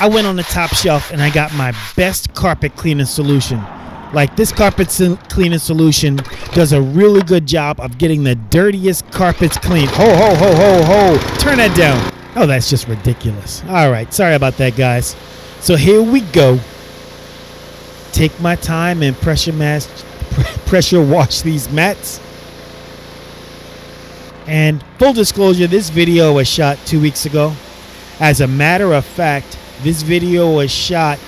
I went on the top shelf and I got my best carpet cleaner solution. Like, this carpet cleaner solution does a really good job of getting the dirtiest carpets clean. Ho, ho, ho, ho, ho. Turn that down. Oh, that's just ridiculous. All right. Sorry about that, guys. So here we go. Take my time and pressure wash these mats. And full disclosure, this video was shot 2 weeks ago. As a matter of fact, this video was shot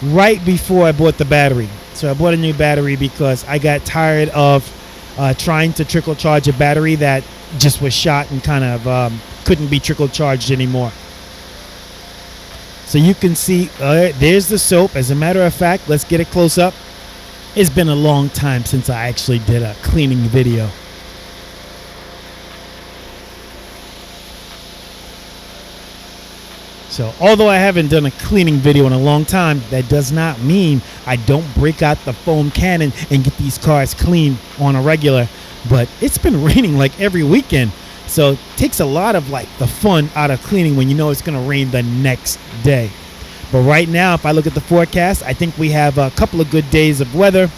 right before I bought the battery. So I bought a new battery because I got tired of trying to trickle charge a battery that just was shot and kind of couldn't be trickle charged anymore. So you can see there's the soap. As a matter of fact, let's get it close up. It's been a long time since I actually did a cleaning video. So although I haven't done a cleaning video in a long time, that does not mean I don't break out the foam cannon and get these cars clean on a regular. But it's been raining like every weekend. So it takes a lot of like the fun out of cleaning when you know it's going to rain the next day. But right now, if I look at the forecast, I think we have a couple of good days of weather.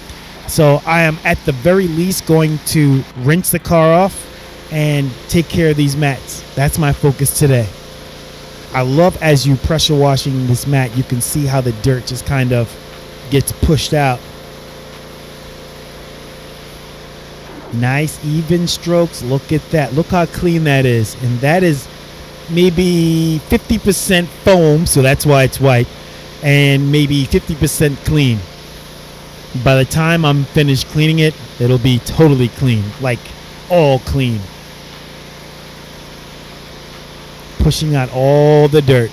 So I am at the very least going to rinse the car off and take care of these mats. That's my focus today. I love as you pressure washing this mat, you can see how the dirt just kind of gets pushed out. Nice even strokes. Look at that. Look how clean that is. And that is maybe 50% foam, so that's why it's white. and maybe 50% clean. By the time I'm finished cleaning it, it'll be totally clean, like all clean. Pushing out all the dirt.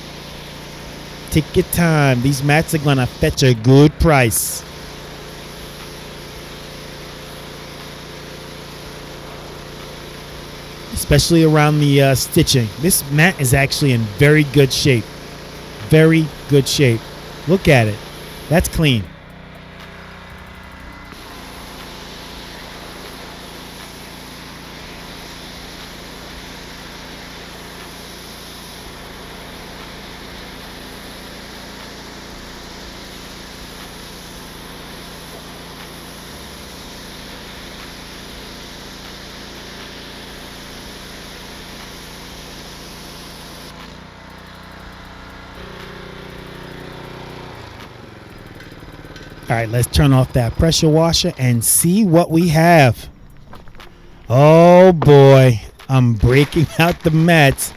Take your time. These mats are gonna fetch a good price. Especially around the stitching. This mat is actually in very good shape. Very good shape. Look at it. That's clean. All right, let's turn off that pressure washer and see what we have. Oh boy, I'm breaking out the mats.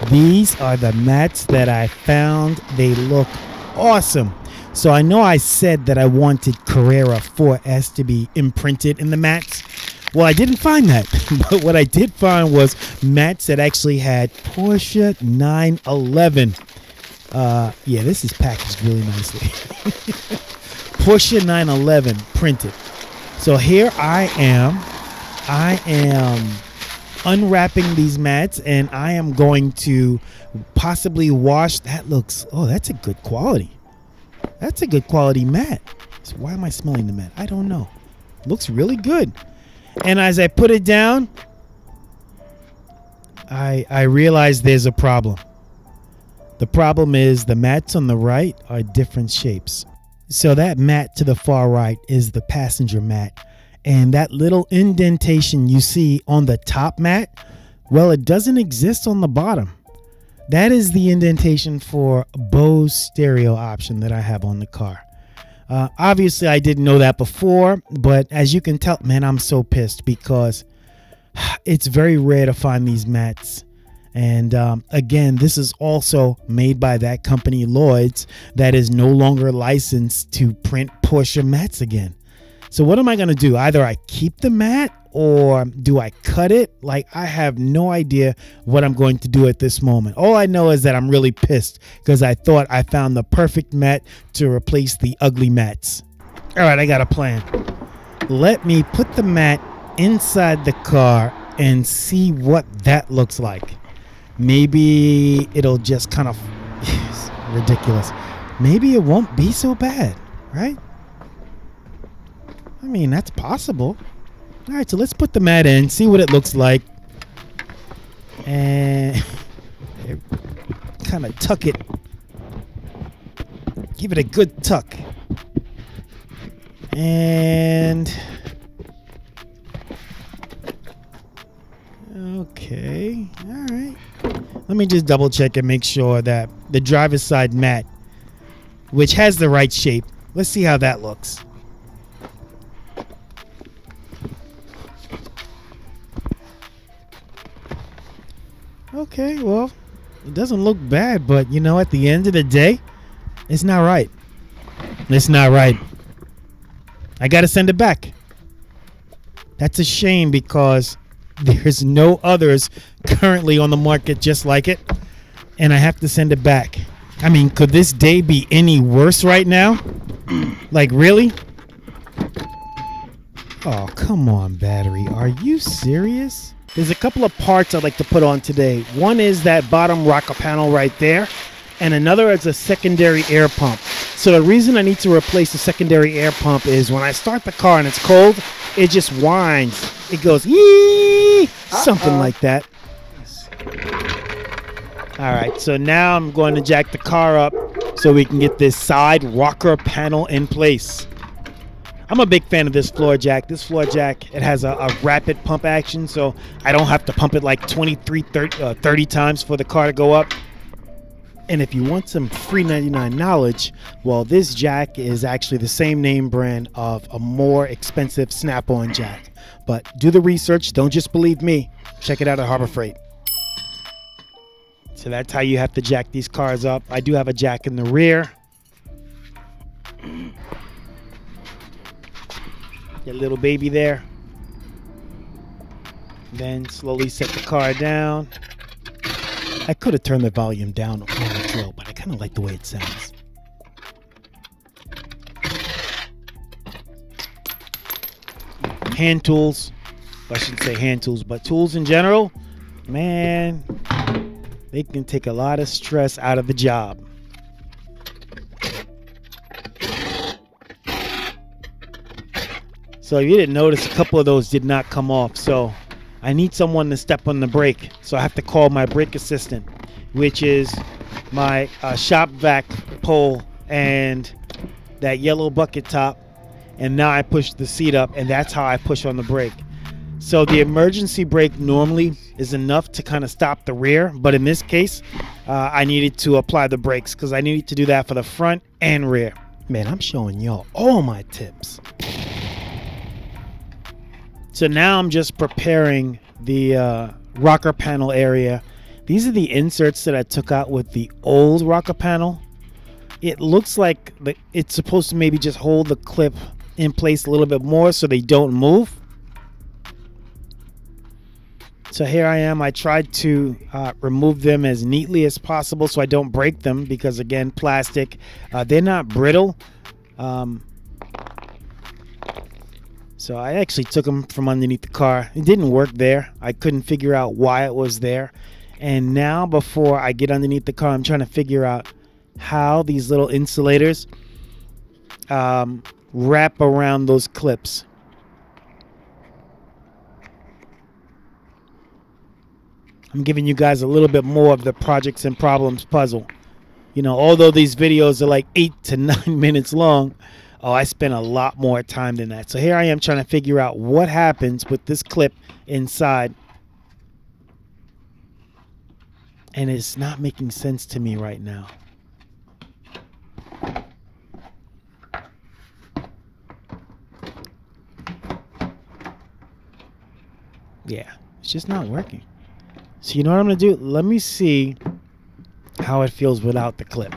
These are the mats that I found. They look awesome. So I know I said that I wanted Carrera 4S to be imprinted in the mats. Well, I didn't find that, but what I did find was mats that actually had Porsche 911. Yeah, this is packaged really nicely. Porsche 911 printed. So here I am unwrapping these mats, and I am going to possibly wash. That looks, oh, that's a good quality. That's a good quality mat. So why am I smelling the mat? I don't know. Looks really good. And as I put it down, I realize there's a problem. The problem is the mats on the right are different shapes. So that mat to the far right is the passenger mat. And that little indentation you see on the top mat, well, it doesn't exist on the bottom. That is the indentation for Bose stereo option that I have on the car. Obviously, I didn't know that before, but as you can tell, man, I'm so pissed because it's very rare to find these mats. And again, this is also made by that company, Lloyd's, that is no longer licensed to print Porsche mats again. So what am I going to do? Either I keep the mat or do I cut it? Like, I have no idea what I'm going to do at this moment. All I know is that I'm really pissed because I thought I found the perfect mat to replace the ugly mats. All right, I got a plan. Let me put the mat inside the car and see what that looks like. Maybe it'll just kind of, it's ridiculous. Maybe it won't be so bad, right? I mean, that's possible. All right, so let's put the mat in, see what it looks like. And kind of tuck it. Give it a good tuck. And okay, all right. Let me just double check and make sure that the driver's side mat, which has the right shape, let's see how that looks. Okay, well, it doesn't look bad, but you know, at the end of the day, it's not right. It's not right. I gotta send it back. That's a shame because there's no others currently on the market just like it, and I have to send it back. I mean, could this day be any worse right now? Like, really? Oh, come on, battery. Are you serious? There's a couple of parts I'd like to put on today. One is that bottom rocker panel right there, and another is a secondary air pump. So the reason I need to replace the secondary air pump is when I start the car and it's cold, it just whines. It goes, yee, something like that. All right, so now I'm going to jack the car up so we can get this side rocker panel in place. I'm a big fan of this floor jack. This floor jack, it has a rapid pump action, so I don't have to pump it like 30 times for the car to go up. And if you want some free 99 knowledge, well, this jack is actually the same name brand of a more expensive snap-on jack. But do the research. Don't just believe me. Check it out at Harbor Freight. So that's how you have to jack these cars up. I do have a jack in the rear. Get little baby there. Then slowly set the car down. I could have turned the volume down on the drill, but I kind of like the way it sounds. Hand tools. I shouldn't say hand tools, but tools in general, man, they can take a lot of stress out of the job. So if you didn't notice, a couple of those did not come off. So I need someone to step on the brake. So I have to call my brake assistant, which is my shop vac pole and that yellow bucket top. And now I push the seat up, and that's how I push on the brake. So the emergency brake normally is enough to kind of stop the rear. But in this case, I needed to apply the brakes because I needed to do that for the front and rear. Man, I'm showing y'all all my tips. So now I'm just preparing the rocker panel area. These are the inserts that I took out with the old rocker panel. It looks like it's supposed to maybe just hold the clip in place a little bit more so they don't move. So here I am. I tried to remove them as neatly as possible so I don't break them because, again, plastic. They're not brittle. So I actually took them from underneath the car. It didn't work there. I couldn't figure out why it was there. And now before I get underneath the car, I'm trying to figure out how these little insulators wrap around those clips. I'm giving you guys a little bit more of the projects and problems puzzle. You know, although these videos are like 8 to 9 minutes long, oh, I spent a lot more time than that. So here I am trying to figure out what happens with this clip inside. And it's not making sense to me right now. Yeah, it's just not working. So you know what I'm going to do? Let me see how it feels without the clip.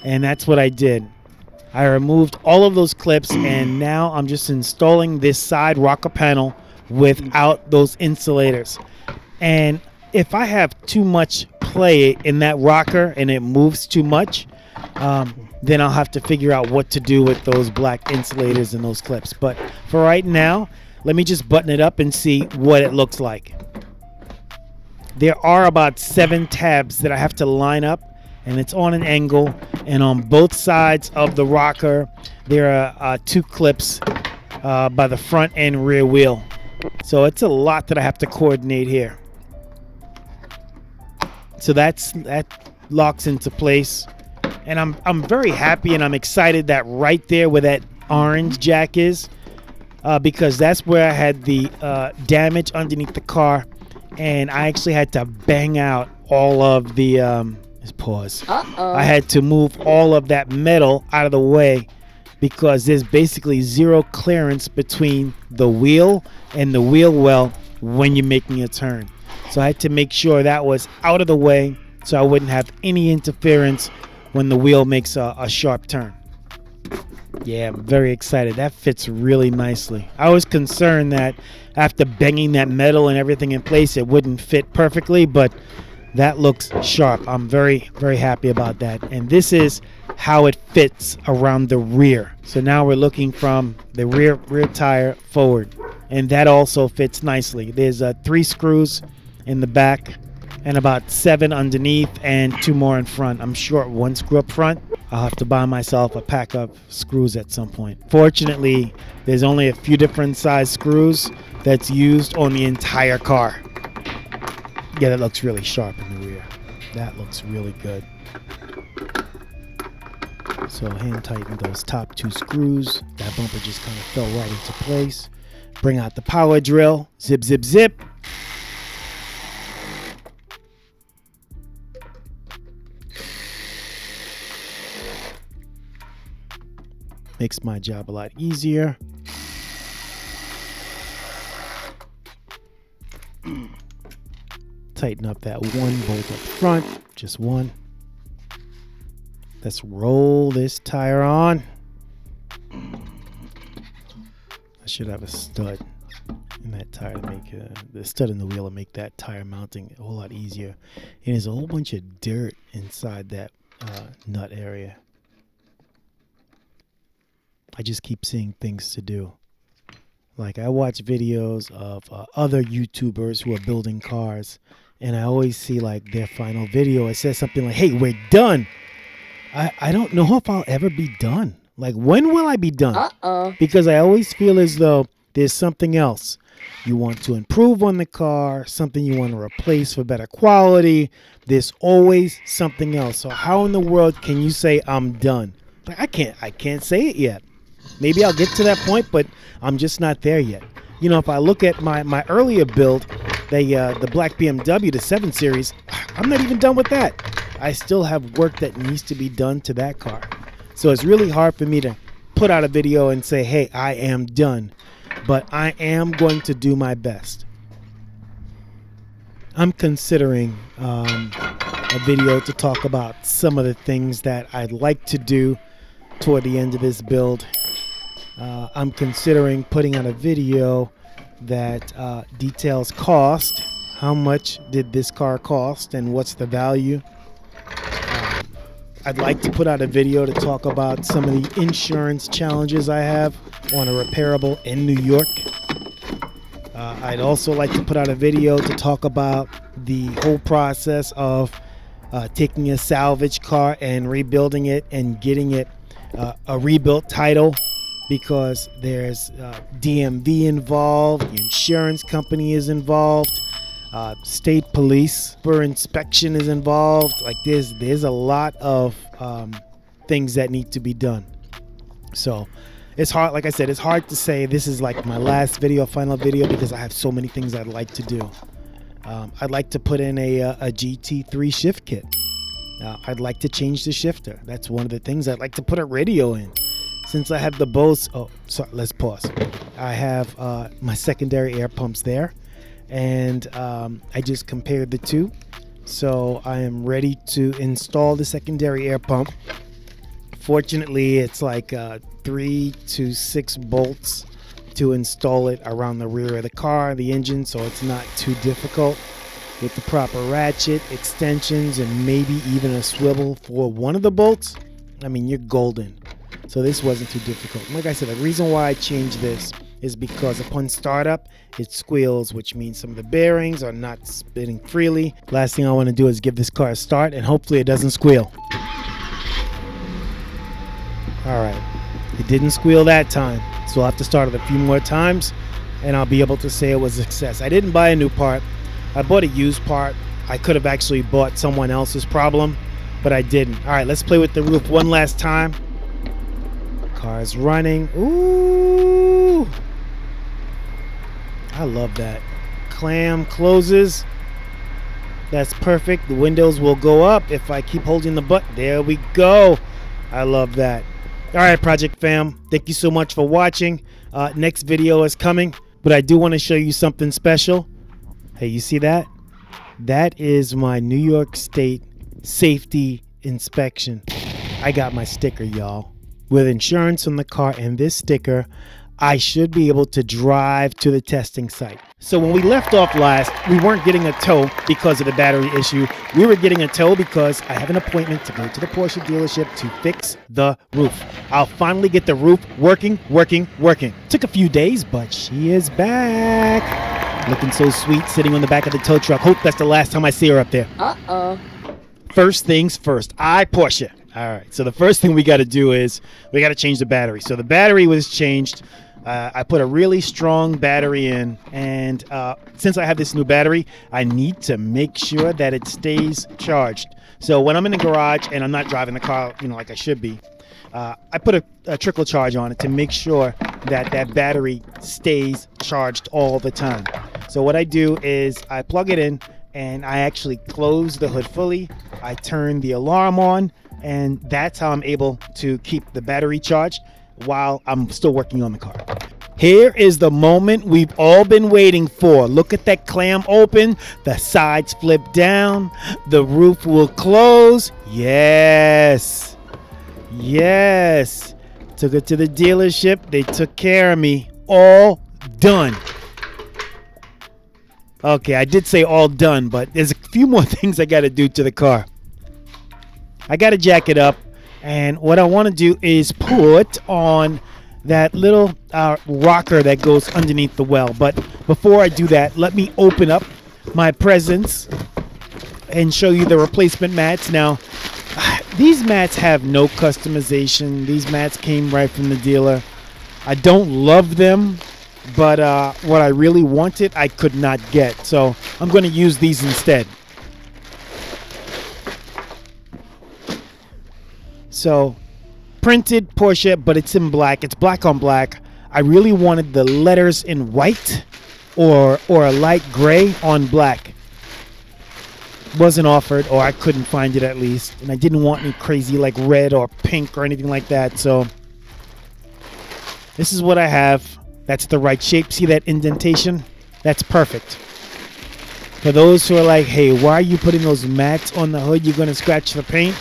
And that's what I did. I removed all of those clips, and now I'm just installing this side rocker panel without those insulators. And if I have too much play in that rocker and it moves too much, then I'll have to figure out what to do with those black insulators and those clips. But for right now, let me just button it up and see what it looks like. There are about 7 tabs that I have to line up, and it's on an angle, and on both sides of the rocker there are 2 clips by the front and rear wheel. So it's a lot that I have to coordinate here. So that locks into place, and I'm very happy and I'm excited that right there where that orange jack is, because that's where I had the damage underneath the car, and I actually had to bang out all of the pause. I had to move all of that metal out of the way because there's basically zero clearance between the wheel and the wheel well when you're making a turn. So I had to make sure that was out of the way so I wouldn't have any interference when the wheel makes a sharp turn. Yeah, I'm very excited. That fits really nicely. I was concerned that after banging that metal and everything in place, it wouldn't fit perfectly, but that looks sharp. I'm very, very happy about that. And this is how it fits around the rear. So now we're looking from the rear tire forward, and that also fits nicely. There's 3 screws in the back and about 7 underneath and 2 more in front. I'm short 1 screw up front. I'll have to buy myself a pack of screws at some point. Fortunately, there's only a few different size screws that's used on the entire car. Yeah, that looks really sharp in the rear. That looks really good. So hand tighten those top 2 screws. That bumper just kind of fell right into place. Bring out the power drill. Zip, zip, zip. Makes my job a lot easier. Tighten up that 1 bolt up front, just 1. Let's roll this tire on. I should have a stud in that tire to make the stud in the wheel to make that tire mounting a whole lot easier. And there's a whole bunch of dirt inside that nut area. I just keep seeing things to do. Like I watch videos of other YouTubers who are building cars, and I always see like their final video. It says something like, "Hey, we're done." I don't know if I'll ever be done. Like, when will I be done? Because I always feel as though there's something else. You want to improve on the car, something you want to replace for better quality. There's always something else. So how in the world can you say I'm done? Like, I can't say it yet. Maybe I'll get to that point, but I'm just not there yet. You know, if I look at my earlier build, the black BMW, the 7 Series, I'm not even done with that. I still have work that needs to be done to that car. So it's really hard for me to put out a video and say, hey, I am done. But I am going to do my best. I'm considering a video to talk about some of the things that I'd like to do toward the end of this build. I'm considering putting out a video that details cost. How much did this car cost and what's the value? I'd like to put out a video to talk about some of the insurance challenges I have on a repairable in New York. I'd also like to put out a video to talk about the whole process of taking a salvage car and rebuilding it and getting it a rebuilt title, because there's DMV involved, the insurance company is involved, state police for inspection is involved. Like there's a lot of things that need to be done. So it's hard, like I said, it's hard to say this is like my last video, final video, because I have so many things I'd like to do. I'd like to put in a GT3 shift kit. I'd like to change the shifter. That's one of the things. I'd like to put a radio in. Since I have the Bose, oh, sorry, let's pause. I have my secondary air pumps there, and I just compared the two. So I am ready to install the secondary air pump. Fortunately, it's like 3 to 6 bolts to install it around the rear of the car, the engine, so it's not too difficult. With the proper ratchet, extensions, and maybe even a swivel for one of the bolts, I mean, you're golden. So this wasn't too difficult. Like I said, the reason why I changed this is because upon startup, it squeals, which means some of the bearings are not spinning freely. Last thing I want to do is give this car a start, and hopefully it doesn't squeal. All right, it didn't squeal that time, so I'll have to start it a few more times, and I'll be able to say it was a success. I didn't buy a new part. I bought a used part. I could have actually bought someone else's problem, but I didn't. All right, let's play with the roof one last time. Car's running. Ooh, I love that. Clam closes. That's perfect. The windows will go up if I keep holding the button. There we go. I love that. All right, Project Fam, thank you so much for watching. Next video is coming, but I do want to show you something special. Hey, you see that? That is my New York State safety inspection. I got my sticker, y'all. With insurance on the car and this sticker, I should be able to drive to the testing site. So when we left off last, we weren't getting a tow because of the battery issue. We were getting a tow because I have an appointment to go to the Porsche dealership to fix the roof. I'll finally get the roof working. Took a few days, but she is back. Looking so sweet, sitting on the back of the tow truck. Hope that's the last time I see her up there. First things first, Porsche. All right, so the first thing we got to do is we got to change the battery. So the battery was changed. I put a really strong battery in, and since I have this new battery, I need to make sure that it stays charged. So when I'm in the garage and I'm not driving the car, you know, like I should be, I put a trickle charge on it to make sure that that battery stays charged all the time. So what I do is I plug it in, and I actually close the hood fully. I turn the alarm on, and that's how I'm able to keep the battery charged while I'm still working on the car. Here is the moment we've all been waiting for. Look at that clam open, the sides flip down, the roof will close. Yes, took it to the dealership, they took care of me. all done. Okay, I did say all done, but there's a few more things I got to do to the car. I got to jack it up, and what I want to do is put on that little rocker that goes underneath the well. But before I do that, let me open up my presents and show you the replacement mats. Now, these mats have no customization. These mats came right from the dealer. I don't love them, but what I really wanted, I could not get. So I'm going to use these instead. So, printed Porsche, but it's in black. It's black on black. I really wanted the letters in white or a light gray on black. Wasn't offered, or I couldn't find it at least. And I didn't want any crazy like red or pink or anything like that. So, this is what I have. That's the right shape. See that indentation? That's perfect. For those who are like, hey, why are you putting those mats on the hood? You're going to scratch the paint.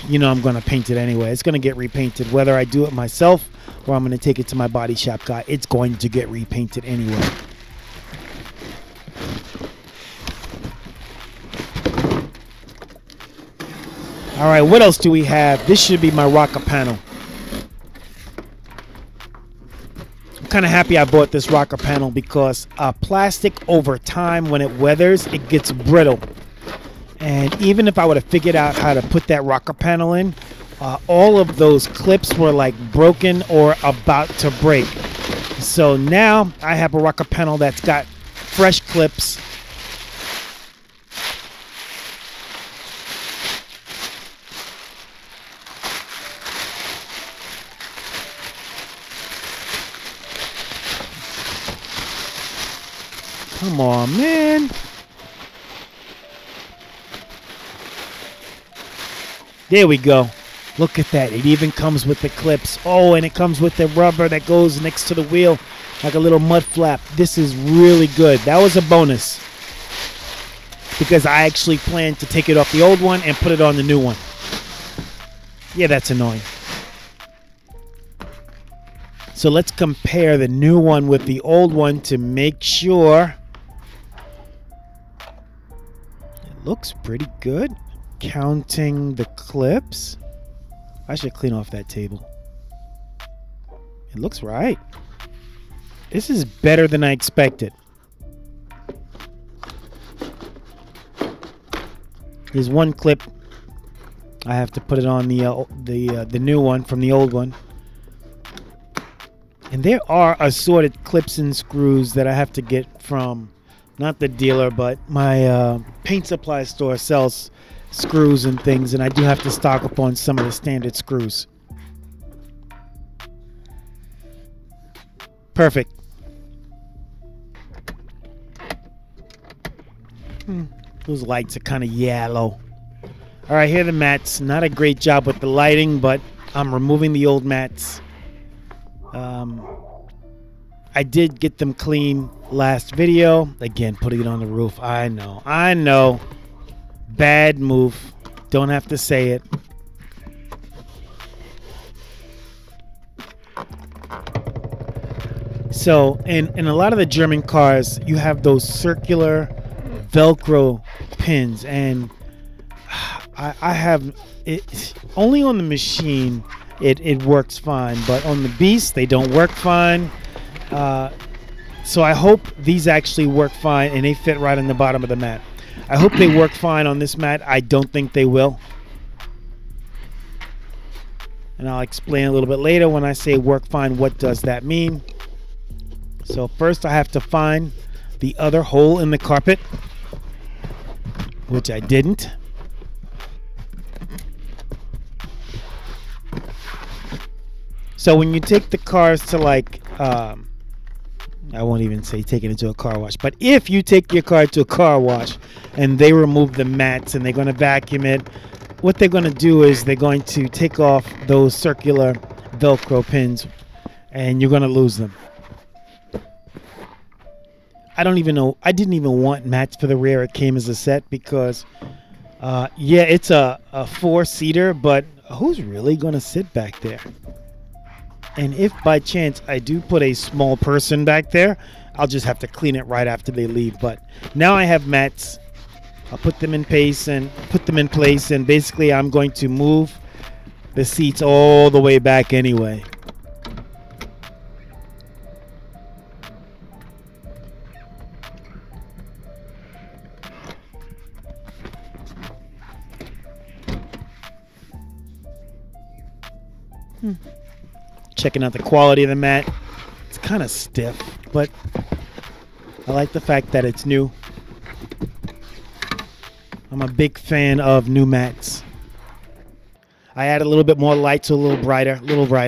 You know I'm going to paint it anyway. It's going to get repainted. Whether I do it myself or I'm going to take it to my body shop guy, it's going to get repainted anyway. All right, what else do we have? This should be my rocker panel. I'm kind of happy I bought this rocker panel because plastic over time, when it weathers, it gets brittle. And even if I would have figured out how to put that rocker panel in, all of those clips were like broken or about to break. So now I have a rocker panel that's got fresh clips. Come on, man. There we go. Look at that. It even comes with the clips. Oh, and it comes with the rubber that goes next to the wheel, like a little mud flap. This is really good. That was a bonus, because I actually planned to take it off the old one and put it on the new one. Yeah, that's annoying. So let's compare the new one with the old one to make sure. It looks pretty good. Counting the clips. I should clean off that table. It looks right. This is better than I expected. There's one clip. I have to put it on the new one from the old one. And there are assorted clips and screws that I have to get from, not the dealer, but my paint supply store sells screws and things, and I do have to stock up on some of the standard screws. Perfect. Those lights are kind of yellow. All right, here are the mats. Not a great job with the lighting, but I'm removing the old mats. I did get them clean last video. Again, putting it on the roof. I know. Bad move. Don't have to say it. So, in a lot of the German cars, you have those circular Velcro pins, and I have it only on the machine. It works fine, but on the Beast, they don't work fine. So I hope these actually work fine and they fit right on the bottom of the mat. I hope they work fine on this mat. I don't think they will. And I'll explain a little bit later when I say work fine, what does that mean? So first I have to find the other hole in the carpet, which I didn't. So when you take the cars to like, I won't even say take it into a car wash, but if you take your car to a car wash and they remove the mats and they're going to vacuum it, what they're going to do is they're going to take off those circular Velcro pins and you're going to lose them. I don't even know. I didn't even want mats for the rear. It came as a set because, yeah, it's a four-seater, but who's really going to sit back there? And if by chance I do put a small person back there, I'll just have to clean it right after they leave. But now I have mats. I'll put them in place and basically I'm going to move the seats all the way back anyway. Checking out the quality of the mat. It's kind of stiff, but I like the fact that it's new. I'm a big fan of new mats. I add a little bit more light, so a little brighter.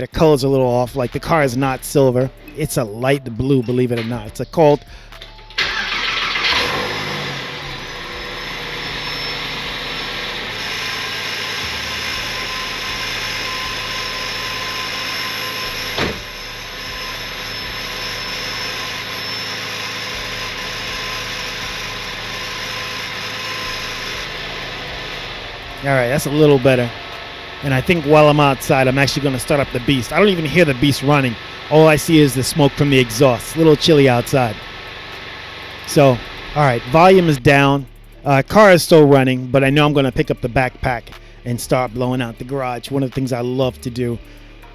Color's a little off. Like the car is not silver. It's a light blue, believe it or not. It's a called All right, that's a little better. And I think while I'm outside, I'm actually going to start up the Beast. I don't even hear the Beast running. All I see is the smoke from the exhaust. A little chilly outside. So, all right, volume is down. Car is still running, but I know I'm going to pick up the backpack and start blowing out the garage. One of the things I love to do.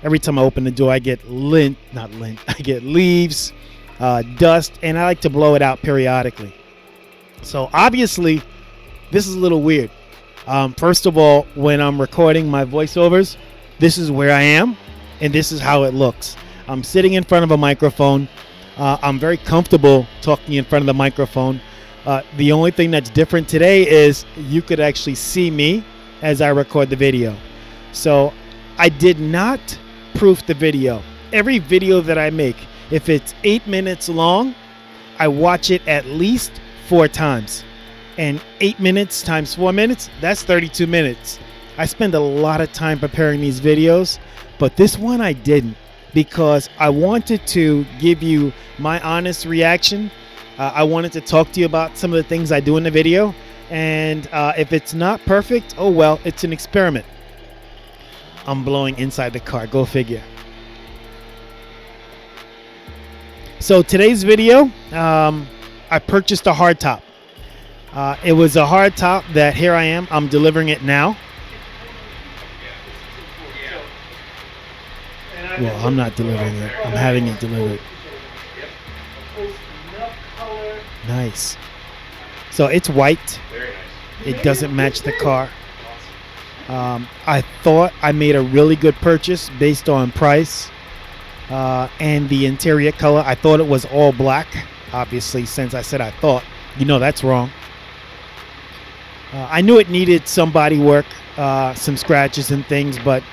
Every time I open the door, I get I get leaves, dust, and I like to blow it out periodically. So obviously, this is a little weird. First of all, when I'm recording my voiceovers, this is where I am, and this is how it looks. I'm sitting in front of a microphone. I'm very comfortable talking in front of the microphone. The only thing that's different today is you could actually see me as I record the video. So I did not proof the video. Every video that I make, if it's 8 minutes long, I watch it at least 4 times. And 8 minutes times 4 minutes, that's 32 minutes. I spend a lot of time preparing these videos, but this one I didn't, because I wanted to give you my honest reaction. I wanted to talk to you about some of the things I do in the video, and if it's not perfect, oh well, it's an experiment. I'm blowing inside the car, go figure. So today's video, I purchased a hardtop. It was a hard top that here I am. I'm delivering it now. Well, I'm not delivering it. I'm having it delivered. Nice. So it's white. It doesn't match the car. I thought I made a really good purchase based on price and the interior color. I thought it was all black. Obviously, since I said I thought, you know that's wrong. I knew it needed some body work, some scratches and things, but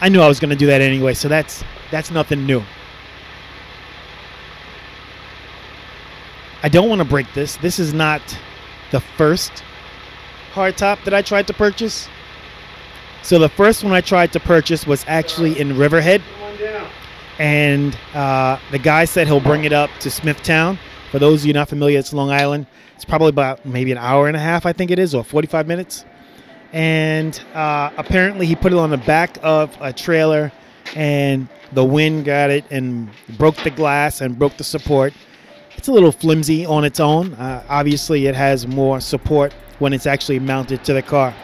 I knew I was going to do that anyway, so that's nothing new. I don't want to break this. This is not the first hardtop that I tried to purchase. So the first one I tried to purchase was actually in Riverhead, and the guy said he'll bring it up to Smithtown. For those of you not familiar, it's Long Island. It's probably about maybe an hour and a half, I think it is, or 45 minutes. And apparently he put it on the back of a trailer, and the wind got it and broke the glass and broke the support. It's a little flimsy on its own. Obviously, it has more support when it's actually mounted to the car.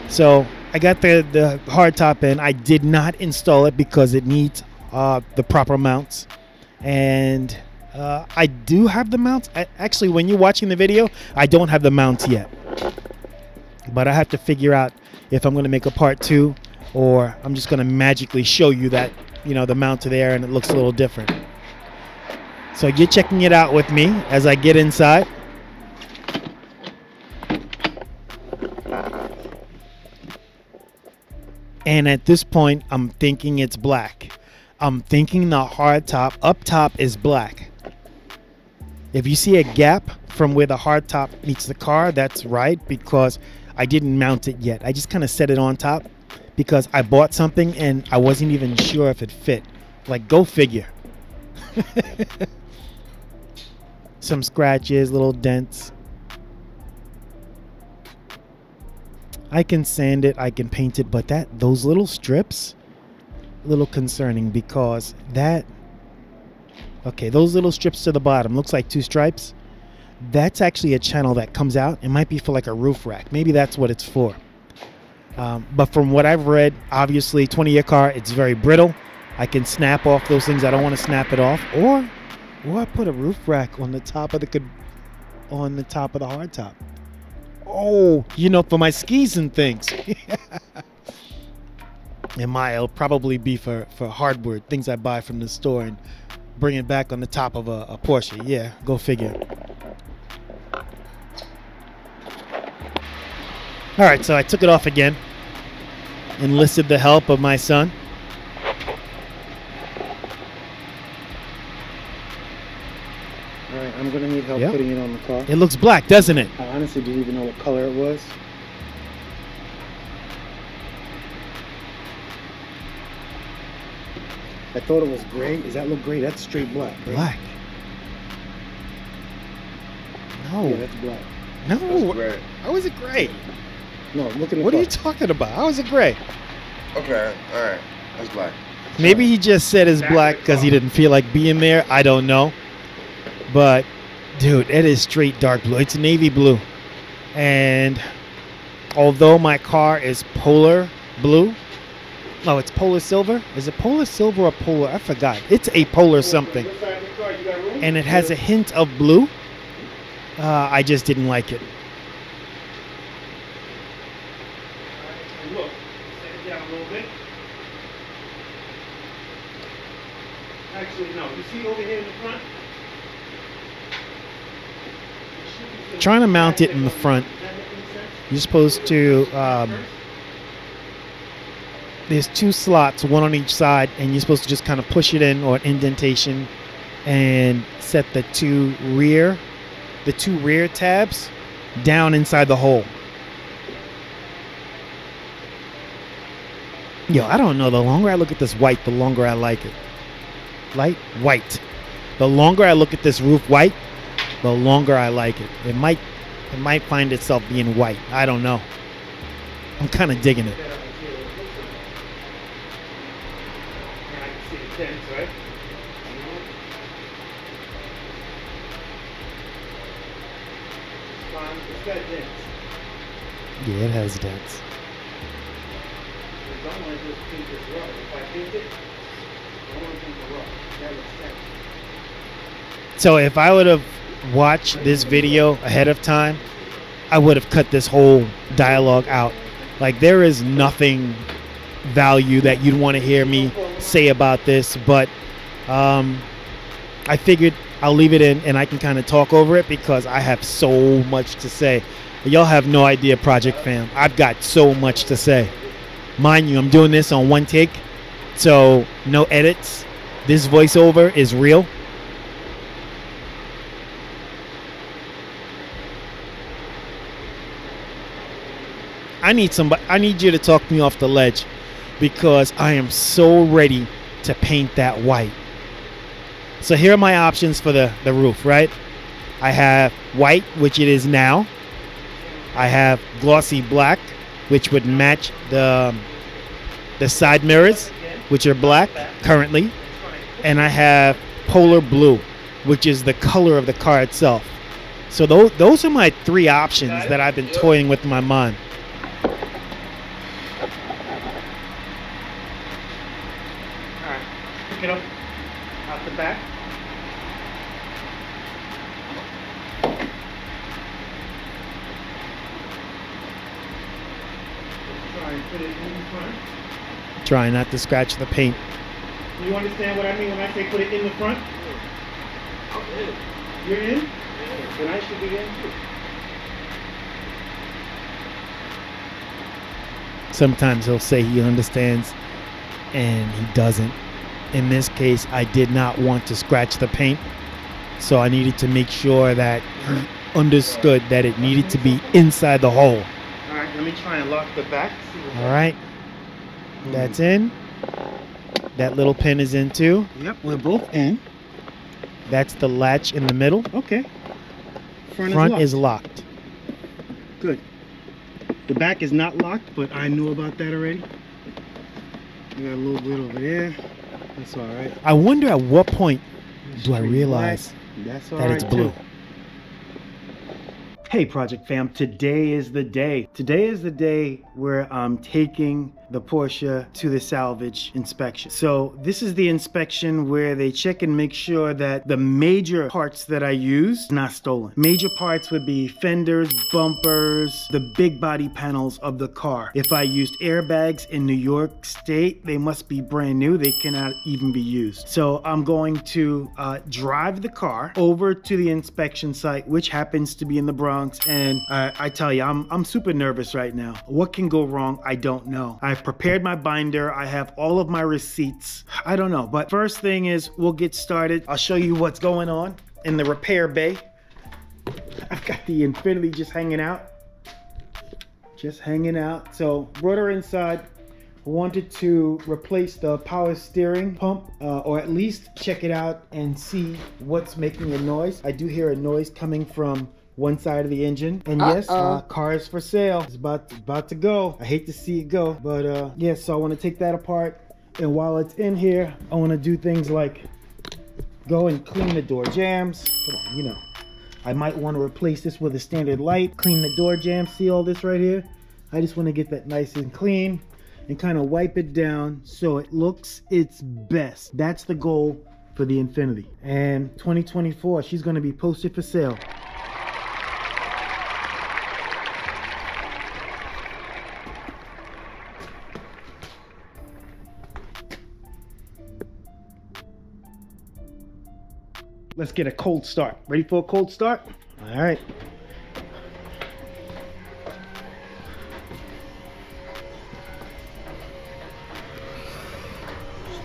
So I got the hardtop in. I did not install it because it needs the proper mounts. And I do have the mounts. Actually, when you're watching the video, I don't have the mounts yet. But I have to figure out if I'm going to make a part 2, or I'm just going to magically show you that, you know, the mount are there and it looks a little different. So you're checking it out with me as I get inside. And at this point, I'm thinking it's black. I'm thinking the hardtop up top is black. If you see a gap from where the hardtop meets the car, that's right, because I didn't mount it yet. I just kind of set it on top because I bought something and I wasn't even sure if it fit. Like, go figure. Some scratches, little dents. I can sand it, I can paint it, but those little strips, little concerning because that, okay, those little strips to the bottom looks like two stripes. That's actually a channel that comes out. It might be for like a roof rack. Maybe that's what it's for. But from what I've read, obviously 20-year car, it's very brittle. I can snap off those things. I don't want to snap it off, or I put a roof rack on the top of the hardtop. Oh, you know, for my skis and things. And it'll probably be for hardware, things I buy from the store and bring it back on the top of a Porsche. Yeah, go figure. All right, so I took it off again. Enlisted the help of my son. All right, I'm gonna need help Yep. putting it on the car. It looks black, doesn't it? I honestly didn't even know what color it was. I thought it was gray. Does that look gray? That's straight black. Right? Black. No. Yeah, that's black. That's No. great. How is it gray? No, look at the What are car. you talking about? How is it gray? Okay, alright. That's black. Maybe he just said it's black because he didn't feel like being there. I don't know. But, dude, it is straight dark blue. It's navy blue. And although my car is polar blue, no, it's polar silver. Is it polar silver or polar? I forgot. It's a polar something. And it has a hint of blue. I just didn't like it. Look, set it down a little bit. Actually, no. You see over here in the front? Trying to mount it in the front. You're supposed to, there's two slots, one on each side, and you're supposed to just kind of push it in, or an indentation, and set the two rear tabs down inside the hole. Yo, I don't know. The longer I look at this white, the longer I like it. Light white. The longer I look at this roof white, the longer I like it. It might find itself being white. I don't know. I'm kind of digging it. Yeah, it has dents. So if I would have watched this video ahead of time, I would have cut this whole dialogue out. Like, there is nothing value that you'd want to hear me say about this, but I figured I'll leave it in and I can kind of talk over it because I have so much to say. Y'all have no idea, Project Fam. I've got so much to say. Mind you, I'm doing this on one take, so no edits. This voiceover is real. I need you to talk me off the ledge because I am so ready to paint that white. So here are my options for the roof, right? I have white, which it is now. I have glossy black, which would match the side mirrors, which are black currently. And I have polar blue, which is the color of the car itself. So those are my three options that I've been toying with in my mind. Pick it up out the back. Try and put it in front. Try not to scratch the paint. You understand what I mean when I say put it in the front? You're in? Then I should be in too. Sometimes he'll say he understands and he doesn't. In this case, I did not want to scratch the paint, so I needed to make sure that he understood that it needed to be inside the hole. All right, let me try and lock the back. All right, that's in. That little pin is in too. Yep, we're both in. That's the latch in the middle. Okay. Front is locked. Good. The back is not locked, but I knew about that already. We got a little bit over there. That's all right. I wonder at what point do I Straight realize black. That's all that right it's blue. too. Hey Project Fam, today is the day. Today is the day where I'm taking the Porsche to the salvage inspection. So this is the inspection where they check and make sure that the major parts that I use not stolen. Major parts would be fenders, bumpers, the big body panels of the car. If I used airbags in New York State, they must be brand new. They cannot even be used. So I'm going to drive the car over to the inspection site, which happens to be in the Bronx. And I tell you, I'm super nervous right now. What can go wrong? I don't know. I've prepared my binder. I have all of my receipts. I don't know. But first thing is, we'll get started. I'll show you what's going on in the repair bay. I've got the Infiniti just hanging out. Just hanging out. So brought her inside. I wanted to replace the power steering pump, or at least check it out and see what's making a noise. I do hear a noise coming from one side of the engine. And yes, car is for sale. It's about to go. I hate to see it go, but yeah, so I want to take that apart. And while it's in here, I want to do things like go and clean the door jambs. Come on, you know, I might want to replace this with a standard light, clean the door jambs. See all this right here? I just want to get that nice and clean and kind of wipe it down so it looks its best. That's the goal for the Infiniti. And 2024, she's going to be posted for sale. Let's get a cold start. Ready for a cold start? All right.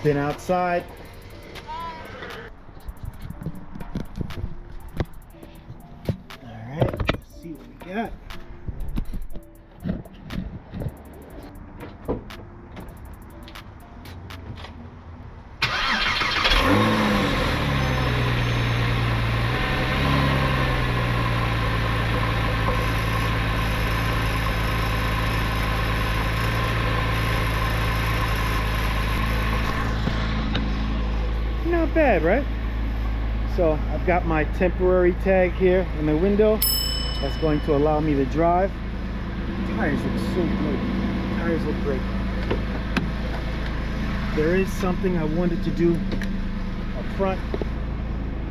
Spin outside. All right, let's see what we got. Not bad, right? So I've got my temporary tag here in the window. That's going to allow me to drive. Tires look so good. Tires look great. There is something I wanted to do up front.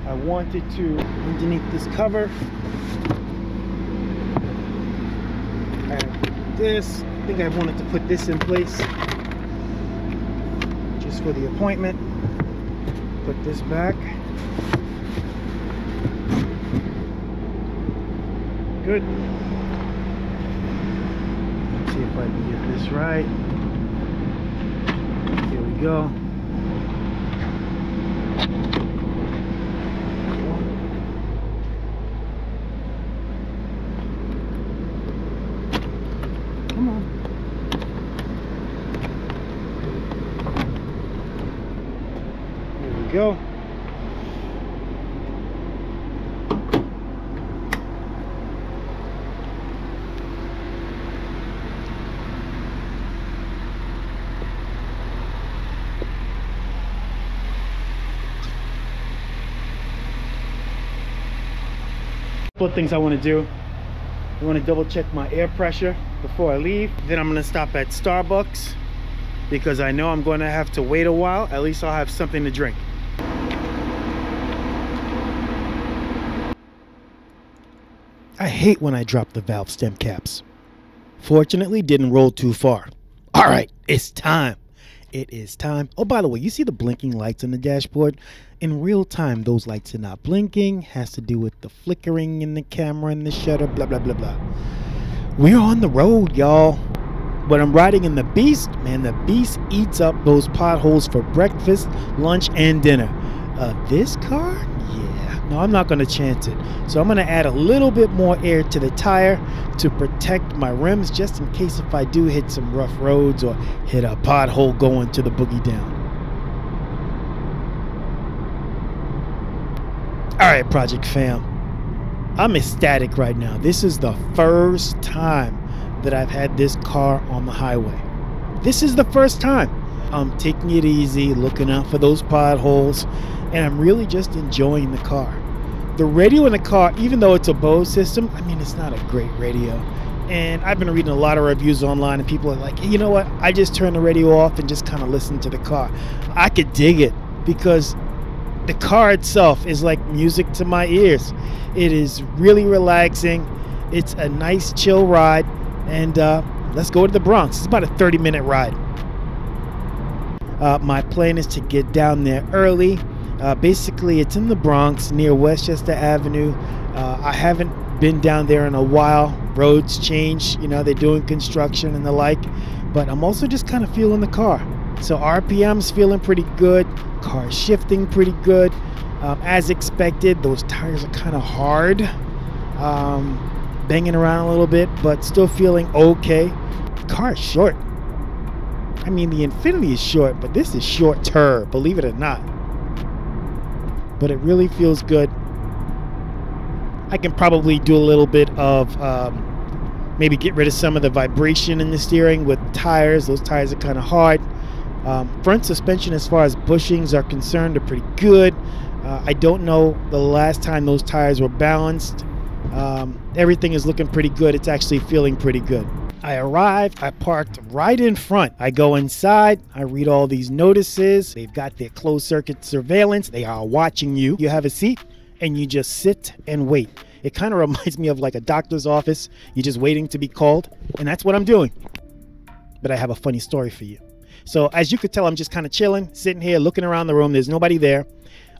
I wanted to, underneath this cover, I have this. I think I wanted to put this in place just for the appointment. Put this back. Good. Let's see if I can get this right. Here we go. Come on. Here we go. Couple of things I want to do. I want to double check my air pressure before I leave. Then I'm going to stop at Starbucks because I know I'm going to have to wait a while. At least I'll have something to drink. I hate when I drop the valve stem caps. Fortunately, didn't roll too far. All right, it's time. It is time. Oh, by the way, you see the blinking lights on the dashboard? In real time, those lights are not blinking. Has to do with the flickering in the camera and the shutter, blah, blah, blah, blah. We're on the road, y'all. When I'm riding in the Beast, man, the Beast eats up those potholes for breakfast, lunch, and dinner. This car? Yeah. No, I'm not going to chance it. So I'm going to add a little bit more air to the tire to protect my rims just in case if I do hit some rough roads or hit a pothole going to the boogie down. All right, Project Fam. I'm ecstatic right now. This is the first time that I've had this car on the highway. This is the first time. I'm taking it easy, looking out for those potholes, and I'm really just enjoying the car. The radio in the car, even though it's a Bose system, I mean, it's not a great radio. And I've been reading a lot of reviews online, and people are like, you know what, I just turn the radio off and just kind of listen to the car. I could dig it because the car itself is like music to my ears. It is really relaxing. It's a nice chill ride, and let's go to the Bronx. It's about a 30-minute ride. My plan is to get down there early. Basically, it's in the Bronx near Westchester Avenue. I haven't been down there in a while. Roads change, you know, they're doing construction and the like, but I'm also just kind of feeling the car. So RPM's feeling pretty good, car shifting pretty good. As expected, those tires are kind of hard, banging around a little bit, but still feeling okay. The car is short. I mean, the Infiniti is short, but this is shorter, believe it or not. But it really feels good. I can probably do a little bit of maybe get rid of some of the vibration in the steering with tires. Those tires are kind of hard. Front suspension, as far as bushings are concerned, are pretty good. I don't know the last time those tires were balanced. Everything is looking pretty good. It's actually feeling pretty good. I arrived, I parked right in front. I go inside, I read all these notices. They've got their closed circuit surveillance. They are watching you. You have a seat and you just sit and wait. It kind of reminds me of like a doctor's office. You're just waiting to be called, and that's what I'm doing. But I have a funny story for you. So as you could tell, I'm just kind of chilling, sitting here, looking around the room. There's nobody there.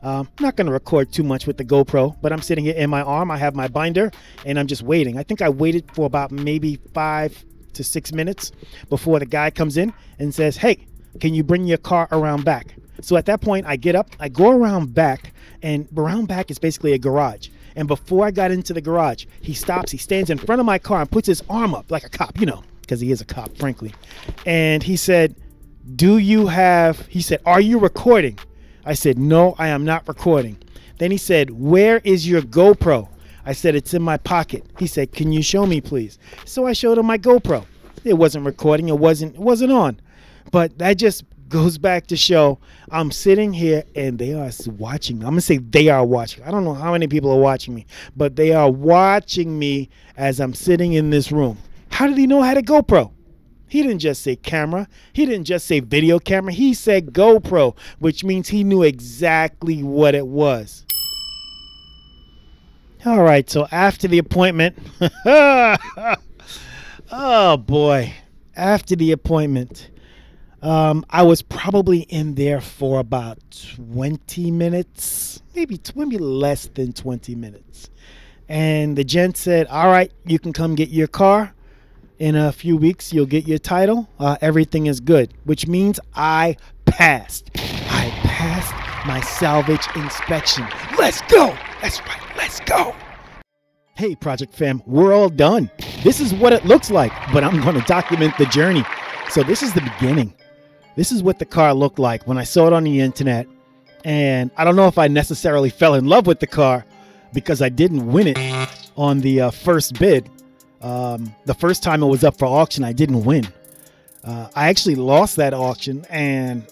I'm not going to record too much with the GoPro, but I'm sitting here in my arm. I have my binder, and I'm just waiting. I think I waited for about maybe 5 to 6 minutes before the guy comes in and says, hey, can you bring your car around back? So at that point, I get up, I go around back, and around back is basically a garage. And before I got into the garage, he stops, he stands in front of my car and puts his arm up like a cop, you know, because he is a cop, frankly. And he said, he said, are you recording? I said, no, I am not recording. Then he said, where is your GoPro? I said, it's in my pocket. He said, can you show me, please? So I showed him my GoPro. It wasn't recording. It wasn't on. But that just goes back to show I'm sitting here and they are watching. I'm going to say they are watching. I don't know how many people are watching me, but they are watching me as I'm sitting in this room. How did he know I had a GoPro? He didn't just say camera. He didn't just say video camera. He said GoPro, which means he knew exactly what it was. All right, so after the appointment, oh boy, after the appointment, I was probably in there for about 20 minutes, maybe less than 20 minutes. And the gent said, all right, you can come get your car. In a few weeks, you'll get your title. Everything is good, which means I passed. I passed my salvage inspection. Let's go. That's right. Let's go. Hey, Project Fam, we're all done. This is what it looks like, but I'm going to document the journey. So this is the beginning. This is what the car looked like when I saw it on the internet. And I don't know if I necessarily fell in love with the car because I didn't win it on the first bid. The first time it was up for auction, I didn't win. I actually lost that auction, and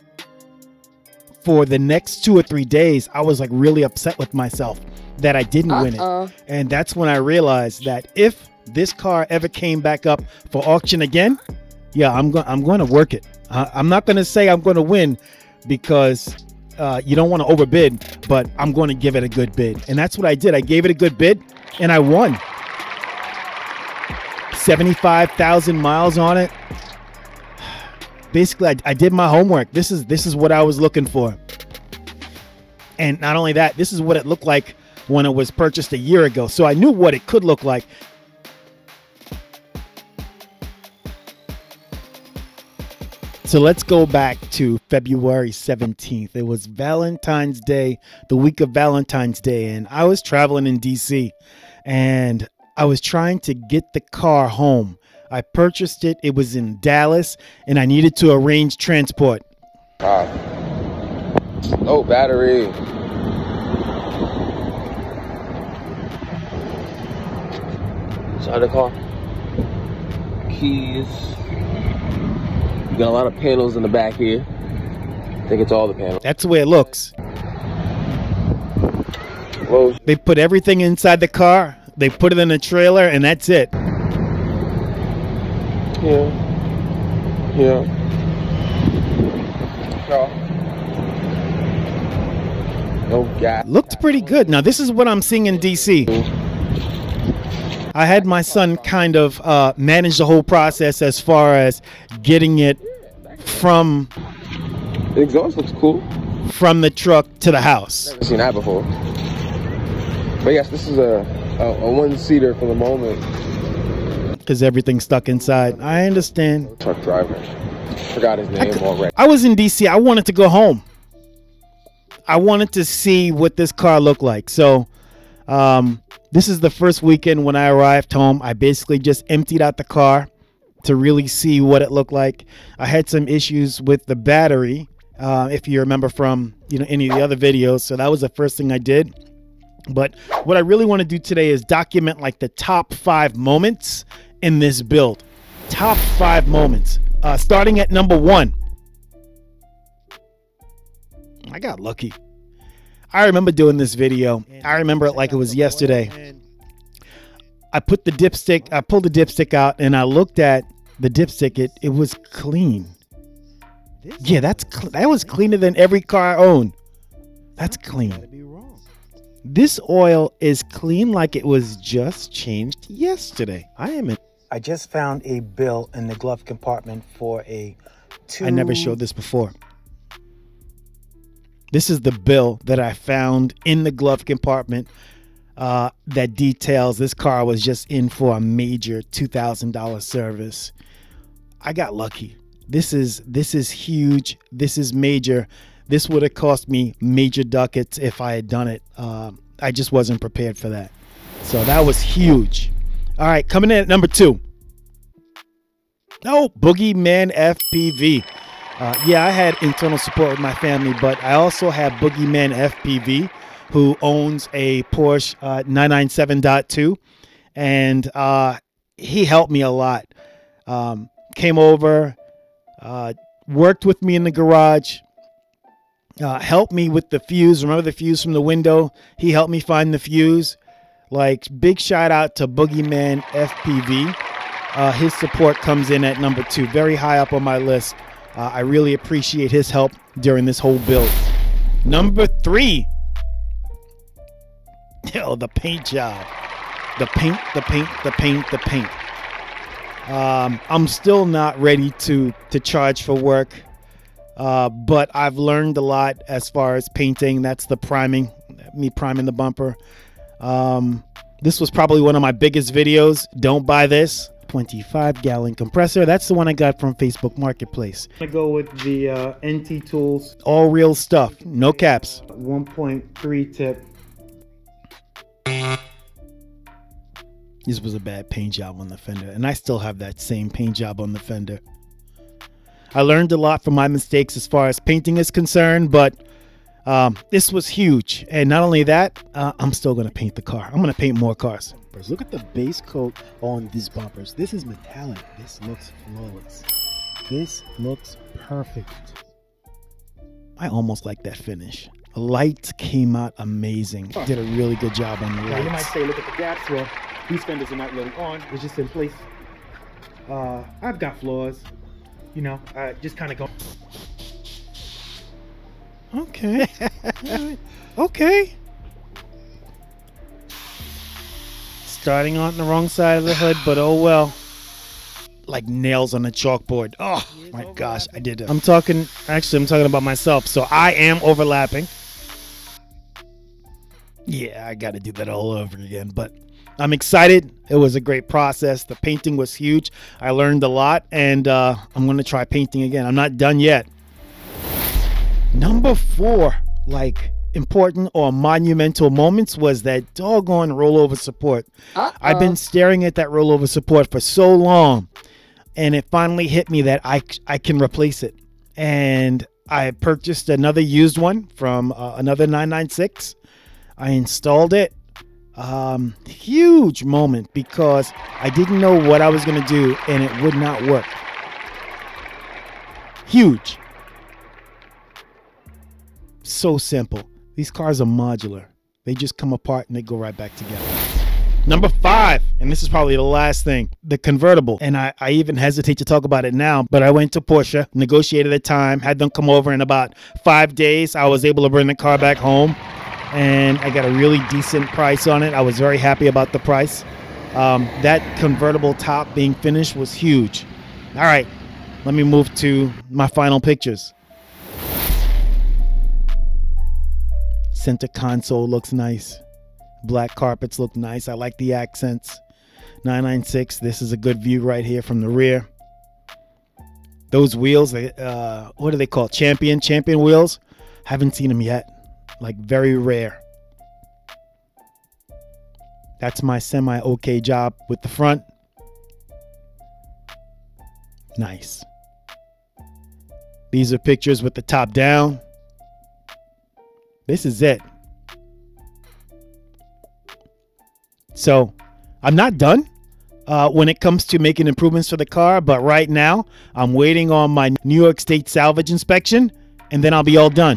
for the next 2 or 3 days, I was like really upset with myself that I didn't win it. And that's when I realized that if this car ever came back up for auction again, yeah, I'm going to work it. I'm not going to say I'm going to win because you don't want to overbid, but I'm going to give it a good bid. And that's what I did. I gave it a good bid, and I won. 75,000 miles on it. Basically, I did my homework. This is what I was looking for. And not only that, this is what it looked like when it was purchased a year ago. So I knew what it could look like. So let's go back to February 17th. It was Valentine's Day, the week of Valentine's Day, and I was traveling in DC, and I was trying to get the car home. I purchased it. It was in Dallas, and I needed to arrange transport. Low battery. Inside the car. Keys. You got a lot of panels in the back here. I think it's all the panels. That's the way it looks. Whoa. They put everything inside the car. They put it in a trailer, and that's it. Yeah. Yeah. No gas. Looked pretty good. Now, this is what I'm seeing in DC. I had my son kind of manage the whole process as far as getting it from The exhaust looks cool. the truck to the house. Never seen that before. But yes, this is a one-seater for the moment. Because everything's stuck inside. I understand. Truck driver. Forgot his name already. I was in DC. I wanted to go home. I wanted to see what this car looked like. So this is the first weekend when I arrived home. I basically just emptied out the car to really see what it looked like. I had some issues with the battery, if you remember from any of the other videos. So that was the first thing I did. But what I really want to do today is document like the top 5 moments in this build. Top 5 moments. Starting at number 1. I got lucky. I remember doing this video. I remember it like it was yesterday. I pulled the dipstick out, and I looked at the dipstick. It was clean. Yeah, that was cleaner than every car I own. That's clean. This oil is clean like it was just changed yesterday. I just found a bill in the glove compartment for I never showed this before. This is the bill that I found in the glove compartment that details this car was just in for a major $2,000 service. I got lucky. This is huge. This is major. This would have cost me major ducats if I had done it. I just wasn't prepared for that. So that was huge. All right, coming in at number 2. Oh, Boogeyman FPV. Yeah, I had internal support with my family, but I also have Boogeyman FPV, who owns a Porsche 997.2, and he helped me a lot. Came over, worked with me in the garage, helped me with the fuse. Remember the fuse from the window? He helped me find the fuse. Like, big shout out to Boogeyman FPV. His support comes in at number 2, very high up on my list. I really appreciate his help during this whole build. Number 3. Yo, the paint job. The paint. I'm still not ready to charge for work, but I've learned a lot as far as painting. That's the priming, me priming the bumper. This was probably one of my biggest videos. Don't buy this. 25-gallon compressor. That's the one I got from Facebook Marketplace. I'm gonna go with the NT Tools. All real stuff. No caps. 1.3 tip. This was a bad paint job on the fender, and I still have that same paint job on the fender. I learned a lot from my mistakes as far as painting is concerned, but this was huge. And not only that, I'm still going to paint the car. I'm going to paint more cars. Look at the base coat on these bumpers. This is metallic. This looks flawless. This looks perfect. I almost like that finish. The lights came out amazing. Did a really good job on the lights. You might say, look at the gaps. Well, these fenders are not really on. It's just in place. I've got flaws. Just kind of go. Okay. Okay. Starting on the wrong side of the hood, but oh well. Like nails on a chalkboard. Oh my gosh, I did it. I'm talking about myself. So I am overlapping. Yeah, I got to do that all over again, but I'm excited. It was a great process. The painting was huge. I learned a lot, and I'm going to try painting again. I'm not done yet. Number 4, like important or monumental moments, was that doggone rollover support. I've been staring at that rollover support for so long, and it finally hit me that I can replace it. And I purchased another used one from another 996. I installed it. Huge moment because I didn't know what I was going to do and it would not work. Huge. So simple. These cars are modular. They just come apart and they go right back together. Number 5, and this is probably the last thing, the convertible. And I even hesitate to talk about it now, but I went to Porsche, negotiated a time, had them come over in about 5 days. I was able to bring the car back home, and I got a really decent price on it. I was very happy about the price. That convertible top being finished was huge. All right, let me move to my final pictures. Center console looks nice. Black carpets look nice. I like the accents. 996. This is a good view right here from the rear. Those wheels, what are they called? Champion wheels. Haven't seen them yet. Like very rare. That's my semi-okay job with the front. Nice. These are pictures with the top down. This is it. So I'm not done when it comes to making improvements for the car, but right now I'm waiting on my New York State salvage inspection, and then I'll be all done.